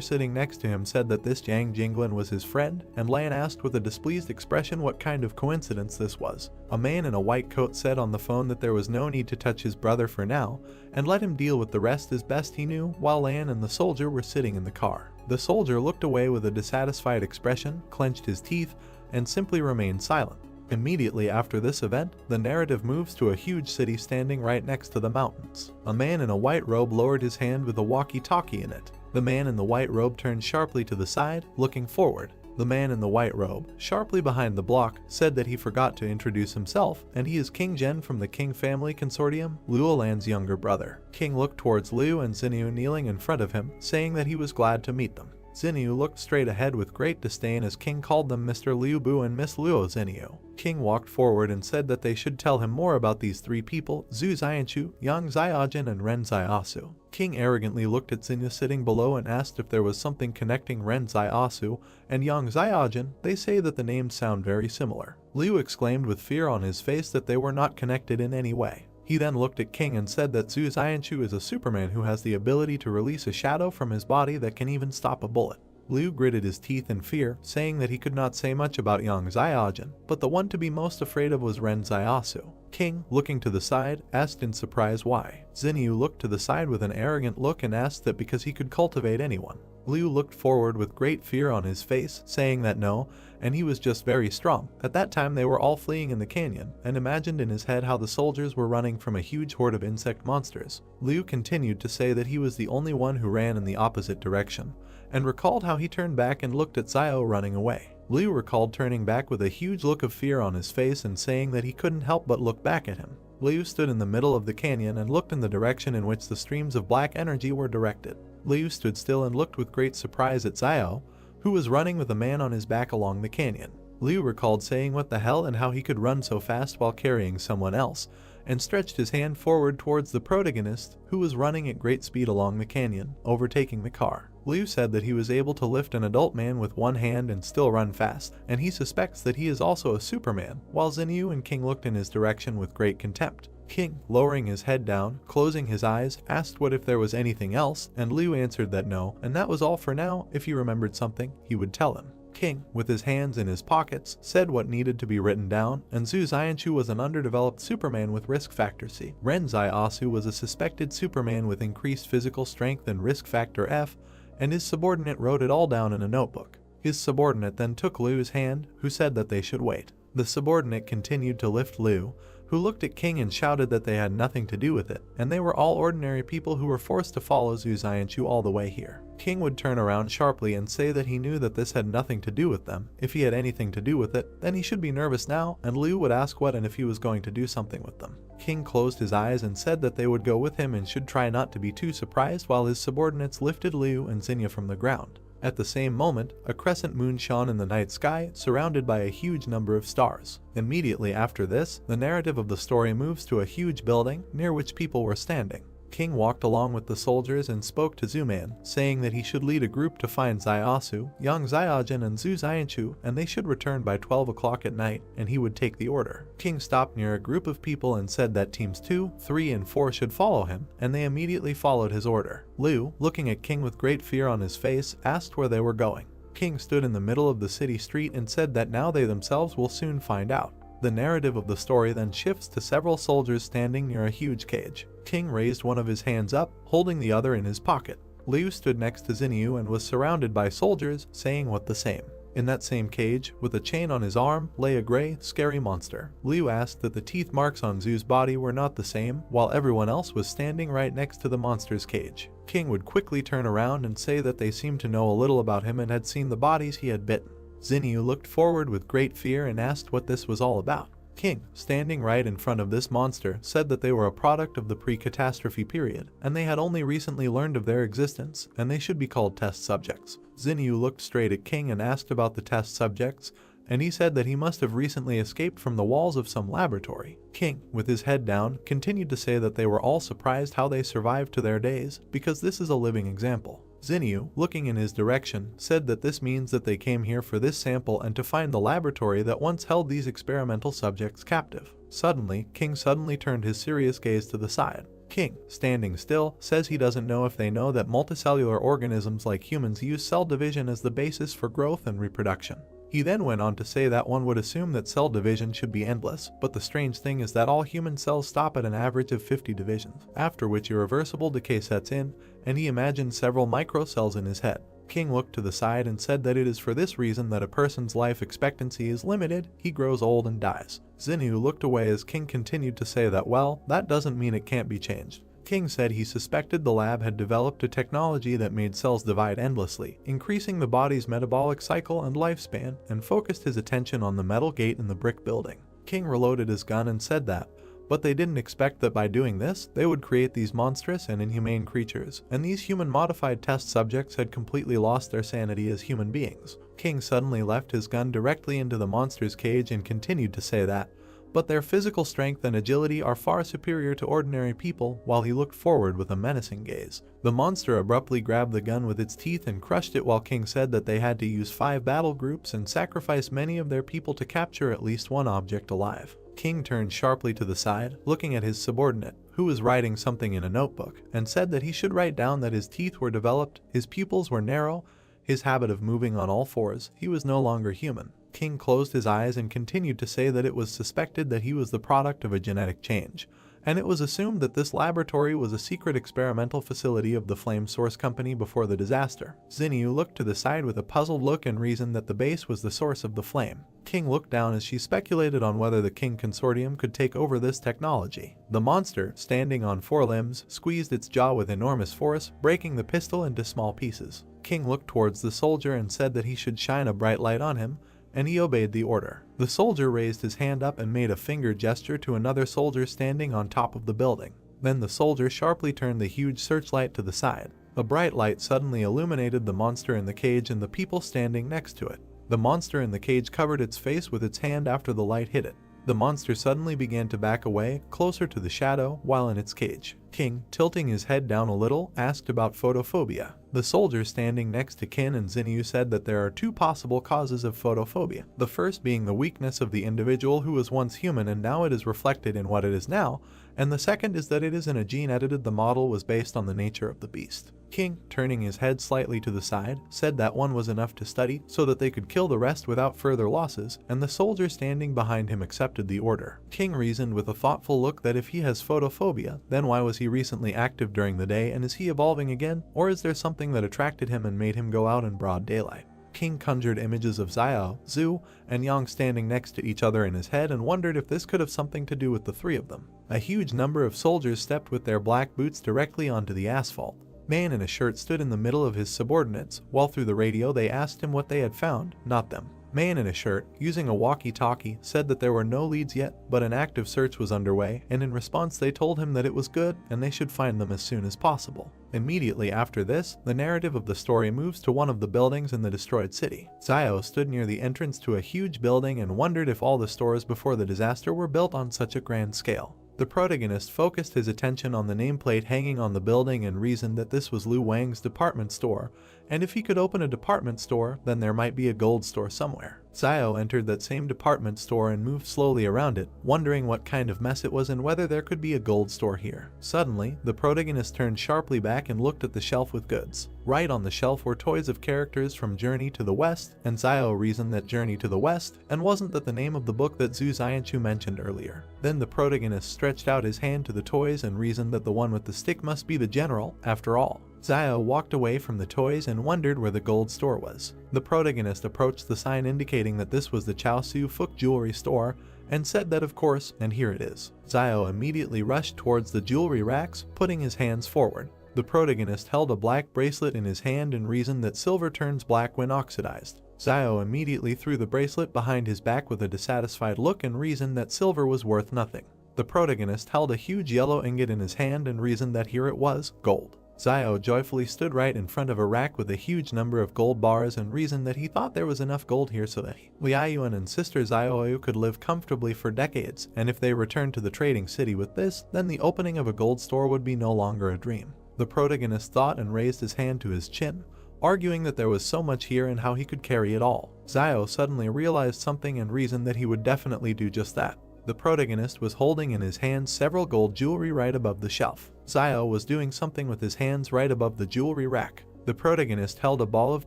sitting next to him said that this Yang Jinglin was his friend, and Lan asked with a displeased expression what kind of coincidence this was. A man in a white coat said on the phone that there was no need to touch his brother for now, and let him deal with the rest as best he knew, while Lan and the soldier were sitting in the car. The soldier looked away with a dissatisfied expression, clenched his teeth, and simply remained silent. Immediately after this event, the narrative moves to a huge city standing right next to the mountains. A man in a white robe lowered his hand with a walkie-talkie in it. The man in the white robe turned sharply to the side, looking forward. The man in the white robe, sharply behind the block, said that he forgot to introduce himself, and he is King Zhen from the King Family Consortium, Luo Lan's younger brother. King looked towards Liu and Xinyu kneeling in front of him, saying that he was glad to meet them. Xinyu looked straight ahead with great disdain as King called them Mr. Liu Bu and Miss Luo Xinyu. King walked forward and said that they should tell him more about these 3 people: Zhu Xianchu, Yang Zaiajin, and Ren Zaiasu. King arrogantly looked at Xinyu sitting below and asked if there was something connecting Ren Zaiasu and Yang Zaiajin. They say that the names sound very similar. Liu exclaimed with fear on his face that they were not connected in any way. He then looked at King and said that Zhu Xianchu is a Superman who has the ability to release a shadow from his body that can even stop a bullet. Liu gritted his teeth in fear, saying that he could not say much about Yang Zaiajin, but the one to be most afraid of was Ren Zaiasu. King, looking to the side, asked in surprise why. Xinyu looked to the side with an arrogant look and asked that because he could cultivate anyone. Liu looked forward with great fear on his face, saying that no, and he was just very strong. At that time they were all fleeing in the canyon, and imagined in his head how the soldiers were running from a huge horde of insect monsters. Liu continued to say that he was the only one who ran in the opposite direction, and recalled how he turned back and looked at Xiao running away. Liu recalled turning back with a huge look of fear on his face and saying that he couldn't help but look back at him. Liu stood in the middle of the canyon and looked in the direction in which the streams of black energy were directed. Liu stood still and looked with great surprise at Xiao, who was running with a man on his back along the canyon. Liu recalled saying what the hell and how he could run so fast while carrying someone else, and stretched his hand forward towards the protagonist, who was running at great speed along the canyon, overtaking the car. Liu said that he was able to lift an adult man with one hand and still run fast, and he suspects that he is also a Superman, while Xinyu and King looked in his direction with great contempt. King, lowering his head down, closing his eyes, asked what if there was anything else, and Liu answered that no, and that was all for now. If he remembered something, he would tell him. King, with his hands in his pockets, said what needed to be written down, and Zhu Xianchu was an underdeveloped Superman with risk factor C. Ren Zaiasu was a suspected Superman with increased physical strength and risk factor F, and his subordinate wrote it all down in a notebook. His subordinate then took Liu's hand, who said that they should wait. The subordinate continued to lift Liu, who looked at King and shouted that they had nothing to do with it, and they were all ordinary people who were forced to follow Zhu Xianchu all the way here. King would turn around sharply and say that he knew that this had nothing to do with them. If he had anything to do with it, then he should be nervous now, and Liu would ask what and if he was going to do something with them. King closed his eyes and said that they would go with him and should try not to be too surprised while his subordinates lifted Liu and Xinyu from the ground. At the same moment, a crescent moon shone in the night sky, surrounded by a huge number of stars. Immediately after this, the narrative of the story moves to a huge building, near which people were standing. King walked along with the soldiers and spoke to Zuman, saying that he should lead a group to find Zaiasu, Yang Zaiajin, and Zhu Xianchu, and they should return by 12 o'clock at night, and he would take the order. King stopped near a group of people and said that teams 2, 3, and 4 should follow him, and they immediately followed his order. Liu, looking at King with great fear on his face, asked where they were going. King stood in the middle of the city street and said that now they themselves will soon find out. The narrative of the story then shifts to several soldiers standing near a huge cage. King raised one of his hands up, holding the other in his pocket. Liu stood next to Xinyu and was surrounded by soldiers, saying what the same. In that same cage, with a chain on his arm, lay a gray, scary monster. Liu asked that the teeth marks on Zhu's body were not the same, while everyone else was standing right next to the monster's cage. King would quickly turn around and say that they seemed to know a little about him and had seen the bodies he had bitten. Xinyu looked forward with great fear and asked what this was all about. King, standing right in front of this monster, said that they were a product of the pre-catastrophe period, and they had only recently learned of their existence, and they should be called test subjects. Zinyu looked straight at King and asked about the test subjects, and he said that he must have recently escaped from the walls of some laboratory. King, with his head down, continued to say that they were all surprised how they survived to their days, because this is a living example. Zinyu, looking in his direction, said that this means that they came here for this sample and to find the laboratory that once held these experimental subjects captive. Suddenly, King suddenly turned his serious gaze to the side. King, standing still, says he doesn't know if they know that multicellular organisms like humans use cell division as the basis for growth and reproduction. He then went on to say that one would assume that cell division should be endless, but the strange thing is that all human cells stop at an average of 50 divisions, after which irreversible decay sets in, and he imagined several microcells in his head. King looked to the side and said that it is for this reason that a person's life expectancy is limited, he grows old and dies. Zinyu looked away as King continued to say that, well, that doesn't mean it can't be changed. King said he suspected the lab had developed a technology that made cells divide endlessly, increasing the body's metabolic cycle and lifespan, and focused his attention on the metal gate in the brick building. King reloaded his gun and said that, but they didn't expect that by doing this, they would create these monstrous and inhumane creatures, and these human-modified test subjects had completely lost their sanity as human beings. King suddenly left his gun directly into the monster's cage and continued to say that, but their physical strength and agility are far superior to ordinary people, while he looked forward with a menacing gaze. The monster abruptly grabbed the gun with its teeth and crushed it, while King said that they had to use 5 battle groups and sacrifice many of their people to capture at least one object alive. King turned sharply to the side, looking at his subordinate, who was writing something in a notebook, and said that he should write down that his teeth were developed, his pupils were narrow, his habit of moving on all fours, he was no longer human. King closed his eyes and continued to say that it was suspected that he was the product of a genetic change, and it was assumed that this laboratory was a secret experimental facility of the Flame Source Company before the disaster. Zinyu looked to the side with a puzzled look and reasoned that the base was the source of the flame. King looked down as she speculated on whether the King Consortium could take over this technology. The monster, standing on 4 limbs, squeezed its jaw with enormous force, breaking the pistol into small pieces. King looked towards the soldier and said that he should shine a bright light on him, and he obeyed the order. The soldier raised his hand up and made a finger gesture to another soldier standing on top of the building. Then the soldier sharply turned the huge searchlight to the side. A bright light suddenly illuminated the monster in the cage and the people standing next to it. The monster in the cage covered its face with its hand after the light hit it. The monster suddenly began to back away, closer to the shadow, while in its cage. King, tilting his head down a little, asked about photophobia. The soldier standing next to Kin and Zinyu said that there are 2 possible causes of photophobia. The first being the weakness of the individual who was once human and now it is reflected in what it is now, and the second is that it is in a gene edited. The model was based on the nature of the beast. King, turning his head slightly to the side, said that one was enough to study so that they could kill the rest without further losses, and the soldier standing behind him accepted the order. King reasoned with a thoughtful look that if he has photophobia, then why was he recently active during the day, and is he evolving again, or is there something that attracted him and made him go out in broad daylight? King conjured images of Xiao, Zhu, and Yang standing next to each other in his head and wondered if this could have something to do with the 3 of them. A huge number of soldiers stepped with their black boots directly onto the asphalt. Man in a shirt stood in the middle of his subordinates, while through the radio they asked him what they had found, not them. Man in a shirt, using a walkie-talkie, said that there were no leads yet, but an active search was underway, and in response they told him that it was good and they should find them as soon as possible. Immediately after this, the narrative of the story moves to one of the buildings in the destroyed city. Xiao stood near the entrance to a huge building and wondered if all the stores before the disaster were built on such a grand scale. The protagonist focused his attention on the nameplate hanging on the building and reasoned that this was Lu Wang's department store, and if he could open a department store, then there might be a gold store somewhere. Xiao entered that same department store and moved slowly around it, wondering what kind of mess it was and whether there could be a gold store here. Suddenly, the protagonist turned sharply back and looked at the shelf with goods. Right on the shelf were toys of characters from Journey to the West, and Xiao reasoned that Journey to the West, and wasn't that the name of the book that Zhu Xianchu mentioned earlier. Then the protagonist stretched out his hand to the toys and reasoned that the one with the stick must be the general, after all. Xiao walked away from the toys and wondered where the gold store was. The protagonist approached the sign indicating that this was the Chaosu Fuk jewelry store and said that of course, and here it is. Xiao immediately rushed towards the jewelry racks, putting his hands forward. The protagonist held a black bracelet in his hand and reasoned that silver turns black when oxidized. Zio immediately threw the bracelet behind his back with a dissatisfied look and reasoned that silver was worth nothing. The protagonist held a huge yellow ingot in his hand and reasoned that here it was, gold. Zio joyfully stood right in front of a rack with a huge number of gold bars and reasoned that he thought there was enough gold here so that Liaoyuan and sister Zioyu could live comfortably for decades, and if they returned to the trading city with this, then the opening of a gold store would be no longer a dream. The protagonist thought and raised his hand to his chin, arguing that there was so much here and how he could carry it all. Zio suddenly realized something and reasoned that he would definitely do just that. The protagonist was holding in his hands several gold jewelry right above the shelf. Zio was doing something with his hands right above the jewelry rack. The protagonist held a ball of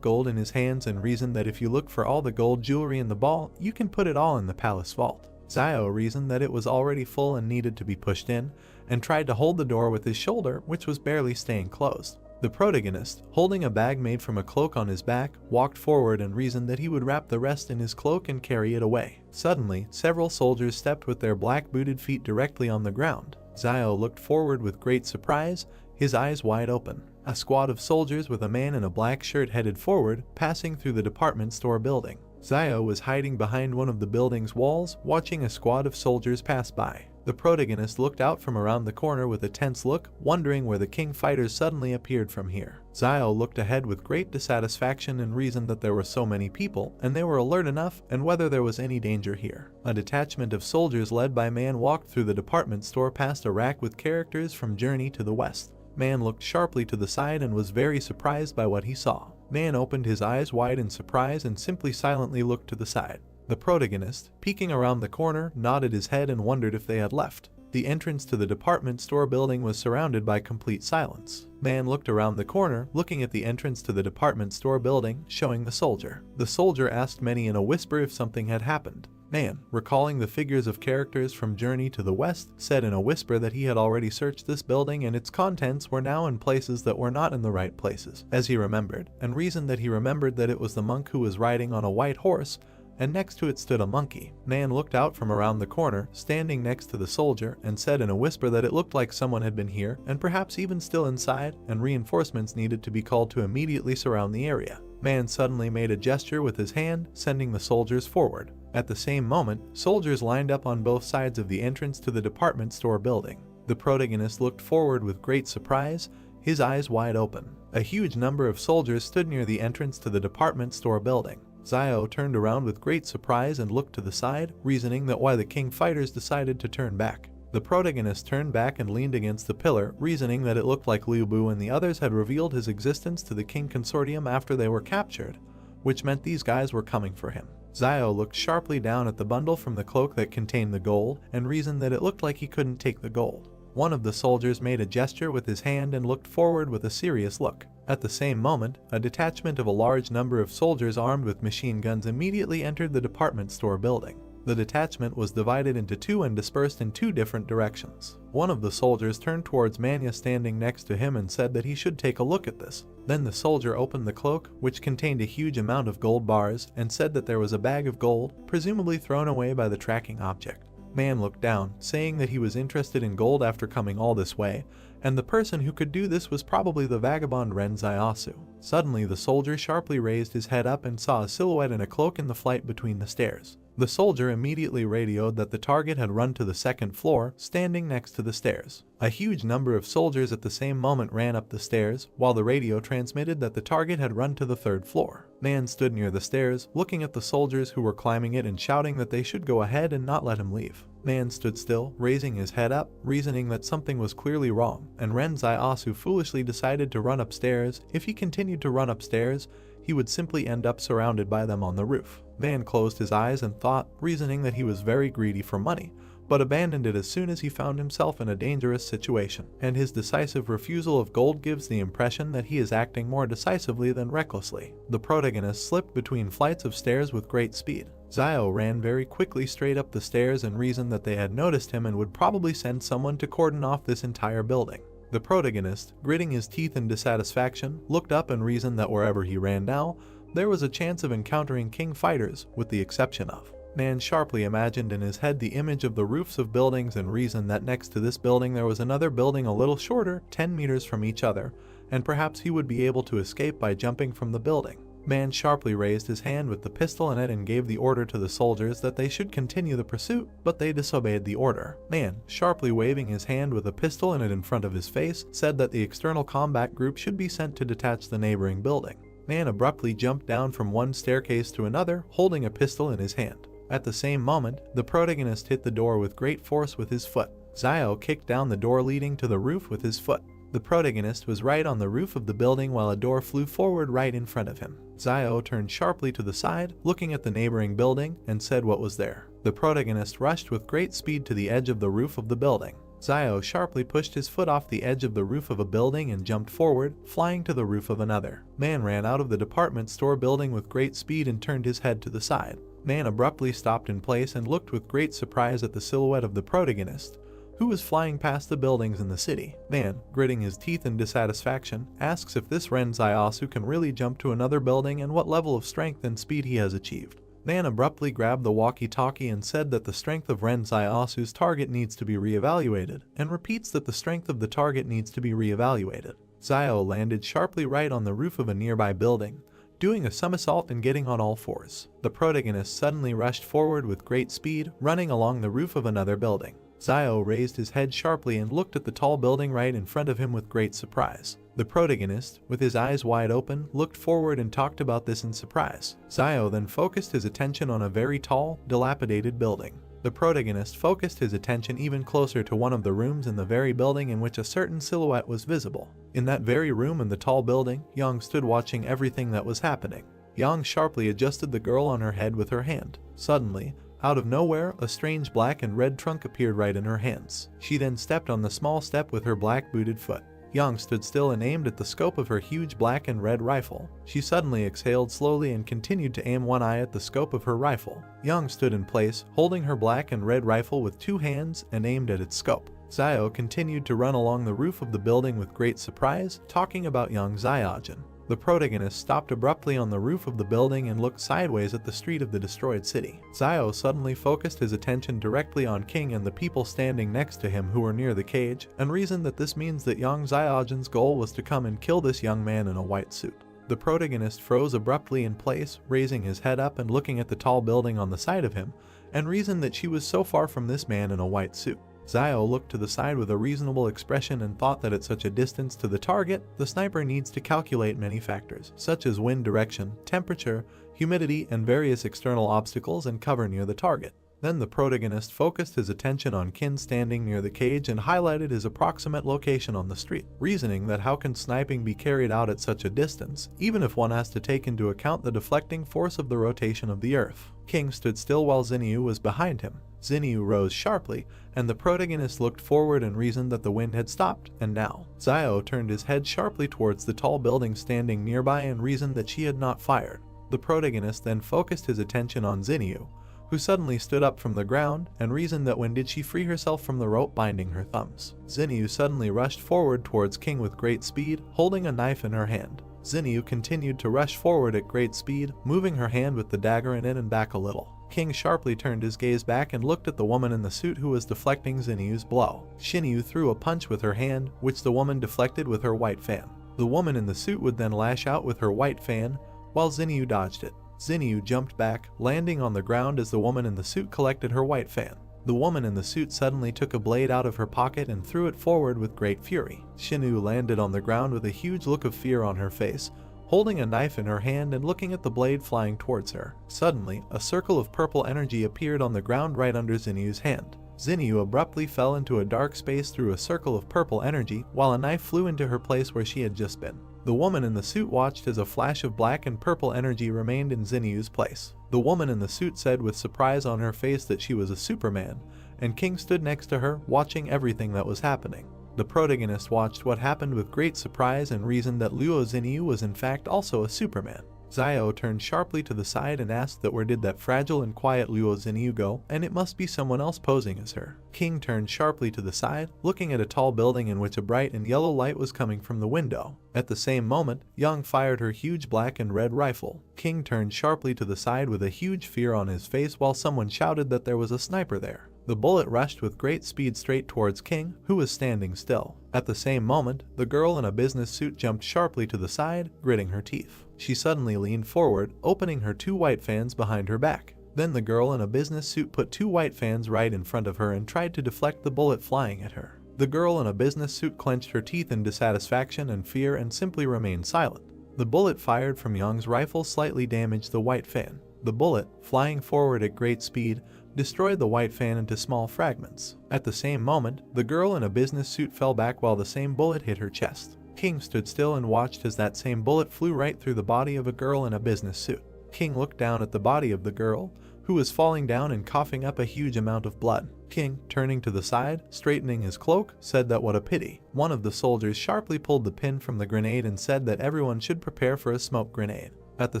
gold in his hands and reasoned that if you look for all the gold jewelry in the ball, you can put it all in the palace vault. Zio reasoned that it was already full and needed to be pushed in, and tried to hold the door with his shoulder, which was barely staying closed. The protagonist, holding a bag made from a cloak on his back, walked forward and reasoned that he would wrap the rest in his cloak and carry it away. Suddenly, several soldiers stepped with their black-booted feet directly on the ground. Zio looked forward with great surprise, his eyes wide open. A squad of soldiers with a man in a black shirt headed forward, passing through the department store building. Zio was hiding behind one of the building's walls, watching a squad of soldiers pass by. The protagonist looked out from around the corner with a tense look, wondering where the king fighters suddenly appeared from here. Zio looked ahead with great dissatisfaction and reasoned that there were so many people, and they were alert enough, and whether there was any danger here. A detachment of soldiers led by Man walked through the department store past a rack with characters from Journey to the West. Man looked sharply to the side and was very surprised by what he saw. Man opened his eyes wide in surprise and simply silently looked to the side. The protagonist, peeking around the corner, nodded his head and wondered if they had left. The entrance to the department store building was surrounded by complete silence. Man looked around the corner, looking at the entrance to the department store building, showing the soldier. The soldier asked Manny in a whisper if something had happened. Man, recalling the figures of characters from Journey to the West, said in a whisper that he had already searched this building and its contents were now in places that were not in the right places, as he remembered, and reasoned that he remembered that it was the monk who was riding on a white horse, and next to it stood a monkey. Man looked out from around the corner, standing next to the soldier, and said in a whisper that it looked like someone had been here, and perhaps even still inside, and reinforcements needed to be called to immediately surround the area. Man suddenly made a gesture with his hand, sending the soldiers forward. At the same moment, soldiers lined up on both sides of the entrance to the department store building. The protagonist looked forward with great surprise, his eyes wide open. A huge number of soldiers stood near the entrance to the department store building. Zio turned around with great surprise and looked to the side, reasoning that why the king fighters decided to turn back. The protagonist turned back and leaned against the pillar, reasoning that it looked like Liu Bu and the others had revealed his existence to the king consortium after they were captured, which meant these guys were coming for him. Zio looked sharply down at the bundle from the cloak that contained the gold, and reasoned that it looked like he couldn't take the gold. One of the soldiers made a gesture with his hand and looked forward with a serious look. At the same moment, a detachment of a large number of soldiers armed with machine guns immediately entered the department store building. The detachment was divided into two and dispersed in two different directions. One of the soldiers turned towards Manya standing next to him and said that he should take a look at this. Then the soldier opened the cloak, which contained a huge amount of gold bars, and said that there was a bag of gold, presumably thrown away by the tracking object. Man looked down, saying that he was interested in gold after coming all this way, and the person who could do this was probably the vagabond Ren Zaiasu. Suddenly the soldier sharply raised his head up and saw a silhouette in a cloak in the flight between the stairs. The soldier immediately radioed that the target had run to the second floor, standing next to the stairs. A huge number of soldiers at the same moment ran up the stairs, while the radio transmitted that the target had run to the third floor. Man stood near the stairs, looking at the soldiers who were climbing it and shouting that they should go ahead and not let him leave. Man stood still, raising his head up, reasoning that something was clearly wrong, and Ren Zaiasu foolishly decided to run upstairs. If he continued to run upstairs, he would simply end up surrounded by them on the roof. Man closed his eyes and thought, reasoning that he was very greedy for money, but abandoned it as soon as he found himself in a dangerous situation, and his decisive refusal of gold gives the impression that he is acting more decisively than recklessly. The protagonist slipped between flights of stairs with great speed. Zio ran very quickly straight up the stairs and reasoned that they had noticed him and would probably send someone to cordon off this entire building. The protagonist, gritting his teeth in dissatisfaction, looked up and reasoned that wherever he ran now, there was a chance of encountering king fighters, with the exception of. Man sharply imagined in his head the image of the roofs of buildings and reasoned that next to this building there was another building a little shorter, 10 meters from each other, and perhaps he would be able to escape by jumping from the building. Man sharply raised his hand with the pistol in it and gave the order to the soldiers that they should continue the pursuit, but they disobeyed the order. Man, sharply waving his hand with a pistol in it in front of his face, said that the external combat group should be sent to detach the neighboring building. Man abruptly jumped down from one staircase to another, holding a pistol in his hand. At the same moment, the protagonist hit the door with great force with his foot. Zio kicked down the door leading to the roof with his foot. The protagonist was right on the roof of the building while a door flew forward right in front of him. Zio turned sharply to the side, looking at the neighboring building, and said what was there. The protagonist rushed with great speed to the edge of the roof of the building. Zio sharply pushed his foot off the edge of the roof of a building and jumped forward, flying to the roof of another. Man ran out of the department store building with great speed and turned his head to the side. Man abruptly stopped in place and looked with great surprise at the silhouette of the protagonist, who was flying past the buildings in the city. Man, gritting his teeth in dissatisfaction, asks if this Ren Zaiasu can really jump to another building and what level of strength and speed he has achieved. Man abruptly grabbed the walkie-talkie and said that the strength of Ren Zaiasu's target needs to be reevaluated, and repeats that the strength of the target needs to be reevaluated. Zio landed sharply right on the roof of a nearby building, doing a somersault and getting on all fours. The protagonist suddenly rushed forward with great speed, running along the roof of another building. Zio raised his head sharply and looked at the tall building right in front of him with great surprise. The protagonist, with his eyes wide open, looked forward and talked about this in surprise. Zio then focused his attention on a very tall, dilapidated building. The protagonist focused his attention even closer to one of the rooms in the very building in which a certain silhouette was visible. In that very room in the tall building, Yang stood watching everything that was happening. Yang sharply adjusted the girl on her head with her hand. Suddenly, out of nowhere, a strange black and red trunk appeared right in her hands. She then stepped on the small step with her black booted foot. Yang stood still and aimed at the scope of her huge black and red rifle. She suddenly exhaled slowly and continued to aim one eye at the scope of her rifle. Yang stood in place, holding her black and red rifle with two hands and aimed at its scope. Zio continued to run along the roof of the building with great surprise, talking about Yang Xiaojin. The protagonist stopped abruptly on the roof of the building and looked sideways at the street of the destroyed city. Zio suddenly focused his attention directly on King and the people standing next to him who were near the cage, and reasoned that this means that Yang Xiaojin's goal was to come and kill this young man in a white suit. The protagonist froze abruptly in place, raising his head up and looking at the tall building on the side of him, and reasoned that she was so far from this man in a white suit. Zio looked to the side with a reasonable expression and thought that at such a distance to the target, the sniper needs to calculate many factors, such as wind direction, temperature, humidity, and various external obstacles and cover near the target. Then the protagonist focused his attention on Kin standing near the cage and highlighted his approximate location on the street, reasoning that how can sniping be carried out at such a distance, even if one has to take into account the deflecting force of the rotation of the earth. King stood still while Xinyu was behind him. Xinyu rose sharply, and the protagonist looked forward and reasoned that the wind had stopped, and now. Zio turned his head sharply towards the tall building standing nearby and reasoned that she had not fired. The protagonist then focused his attention on Xinyu, who suddenly stood up from the ground, and reasoned that when did she free herself from the rope binding her thumbs. Xinyu suddenly rushed forward towards King with great speed, holding a knife in her hand. Xinyu continued to rush forward at great speed, moving her hand with the dagger in it and back a little. King sharply turned his gaze back and looked at the woman in the suit who was deflecting Xinyu's blow. Xinyu threw a punch with her hand, which the woman deflected with her white fan. The woman in the suit would then lash out with her white fan, while Xinyu dodged it. Xinyu jumped back, landing on the ground as the woman in the suit collected her white fan. The woman in the suit suddenly took a blade out of her pocket and threw it forward with great fury. Xinyu landed on the ground with a huge look of fear on her face, holding a knife in her hand and looking at the blade flying towards her. Suddenly, a circle of purple energy appeared on the ground right under Xinyu's hand. Xinyu abruptly fell into a dark space through a circle of purple energy, while a knife flew into her place where she had just been. The woman in the suit watched as a flash of black and purple energy remained in Xinyu's place. The woman in the suit said with surprise on her face that she was a Superman, and King stood next to her, watching everything that was happening. The protagonist watched what happened with great surprise and reasoned that Luo Xinyu was in fact also a Superman. Zio turned sharply to the side and asked that where did that fragile and quiet Luo Xinyu go, and it must be someone else posing as her. King turned sharply to the side, looking at a tall building in which a bright and yellow light was coming from the window. At the same moment, Yang fired her huge black and red rifle. King turned sharply to the side with a huge fear on his face while someone shouted that there was a sniper there. The bullet rushed with great speed straight towards King, who was standing still. At the same moment, the girl in a business suit jumped sharply to the side, gritting her teeth. She suddenly leaned forward, opening her 2 white fans behind her back. Then the girl in a business suit put 2 white fans right in front of her and tried to deflect the bullet flying at her. The girl in a business suit clenched her teeth in dissatisfaction and fear and simply remained silent. The bullet fired from Young's rifle slightly damaged the white fan. The bullet, flying forward at great speed, destroyed the white fan into small fragments. At the same moment, the girl in a business suit fell back while the same bullet hit her chest. King stood still and watched as that same bullet flew right through the body of a girl in a business suit. King looked down at the body of the girl, who was falling down and coughing up a huge amount of blood. King, turning to the side, straightening his cloak, said that what a pity. One of the soldiers sharply pulled the pin from the grenade and said that everyone should prepare for a smoke grenade. At the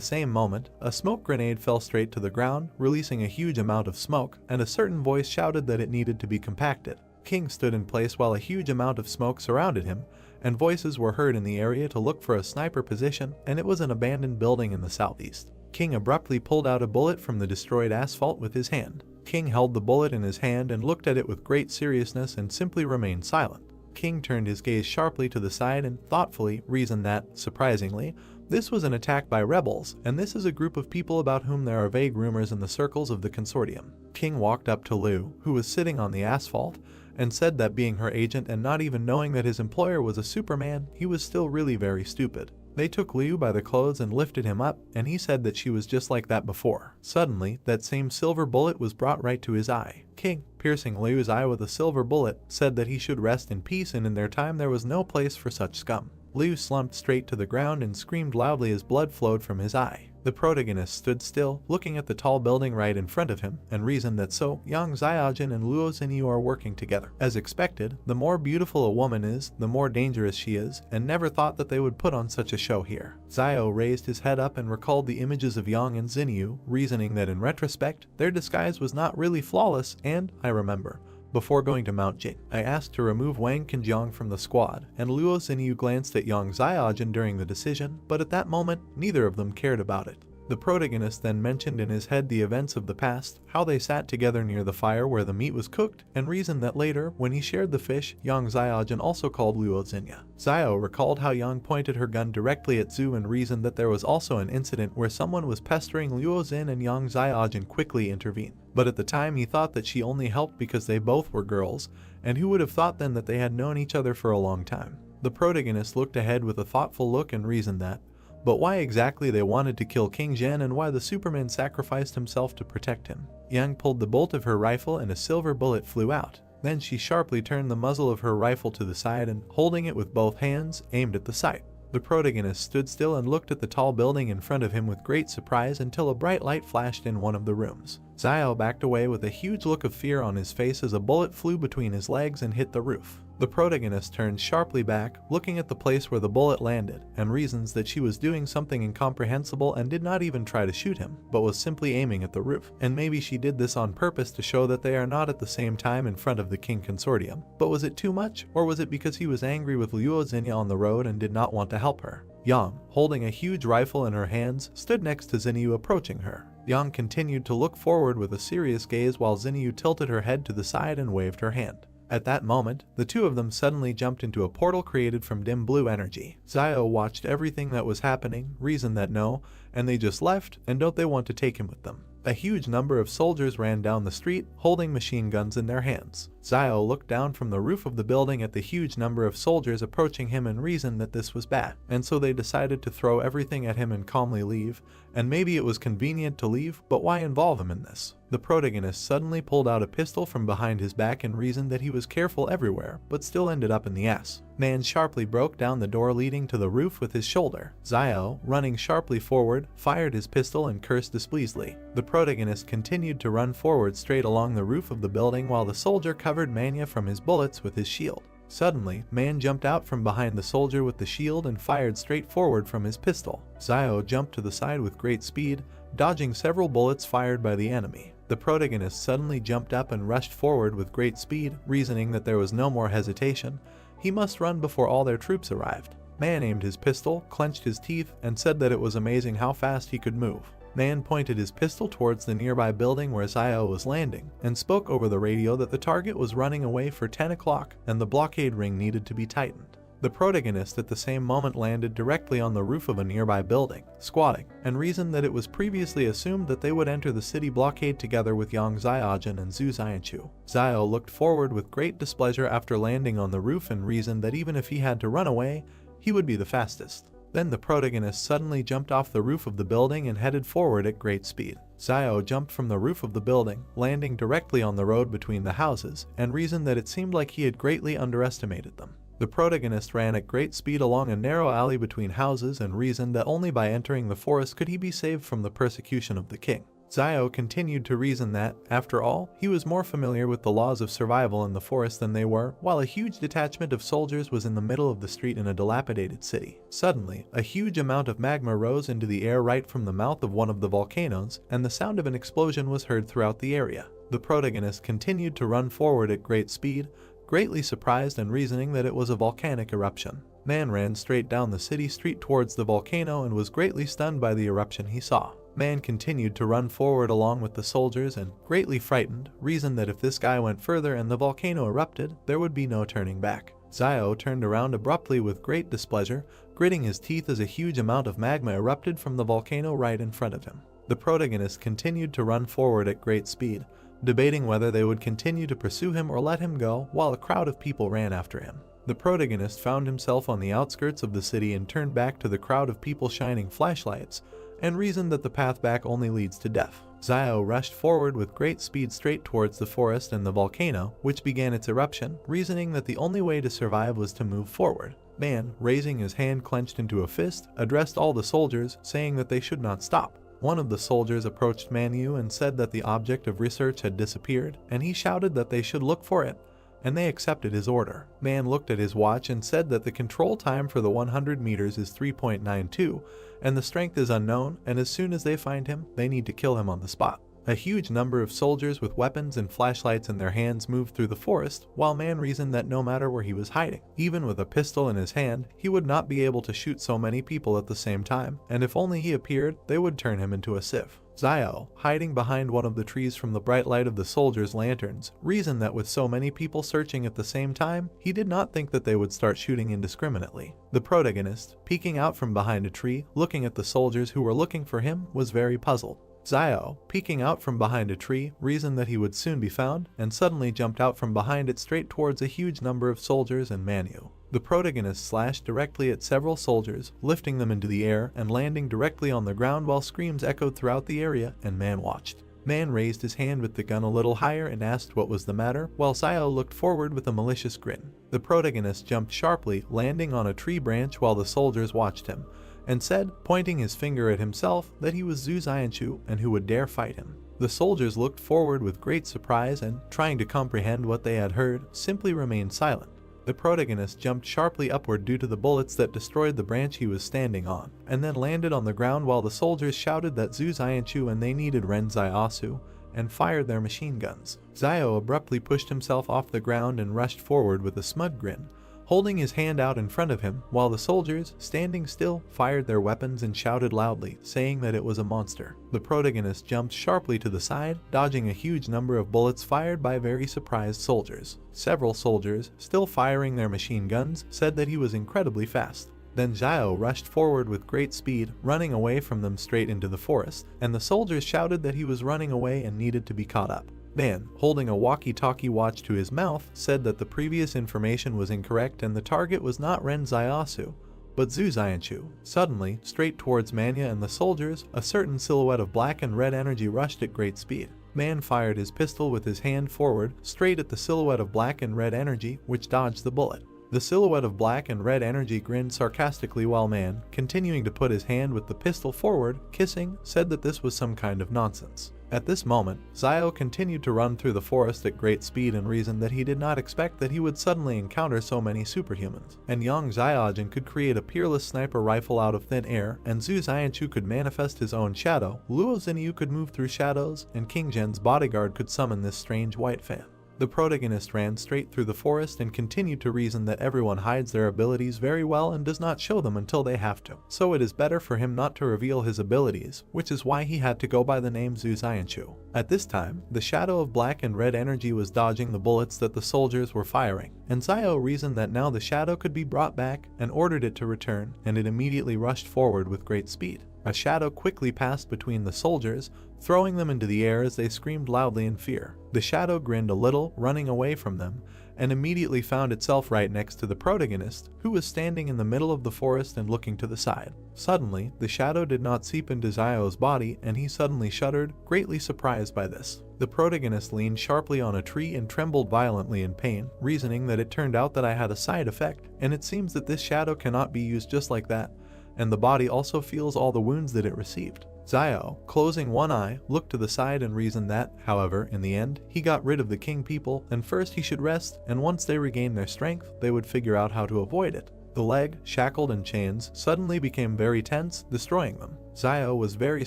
same moment, a smoke grenade fell straight to the ground, releasing a huge amount of smoke, and a certain voice shouted that it needed to be compacted. King stood in place while a huge amount of smoke surrounded him, and voices were heard in the area to look for a sniper position, and it was an abandoned building in the southeast. King abruptly pulled out a bullet from the destroyed asphalt with his hand. King held the bullet in his hand and looked at it with great seriousness and simply remained silent. King turned his gaze sharply to the side and thoughtfully reasoned that, surprisingly, this was an attack by rebels, and this is a group of people about whom there are vague rumors in the circles of the consortium. King walked up to Liu, who was sitting on the asphalt, and said that being her agent and not even knowing that his employer was a Superman, he was still really very stupid. They took Liu by the clothes and lifted him up, and he said that she was just like that before. Suddenly, that same silver bullet was brought right to his eye. King, piercing Liu's eye with a silver bullet, said that he should rest in peace and in their time there was no place for such scum. Liu slumped straight to the ground and screamed loudly as blood flowed from his eye. The protagonist stood still, looking at the tall building right in front of him, and reasoned that so, Yang Xiaojin and Luo Xinyu are working together. As expected, the more beautiful a woman is, the more dangerous she is, and never thought that they would put on such a show here. Xiao raised his head up and recalled the images of Yang and Xinyu, reasoning that in retrospect, their disguise was not really flawless, and, I remember, before going to Mount Jing, I asked to remove Wang Qinjiang from the squad, and Luo Xinyu glanced at Yang Xiaojin during the decision, but at that moment, neither of them cared about it. The protagonist then mentioned in his head the events of the past, how they sat together near the fire where the meat was cooked, and reasoned that later, when he shared the fish, Yang Xiaojin also called Luo Xinyu. Xiao recalled how Yang pointed her gun directly at Zhu and reasoned that there was also an incident where someone was pestering Luo Xin and Yang Xiaojin quickly intervened. But at the time he thought that she only helped because they both were girls, and who would have thought then that they had known each other for a long time. The protagonist looked ahead with a thoughtful look and reasoned that, but why exactly they wanted to kill King Zhen and why the Superman sacrificed himself to protect him. Yang pulled the bolt of her rifle and a silver bullet flew out. Then she sharply turned the muzzle of her rifle to the side and, holding it with both hands, aimed at the sight. The protagonist stood still and looked at the tall building in front of him with great surprise until a bright light flashed in one of the rooms. Xiao backed away with a huge look of fear on his face as a bullet flew between his legs and hit the roof. The protagonist turned sharply back, looking at the place where the bullet landed, and reasons that she was doing something incomprehensible and did not even try to shoot him, but was simply aiming at the roof. And maybe she did this on purpose to show that they are not at the same time in front of the King Consortium. But was it too much, or was it because he was angry with Luo Xinyu on the road and did not want to help her? Yang, holding a huge rifle in her hands, stood next to Xinyu approaching her. Yang continued to look forward with a serious gaze while Xinyu tilted her head to the side and waved her hand. At that moment, the two of them suddenly jumped into a portal created from dim blue energy. Xiao watched everything that was happening, reasoned that no, and they just left, and don't they want to take him with them. A huge number of soldiers ran down the street, holding machine guns in their hands. Xiao looked down from the roof of the building at the huge number of soldiers approaching him and reasoned that this was bad, and so they decided to throw everything at him and calmly leave, and maybe it was convenient to leave, but why involve him in this? The protagonist suddenly pulled out a pistol from behind his back and reasoned that he was careful everywhere, but still ended up in the ass. Man sharply broke down the door leading to the roof with his shoulder. Xiao, running sharply forward, fired his pistol and cursed displeasedly. The protagonist continued to run forward straight along the roof of the building while the soldier covered Manhwa from his bullets with his shield. Suddenly, Man jumped out from behind the soldier with the shield and fired straight forward from his pistol. Xiao jumped to the side with great speed, dodging several bullets fired by the enemy. The protagonist suddenly jumped up and rushed forward with great speed, reasoning that there was no more hesitation. He must run before all their troops arrived. Man aimed his pistol, clenched his teeth, and said that it was amazing how fast he could move. Man pointed his pistol towards the nearby building where Xiao was landing, and spoke over the radio that the target was running away for 10 o'clock and the blockade ring needed to be tightened. The protagonist at the same moment landed directly on the roof of a nearby building, squatting, and reasoned that it was previously assumed that they would enter the city blockade together with Yang Xiaojin and Zhu Xianchu. Xiao looked forward with great displeasure after landing on the roof and reasoned that even if he had to run away, he would be the fastest. Then the protagonist suddenly jumped off the roof of the building and headed forward at great speed. Xiao jumped from the roof of the building, landing directly on the road between the houses, and reasoned that it seemed like he had greatly underestimated them. The protagonist ran at great speed along a narrow alley between houses and reasoned that only by entering the forest could he be saved from the persecution of the king. Xiao continued to reason that, after all, he was more familiar with the laws of survival in the forest than they were, while a huge detachment of soldiers was in the middle of the street in a dilapidated city. Suddenly, a huge amount of magma rose into the air right from the mouth of one of the volcanoes, and the sound of an explosion was heard throughout the area. The protagonist continued to run forward at great speed, greatly surprised and reasoning that it was a volcanic eruption. Man ran straight down the city street towards the volcano and was greatly stunned by the eruption he saw. Man continued to run forward along with the soldiers and, greatly frightened, reasoned that if this guy went further and the volcano erupted, there would be no turning back. Xiao turned around abruptly with great displeasure, gritting his teeth as a huge amount of magma erupted from the volcano right in front of him. The protagonist continued to run forward at great speed, debating whether they would continue to pursue him or let him go, while a crowd of people ran after him. The protagonist found himself on the outskirts of the city and turned back to the crowd of people shining flashlights, and reasoned that the path back only leads to death. Xiao rushed forward with great speed straight towards the forest and the volcano, which began its eruption, reasoning that the only way to survive was to move forward. Man, raising his hand clenched into a fist, addressed all the soldiers, saying that they should not stop. One of the soldiers approached Manhwa and said that the object of research had disappeared, and he shouted that they should look for it, and they accepted his order. Man looked at his watch and said that the control time for the 100 meters is 3.92, and the strength is unknown, and as soon as they find him, they need to kill him on the spot. A huge number of soldiers with weapons and flashlights in their hands moved through the forest, while Man reasoned that no matter where he was hiding, even with a pistol in his hand, he would not be able to shoot so many people at the same time, and if only he appeared, they would turn him into a sieve. Xiao, hiding behind one of the trees from the bright light of the soldiers' lanterns, reasoned that with so many people searching at the same time, he did not think that they would start shooting indiscriminately. The protagonist, peeking out from behind a tree, looking at the soldiers who were looking for him, was very puzzled. Xiao, peeking out from behind a tree, reasoned that he would soon be found, and suddenly jumped out from behind it straight towards a huge number of soldiers and Manhwa. The protagonist slashed directly at several soldiers, lifting them into the air and landing directly on the ground while screams echoed throughout the area, and Man watched. Man raised his hand with the gun a little higher and asked what was the matter, while Xiao looked forward with a malicious grin. The protagonist jumped sharply, landing on a tree branch while the soldiers watched him, and said, pointing his finger at himself, that he was Zhu Xianchu and who would dare fight him. The soldiers looked forward with great surprise and, trying to comprehend what they had heard, simply remained silent. The protagonist jumped sharply upward due to the bullets that destroyed the branch he was standing on, and then landed on the ground while the soldiers shouted that Zhu Xianchu and they needed Ren Xiaosu, and fired their machine guns. Xiao abruptly pushed himself off the ground and rushed forward with a smug grin, holding his hand out in front of him, while the soldiers, standing still, fired their weapons and shouted loudly, saying that it was a monster. The protagonist jumped sharply to the side, dodging a huge number of bullets fired by very surprised soldiers. Several soldiers, still firing their machine guns, said that he was incredibly fast. Then Xiao rushed forward with great speed, running away from them straight into the forest, and the soldiers shouted that he was running away and needed to be caught up. Man, holding a walkie-talkie watch to his mouth, said that the previous information was incorrect and the target was not Ren Xiaosu, but Zhu Xianchu. Suddenly, straight towards Manhwa and the soldiers, a certain silhouette of black and red energy rushed at great speed. Man fired his pistol with his hand forward, straight at the silhouette of black and red energy, which dodged the bullet. The silhouette of black and red energy grinned sarcastically while Man, continuing to put his hand with the pistol forward, kissing, said that this was some kind of nonsense. At this moment, Xiao continued to run through the forest at great speed and reasoned that he did not expect that he would suddenly encounter so many superhumans, and Yang Xiaojin could create a peerless sniper rifle out of thin air, and Zhu Xianchu could manifest his own shadow, Luo Xinyu could move through shadows, and King Zhen's bodyguard could summon this strange white fan. The protagonist ran straight through the forest and continued to reason that everyone hides their abilities very well and does not show them until they have to. So it is better for him not to reveal his abilities, which is why he had to go by the name Zuzianshu. At this time, the shadow of black and red energy was dodging the bullets that the soldiers were firing, and Zio reasoned that now the shadow could be brought back and ordered it to return, and it immediately rushed forward with great speed. A shadow quickly passed between the soldiers, throwing them into the air as they screamed loudly in fear. The shadow grinned a little, running away from them, and immediately found itself right next to the protagonist, who was standing in the middle of the forest and looking to the side. Suddenly, the shadow did not seep into Zio's body, and he suddenly shuddered, greatly surprised by this. The protagonist leaned sharply on a tree and trembled violently in pain, reasoning that it turned out that I had a side effect, and it seems that this shadow cannot be used just like that, and the body also feels all the wounds that it received. Zio, closing one eye, looked to the side and reasoned that, however, in the end, he got rid of the king people, and first he should rest, and once they regained their strength, they would figure out how to avoid it. The leg, shackled in chains, suddenly became very tense, destroying them. Zio was very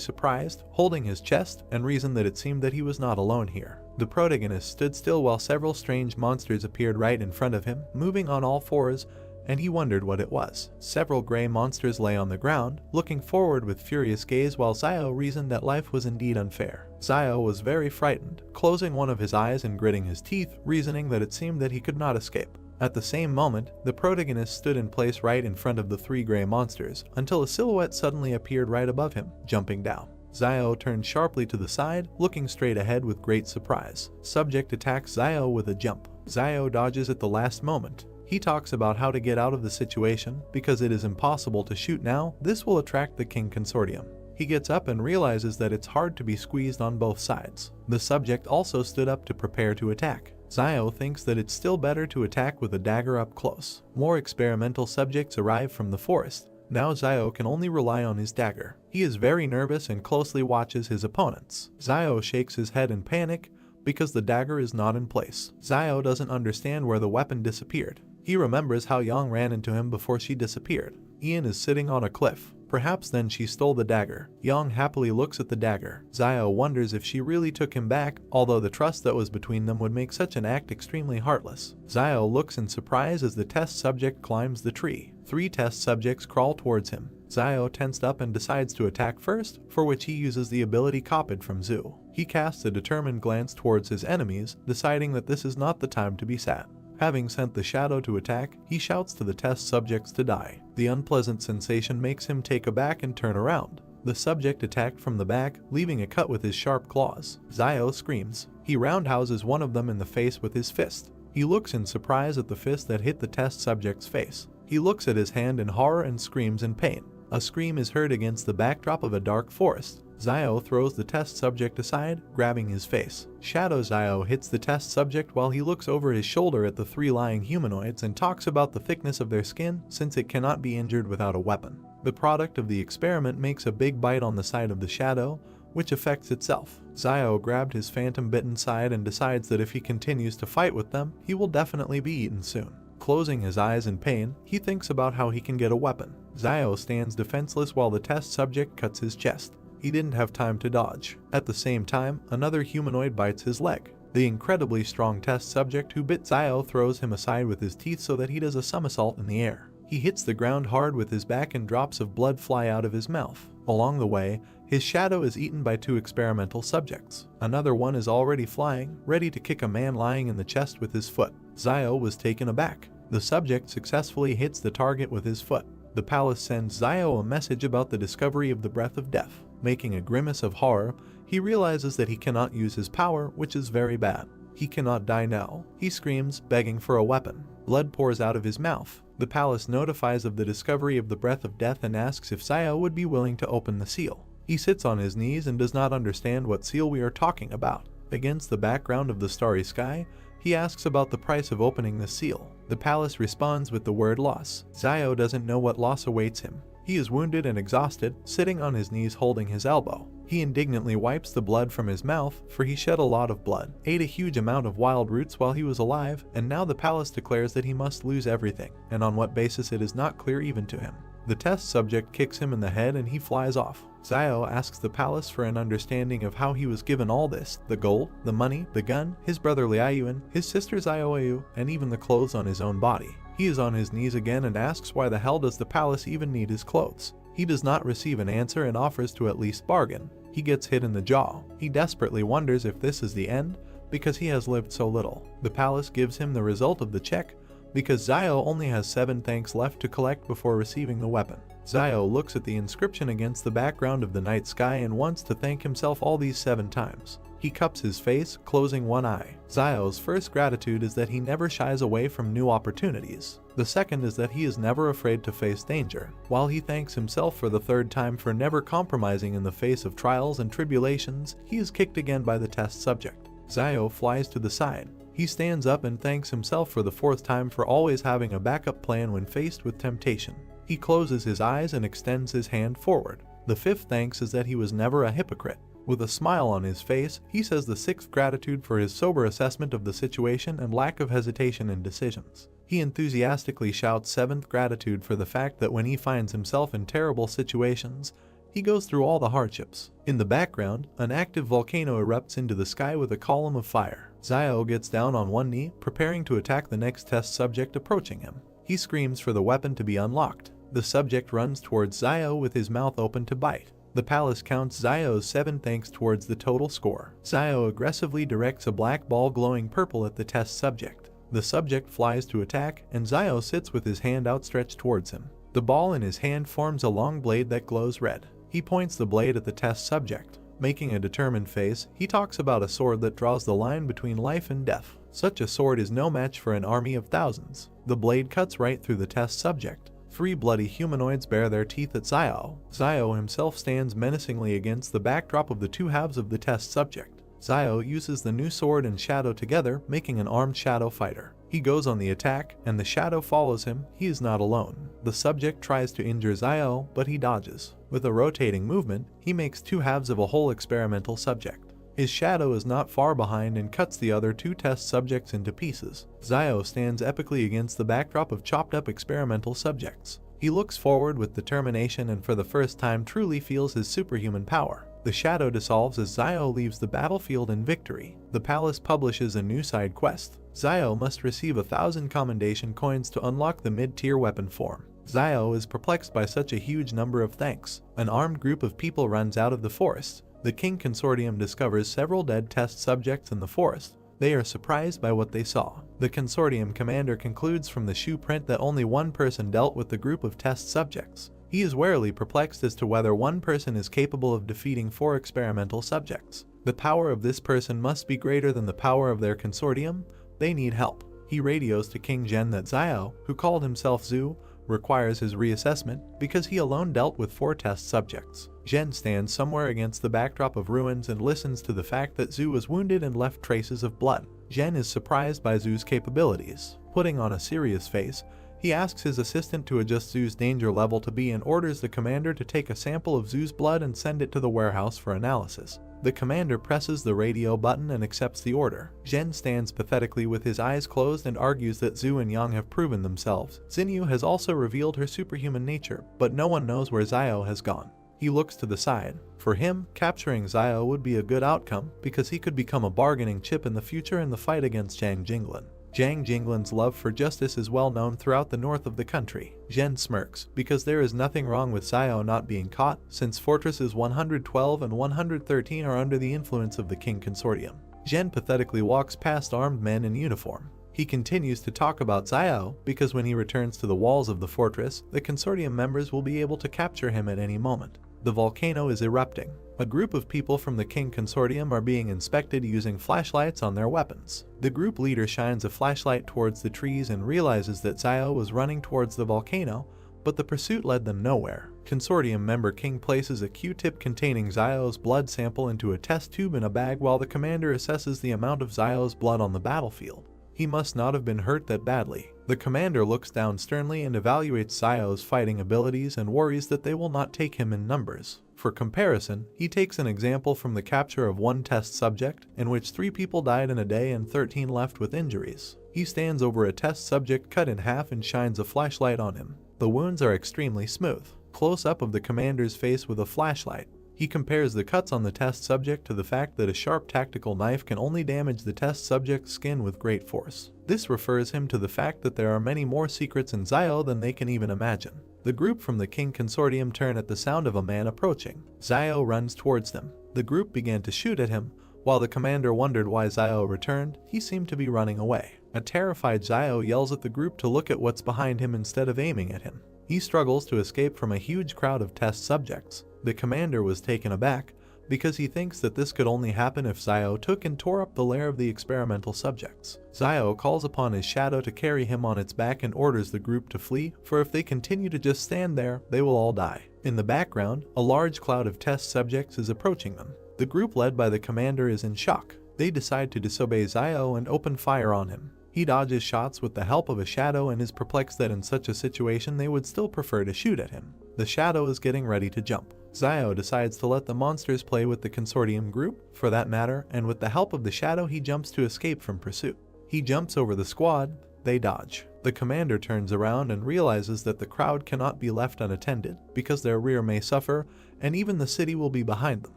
surprised, holding his chest, and reasoned that it seemed that he was not alone here. The protagonist stood still while several strange monsters appeared right in front of him, moving on all fours, and he wondered what it was. Several gray monsters lay on the ground, looking forward with furious gaze while Zio reasoned that life was indeed unfair. Zio was very frightened, closing one of his eyes and gritting his teeth, reasoning that it seemed that he could not escape. At the same moment, the protagonist stood in place right in front of the three gray monsters, until a silhouette suddenly appeared right above him, jumping down. Zio turned sharply to the side, looking straight ahead with great surprise. Subject attacks Zio with a jump. Zio dodges at the last moment. He talks about how to get out of the situation, because it is impossible to shoot now, this will attract the King Consortium. He gets up and realizes that it's hard to be squeezed on both sides. The subject also stood up to prepare to attack. Zio thinks that it's still better to attack with a dagger up close. More experimental subjects arrive from the forest. Now Zio can only rely on his dagger. He is very nervous and closely watches his opponents. Zio shakes his head in panic because the dagger is not in place. Zio doesn't understand where the weapon disappeared. He remembers how Yang ran into him before she disappeared. Ian is sitting on a cliff. Perhaps then she stole the dagger. Yang happily looks at the dagger. Zio wonders if she really took him back, although the trust that was between them would make such an act extremely heartless. Zio looks in surprise as the test subject climbs the tree. 3 test subjects crawl towards him. Zio tensed up and decides to attack first, for which he uses the ability copied from Zu. He casts a determined glance towards his enemies, deciding that this is not the time to be sad. Having sent the shadow to attack, he shouts to the test subjects to die. The unpleasant sensation makes him take aback and turn around. The subject attacked from the back, leaving a cut with his sharp claws. Zio screams. He roundhouses one of them in the face with his fist. He looks in surprise at the fist that hit the test subject's face. He looks at his hand in horror and screams in pain. A scream is heard against the backdrop of a dark forest. Zio throws the test subject aside, grabbing his face. Shadow Zio hits the test subject while he looks over his shoulder at the 3 lying humanoids and talks about the thickness of their skin since it cannot be injured without a weapon. The product of the experiment makes a big bite on the side of the shadow, which affects itself. Zio grabbed his phantom-bitten side and decides that if he continues to fight with them, he will definitely be eaten soon. Closing his eyes in pain, he thinks about how he can get a weapon. Zio stands defenseless while the test subject cuts his chest. He didn't have time to dodge. At the same time, another humanoid bites his leg. The incredibly strong test subject who bit Zio throws him aside with his teeth so that he does a somersault in the air. He hits the ground hard with his back and drops of blood fly out of his mouth. Along the way, his shadow is eaten by 2 experimental subjects. Another one is already flying, ready to kick a man lying in the chest with his foot. Zio was taken aback. The subject successfully hits the target with his foot. The palace sends Zio a message about the discovery of the breath of death. Making a grimace of horror, he realizes that he cannot use his power, which is very bad. He cannot die now. He screams, begging for a weapon. Blood pours out of his mouth. The palace notifies of the discovery of the breath of death and asks if Zio would be willing to open the seal. He sits on his knees and does not understand what seal we are talking about. Against the background of the starry sky, he asks about the price of opening the seal. The palace responds with the word loss. Zio doesn't know what loss awaits him. He is wounded and exhausted, sitting on his knees holding his elbow. He indignantly wipes the blood from his mouth, for he shed a lot of blood, ate a huge amount of wild roots while he was alive, and now the palace declares that he must lose everything, and on what basis it is not clear even to him. The test subject kicks him in the head and he flies off. Xiao asks the palace for an understanding of how he was given all this: the gold, the money, the gun, his brother Liaoyuan, his sister Xiaoyu, and even the clothes on his own body. He is on his knees again and asks why the hell does the palace even need his clothes. He does not receive an answer and offers to at least bargain. He gets hit in the jaw. He desperately wonders if this is the end, because he has lived so little. The palace gives him the result of the check, because Xiao only has 7 thanks left to collect before receiving the weapon. Xiao looks at the inscription against the background of the night sky and wants to thank himself all these 7 times. He cups his face, closing one eye. Xiao's first gratitude is that he never shies away from new opportunities. The second is that he is never afraid to face danger, while he thanks himself for the 3rd time for never compromising in the face of trials and tribulations. He is kicked again by the test subject. Xiao flies to the side. He stands up and thanks himself for the 4th time for always having a backup plan when faced with temptation. He closes his eyes and extends his hand forward. The 5th thanks is that he was never a hypocrite. With a smile on his face, he says the 6th gratitude for his sober assessment of the situation and lack of hesitation in decisions. He enthusiastically shouts 7th gratitude for the fact that when he finds himself in terrible situations, he goes through all the hardships. In the background, an active volcano erupts into the sky with a column of fire. Xiao gets down on one knee, preparing to attack the next test subject approaching him. He screams for the weapon to be unlocked. The subject runs towards Xiao with his mouth open to bite. The palace counts Xiao's 7 thanks towards the total score. Xiao aggressively directs a black ball glowing purple at the test subject. The subject flies to attack, and Xiao sits with his hand outstretched towards him. The ball in his hand forms a long blade that glows red. He points the blade at the test subject. Making a determined face, he talks about a sword that draws the line between life and death. Such a sword is no match for an army of thousands. The blade cuts right through the test subject. 3 bloody humanoids bare their teeth at Xiao. Xiao himself stands menacingly against the backdrop of the 2 halves of the test subject. Xiao uses the new sword and shadow together, making an armed shadow fighter. He goes on the attack, and the shadow follows him. He is not alone. The subject tries to injure Xiao, but he dodges. With a rotating movement, he makes 2 halves of a whole experimental subject. His shadow is not far behind and cuts the other 2 test subjects into pieces. Xiao stands epically against the backdrop of chopped up experimental subjects. He looks forward with determination and for the first time truly feels his superhuman power. The shadow dissolves as Xiao leaves the battlefield in victory. The palace publishes a new side quest. Xiao must receive 1,000 commendation coins to unlock the mid-tier weapon form. Xiao is perplexed by such a huge number of thanks. An armed group of people runs out of the forest. The King Consortium discovers several dead test subjects in the forest. They are surprised by what they saw. The Consortium commander concludes from the shoe print that only one person dealt with the group of test subjects. He is warily perplexed as to whether one person is capable of defeating 4 experimental subjects. The power of this person must be greater than the power of their consortium. They need help. He radios to King Zhen that Xiao, who called himself Zhu, requires his reassessment because he alone dealt with 4 test subjects. Zhen stands somewhere against the backdrop of ruins and listens to the fact that Zhu was wounded and left traces of blood. Zhen is surprised by Zhu's capabilities. Putting on a serious face, he asks his assistant to adjust Zhu's danger level to B and orders the commander to take a sample of Zhu's blood and send it to the warehouse for analysis. The commander presses the radio button and accepts the order. Zhen stands pathetically with his eyes closed and argues that Zhu and Yang have proven themselves. Xinyu has also revealed her superhuman nature, but no one knows where Xiao has gone. He looks to the side. For him, capturing Xiao would be a good outcome because he could become a bargaining chip in the future in the fight against Zhang Jinglin. Zhang Jinglin's love for justice is well known throughout the north of the country. Zhen smirks, because there is nothing wrong with Xiao not being caught, since Fortresses 112 and 113 are under the influence of the King Consortium. Zhen pathetically walks past armed men in uniform. He continues to talk about Xiao, because when he returns to the walls of the fortress, the Consortium members will be able to capture him at any moment. The volcano is erupting. A group of people from the King Consortium are being inspected using flashlights on their weapons. The group leader shines a flashlight towards the trees and realizes that Xiao was running towards the volcano, but the pursuit led them nowhere. Consortium member King places a Q-tip containing Xiao's blood sample into a test tube in a bag while the commander assesses the amount of Xiao's blood on the battlefield. He must not have been hurt that badly. The commander looks down sternly and evaluates Xiao's fighting abilities and worries that they will not take him in numbers. For comparison, he takes an example from the capture of 1 test subject, in which 3 people died in a day and 13 left with injuries. He stands over a test subject cut in half and shines a flashlight on him. The wounds are extremely smooth. Close-up of the commander's face with a flashlight. He compares the cuts on the test subject to the fact that a sharp tactical knife can only damage the test subject's skin with great force. This refers him to the fact that there are many more secrets in Zio than they can even imagine. The group from the King Consortium turn at the sound of a man approaching. Zio runs towards them. The group began to shoot at him. While the commander wondered why Zio returned, he seemed to be running away. A terrified Zio yells at the group to look at what's behind him instead of aiming at him. He struggles to escape from a huge crowd of test subjects. The commander was taken aback because he thinks that this could only happen if Zio took and tore up the lair of the experimental subjects. Zio calls upon his shadow to carry him on its back and orders the group to flee, for if they continue to just stand there, they will all die. In the background, a large cloud of test subjects is approaching them. The group led by the commander is in shock. They decide to disobey Zio and open fire on him. He dodges shots with the help of a shadow and is perplexed that in such a situation they would still prefer to shoot at him. The shadow is getting ready to jump. Zio decides to let the monsters play with the consortium group, for that matter, and with the help of the shadow he jumps to escape from pursuit. He jumps over the squad, they dodge. The commander turns around and realizes that the crowd cannot be left unattended, because their rear may suffer, and even the city will be behind them.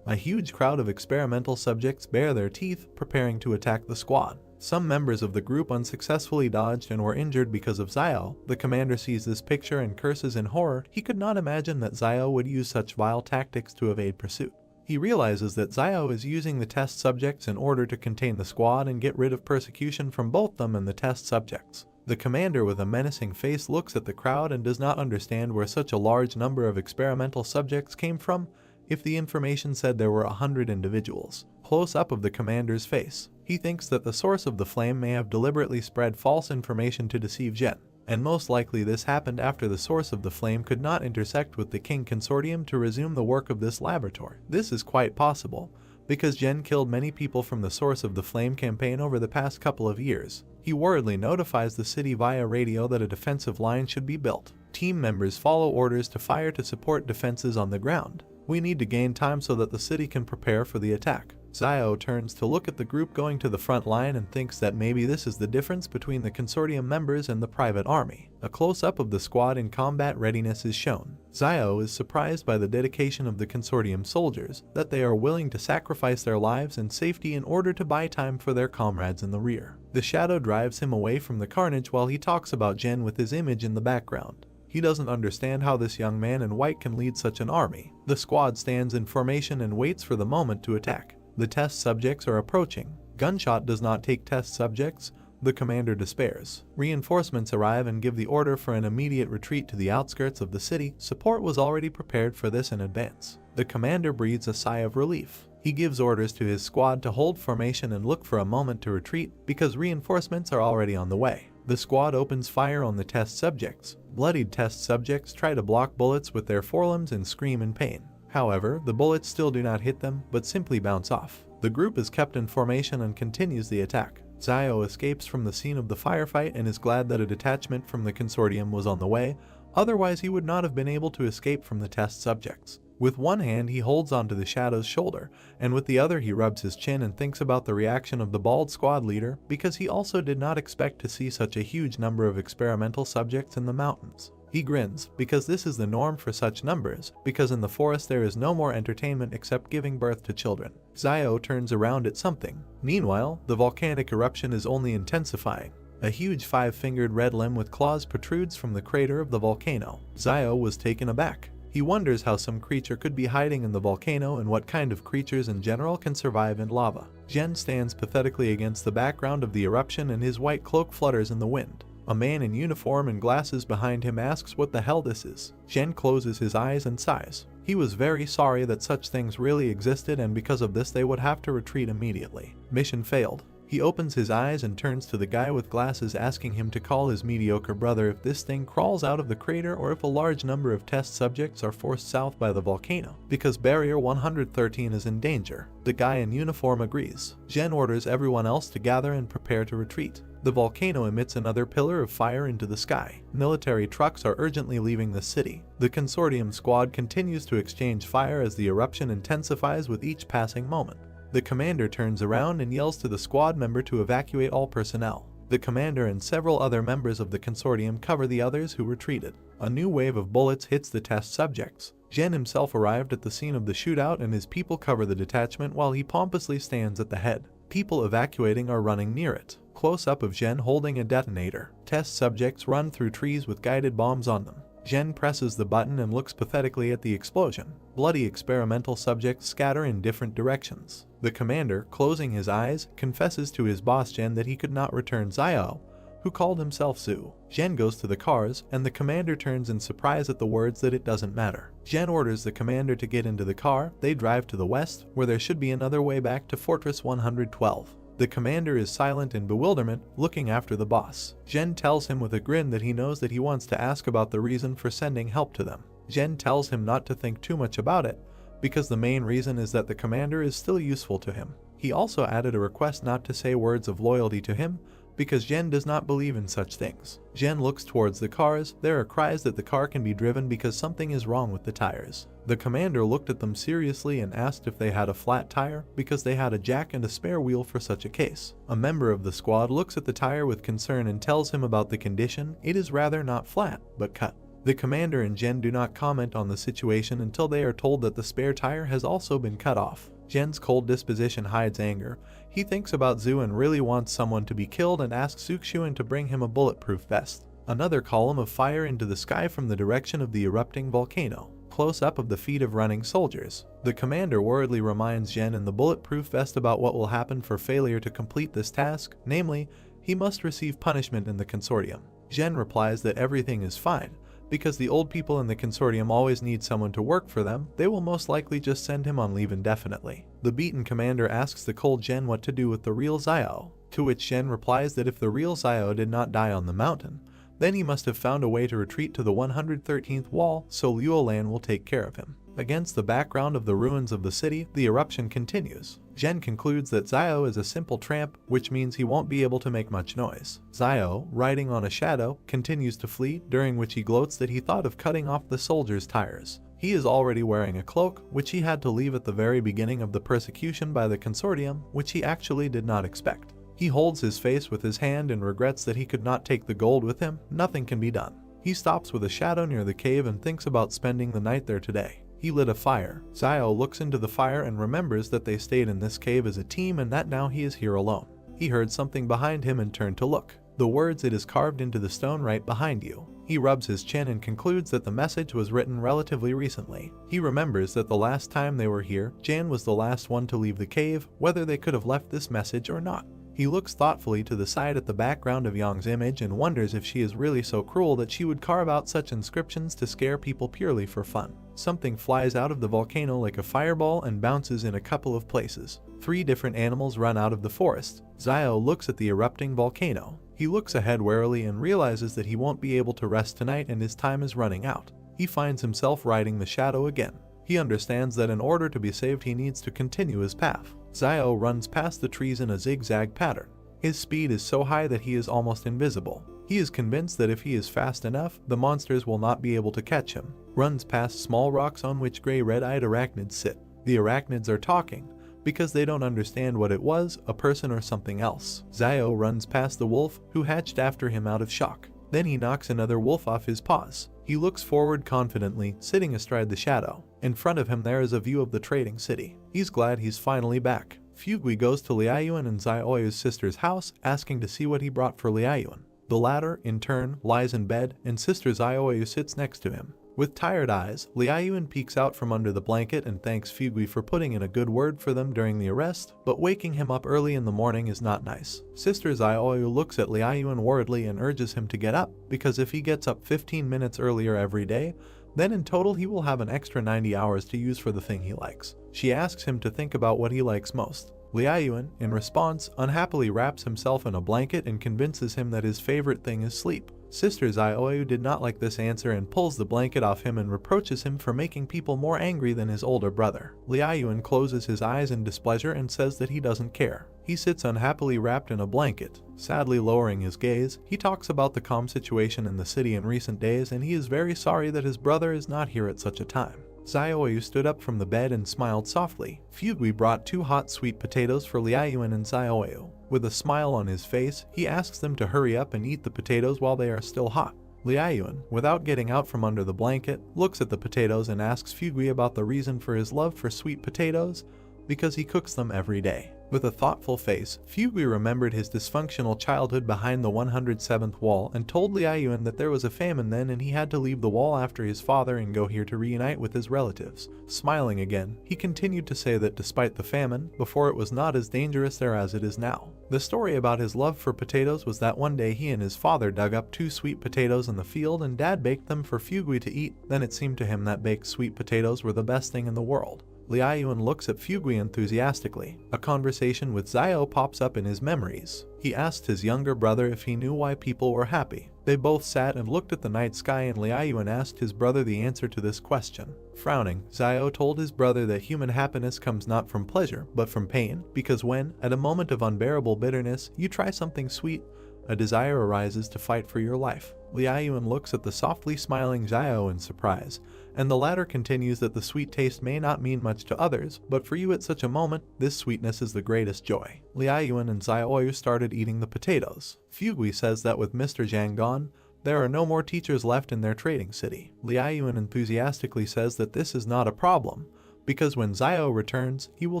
A huge crowd of experimental subjects bare their teeth, preparing to attack the squad. Some members of the group unsuccessfully dodged and were injured because of Zio. The commander sees this picture and curses in horror. He could not imagine that Zio would use such vile tactics to evade pursuit. He realizes that Zio is using the test subjects in order to contain the squad and get rid of persecution from both them and the test subjects. The commander with a menacing face looks at the crowd and does not understand where such a large number of experimental subjects came from, if the information said there were 100 individuals. Close-up of the commander's face. He thinks that the source of the flame may have deliberately spread false information to deceive Jen, and most likely this happened after the source of the flame could not intersect with the King Consortium to resume the work of this laboratory. This is quite possible, because Jen killed many people from the source of the flame campaign over the past couple of years. He worriedly notifies the city via radio that a defensive line should be built. Team members follow orders to fire to support defenses on the ground. We need to gain time so that the city can prepare for the attack. Zio turns to look at the group going to the front line and thinks that maybe this is the difference between the consortium members and the private army. A close-up of the squad in combat readiness is shown. Zio is surprised by the dedication of the consortium soldiers, that they are willing to sacrifice their lives and safety in order to buy time for their comrades in the rear. The shadow drives him away from the carnage while he talks about Jen with his image in the background. He doesn't understand how this young man in white can lead such an army. The squad stands in formation and waits for the moment to attack. The test subjects are approaching. Gunshot does not take test subjects. The commander despairs. Reinforcements arrive and give the order for an immediate retreat to the outskirts of the city. Support was already prepared for this in advance. The commander breathes a sigh of relief. He gives orders to his squad to hold formation and look for a moment to retreat because reinforcements are already on the way. The squad opens fire on the test subjects. Bloodied test subjects try to block bullets with their forelimbs and scream in pain. However, the bullets still do not hit them, but simply bounce off. The group is kept in formation and continues the attack. Zio escapes from the scene of the firefight and is glad that a detachment from the consortium was on the way, otherwise he would not have been able to escape from the test subjects. With one hand he holds onto the shadow's shoulder, and with the other he rubs his chin and thinks about the reaction of the bald squad leader, because he also did not expect to see such a huge number of experimental subjects in the mountains. He grins, because this is the norm for such numbers, because in the forest there is no more entertainment except giving birth to children. Zio turns around at something. Meanwhile, the volcanic eruption is only intensifying. A huge five-fingered red limb with claws protrudes from the crater of the volcano. Zio was taken aback. He wonders how some creature could be hiding in the volcano and what kind of creatures in general can survive in lava. Jen stands pathetically against the background of the eruption and his white cloak flutters in the wind. A man in uniform and glasses behind him asks what the hell this is. Jen closes his eyes and sighs. He was very sorry that such things really existed and because of this they would have to retreat immediately. Mission failed. He opens his eyes and turns to the guy with glasses asking him to call his mediocre brother if this thing crawls out of the crater or if a large number of test subjects are forced south by the volcano, because Barrier 113 is in danger. The guy in uniform agrees. Jen orders everyone else to gather and prepare to retreat. The volcano emits another pillar of fire into the sky. Military trucks are urgently leaving the city. The consortium squad continues to exchange fire as the eruption intensifies with each passing moment. The commander turns around and yells to the squad member to evacuate all personnel. The commander and several other members of the consortium cover the others who retreated. A new wave of bullets hits the test subjects. Jen himself arrived at the scene of the shootout and his people cover the detachment while he pompously stands at the head. People evacuating are running near it. Close-up of Jen holding a detonator. Test subjects run through trees with guided bombs on them. Jen presses the button and looks pathetically at the explosion. Bloody experimental subjects scatter in different directions. The commander, closing his eyes, confesses to his boss Jen that he could not return Xiao, who called himself Zhu. Jen goes to the cars, and the commander turns in surprise at the words that it doesn't matter. Jen orders the commander to get into the car. They drive to the west, where there should be another way back to Fortress 112. The commander is silent in bewilderment, looking after the boss. Jen tells him with a grin that he knows that he wants to ask about the reason for sending help to them. Jen tells him not to think too much about it, because the main reason is that the commander is still useful to him. He also added a request not to say words of loyalty to him, because Jen does not believe in such things. Jen looks towards the cars. There are cries that the car can be driven because something is wrong with the tires. The commander looked at them seriously and asked if they had a flat tire, because they had a jack and a spare wheel for such a case. A member of the squad looks at the tire with concern and tells him about the condition. It is rather not flat, but cut. The commander and Jen do not comment on the situation until they are told that the spare tire has also been cut off. Jen's cold disposition hides anger. He thinks about Zhu and really wants someone to be killed and asks Suxuan to bring him a bulletproof vest. Another column of fire into the sky from the direction of the erupting volcano. Close-up of the feet of running soldiers. The commander worriedly reminds Jen in the bulletproof vest about what will happen for failure to complete this task, namely, he must receive punishment in the consortium. Jen replies that everything is fine. Because the old people in the consortium always need someone to work for them, they will most likely just send him on leave indefinitely. The beaten commander asks the cold Jen what to do with the real Xiao, to which Jen replies that if the real Xiao did not die on the mountain, then he must have found a way to retreat to the 113th wall, so Luolan will take care of him. Against the background of the ruins of the city, the eruption continues. Jen concludes that Xiao is a simple tramp, which means he won't be able to make much noise. Xiao, riding on a shadow, continues to flee, during which he gloats that he thought of cutting off the soldiers' tires. He is already wearing a cloak, which he had to leave at the very beginning of the persecution by the consortium, which he actually did not expect. He holds his face with his hand and regrets that he could not take the gold with him. Nothing can be done. He stops with a shadow near the cave and thinks about spending the night there today. He lit a fire. Xiao looks into the fire and remembers that they stayed in this cave as a team and that now he is here alone. He heard something behind him and turned to look. The words, "It is carved into the stone right behind you." He rubs his chin and concludes that the message was written relatively recently. He remembers that the last time they were here, Jan was the last one to leave the cave, whether they could have left this message or not. He looks thoughtfully to the side at the background of Yang's image and wonders if she is really so cruel that she would carve out such inscriptions to scare people purely for fun. Something flies out of the volcano like a fireball and bounces in a couple of places. 3 different animals run out of the forest. Xiao looks at the erupting volcano. He looks ahead warily and realizes that he won't be able to rest tonight and his time is running out. He finds himself riding the shadow again. He understands that in order to be saved he needs to continue his path. Xiao runs past the trees in a zigzag pattern. His speed is so high that he is almost invisible. He is convinced that if he is fast enough, the monsters will not be able to catch him. Runs past small rocks on which gray red-eyed arachnids sit. The arachnids are talking, because they don't understand what it was, a person or something else. Xiao runs past the wolf, who hatched after him out of shock. Then he knocks another wolf off his paws. He looks forward confidently, sitting astride the shadow. In front of him there is a view of the trading city. He's glad he's finally back. Fugui goes to Liaoyuan and Xiaoyu's sister's house, asking to see what he brought for Liaoyuan. The latter, in turn, lies in bed, and sister Xiaoyu sits next to him. With tired eyes, Liaoyuan peeks out from under the blanket and thanks Fugui for putting in a good word for them during the arrest, but waking him up early in the morning is not nice. Sister Xiaoyu looks at Liaoyuan worriedly and urges him to get up, because if he gets up 15 minutes earlier every day, then in total he will have an extra 90 hours to use for the thing he likes. She asks him to think about what he likes most. Liaoyuan, in response, unhappily wraps himself in a blanket and convinces him that his favorite thing is sleep. Sister Xiaoyu did not like this answer and pulls the blanket off him and reproaches him for making people more angry than his older brother. Liaoyuan closes his eyes in displeasure and says that he doesn't care. He sits unhappily wrapped in a blanket. Sadly lowering his gaze, he talks about the calm situation in the city in recent days and he is very sorry that his brother is not here at such a time. Xiaoyu stood up from the bed and smiled softly. Fugui brought 2 hot sweet potatoes for Liaoyuan and Xiaoyu. With a smile on his face, he asks them to hurry up and eat the potatoes while they are still hot. Liayuan, without getting out from under the blanket, looks at the potatoes and asks Fugui about the reason for his love for sweet potatoes, because he cooks them every day. With a thoughtful face, Fugui remembered his dysfunctional childhood behind the 107th wall and told Liayuan that there was a famine then and he had to leave the wall after his father and go here to reunite with his relatives. Smiling again, he continued to say that despite the famine, before it was not as dangerous there as it is now. The story about his love for potatoes was that one day he and his father dug up 2 sweet potatoes in the field and Dad baked them for Fugui to eat. Then it seemed to him that baked sweet potatoes were the best thing in the world. Liayuan looks at Fugui enthusiastically. A conversation with Xiao pops up in his memories. He asked his younger brother if he knew why people were happy. They both sat and looked at the night sky and Liayuan asked his brother the answer to this question. Frowning, Xiao told his brother that human happiness comes not from pleasure, but from pain, because when, at a moment of unbearable bitterness, you try something sweet, a desire arises to fight for your life. Liayuan looks at the softly smiling Xiao in surprise, and the latter continues that the sweet taste may not mean much to others, but for you at such a moment, this sweetness is the greatest joy. Liayuan and Xiaoyu started eating the potatoes. Fugui says that with Mr. Zhang gone, there are no more teachers left in their trading city. Liayuan enthusiastically says that this is not a problem, because when Xiao returns, he will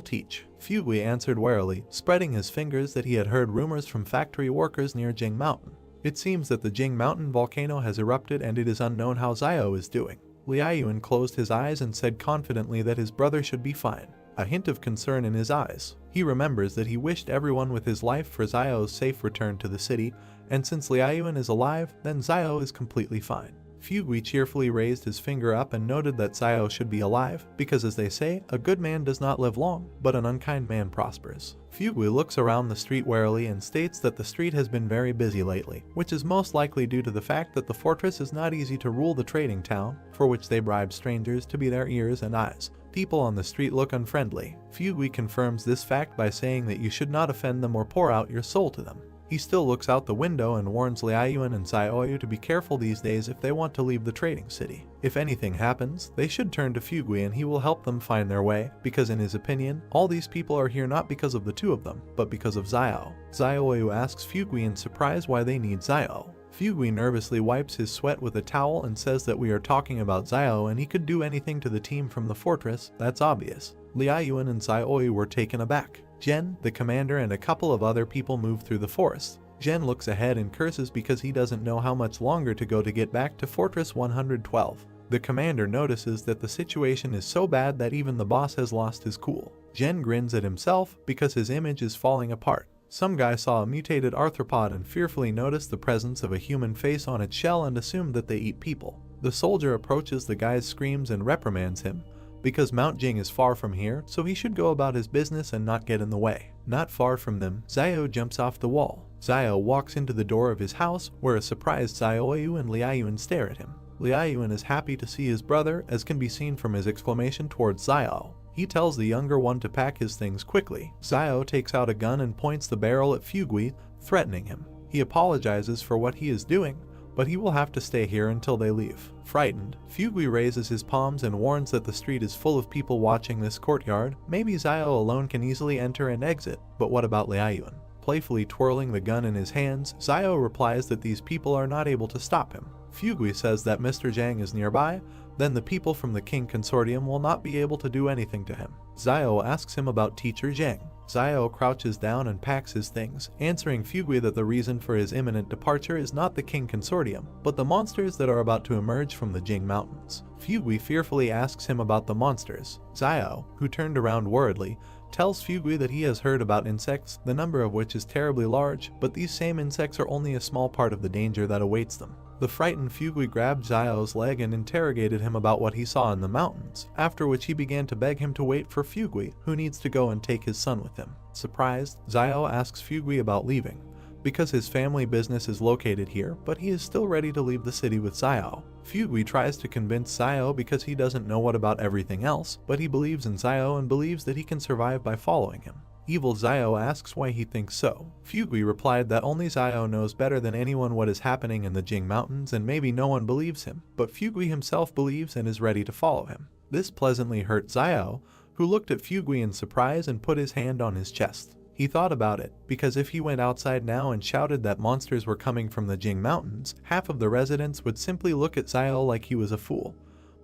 teach. Fugui answered warily, spreading his fingers that he had heard rumors from factory workers near Jing Mountain. It seems that the Jing Mountain volcano has erupted and it is unknown how Xiao is doing. Liayuan closed his eyes and said confidently that his brother should be fine, a hint of concern in his eyes. He remembers that he wished everyone with his life for Xiao's safe return to the city, and since Liayuan is alive, then Xiao is completely fine. Fugui cheerfully raised his finger up and noted that Xiao should be alive, because as they say, a good man does not live long, but an unkind man prospers. Fugui looks around the street warily and states that the street has been very busy lately, which is most likely due to the fact that the fortress is not easy to rule the trading town, for which they bribe strangers to be their ears and eyes. People on the street look unfriendly. Fugui confirms this fact by saying that you should not offend them or pour out your soul to them. He still looks out the window and warns Liayuan and Xiaoyu to be careful these days if they want to leave the trading city. If anything happens, they should turn to Fugui and he will help them find their way, because in his opinion, all these people are here not because of the two of them, but because of Xiao. Xiaoyu asks Fugui in surprise why they need Xiao. Fugui nervously wipes his sweat with a towel and says that we are talking about Xiao and he could do anything to the team from the fortress, that's obvious. Liayuan and Xiaoyu were taken aback. Jen, the commander, and a couple of other people move through the forest. Jen looks ahead and curses because he doesn't know how much longer to go to get back to Fortress 112. The commander notices that the situation is so bad that even the boss has lost his cool. Jen grins at himself because his image is falling apart. Some guy saw a mutated arthropod and fearfully noticed the presence of a human face on its shell and assumed that they eat people. The soldier approaches the guy's screams and reprimands him, because Mount Jing is far from here, so he should go about his business and not get in the way. Not far from them, Xiao jumps off the wall. Xiao walks into the door of his house, where a surprised Xiaoyu and Liayuan stare at him. Liayuan is happy to see his brother, as can be seen from his exclamation towards Xiao. He tells the younger one to pack his things quickly. Xiao takes out a gun and points the barrel at Fugui, threatening him. He apologizes for what he is doing, but he will have to stay here until they leave. Frightened, Fugui raises his palms and warns that the street is full of people watching this courtyard. Maybe Xiao alone can easily enter and exit, but what about Liayuan? Playfully twirling the gun in his hands, Xiao replies that these people are not able to stop him. Fugui says that Mr. Zhang is nearby, then the people from the King Consortium will not be able to do anything to him. Xiao asks him about Teacher Zhang. Xiao crouches down and packs his things, answering Fugui that the reason for his imminent departure is not the King Consortium, but the monsters that are about to emerge from the Jing Mountains. Fugui fearfully asks him about the monsters. Xiao, who turned around worriedly, tells Fugui that he has heard about insects, the number of which is terribly large, but these same insects are only a small part of the danger that awaits them. The frightened Fugui grabbed Xiao's leg and interrogated him about what he saw in the mountains, after which he began to beg him to wait for Fugui, who needs to go and take his son with him. Surprised, Xiao asks Fugui about leaving, because his family business is located here, but he is still ready to leave the city with Xiao. Fugui tries to convince Xiao because he doesn't know what about everything else, but he believes in Xiao and believes that he can survive by following him. Evil Xiao asks why he thinks so. Fugui replied that only Xiao knows better than anyone what is happening in the Jing Mountains and maybe no one believes him, but Fugui himself believes and is ready to follow him. This pleasantly hurt Xiao, who looked at Fugui in surprise and put his hand on his chest. He thought about it, because if he went outside now and shouted that monsters were coming from the Jing Mountains, half of the residents would simply look at Xiao like he was a fool.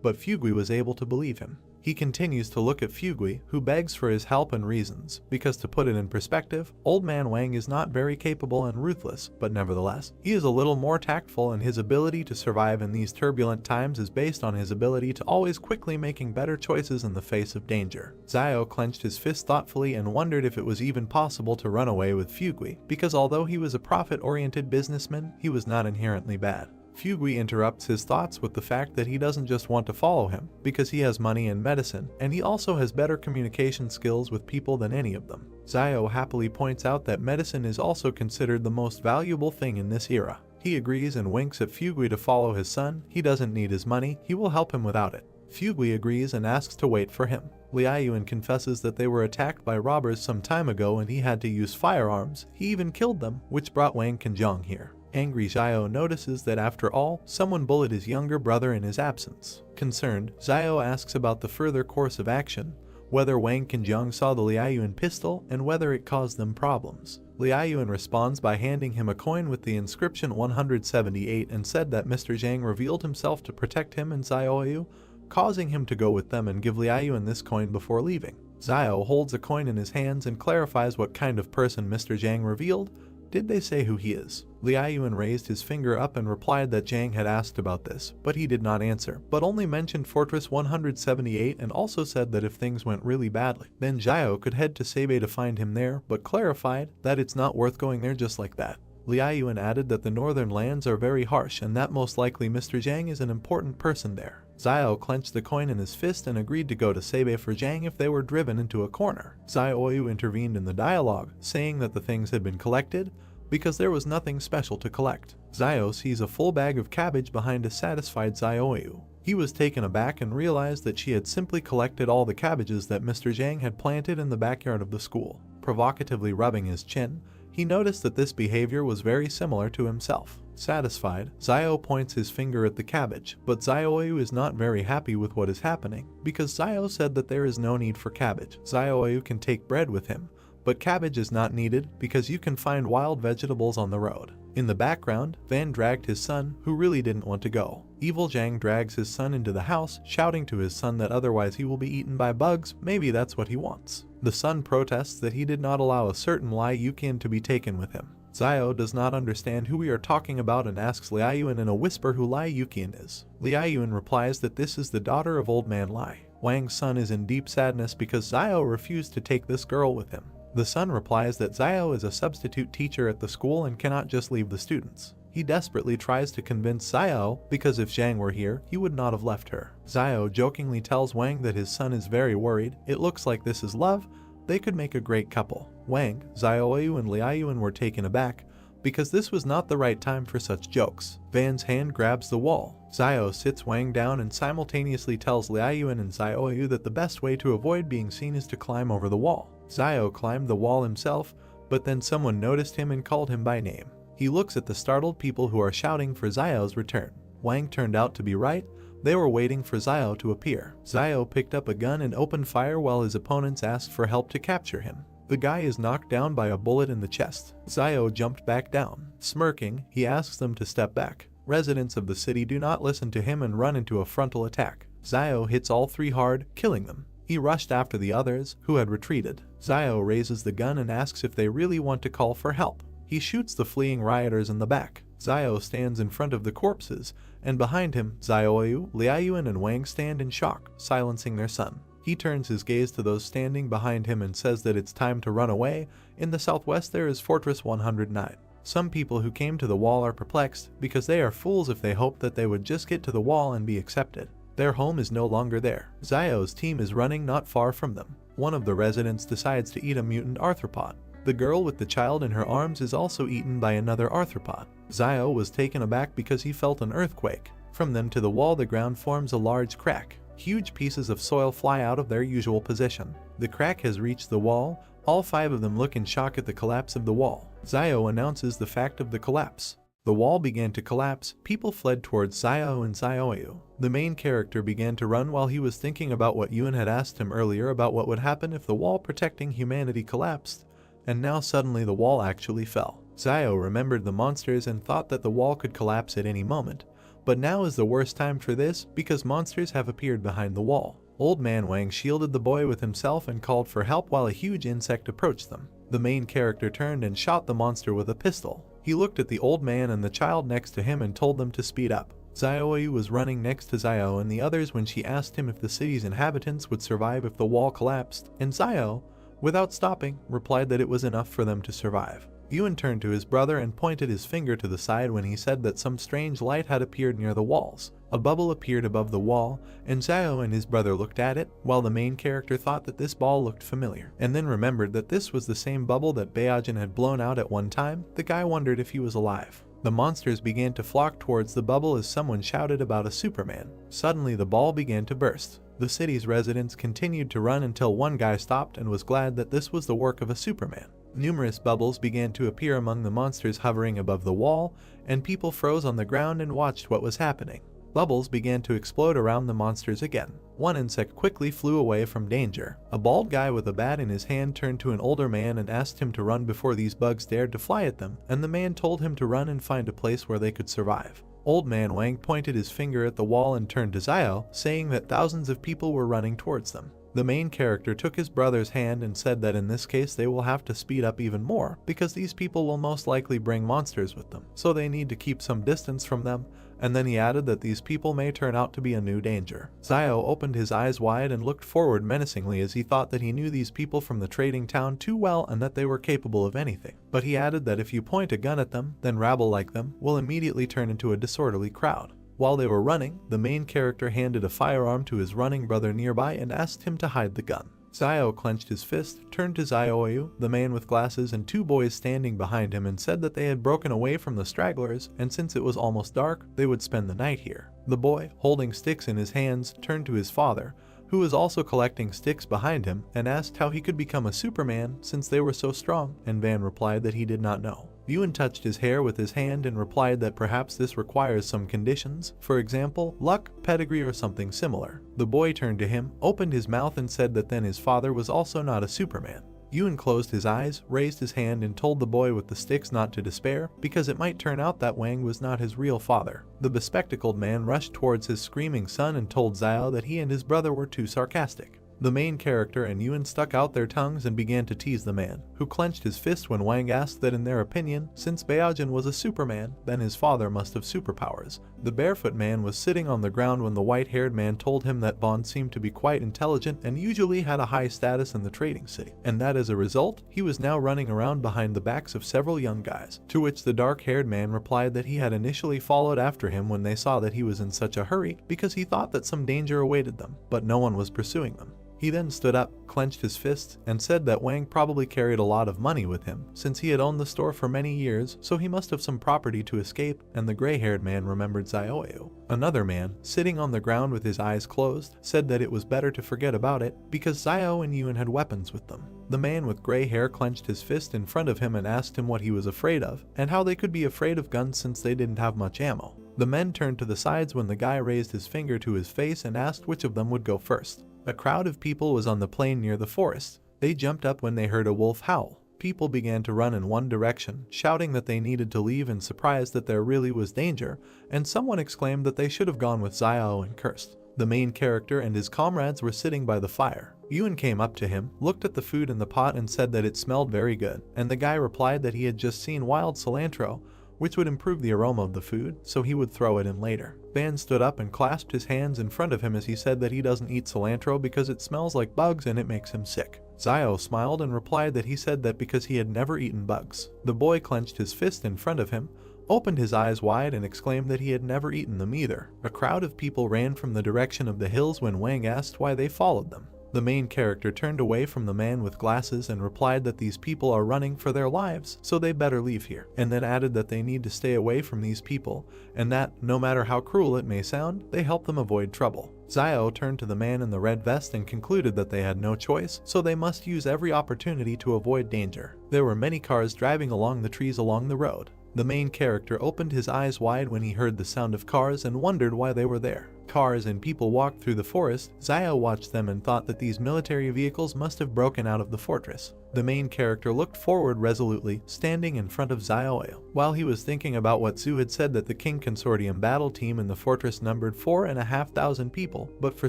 But Fugui was able to believe him. He continues to look at Fugui, who begs for his help and reasons, because to put it in perspective, Old Man Wang is not very capable and ruthless, but nevertheless, he is a little more tactful, and his ability to survive in these turbulent times is based on his ability to always quickly making better choices in the face of danger. Xiao clenched his fist thoughtfully and wondered if it was even possible to run away with Fugui, because although he was a profit-oriented businessman, he was not inherently bad. Fugui interrupts his thoughts with the fact that he doesn't just want to follow him, because he has money and medicine, and he also has better communication skills with people than any of them. Xiao happily points out that medicine is also considered the most valuable thing in this era. He agrees and winks at Fugui to follow his son. He doesn't need his money, he will help him without it. Fugui agrees and asks to wait for him. Liaoyuan confesses that they were attacked by robbers some time ago and he had to use firearms. He even killed them, which brought Wang Kanjiang here. Angry Xiao notices that after all, someone bullied his younger brother in his absence. Concerned, Xiao asks about the further course of action, whether Wang Kanjiang saw the Liaoyuan pistol and whether it caused them problems. Liaoyuan responds by handing him a coin with the inscription 178 and said that Mr. Zhang revealed himself to protect him and Xiaoyu, causing him to go with them and give Liaoyuan this coin before leaving. Xiao holds a coin in his hands and clarifies what kind of person Mr. Zhang revealed. Did they say who he is? Liaoyuan raised his finger up and replied that Zhang had asked about this, but he did not answer, but only mentioned Fortress 178 and also said that if things went really badly, then Xiao could head to Sebe to find him there, but clarified that it's not worth going there just like that. Liaoyuan added that the northern lands are very harsh and that most likely Mr. Zhang is an important person there. Xiao clenched the coin in his fist and agreed to go to Sebe for Zhang if they were driven into a corner. Xiaoyu intervened in the dialogue, saying that the things had been collected because there was nothing special to collect. Xiao sees a full bag of cabbage behind a satisfied Xiaoyu. He was taken aback and realized that she had simply collected all the cabbages that Mr. Zhang had planted in the backyard of the school. Provocatively rubbing his chin, he noticed that this behavior was very similar to himself. Satisfied, Xiao points his finger at the cabbage, but Xiaoyu is not very happy with what is happening, because Xiao said that there is no need for cabbage. Xiaoyu can take bread with him, but cabbage is not needed because you can find wild vegetables on the road. In the background, Van dragged his son, who really didn't want to go. Evil Zhang drags his son into the house, shouting to his son that otherwise he will be eaten by bugs. Maybe that's what he wants. The son protests that he did not allow a certain Lai Yuqian to be taken with him. Xiao does not understand who we are talking about and asks Liaoyuan in a whisper who Lai Yuqian is. Liaoyuan replies that this is the daughter of Old Man Lai. Wang's son is in deep sadness because Xiao refused to take this girl with him. The son replies that Xiao is a substitute teacher at the school and cannot just leave the students. He desperately tries to convince Xiao because if Zhang were here, he would not have left her. Xiao jokingly tells Wang that his son is very worried. It looks like this is love. They could make a great couple. Wang, Xiaoyu and Liaoyuan were taken aback because this was not the right time for such jokes. Van's hand grabs the wall. Xiao sits Wang down and simultaneously tells Liaoyuan and Xiaoyu that the best way to avoid being seen is to climb over the wall. Xiao climbed the wall himself, but then someone noticed him and called him by name. He looks at the startled people who are shouting for Xiao's return. Wang turned out to be right. They were waiting for Xiao to appear. Xiao picked up a gun and opened fire while his opponents asked for help to capture him. The guy is knocked down by a bullet in the chest. Xiao jumped back down. Smirking, he asks them to step back. Residents of the city do not listen to him and run into a frontal attack. Xiao hits all three hard, killing them. He rushed after the others, who had retreated. Xiao raises the gun and asks if they really want to call for help. He shoots the fleeing rioters in the back. Xiao stands in front of the corpses, and behind him, Xiaoyu, Liaoyuan and Wang stand in shock, silencing their son. He turns his gaze to those standing behind him and says that it's time to run away. In the southwest there is Fortress 109. Some people who came to the wall are perplexed because they are fools if they hope that they would just get to the wall and be accepted. Their home is no longer there. Xiao's team is running not far from them. One of the residents decides to eat a mutant arthropod. The girl with the child in her arms is also eaten by another arthropod. Xiao was taken aback because he felt an earthquake. From them to the wall, the ground forms a large crack. Huge pieces of soil fly out of their usual position. The crack has reached the wall. All five of them look in shock at the collapse of the wall. Xiao announces the fact of the collapse. The wall began to collapse. People fled towards Xiao and Xiaoyu. The main character began to run while he was thinking about what Yuan had asked him earlier about what would happen if the wall protecting humanity collapsed, and now suddenly the wall actually fell. Zio remembered the monsters and thought that the wall could collapse at any moment, but now is the worst time for this because monsters have appeared behind the wall. Old Man Wang shielded the boy with himself and called for help while a huge insect approached them. The main character turned and shot the monster with a pistol. He looked at the old man and the child next to him and told them to speed up. Xiaoyu was running next to Zio and the others when she asked him if the city's inhabitants would survive if the wall collapsed, and Zio, without stopping, replied that it was enough for them to survive. Yuan turned to his brother and pointed his finger to the side when he said that some strange light had appeared near the walls. A bubble appeared above the wall, and Zio and his brother looked at it, while the main character thought that this ball looked familiar, and then remembered that this was the same bubble that Baojin had blown out at one time. The guy wondered if he was alive. The monsters began to flock towards the bubble as someone shouted about a Superman. Suddenly the ball began to burst. The city's residents continued to run until one guy stopped and was glad that this was the work of a Superman. Numerous bubbles began to appear among the monsters hovering above the wall, and people froze on the ground and watched what was happening. Bubbles began to explode around the monsters again. One insect quickly flew away from danger. A bald guy with a bat in his hand turned to an older man and asked him to run before these bugs dared to fly at them, and the man told him to run and find a place where they could survive. Old Man Wang pointed his finger at the wall and turned to Zio, saying that thousands of people were running towards them. The main character took his brother's hand and said that in this case they will have to speed up even more because these people will most likely bring monsters with them, so they need to keep some distance from them, and then he added that these people may turn out to be a new danger. Zio opened his eyes wide and looked forward menacingly as he thought that he knew these people from the trading town too well and that they were capable of anything. But he added that if you point a gun at them, then rabble like them will immediately turn into a disorderly crowd. While they were running, the main character handed a firearm to his running brother nearby and asked him to hide the gun. Zio clenched his fist, turned to Xiaoyu, the man with glasses, and two boys standing behind him and said that they had broken away from the stragglers, and since it was almost dark, they would spend the night here. The boy, holding sticks in his hands, turned to his father, who was also collecting sticks behind him, and asked how he could become a Superman since they were so strong, and Van replied that he did not know. Yuan touched his hair with his hand and replied that perhaps this requires some conditions, for example, luck, pedigree, or something similar. The boy turned to him, opened his mouth and said that then his father was also not a Superman. Yuan closed his eyes, raised his hand and told the boy with the sticks not to despair, because it might turn out that Wang was not his real father. The bespectacled man rushed towards his screaming son and told Zio that he and his brother were too sarcastic. The main character and Yuan stuck out their tongues and began to tease the man, who clenched his fist when Wang asked that in their opinion, since Baojin was a Superman, then his father must have superpowers. The barefoot man was sitting on the ground when the white-haired man told him that Bond seemed to be quite intelligent and usually had a high status in the trading city, and that as a result, he was now running around behind the backs of several young guys, to which the dark-haired man replied that he had initially followed after him when they saw that he was in such a hurry because he thought that some danger awaited them, but no one was pursuing them. He then stood up, clenched his fists, and said that Wang probably carried a lot of money with him, since he had owned the store for many years, so he must have some property to escape, and the gray-haired man remembered Xiaoyu. Another man, sitting on the ground with his eyes closed, said that it was better to forget about it, because Zio and Yuan had weapons with them. The man with gray hair clenched his fist in front of him and asked him what he was afraid of, and how they could be afraid of guns since they didn't have much ammo. The men turned to the sides when the guy raised his finger to his face and asked which of them would go first. A crowd of people was on the plain near the forest. They jumped up when they heard a wolf howl. People began to run in one direction, shouting that they needed to leave and surprised that there really was danger, and someone exclaimed that they should have gone with Zio and cursed. The main character and his comrades were sitting by the fire. Yuan came up to him, looked at the food in the pot and said that it smelled very good, and the guy replied that he had just seen wild cilantro, which would improve the aroma of the food, so he would throw it in later. Van stood up and clasped his hands in front of him as he said that he doesn't eat cilantro because it smells like bugs and it makes him sick. Zio smiled and replied that he said that because he had never eaten bugs. The boy clenched his fist in front of him, opened his eyes wide and exclaimed that he had never eaten them either. A crowd of people ran from the direction of the hills when Wang asked why they followed them. The main character turned away from the man with glasses and replied that these people are running for their lives, so they better leave here, and then added that they need to stay away from these people, and that, no matter how cruel it may sound, they help them avoid trouble. Zio turned to the man in the red vest and concluded that they had no choice, so they must use every opportunity to avoid danger. There were many cars driving along the trees along the road. The main character opened his eyes wide when he heard the sound of cars and wondered why they were there. Cars and people walked through the forest. Xiao watched them and thought that these military vehicles must have broken out of the fortress. The main character looked forward resolutely, standing in front of Xiao. While he was thinking about what Zhu had said that the King Consortium battle team in the fortress numbered 4,500 people, but for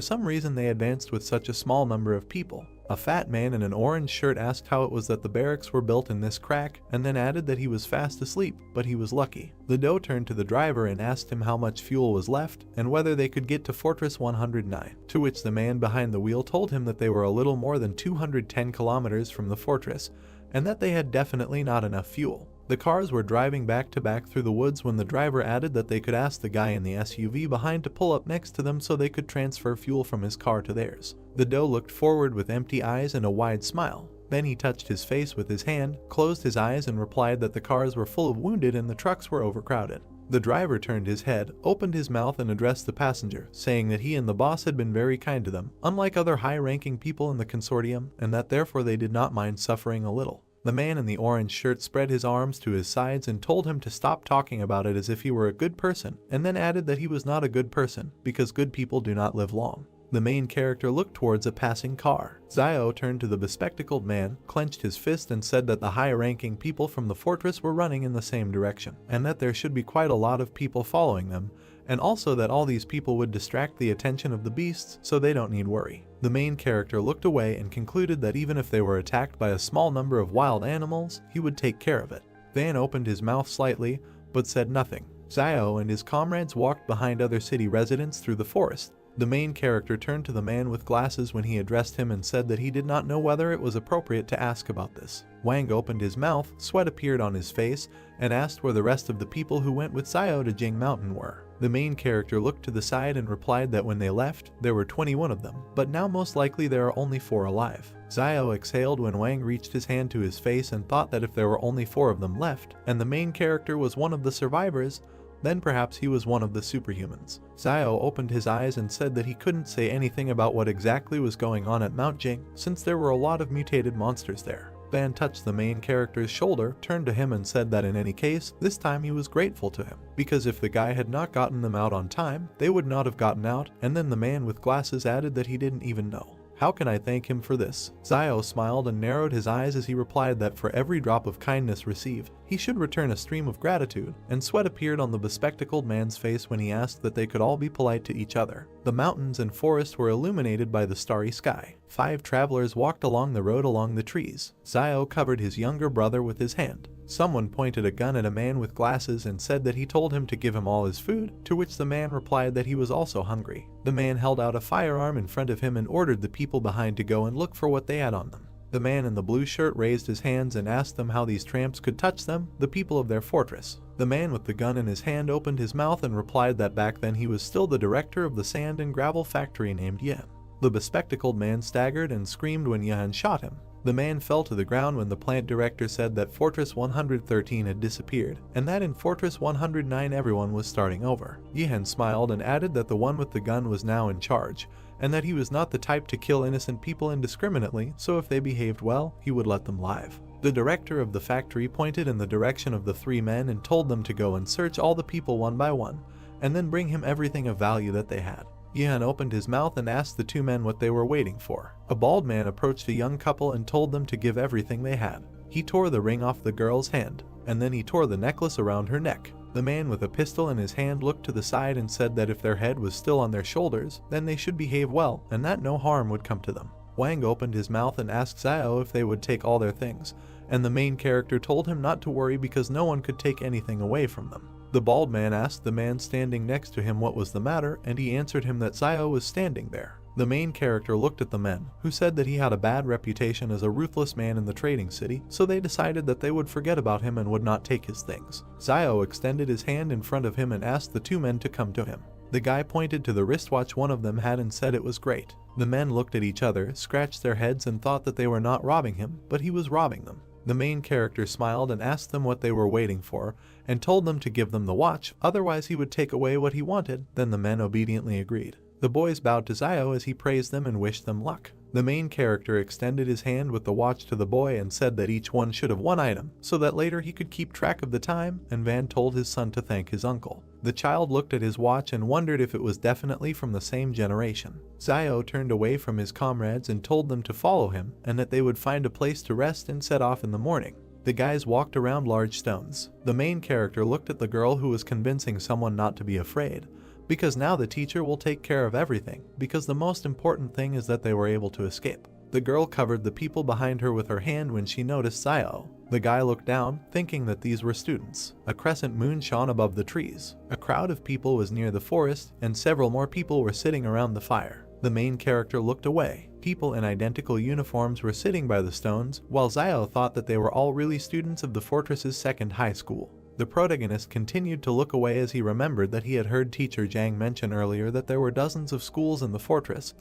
some reason they advanced with such a small number of people. A fat man in an orange shirt asked how it was that the barracks were built in this crack, and then added that he was fast asleep, but he was lucky. The Doe turned to the driver and asked him how much fuel was left, and whether they could get to Fortress 109, to which the man behind the wheel told him that they were a little more than 210 kilometers from the fortress, and that they had definitely not enough fuel. The cars were driving back to back through the woods when the driver added that they could ask the guy in the SUV behind to pull up next to them so they could transfer fuel from his car to theirs. The Doe looked forward with empty eyes and a wide smile. Then he touched his face with his hand, closed his eyes and replied that the cars were full of wounded and the trucks were overcrowded. The driver turned his head, opened his mouth and addressed the passenger, saying that he and the boss had been very kind to them, unlike other high-ranking people in the consortium, and that therefore they did not mind suffering a little. The man in the orange shirt spread his arms to his sides and told him to stop talking about it as if he were a good person, and then added that he was not a good person, because good people do not live long. The main character looked towards a passing car. Xiao turned to the bespectacled man, clenched his fist and said that the high-ranking people from the fortress were running in the same direction, and that there should be quite a lot of people following them, and also that all these people would distract the attention of the beasts, so they don't need worry. The main character looked away and concluded that even if they were attacked by a small number of wild animals, he would take care of it. Van opened his mouth slightly, but said nothing. Xiao and his comrades walked behind other city residents through the forest. The main character turned to the man with glasses when he addressed him and said that he did not know whether it was appropriate to ask about this. Wang opened his mouth, sweat appeared on his face, and asked where the rest of the people who went with Xiao to Jing Mountain were. The main character looked to the side and replied that when they left, there were 21 of them, but now most likely there are only 4 alive. Xiao exhaled when Wang reached his hand to his face and thought that if there were only 4 of them left, and the main character was one of the survivors, then perhaps he was one of the superhumans. Xiao opened his eyes and said that he couldn't say anything about what exactly was going on at Mount Jing, since there were a lot of mutated monsters there. Van touched the main character's shoulder, turned to him and said that in any case, this time he was grateful to him, because if the guy had not gotten them out on time, they would not have gotten out, and then the man with glasses added that he didn't even know. How can I thank him for this? Xiao smiled and narrowed his eyes as he replied that for every drop of kindness received, he should return a stream of gratitude, and sweat appeared on the bespectacled man's face when he asked that they could all be polite to each other. The mountains and forest were illuminated by the starry sky. 5 travelers walked along the road along the trees. Xiao covered his younger brother with his hand. Someone pointed a gun at a man with glasses and said that he told him to give him all his food, to which the man replied that he was also hungry. The man held out a firearm in front of him and ordered the people behind to go and look for what they had on them. The man in the blue shirt raised his hands and asked them how these tramps could touch them, the people of their fortress. The man with the gun in his hand opened his mouth and replied that back then he was still the director of the sand and gravel factory named Yan. The bespectacled man staggered and screamed when Yan shot him. The man fell to the ground when the plant director said that Fortress 113 had disappeared, and that in Fortress 109 everyone was starting over. Yihan smiled and added that the one with the gun was now in charge, and that he was not the type to kill innocent people indiscriminately, so if they behaved well, he would let them live. The director of the factory pointed in the direction of the 3 men and told them to go and search all the people one by one, and then bring him everything of value that they had. Yihan opened his mouth and asked the 2 men what they were waiting for. A bald man approached a young couple and told them to give everything they had. He tore the ring off the girl's hand, and then he tore the necklace around her neck. The man with a pistol in his hand looked to the side and said that if their head was still on their shoulders, then they should behave well, and that no harm would come to them. Wang opened his mouth and asked Xiao if they would take all their things, and the main character told him not to worry because no one could take anything away from them. The bald man asked the man standing next to him what was the matter, and he answered him that Xiao was standing there. The main character looked at the men, who said that he had a bad reputation as a ruthless man in the trading city, so they decided that they would forget about him and would not take his things. Xiao extended his hand in front of him and asked the 2 men to come to him. The guy pointed to the wristwatch one of them had and said it was great. The men looked at each other, scratched their heads and thought that they were not robbing him, but he was robbing them. The main character smiled and asked them what they were waiting for, and told them to give them the watch, otherwise he would take away what he wanted. Then the men obediently agreed. The boys bowed to Xiao as he praised them and wished them luck. The main character extended his hand with the watch to the boy and said that each one should have 1 item, so that later he could keep track of the time, and Van told his son to thank his uncle. The child looked at his watch and wondered if it was definitely from the same generation. Zio turned away from his comrades and told them to follow him and that they would find a place to rest and set off in the morning. The guys walked around large stones. The main character looked at the girl who was convincing someone not to be afraid, because now the teacher will take care of everything, because the most important thing is that they were able to escape. The girl covered the people behind her with her hand when she noticed Zio. The guy looked down, thinking that these were students. A crescent moon shone above the trees. A crowd of people was near the forest, and several more people were sitting around the fire. The main character looked away. People in identical uniforms were sitting by the stones, while Zio thought that they were all really students of the fortress's second high school. The protagonist continued to look away as he remembered that he had heard teacher Zhang mention earlier that there were dozens of schools in the fortress,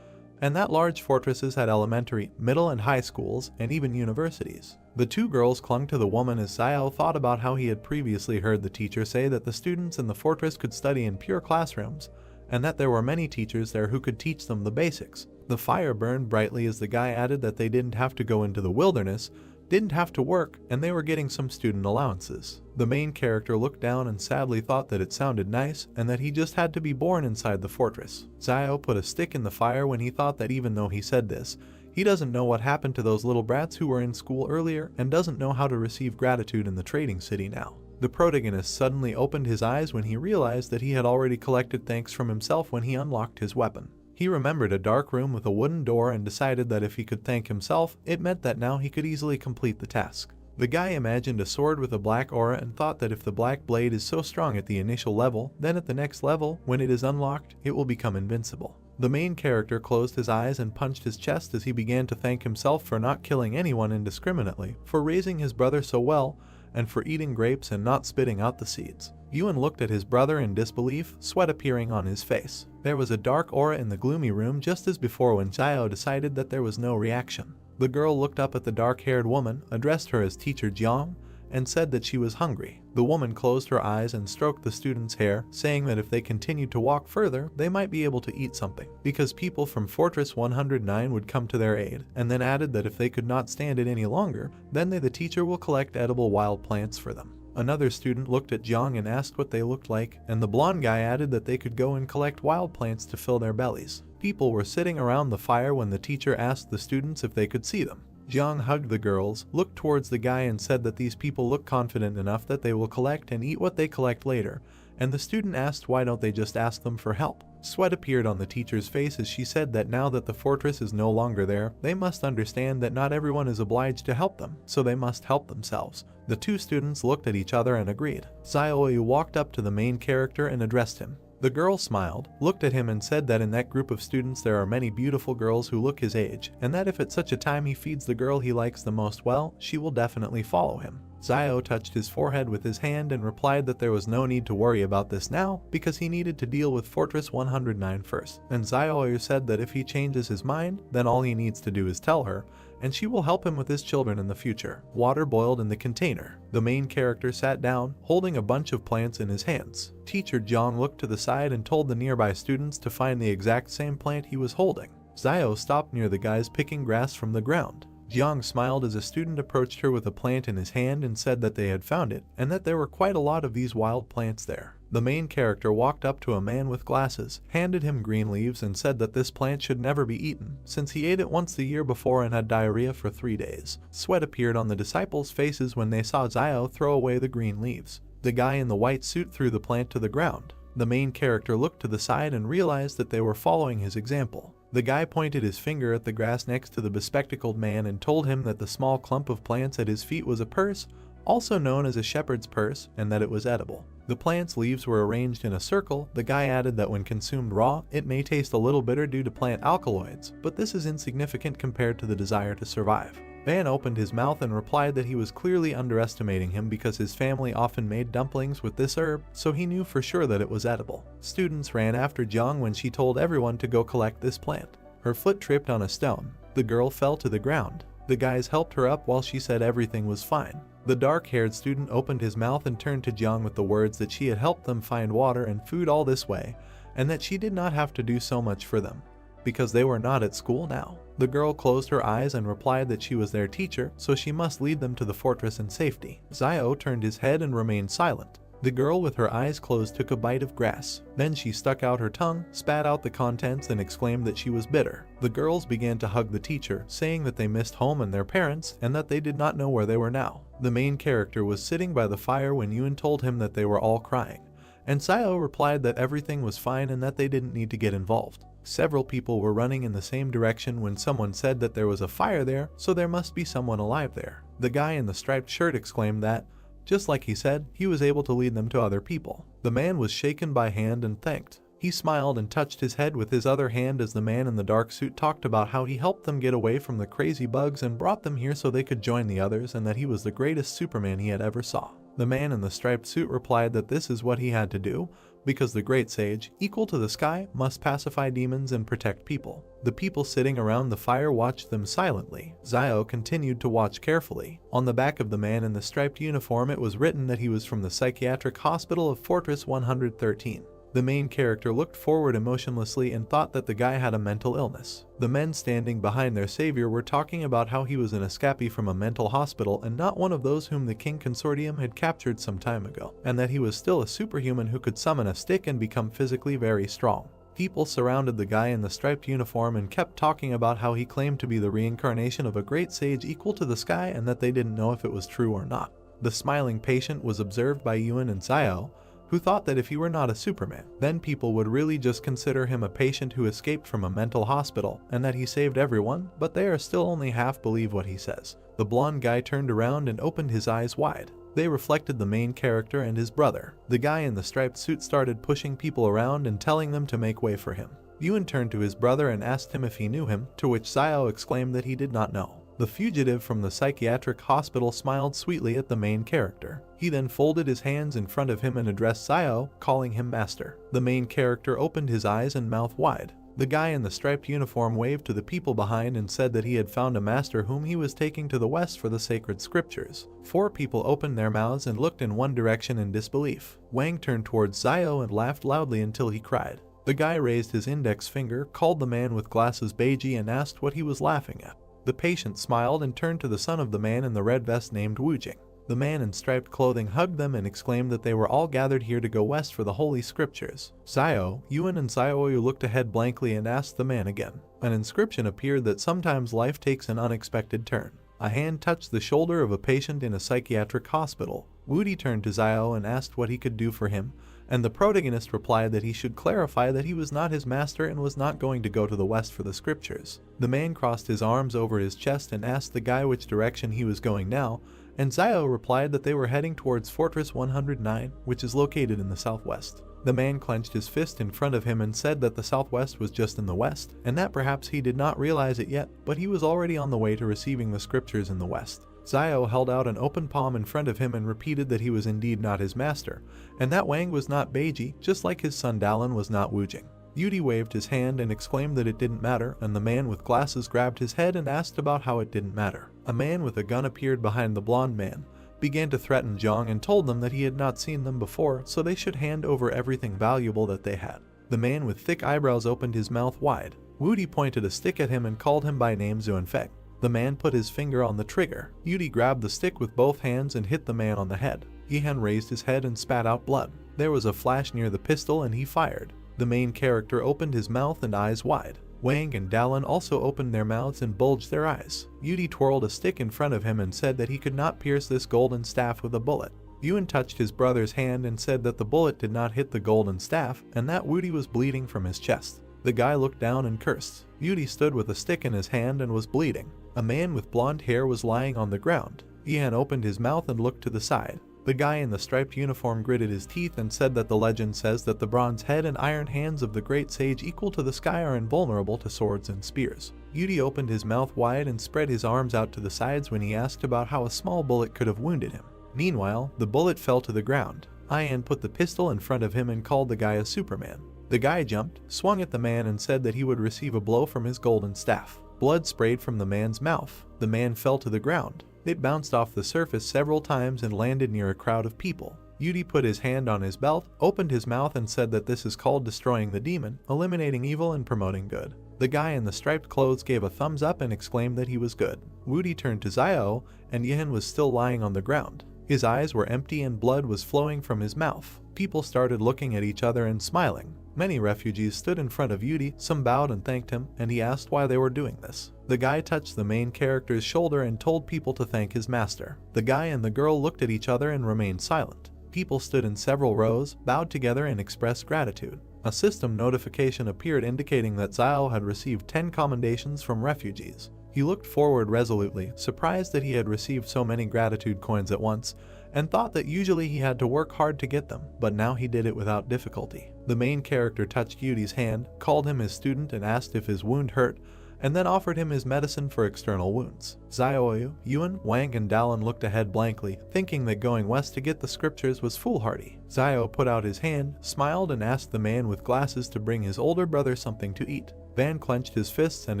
and that large fortresses had elementary, middle and high schools, and even universities. The two girls clung to the woman as Zio thought about how he had previously heard the teacher say that the students in the fortress could study in pure classrooms, and that there were many teachers there who could teach them the basics. The fire burned brightly as the guy added that they didn't have to go into the wilderness, didn't have to work, and they were getting some student allowances. The main character looked down and sadly thought that it sounded nice and that he just had to be born inside the fortress. Zio put a stick in the fire when he thought that even though he said this, he doesn't know what happened to those little brats who were in school earlier and doesn't know how to receive gratitude in the trading city now. The protagonist suddenly opened his eyes when he realized that he had already collected thanks from himself when he unlocked his weapon. He remembered a dark room with a wooden door and decided that if he could thank himself, it meant that now he could easily complete the task. The guy imagined a sword with a black aura and thought that if the black blade is so strong at the initial level, then at the next level, when it is unlocked, it will become invincible. The main character closed his eyes and punched his chest as he began to thank himself for not killing anyone indiscriminately, for raising his brother so well, and for eating grapes and not spitting out the seeds. Yuan looked at his brother in disbelief, sweat appearing on his face. There was a dark aura in the gloomy room just as before when Zio decided that there was no reaction. The girl looked up at the dark-haired woman, addressed her as Teacher Jiang, and said that she was hungry. The woman closed her eyes and stroked the student's hair, saying that if they continued to walk further, they might be able to eat something, because people from Fortress 109 would come to their aid, and then added that if they could not stand it any longer, then the teacher will collect edible wild plants for them. Another student looked at Jiang and asked what they looked like, and the blonde guy added that they could go and collect wild plants to fill their bellies. People were sitting around the fire when the teacher asked the students if they could see them. Jiang hugged the girls, looked towards the guy and said that these people look confident enough that they will collect and eat what they collect later, and the student asked why don't they just ask them for help. Sweat appeared on the teacher's face as she said that now that the fortress is no longer there, they must understand that not everyone is obliged to help them, so they must help themselves. The two students looked at each other and agreed. Zio walked up to the main character and addressed him. The girl smiled, looked at him and said that in that group of students there are many beautiful girls who look his age, and that if at such a time he feeds the girl he likes the most well, she will definitely follow him. Zio touched his forehead with his hand and replied that there was no need to worry about this now, because he needed to deal with Fortress 109 first. And Zio said that if he changes his mind, then all he needs to do is tell her, and she will help him with his children in the future. Water boiled in the container. The main character sat down, holding a bunch of plants in his hands. Teacher Jiang looked to the side and told the nearby students to find the exact same plant he was holding. Zio stopped near the guys picking grass from the ground. Jiang smiled as a student approached her with a plant in his hand and said that they had found it, and that there were quite a lot of these wild plants there. The main character walked up to a man with glasses, handed him green leaves and said that this plant should never be eaten, since he ate it once the year before and had diarrhea for 3 days. Sweat appeared on the disciples' faces when they saw Zio throw away the green leaves. The guy in the white suit threw the plant to the ground. The main character looked to the side and realized that they were following his example. The guy pointed his finger at the grass next to the bespectacled man and told him that the small clump of plants at his feet was a purse, also known as a shepherd's purse, and that it was edible. The plant's leaves were arranged in a circle. The guy added that when consumed raw, it may taste a little bitter due to plant alkaloids, but this is insignificant compared to the desire to survive. Van opened his mouth and replied that he was clearly underestimating him because his family often made dumplings with this herb, so he knew for sure that it was edible. Students ran after Jiang when she told everyone to go collect this plant. Her foot tripped on a stone. The girl fell to the ground. The guys helped her up while she said everything was fine. The dark-haired student opened his mouth and turned to Jiang with the words that she had helped them find water and food all this way, and that she did not have to do so much for them, because they were not at school now. The girl closed her eyes and replied that she was their teacher, so she must lead them to the fortress in safety. Zio turned his head and remained silent. The girl with her eyes closed took a bite of grass. Then she stuck out her tongue, spat out the contents, and exclaimed that she was bitter. The girls began to hug the teacher, saying that they missed home and their parents, and that they did not know where they were now. The main character was sitting by the fire when Yuen told him that they were all crying, and Sayo replied that everything was fine and that they didn't need to get involved. Several people were running in the same direction when someone said that there was a fire there, so there must be someone alive there. The guy in the striped shirt exclaimed that, just like he said, he was able to lead them to other people. The man was shaken by hand and thanked. He smiled and touched his head with his other hand as the man in the dark suit talked about how he helped them get away from the crazy bugs and brought them here so they could join the others, and that he was the greatest Superman he had ever saw. The man in the striped suit replied that this is what he had to do, because the great sage, equal to the sky, must pacify demons and protect people. The people sitting around the fire watched them silently. Zio continued to watch carefully. On the back of the man in the striped uniform it was written that he was from the psychiatric hospital of Fortress 113. The main character looked forward emotionlessly and thought that the guy had a mental illness. The men standing behind their savior were talking about how he was an escapee from a mental hospital and not one of those whom the King Consortium had captured some time ago, and that he was still a superhuman who could summon a stick and become physically very strong. People surrounded the guy in the striped uniform and kept talking about how he claimed to be the reincarnation of a great sage equal to the sky and that they didn't know if it was true or not. The smiling patient was observed by Yuen and Zio, who thought that if he were not a Superman, then people would really just consider him a patient who escaped from a mental hospital and that he saved everyone, but they are still only half believe what he says. The blonde guy turned around and opened his eyes wide. They reflected the main character and his brother. The guy in the striped suit started pushing people around and telling them to make way for him. Yuen turned to his brother and asked him if he knew him, to which Zio exclaimed that he did not know. The fugitive from the psychiatric hospital smiled sweetly at the main character. He then folded his hands in front of him and addressed Zio, calling him master. The main character opened his eyes and mouth wide. The guy in the striped uniform waved to the people behind and said that he had found a master whom he was taking to the west for the sacred scriptures. 4 people opened their mouths and looked in one direction in disbelief. Wang turned towards Zio and laughed loudly until he cried. The guy raised his index finger, called the man with glasses Beiji, and asked what he was laughing at. The patient smiled and turned to the son of the man in the red vest named Wujing. The man in striped clothing hugged them and exclaimed that they were all gathered here to go west for the holy scriptures. Zio, Yuen and Xiaoyu looked ahead blankly and asked the man again. An inscription appeared that sometimes life takes an unexpected turn. A hand touched the shoulder of a patient in a psychiatric hospital. Wudi turned to Zio and asked what he could do for him, and the protagonist replied that he should clarify that he was not his master and was not going to go to the west for the scriptures. The man crossed his arms over his chest and asked the guy which direction he was going now, and Zio replied that they were heading towards Fortress 109, which is located in the southwest. The man clenched his fist in front of him and said that the southwest was just in the west, and that perhaps he did not realize it yet, but he was already on the way to receiving the scriptures in the west. Zio held out an open palm in front of him and repeated that he was indeed not his master, and that Wang was not Beiji, just like his son Dallin was not Wujing. Yudi waved his hand and exclaimed that it didn't matter, and the man with glasses grabbed his head and asked about how it didn't matter. A man with a gun appeared behind the blonde man, began to threaten Zhang and told them that he had not seen them before, so they should hand over everything valuable that they had. The man with thick eyebrows opened his mouth wide. Wudi pointed a stick at him and called him by name Zuanfeng. The man put his finger on the trigger. Yudi grabbed the stick with both hands and hit the man on the head. Yihan raised his head and spat out blood. There was a flash near the pistol and he fired. The main character opened his mouth and eyes wide. Wang and Dallin also opened their mouths and bulged their eyes. Yudi twirled a stick in front of him and said that he could not pierce this golden staff with a bullet. Yuen touched his brother's hand and said that the bullet did not hit the golden staff and that Wudi was bleeding from his chest. The guy looked down and cursed. Yudi stood with a stick in his hand and was bleeding. A man with blonde hair was lying on the ground. Yihan opened his mouth and looked to the side. The guy in the striped uniform gritted his teeth and said that the legend says that the bronze head and iron hands of the great sage equal to the sky are invulnerable to swords and spears. Yudi opened his mouth wide and spread his arms out to the sides when he asked about how a small bullet could have wounded him. Meanwhile, the bullet fell to the ground. Yihan put the pistol in front of him and called the guy a Superman. The guy jumped, swung at the man and said that he would receive a blow from his golden staff. Blood sprayed from the man's mouth. The man fell to the ground. It bounced off the surface several times and landed near a crowd of people. Yudi put his hand on his belt, opened his mouth and said that this is called destroying the demon, eliminating evil and promoting good. The guy in the striped clothes gave a thumbs up and exclaimed that he was good. Wudi turned to Zio, and Yihan was still lying on the ground. His eyes were empty and blood was flowing from his mouth. People started looking at each other and smiling. Many refugees stood in front of Yuri, some bowed and thanked him, and he asked why they were doing this. The guy touched the main character's shoulder and told people to thank his master. The guy and the girl looked at each other and remained silent. People stood in several rows, bowed together and expressed gratitude. A system notification appeared indicating that Xiao had received 10 commendations from refugees. He looked forward resolutely, surprised that he had received so many gratitude coins at once, and thought that usually he had to work hard to get them, but now he did it without difficulty. The main character touched Yuri's hand, called him his student and asked if his wound hurt, and then offered him his medicine for external wounds. Xiaoyu, Yuan, Wang and Dallin looked ahead blankly, thinking that going west to get the scriptures was foolhardy. Xiao put out his hand, smiled and asked the man with glasses to bring his older brother something to eat. Van clenched his fists and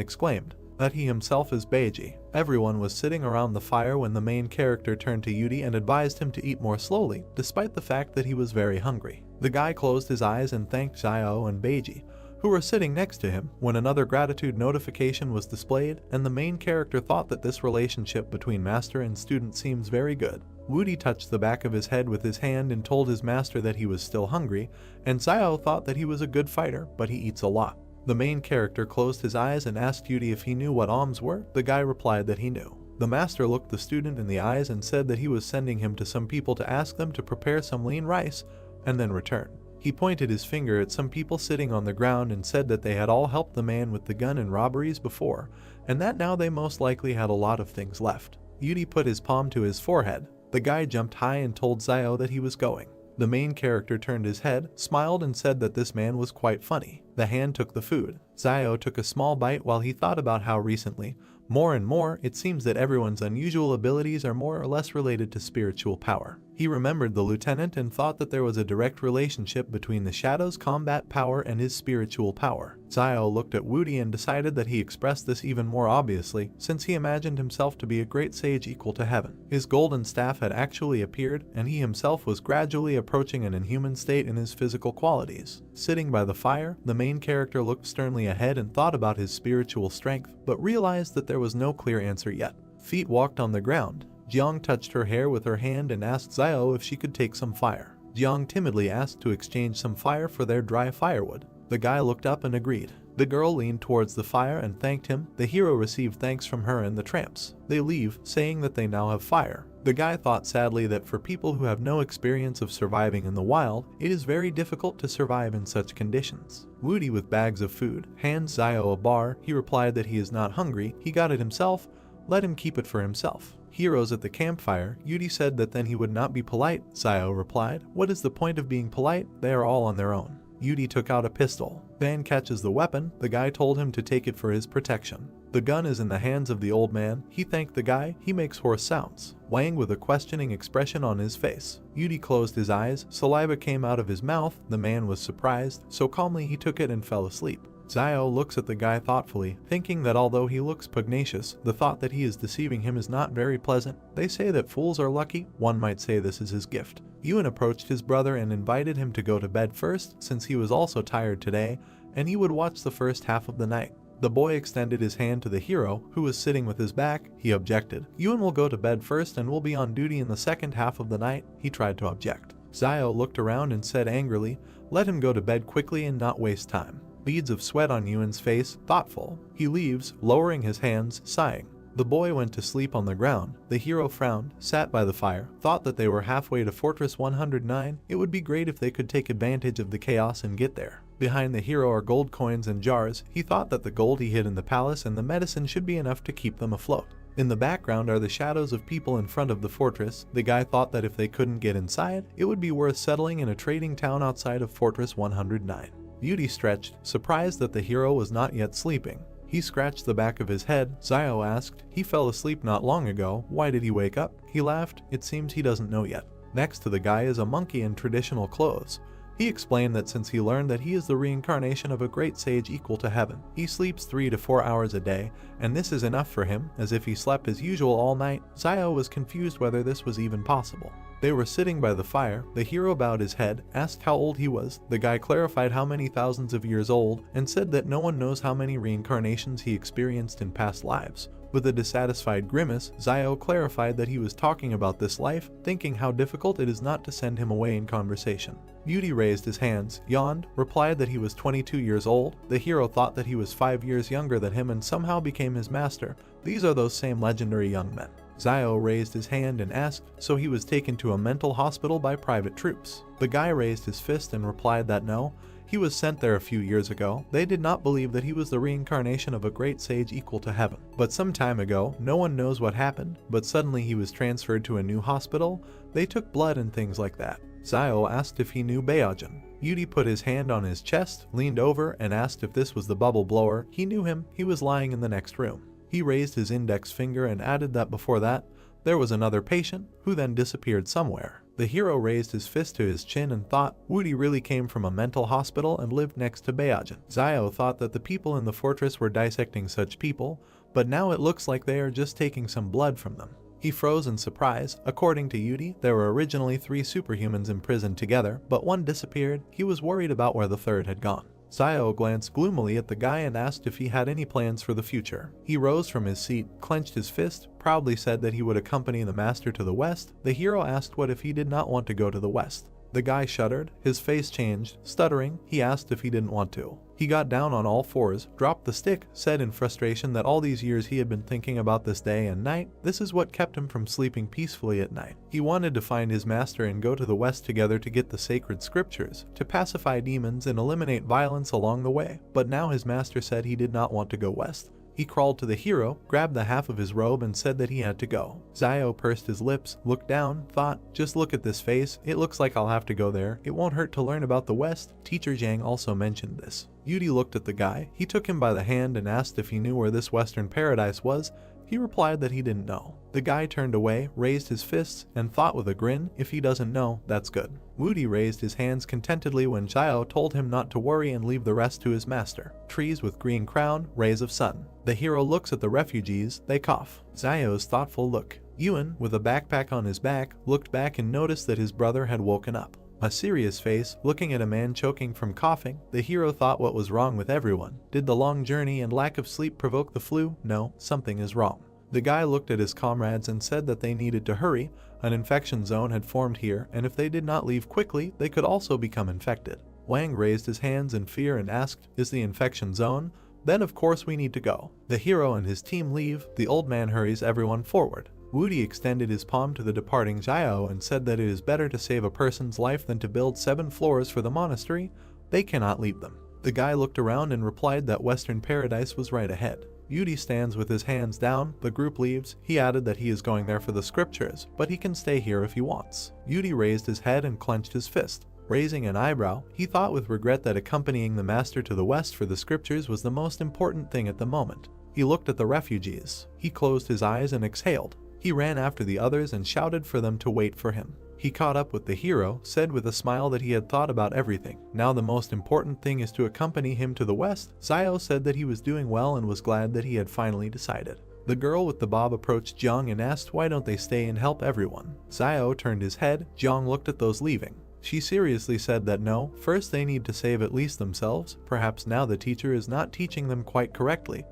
exclaimed that he himself is Beiji. Everyone was sitting around the fire when the main character turned to Yuri and advised him to eat more slowly, despite the fact that he was very hungry. The guy closed his eyes and thanked Xiao and Beiji, who were sitting next to him, when another gratitude notification was displayed, and the main character thought that this relationship between master and student seems very good. Woody touched the back of his head with his hand and told his master that he was still hungry, and Xiao thought that he was a good fighter, but he eats a lot. The main character closed his eyes and asked Yuri if he knew what alms were. The guy replied that he knew. The master looked the student in the eyes and said that he was sending him to some people to ask them to prepare some lean rice, and then return. He pointed his finger at some people sitting on the ground and said that they had all helped the man with the gun in robberies before, and that now they most likely had a lot of things left. Yuri put his palm to his forehead. The guy jumped high and told Xiao that he was going. The main character turned his head, smiled and said that this man was quite funny. The hand took the food. Xiao took a small bite while he thought about how recently, more and more, it seems that everyone's unusual abilities are more or less related to spiritual power. He remembered the lieutenant and thought that there was a direct relationship between the Shadow's combat power and his spiritual power. Xiao looked at Woody and decided that he expressed this even more obviously, since he imagined himself to be a great sage equal to heaven. His golden staff had actually appeared, and he himself was gradually approaching an inhuman state in his physical qualities. Sitting by the fire, the main character looked sternly ahead and thought about his spiritual strength, but realized that there was no clear answer yet. Feet walked on the ground. Jiang touched her hair with her hand and asked Xiao if she could take some fire. Jiang timidly asked to exchange some fire for their dry firewood. The guy looked up and agreed. The girl leaned towards the fire and thanked him. The hero received thanks from her and the tramps. They leave, saying that they now have fire. The guy thought sadly that for people who have no experience of surviving in the wild, it is very difficult to survive in such conditions. Woody with bags of food hands Xiao a bar. He replied that he is not hungry, he got it himself, let him keep it for himself. Heroes at the campfire, Yuri said that then he would not be polite. Xiao replied, what is the point of being polite? They are all on their own. Yuri took out a pistol. Van catches the weapon. The guy told him to take it for his protection. The gun is in the hands of the old man. He thanked the guy. He makes hoarse sounds. Wang with a questioning expression on his face. Yuri closed his eyes. Saliva came out of his mouth. The man was surprised, so calmly he took it and fell asleep. Xiao looks at the guy thoughtfully, thinking that although he looks pugnacious, the thought that he is deceiving him is not very pleasant. They say that fools are lucky. One might say this is his gift. Yuan approached his brother and invited him to go to bed first, since he was also tired today, and he would watch the first half of the night. The boy extended his hand to the hero, who was sitting with his back. He objected. Yuan will go to bed first and will be on duty in the second half of the night. He tried to object. Xiao looked around and said angrily, let him go to bed quickly and not waste time. Beads of sweat on Yuan's face, thoughtful. He leaves, lowering his hands, sighing. The boy went to sleep on the ground. The hero frowned, sat by the fire, thought that they were halfway to Fortress 109. It would be great if they could take advantage of the chaos and get there. Behind the hero are gold coins and jars. He thought that the gold he hid in the palace and the medicine should be enough to keep them afloat. In the background are the shadows of people in front of the fortress. The guy thought that if they couldn't get inside, it would be worth settling in a trading town outside of Fortress 109. Beauty stretched, surprised that the hero was not yet sleeping. He scratched the back of his head. Xiao asked, he fell asleep not long ago, why did he wake up? He laughed, it seems he doesn't know yet. Next to the guy is a monkey in traditional clothes. He explained that since he learned that he is the reincarnation of a great sage equal to heaven, he sleeps 3 to 4 hours a day, and this is enough for him, as if he slept as usual all night. Xiao was confused whether this was even possible. They were sitting by the fire. The hero bowed his head, asked how old he was. The guy clarified how many thousands of years old, and said that no one knows how many reincarnations he experienced in past lives. With a dissatisfied grimace, Zio clarified that he was talking about this life, thinking how difficult it is not to send him away in conversation. Yudi raised his hands, yawned, replied that he was 22 years old. The hero thought that he was 5 years younger than him and somehow became his master. These are those same legendary young men. Zio raised his hand and asked, so he was taken to a mental hospital by private troops. The guy raised his fist and replied that no, he was sent there a few years ago. They did not believe that he was the reincarnation of a great sage equal to heaven. But some time ago, no one knows what happened, but suddenly he was transferred to a new hospital. They took blood and things like that. Zio asked if he knew Baojin. Yudi put his hand on his chest, leaned over, and asked if this was the bubble blower. He knew him, he was lying in the next room. He raised his index finger and added that before that, there was another patient, who then disappeared somewhere. The hero raised his fist to his chin and thought Woody really came from a mental hospital and lived next to Baojin. Zio thought that the people in the fortress were dissecting such people, but now it looks like they are just taking some blood from them. He froze in surprise. According to Yudi, there were originally 3 superhumans imprisoned together, but one disappeared. He was worried about where the third had gone. Zio glanced gloomily at the guy and asked if he had any plans for the future. He rose from his seat, clenched his fist, proudly said that he would accompany the master to the west. The hero asked what if he did not want to go to the west. The guy shuddered, his face changed, stuttering. He asked if he didn't want to. He got down on all fours, dropped the stick, said in frustration that all these years he had been thinking about this day and night. This is what kept him from sleeping peacefully at night. He wanted to find his master and go to the west together to get the sacred scriptures, to pacify demons and eliminate violence along the way. But now his master said he did not want to go west. He crawled to the hero, grabbed the half of his robe and said that he had to go. Zio pursed his lips, looked down, thought, just look at this face, it looks like I'll have to go there. It won't hurt to learn about the West. Teacher Zhang also mentioned this. Yudi looked at the guy. He took him by the hand and asked if he knew where this Western paradise was. He replied that he didn't know. The guy turned away, raised his fists, and thought with a grin, if he doesn't know, that's good. Woody raised his hands contentedly when Zio told him not to worry and leave the rest to his master. Trees with green crown, rays of sun. The hero looks at the refugees, they cough. Zio's thoughtful look. Yuan, with a backpack on his back, looked back and noticed that his brother had woken up. A serious face, looking at a man choking from coughing. The hero thought what was wrong with everyone. Did the long journey and lack of sleep provoke the flu? No, something is wrong. The guy looked at his comrades and said that they needed to hurry. An infection zone had formed here, and if they did not leave quickly, they could also become infected. Wang raised his hands in fear and asked, is the infection zone? Then of course we need to go. The hero and his team leave. The old man hurries everyone forward. Woody extended his palm to the departing Zio and said that it is better to save a person's life than to build 7 floors for the monastery. They cannot leave them. The guy looked around and replied that Western Paradise was right ahead. Yudi stands with his hands down. The group leaves. He added that he is going there for the scriptures, but he can stay here if he wants. Yudi raised his head and clenched his fist. Raising an eyebrow, he thought with regret that accompanying the master to the west for the scriptures was the most important thing at the moment. He looked at the refugees. He closed his eyes and exhaled. He ran after the others and shouted for them to wait for him. He caught up with the hero, said with a smile that he had thought about everything. Now the most important thing is to accompany him to the west. Zio said that he was doing well and was glad that he had finally decided. The girl with the bob approached Jiang and asked why don't they stay and help everyone. Zio turned his head. Jiang looked at those leaving. She seriously said that no, first they need to save at least themselves. Perhaps now the teacher is not teaching them quite correctly,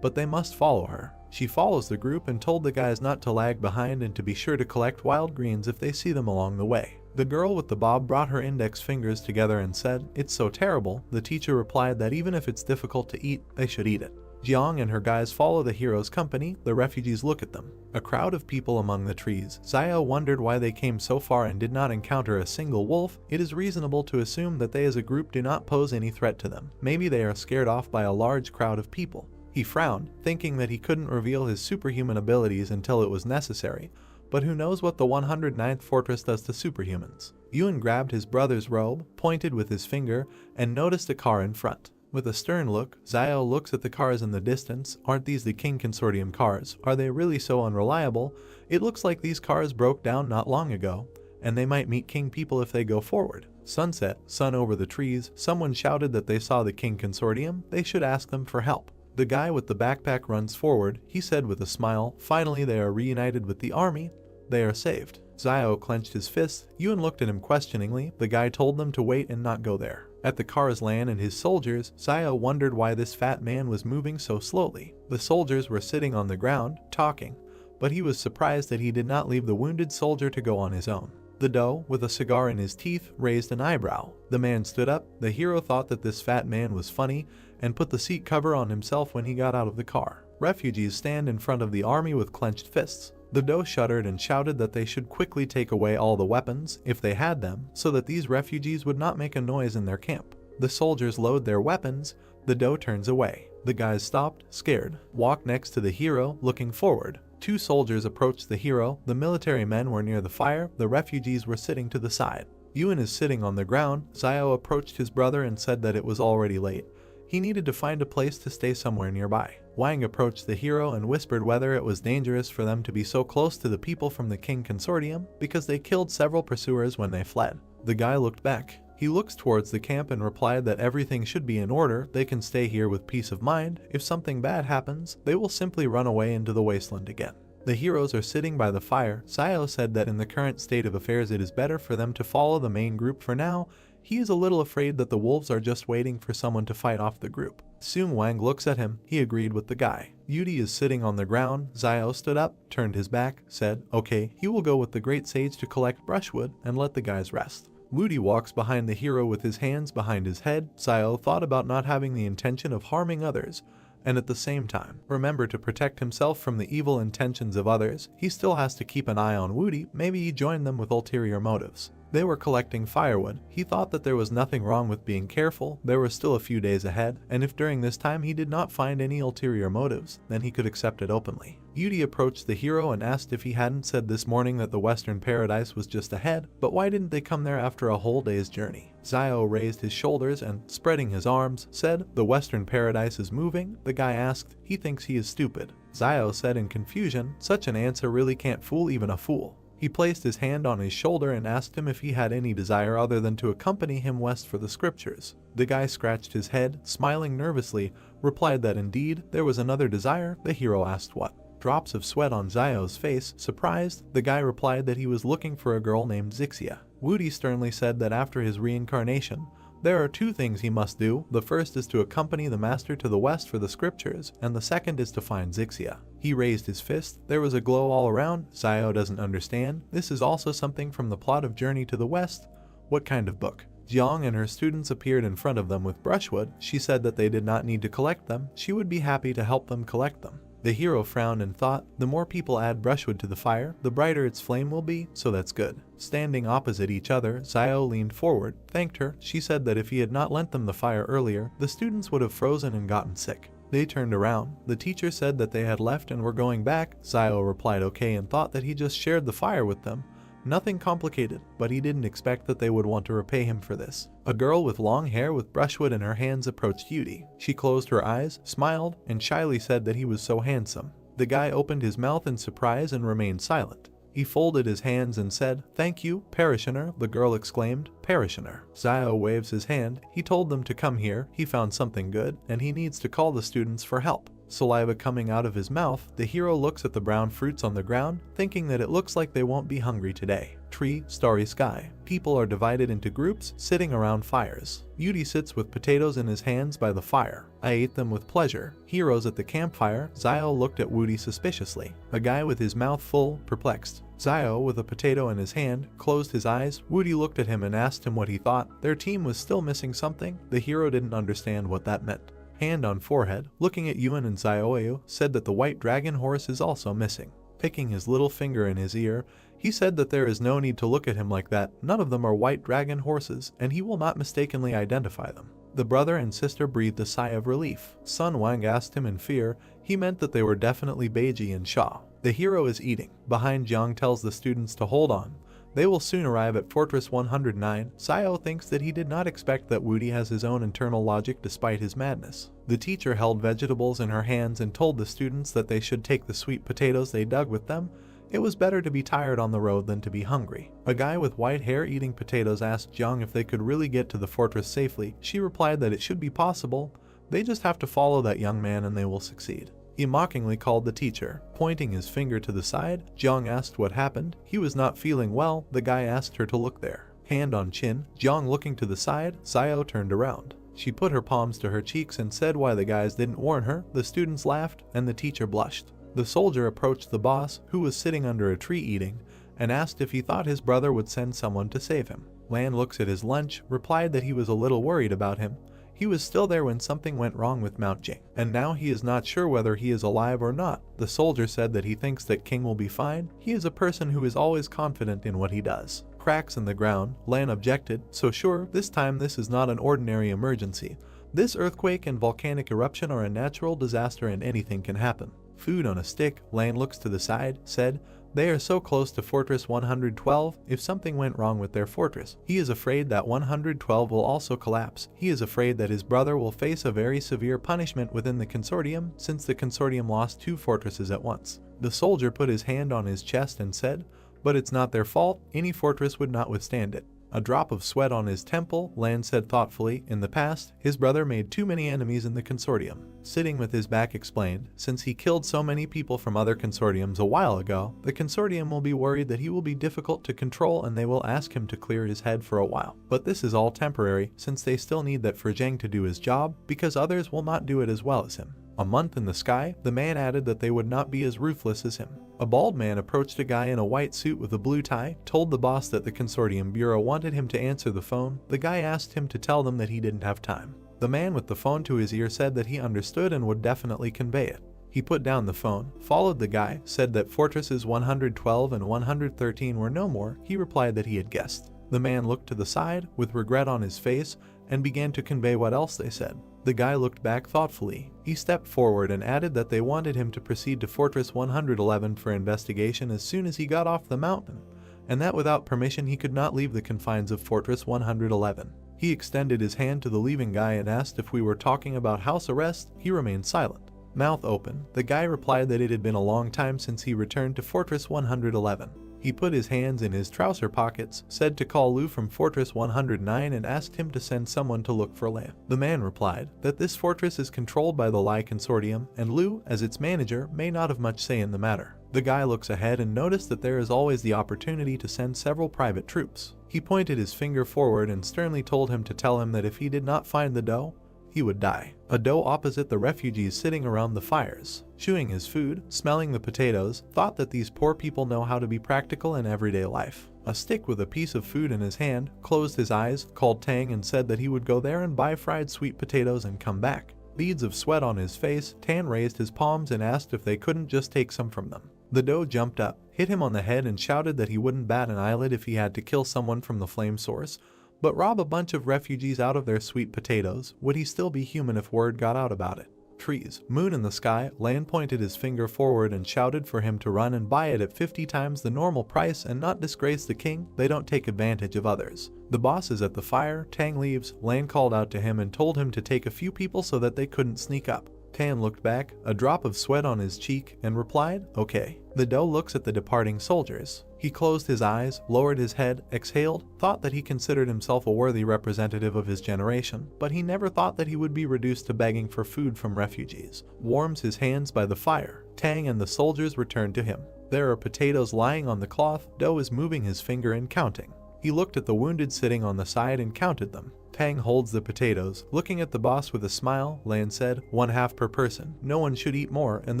but they must follow her. She follows the group and told the guys not to lag behind and to be sure to collect wild greens if they see them along the way. The girl with the bob brought her index fingers together and said, it's so terrible. The teacher replied that even if it's difficult to eat, they should eat it. Jiang and her guys follow the hero's company. The refugees look at them. A crowd of people among the trees. Zio wondered why they came so far and did not encounter a single wolf. It is reasonable to assume that they as a group do not pose any threat to them. Maybe they are scared off by a large crowd of people. He frowned, thinking that he couldn't reveal his superhuman abilities until it was necessary, but who knows what the 109th fortress does to superhumans. Yuan grabbed his brother's robe, pointed with his finger, and noticed a car in front. With a stern look, Zio looks at the cars in the distance. Aren't these the King Consortium cars? Are they really so unreliable? It looks like these cars broke down not long ago, and they might meet King people if they go forward. Sunset, sun over the trees. Someone shouted that they saw the King Consortium. They should ask them for help. The guy with the backpack runs forward. He said with a smile, finally they are reunited with the army. They are saved. Zio clenched his fists. Yuan looked at him questioningly. The guy told them to wait and not go there. At the Karslan and his soldiers, Zayo wondered why this fat man was moving so slowly. The soldiers were sitting on the ground, talking, but he was surprised that he did not leave the wounded soldier to go on his own. The doe, with a cigar in his teeth, raised an eyebrow. The man stood up. The hero thought that this fat man was funny and put the seat cover on himself when he got out of the car. Refugees stand in front of the army with clenched fists. The doe shuddered and shouted that they should quickly take away all the weapons, if they had them, so that these refugees would not make a noise in their camp. The soldiers load their weapons. The doe turns away. The guys stopped, scared, walked next to the hero, looking forward. Two soldiers approached the hero. The military men were near the fire. The refugees were sitting to the side. Yuan is sitting on the ground. Zayo approached his brother and said that it was already late. He needed to find a place to stay somewhere nearby. Wang approached the hero and whispered whether it was dangerous for them to be so close to the people from the King Consortium because they killed several pursuers when they fled. The guy looked back. He looks towards the camp and replied that everything should be in order. They can stay here with peace of mind. If something bad happens, they will simply run away into the wasteland again. The heroes are sitting by the fire. Zayo said that in the current state of affairs it is better for them to follow the main group for now. He is a little afraid that the wolves are just waiting for someone to fight off the group. Soon Wang looks at him. He agreed with the guy. Yudi is sitting on the ground. Zayo stood up, turned his back, said, okay, he will go with the great sage to collect brushwood and let the guys rest. Wudi walks behind the hero with his hands behind his head. Zayo thought about not having the intention of harming others, and at the same time, remember to protect himself from the evil intentions of others. He still has to keep an eye on Wudi. Maybe he joined them with ulterior motives. They were collecting firewood. He thought that there was nothing wrong with being careful. There were still a few days ahead, and if during this time he did not find any ulterior motives, then he could accept it openly. Yudi approached the hero and asked if he hadn't said this morning that the Western Paradise was just ahead, but why didn't they come there after a whole day's journey? Zayo raised his shoulders and, spreading his arms, said, the Western Paradise is moving. The guy asked, he thinks he is stupid. Zayo said in confusion, such an answer really can't fool even a fool. He placed his hand on his shoulder and asked him if he had any desire other than to accompany him west for the scriptures. The guy scratched his head, smiling nervously, replied that indeed there was another desire. The hero asked what. Drops of sweat on Zayo's face. Surprised, the guy replied that he was looking for a girl named Zixia. Wudi sternly said that after his reincarnation, there are two things he must do. The first is to accompany the master to the west for the scriptures, and the second is to find Zixia. He raised his fist. There was a glow all around. Zayo doesn't understand. This is also something from the plot of Journey to the West. What kind of book? Jiang and her students appeared in front of them with brushwood. She said that they did not need to collect them. She would be happy to help them collect them. The hero frowned and thought, the more people add brushwood to the fire, the brighter its flame will be, so that's good. Standing opposite each other, Zayo leaned forward, thanked her. She said that if he had not lent them the fire earlier, the students would have frozen and gotten sick. They turned around. The teacher said that they had left and were going back. Zayo replied okay and thought that he just shared the fire with them. Nothing complicated, but he didn't expect that they would want to repay him for this. A girl with long hair with brushwood in her hands approached Yudi. She closed her eyes, smiled, and shyly said that he was so handsome. The guy opened his mouth in surprise and remained silent. He folded his hands and said, thank you, parishioner. The girl exclaimed, parishioner. Zayo waves his hand. He told them to come here. He found something good, and he needs to call the students for help. Saliva coming out of his mouth, the hero looks at the brown fruits on the ground, thinking that it looks like they won't be hungry today. Tree, starry sky. People are divided into groups, sitting around fires. Yudi sits with potatoes in his hands by the fire. I ate them with pleasure. Heroes at the campfire. Zayo looked at Wudi suspiciously. A guy with his mouth full, perplexed. Zayo, with a potato in his hand, closed his eyes. Wudi looked at him and asked him what he thought. Their team was still missing something. The hero didn't understand what that meant. Hand on forehead, looking at Yuan and Zayoyu, said that the white dragon horse is also missing. Picking his little finger in his ear, he said that there is no need to look at him like that. None of them are white dragon horses, and he will not mistakenly identify them. The brother and sister breathed a sigh of relief. Sun Wang asked him in fear. He meant that they were definitely Beiji and Sha. The hero is eating. Behind, Jiang tells the students to hold on. They will soon arrive at Fortress 109. Zayo thinks that he did not expect that Wudi has his own internal logic despite his madness. The teacher held vegetables in her hands and told the students that they should take the sweet potatoes they dug with them. It was better to be tired on the road than to be hungry. A guy with white hair eating potatoes asked Jiang if they could really get to the fortress safely. She replied that it should be possible. They just have to follow that young man and they will succeed. He mockingly called the teacher. Pointing his finger to the side, Jiang asked what happened. He was not feeling well. The guy asked her to look there. Hand on chin, Jiang looking to the side, Xiao turned around. She put her palms to her cheeks and said why the guys didn't warn her. The students laughed, and the teacher blushed. The soldier approached the boss, who was sitting under a tree eating, and asked if he thought his brother would send someone to save him. Lan looks at his lunch, replied that he was a little worried about him. He was still there when something went wrong with Mount Jing, and now he is not sure whether he is alive or not. The soldier said that he thinks that King will be fine. He is a person who is always confident in what he does. Cracks in the ground, Lan objected, so sure, this time this is not an ordinary emergency. This earthquake and volcanic eruption are a natural disaster and anything can happen. Food on a stick, Lan looks to the side, said, they are so close to Fortress 112, if something went wrong with their fortress, he is afraid that 112 will also collapse. He is afraid that his brother will face a very severe punishment within the consortium, since the consortium lost 2 fortresses at once. The soldier put his hand on his chest and said, but it's not their fault, any fortress would not withstand it. A drop of sweat on his temple, Lan said thoughtfully, in the past, his brother made too many enemies in the consortium. Sitting with his back explained, since he killed so many people from other consortiums a while ago, the consortium will be worried that he will be difficult to control and they will ask him to clear his head for a while. But this is all temporary, since they still need that for Zhang to do his job, because others will not do it as well as him. A month in the sky, the man added that they would not be as ruthless as him. A bald man approached a guy in a white suit with a blue tie, told the boss that the consortium bureau wanted him to answer the phone. The guy asked him to tell them that he didn't have time. The man with the phone to his ear said that he understood and would definitely convey it. He put down the phone, followed the guy, said that fortresses 112 and 113 were no more. He replied that he had guessed. The man looked to the side, with regret on his face, and began to convey what else they said. The guy looked back thoughtfully. He stepped forward and added that they wanted him to proceed to Fortress 111 for investigation as soon as he got off the mountain, and that without permission he could not leave the confines of Fortress 111. He extended his hand to the leaving guy and asked if we were talking about house arrest. He remained silent. Mouth open, the guy replied that it had been a long time since he returned to Fortress 111. He put his hands in his trouser pockets, said to call Lu from Fortress 109 and asked him to send someone to look for Lan. The man replied that this fortress is controlled by the Lai Consortium and Lu, as its manager, may not have much say in the matter. The guy looks ahead and noticed that there is always the opportunity to send several private troops. He pointed his finger forward and sternly told him to tell him that if he did not find the dough, he would die. A doe opposite the refugees sitting around the fires, chewing his food, smelling the potatoes, thought that these poor people know how to be practical in everyday life. A stick with a piece of food in his hand, closed his eyes, called Tang and said that he would go there and buy fried sweet potatoes and come back. Beads of sweat on his face, Tan raised his palms and asked if they couldn't just take some from them. The doe jumped up, hit him on the head and shouted that he wouldn't bat an eyelid if he had to kill someone from the flame source, but rob a bunch of refugees out of their sweet potatoes. Would he still be human if word got out about it? Trees, moon in the sky, Lan pointed his finger forward and shouted for him to run and buy it at 50 times the normal price and not disgrace the king. They don't take advantage of others. The boss is at the fire. Tang leaves. Lan called out to him and told him to take a few people so that they couldn't sneak up. Tan looked back, a drop of sweat on his cheek, and replied, okay. The doe looks at the departing soldiers. He closed his eyes, lowered his head, exhaled, thought that he considered himself a worthy representative of his generation, but he never thought that he would be reduced to begging for food from refugees. Warms his hands by the fire. Tang and the soldiers returned to him. There are potatoes lying on the cloth. Doe is moving his finger and counting. He looked at the wounded sitting on the side and counted them. Tang holds the potatoes. Looking at the boss with a smile, Lan said, 1/2 per person. No one should eat more, and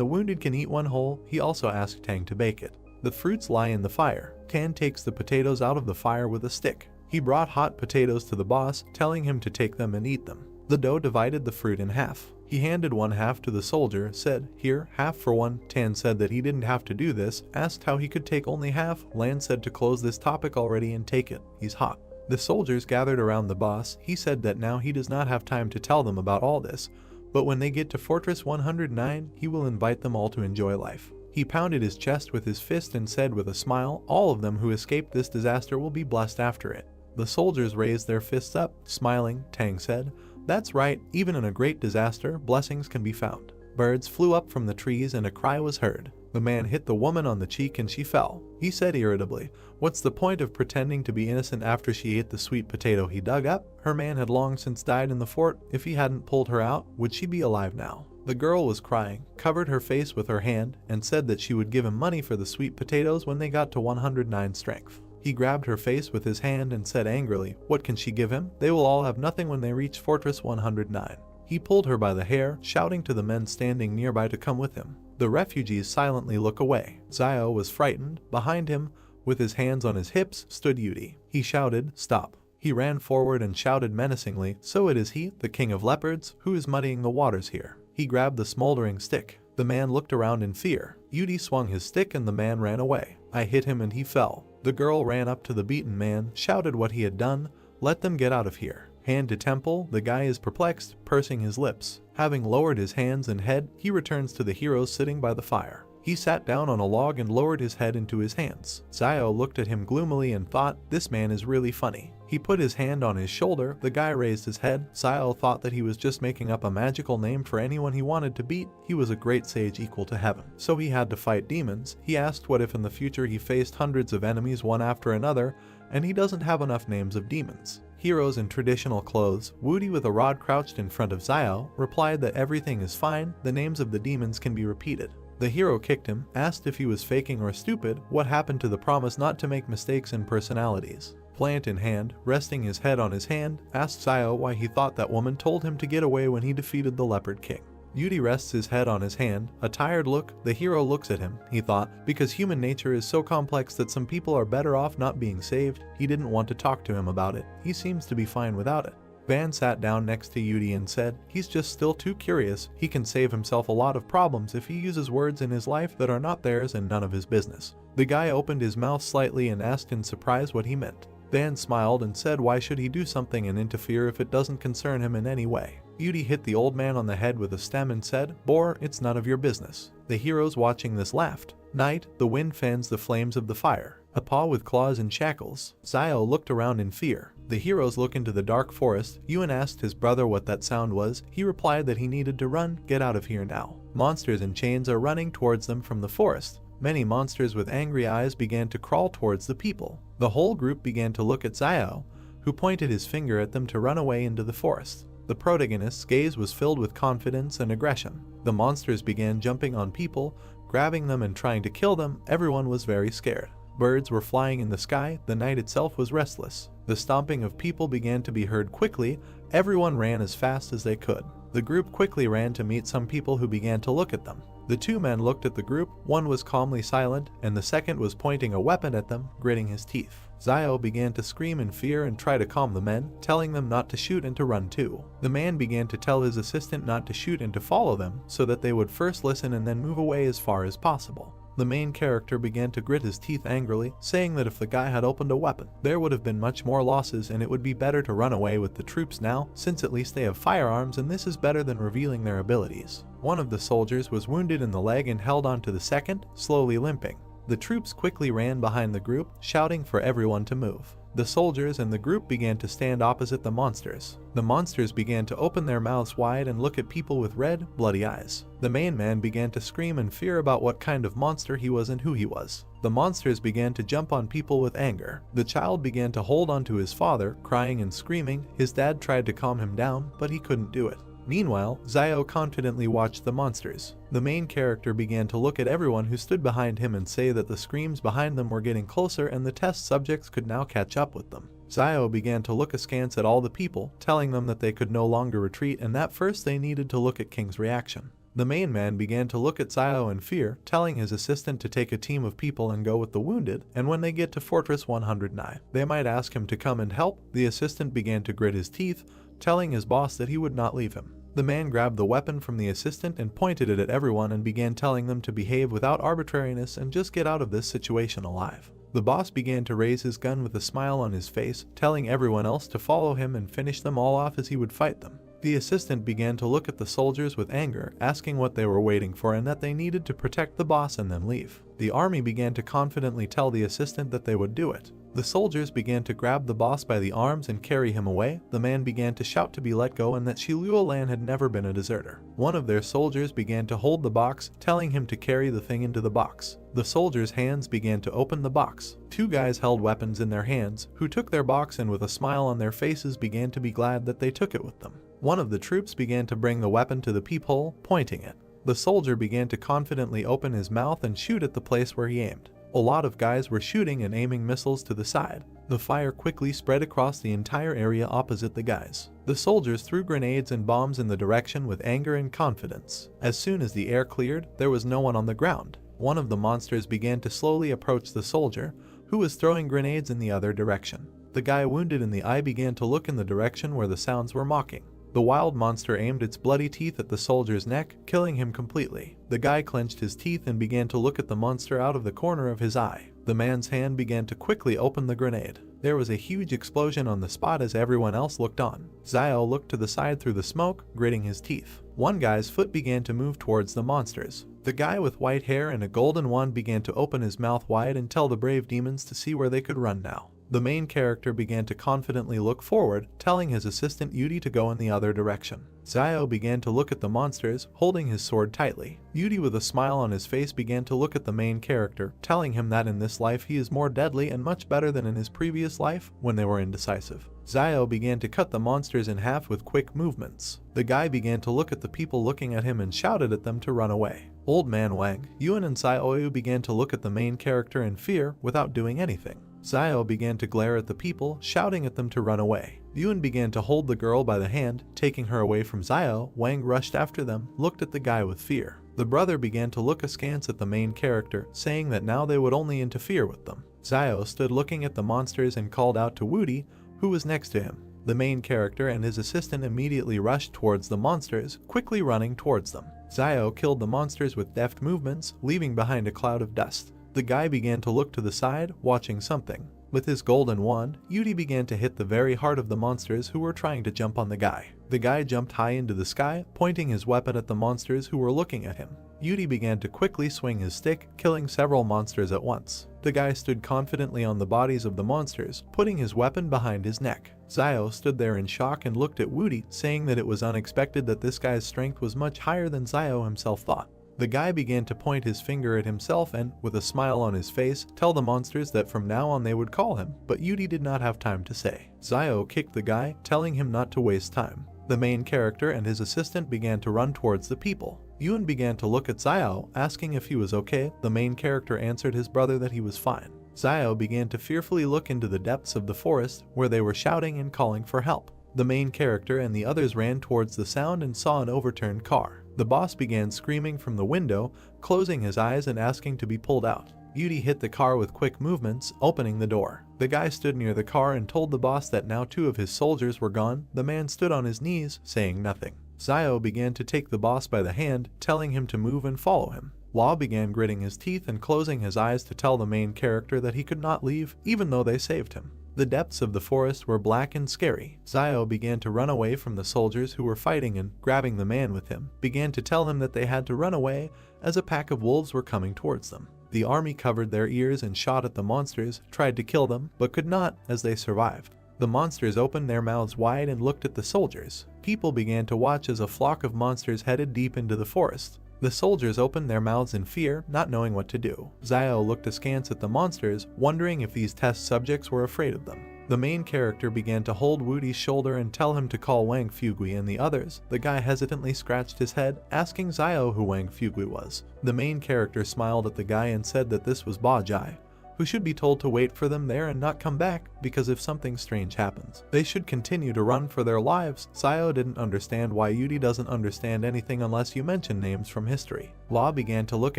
the wounded can eat one whole. He also asked Tang to bake it. The fruits lie in the fire. Tan takes the potatoes out of the fire with a stick. He brought hot potatoes to the boss, telling him to take them and eat them. The doe divided the fruit in half. He handed 1/2 to the soldier, said, here, half for one. Tan said that he didn't have to do this, asked how he could take only half. Lan said to close this topic already and take it. He's hot. The soldiers gathered around the boss. He said that now he does not have time to tell them about all this, but when they get to Fortress 109, he will invite them all to enjoy life. He pounded his chest with his fist and said with a smile, all of them who escaped this disaster will be blessed after it. The soldiers raised their fists up, smiling. Tang said, that's right, even in a great disaster, blessings can be found. Birds flew up from the trees and a cry was heard. The man hit the woman on the cheek and she fell. He said irritably, what's the point of pretending to be innocent after she ate the sweet potato he dug up? Her man had long since died in the fort. If he hadn't pulled her out, would she be alive now? The girl was crying, covered her face with her hand, and said that she would give him money for the sweet potatoes when they got to 109 strength. He grabbed her face with his hand and said angrily, "What can she give him? They will all have nothing when they reach Fortress 109. He pulled her by the hair, shouting to the men standing nearby to come with him. The refugees silently look away. Zio was frightened. Behind him, with his hands on his hips, stood Yudi. He shouted, "Stop." He ran forward and shouted menacingly, "So it is he, the king of leopards, who is muddying the waters here." He grabbed the smoldering stick. The man looked around in fear. Yudi swung his stick and the man ran away. I hit him and he fell. The girl ran up to the beaten man, shouted what he had done. "Let them get out of here." Hand to temple, the guy is perplexed, pursing his lips. Having lowered his hands and head, he returns to the heroes sitting by the fire. He sat down on a log and lowered his head into his hands. Zio looked at him gloomily and thought, "This man is really funny." He put his hand on his shoulder, the guy raised his head. Zio thought that he was just making up a magical name for anyone he wanted to beat. He was a great sage equal to heaven. So he had to fight demons. He asked what if in the future he faced hundreds of enemies one after another, and he doesn't have enough names of demons. Heroes in traditional clothes, Woody with a rod crouched in front of Zio, replied that everything is fine, the names of the demons can be repeated. The hero kicked him, asked if he was faking or stupid, what happened to the promise not to make mistakes in personalities. Plant in hand, resting his head on his hand, asked Zio why he thought that woman told him to get away when he defeated the Leopard King. Yudi rests his head on his hand, a tired look. The hero looks at him, he thought, because human nature is so complex that some people are better off not being saved. He didn't want to talk to him about it. He seems to be fine without it. Van sat down next to Yudi and said, "He's just still too curious. He can save himself a lot of problems if he uses words in his life that are not theirs and none of his business." The guy opened his mouth slightly and asked in surprise what he meant. Van smiled and said why should he do something and interfere if it doesn't concern him in any way. Yudi hit the old man on the head with a stem and said, "Boar, it's none of your business." The heroes watching this laughed. Night, the wind fans the flames of the fire. A paw with claws and shackles. Zio looked around in fear. The heroes look into the dark forest. Ewan asked his brother what that sound was. He replied that he needed to run, get out of here now. Monsters in chains are running towards them from the forest. Many monsters with angry eyes began to crawl towards the people. The whole group began to look at Zio, who pointed his finger at them to run away into the forest. The protagonist's gaze was filled with confidence and aggression. The monsters began jumping on people, grabbing them and trying to kill them. Everyone was very scared. Birds were flying in the sky. The night itself was restless. The stomping of people began to be heard quickly. Everyone ran as fast as they could. The group quickly ran to meet some people who began to look at them. The two men looked at the group. One was calmly silent, and the second was pointing a weapon at them, gritting his teeth. Zio began to scream in fear and try to calm the men, telling them not to shoot and to run too. The man began to tell his assistant not to shoot and to follow them, so that they would first listen and then move away as far as possible. The main character began to grit his teeth angrily, saying that if the guy had opened a weapon, there would have been much more losses and it would be better to run away with the troops now, since at least they have firearms and this is better than revealing their abilities. One of the soldiers was wounded in the leg and held on to the second, slowly limping. The troops quickly ran behind the group, shouting for everyone to move. The soldiers and the group began to stand opposite the monsters. The monsters began to open their mouths wide and look at people with red, bloody eyes. The main man began to scream in fear about what kind of monster he was and who he was. The monsters began to jump on people with anger. The child began to hold on to his father, crying and screaming. His dad tried to calm him down, but he couldn't do it. Meanwhile, Zio confidently watched the monsters. The main character began to look at everyone who stood behind him and say that the screams behind them were getting closer and the test subjects could now catch up with them. Zio began to look askance at all the people, telling them that they could no longer retreat and that first they needed to look at King's reaction. The main man began to look at Zio in fear, telling his assistant to take a team of people and go with the wounded, and when they get to Fortress 109, they might ask him to come and help. The assistant began to grit his teeth, telling his boss that he would not leave him. The man grabbed the weapon from the assistant and pointed it at everyone and began telling them to behave without arbitrariness and just get out of this situation alive. The boss began to raise his gun with a smile on his face, telling everyone else to follow him and finish them all off as he would fight them. The assistant began to look at the soldiers with anger, asking what they were waiting for and that they needed to protect the boss and then leave. The army began to confidently tell the assistant that they would do it. The soldiers began to grab the boss by the arms and carry him away. The man began to shout to be let go and that Shiluolan had never been a deserter. One of their soldiers began to hold the box, telling him to carry the thing into the box. The soldiers' hands began to open the box. Two guys held weapons in their hands, who took their box and with a smile on their faces began to be glad that they took it with them. One of the troops began to bring the weapon to the peephole, pointing it. The soldier began to confidently open his mouth and shoot at the place where he aimed. A lot of guys were shooting and aiming missiles to the side. The fire quickly spread across the entire area opposite the guys. The soldiers threw grenades and bombs in the direction with anger and confidence. As soon as the air cleared, there was no one on the ground. One of the monsters began to slowly approach the soldier, who was throwing grenades in the other direction. The guy wounded in the eye began to look in the direction where the sounds were mocking. The wild monster aimed its bloody teeth at the soldier's neck, killing him completely. The guy clenched his teeth and began to look at the monster out of the corner of his eye. The man's hand began to quickly open the grenade. There was a huge explosion on the spot as everyone else looked on. Xiao looked to the side through the smoke, gritting his teeth. One guy's foot began to move towards the monsters. The guy with white hair and a golden wand began to open his mouth wide and tell the brave demons to see where they could run now. The main character began to confidently look forward, telling his assistant Yudi to go in the other direction. Xiao began to look at the monsters, holding his sword tightly. Yudi with a smile on his face began to look at the main character, telling him that in this life he is more deadly and much better than in his previous life when they were indecisive. Xiao began to cut the monsters in half with quick movements. The guy began to look at the people looking at him and shouted at them to run away. Old man Wang, Yuan and Xiaoyu began to look at the main character in fear without doing anything. Xiao began to glare at the people, shouting at them to run away. Yuan began to hold the girl by the hand, taking her away from Xiao. Wang rushed after them, looked at the guy with fear. The brother began to look askance at the main character, saying that now they would only interfere with them. Xiao stood looking at the monsters and called out to Wudi, who was next to him. The main character and his assistant immediately rushed towards the monsters, quickly running towards them. Xiao killed the monsters with deft movements, leaving behind a cloud of dust. The guy began to look to the side, watching something. With his golden wand, Yudi began to hit the very heart of the monsters who were trying to jump on the guy. The guy jumped high into the sky, pointing his weapon at the monsters who were looking at him. Yudi began to quickly swing his stick, killing several monsters at once. The guy stood confidently on the bodies of the monsters, putting his weapon behind his neck. Xiao stood there in shock and looked at Wudi, saying that it was unexpected that this guy's strength was much higher than Xiao himself thought. The guy began to point his finger at himself and, with a smile on his face, tell the monsters that from now on they would call him, but Yudi did not have time to say. Xiao kicked the guy, telling him not to waste time. The main character and his assistant began to run towards the people. Yuan began to look at Xiao, asking if he was okay. The main character answered his brother that he was fine. Xiao began to fearfully look into the depths of the forest, where they were shouting and calling for help. The main character and the others ran towards the sound and saw an overturned car. The boss began screaming from the window, closing his eyes and asking to be pulled out. Yudi hit the car with quick movements, opening the door. The guy stood near the car and told the boss that now 2 of his soldiers were gone. The man stood on his knees, saying nothing. Xiao began to take the boss by the hand, telling him to move and follow him. Law began gritting his teeth and closing his eyes to tell the main character that he could not leave, even though they saved him. The depths of the forest were black and scary. Xiao began to run away from the soldiers who were fighting and, grabbing the man with him, began to tell him that they had to run away as a pack of wolves were coming towards them. The army covered their ears and shot at the monsters, tried to kill them, but could not, as they survived. The monsters opened their mouths wide and looked at the soldiers. People began to watch as a flock of monsters headed deep into the forest. The soldiers opened their mouths in fear, not knowing what to do. Xiao looked askance at the monsters, wondering if these test subjects were afraid of them. The main character began to hold Wudi's shoulder and tell him to call Wang Fugui and the others. The guy hesitantly scratched his head, asking Xiao who Wang Fugui was. The main character smiled at the guy and said that this was Ba Jai, who should be told to wait for them there and not come back, because if something strange happens, they should continue to run for their lives. Xiao didn't understand why Yudi doesn't understand anything unless you mention names from history. Law began to look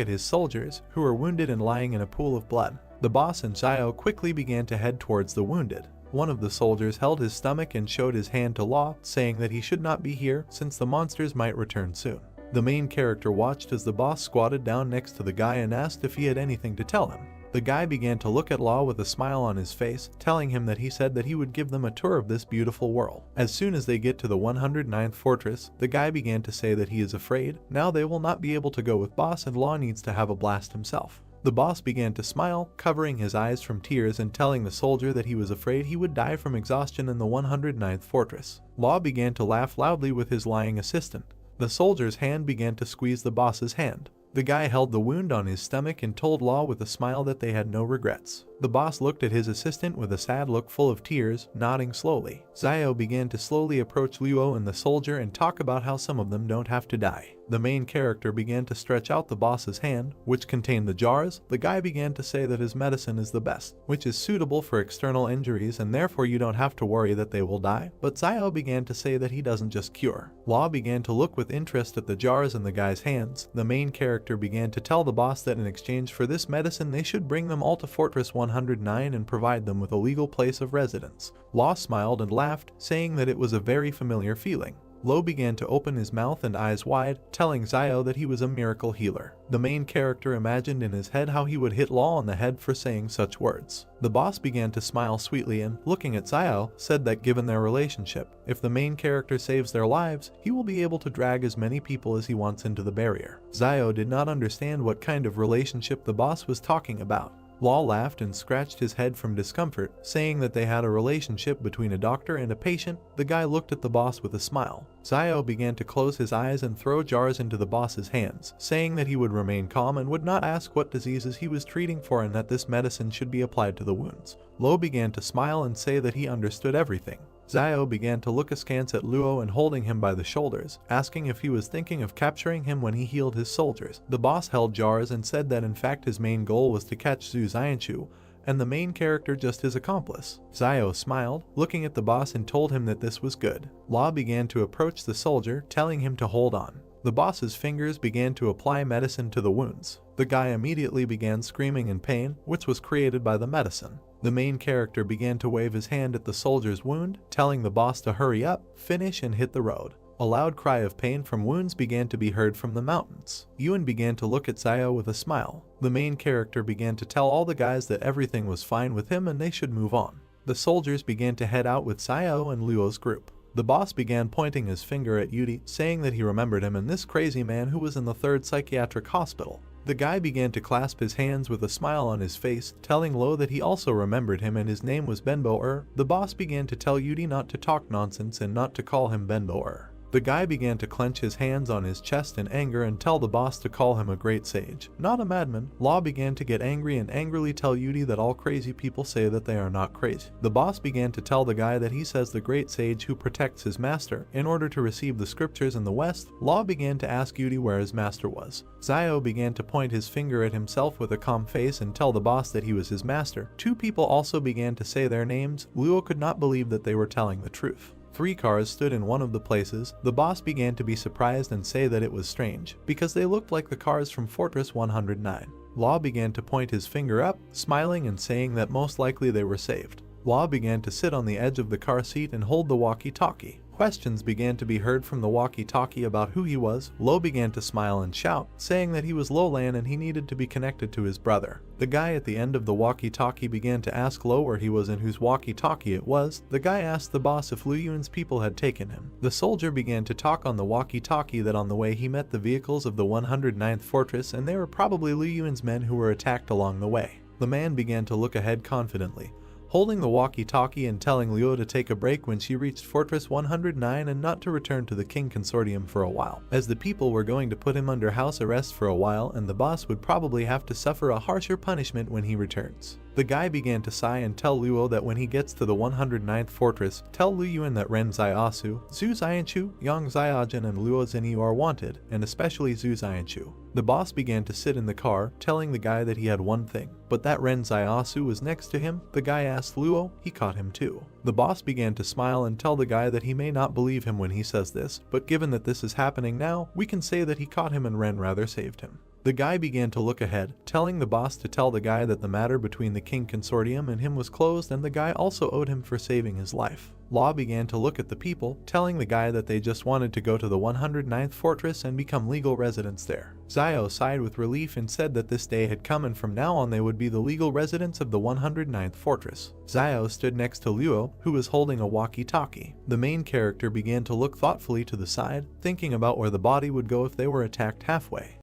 at his soldiers, who were wounded and lying in a pool of blood. The boss and Xiao quickly began to head towards the wounded. One of the soldiers held his stomach and showed his hand to Law, saying that he should not be here since the monsters might return soon. The main character watched as the boss squatted down next to the guy and asked if he had anything to tell him. The guy began to look at Law with a smile on his face, telling him that he said that he would give them a tour of this beautiful world. As soon as they get to the 109th fortress, the guy began to say that he is afraid. Now they will not be able to go with boss and Law needs to have a blast himself. The boss began to smile, covering his eyes from tears and telling the soldier that he was afraid he would die from exhaustion in the 109th fortress. Law began to laugh loudly with his lying assistant. The soldier's hand began to squeeze the boss's hand. The guy held the wound on his stomach and told Law with a smile that they had no regrets. The boss looked at his assistant with a sad look full of tears, nodding slowly. Xiao began to slowly approach Luo and the soldier and talk about how some of them don't have to die. The main character began to stretch out the boss's hand, which contained the jars. The guy began to say that his medicine is the best, which is suitable for external injuries and therefore you don't have to worry that they will die. But Xiao began to say that he doesn't just cure. Law began to look with interest at the jars in the guy's hands. The main character began to tell the boss that in exchange for this medicine they should bring them all to Fortress 109 and provide them with a legal place of residence. Law smiled and laughed, saying that it was a very familiar feeling. Lo began to open his mouth and eyes wide, telling Xiao that he was a miracle healer. The main character imagined in his head how he would hit Law on the head for saying such words. The boss began to smile sweetly and, looking at Xiao, said that given their relationship, if the main character saves their lives, he will be able to drag as many people as he wants into the barrier. Xiao did not understand what kind of relationship the boss was talking about. Law laughed and scratched his head from discomfort, saying that they had a relationship between a doctor and a patient. The guy looked at the boss with a smile. Xiao began to close his eyes and throw jars into the boss's hands, saying that he would remain calm and would not ask what diseases he was treating for and that this medicine should be applied to the wounds. Lo began to smile and say that he understood everything. Xiao began to look askance at Luo and holding him by the shoulders, asking if he was thinking of capturing him when he healed his soldiers. The boss held jars and said that in fact his main goal was to catch Zhu Xianchu, and the main character just his accomplice. Xiao smiled, looking at the boss and told him that this was good. Law began to approach the soldier, telling him to hold on. The boss's fingers began to apply medicine to the wounds. The guy immediately began screaming in pain, which was created by the medicine. The main character began to wave his hand at the soldier's wound, telling the boss to hurry up, finish and hit the road. A loud cry of pain from wounds began to be heard from the mountains. Yuan began to look at Xiao with a smile. The main character began to tell all the guys that everything was fine with him and they should move on. The soldiers began to head out with Xiao and Luo's group. The boss began pointing his finger at Yudi, saying that he remembered him and this crazy man who was in the 3rd psychiatric hospital. The guy began to clasp his hands with a smile on his face, telling Lo that he also remembered him and his name was Benbo-er. The boss began to tell Yudi not to talk nonsense and not to call him Benbo-er. The guy began to clench his hands on his chest in anger and tell the boss to call him a great sage, not a madman. Law began to get angry and angrily tell Yudi that all crazy people say that they are not crazy. The boss began to tell the guy that he says the great sage who protects his master. In order to receive the scriptures in the West, Law began to ask Yudi where his master was. Xiao began to point his finger at himself with a calm face and tell the boss that he was his master. 2 people also began to say their names. Luo could not believe that they were telling the truth. 3 cars stood in one of the places. The boss began to be surprised and say that it was strange, because they looked like the cars from Fortress 109. Law began to point his finger up, smiling and saying that most likely they were saved. Law began to sit on the edge of the car seat and hold the walkie-talkie. Questions began to be heard from the walkie-talkie about who he was. Lo began to smile and shout, saying that he was Lolan and he needed to be connected to his brother. The guy at the end of the walkie-talkie began to ask Lo where he was and whose walkie-talkie it was. The guy asked the boss if Lu Yun's people had taken him. The soldier began to talk on the walkie-talkie that on the way he met the vehicles of the 109th Fortress and they were probably Lu Yun's men who were attacked along the way. The man began to look ahead confidently, holding the walkie-talkie and telling Luo to take a break when she reached Fortress 109 and not to return to the King Consortium for a while, as the people were going to put him under house arrest for a while and the boss would probably have to suffer a harsher punishment when he returns. The guy began to sigh and tell Luo that when he gets to the 109th Fortress, tell Lu Yuan that Ren Xiaosu, Zhu Xianchu, Yang Xiaojin and Luo Zhenyu are wanted, and especially Zhu Xianchu. The boss began to sit in the car, telling the guy that he had one thing, but that Ren Xiaosu was next to him. The guy asked Luo, he caught him too. The boss began to smile and tell the guy that he may not believe him when he says this, but given that this is happening now, we can say that he caught him and Ren rather saved him. The guy began to look ahead, telling the boss to tell the guy that the matter between the King Consortium and him was closed and the guy also owed him for saving his life. Law began to look at the people, telling the guy that they just wanted to go to the 109th Fortress and become legal residents there. Xiao sighed with relief and said that this day had come and from now on they would be the legal residents of the 109th Fortress. Xiao stood next to Luo, who was holding a walkie-talkie. The main character began to look thoughtfully to the side, thinking about where the body would go if they were attacked halfway.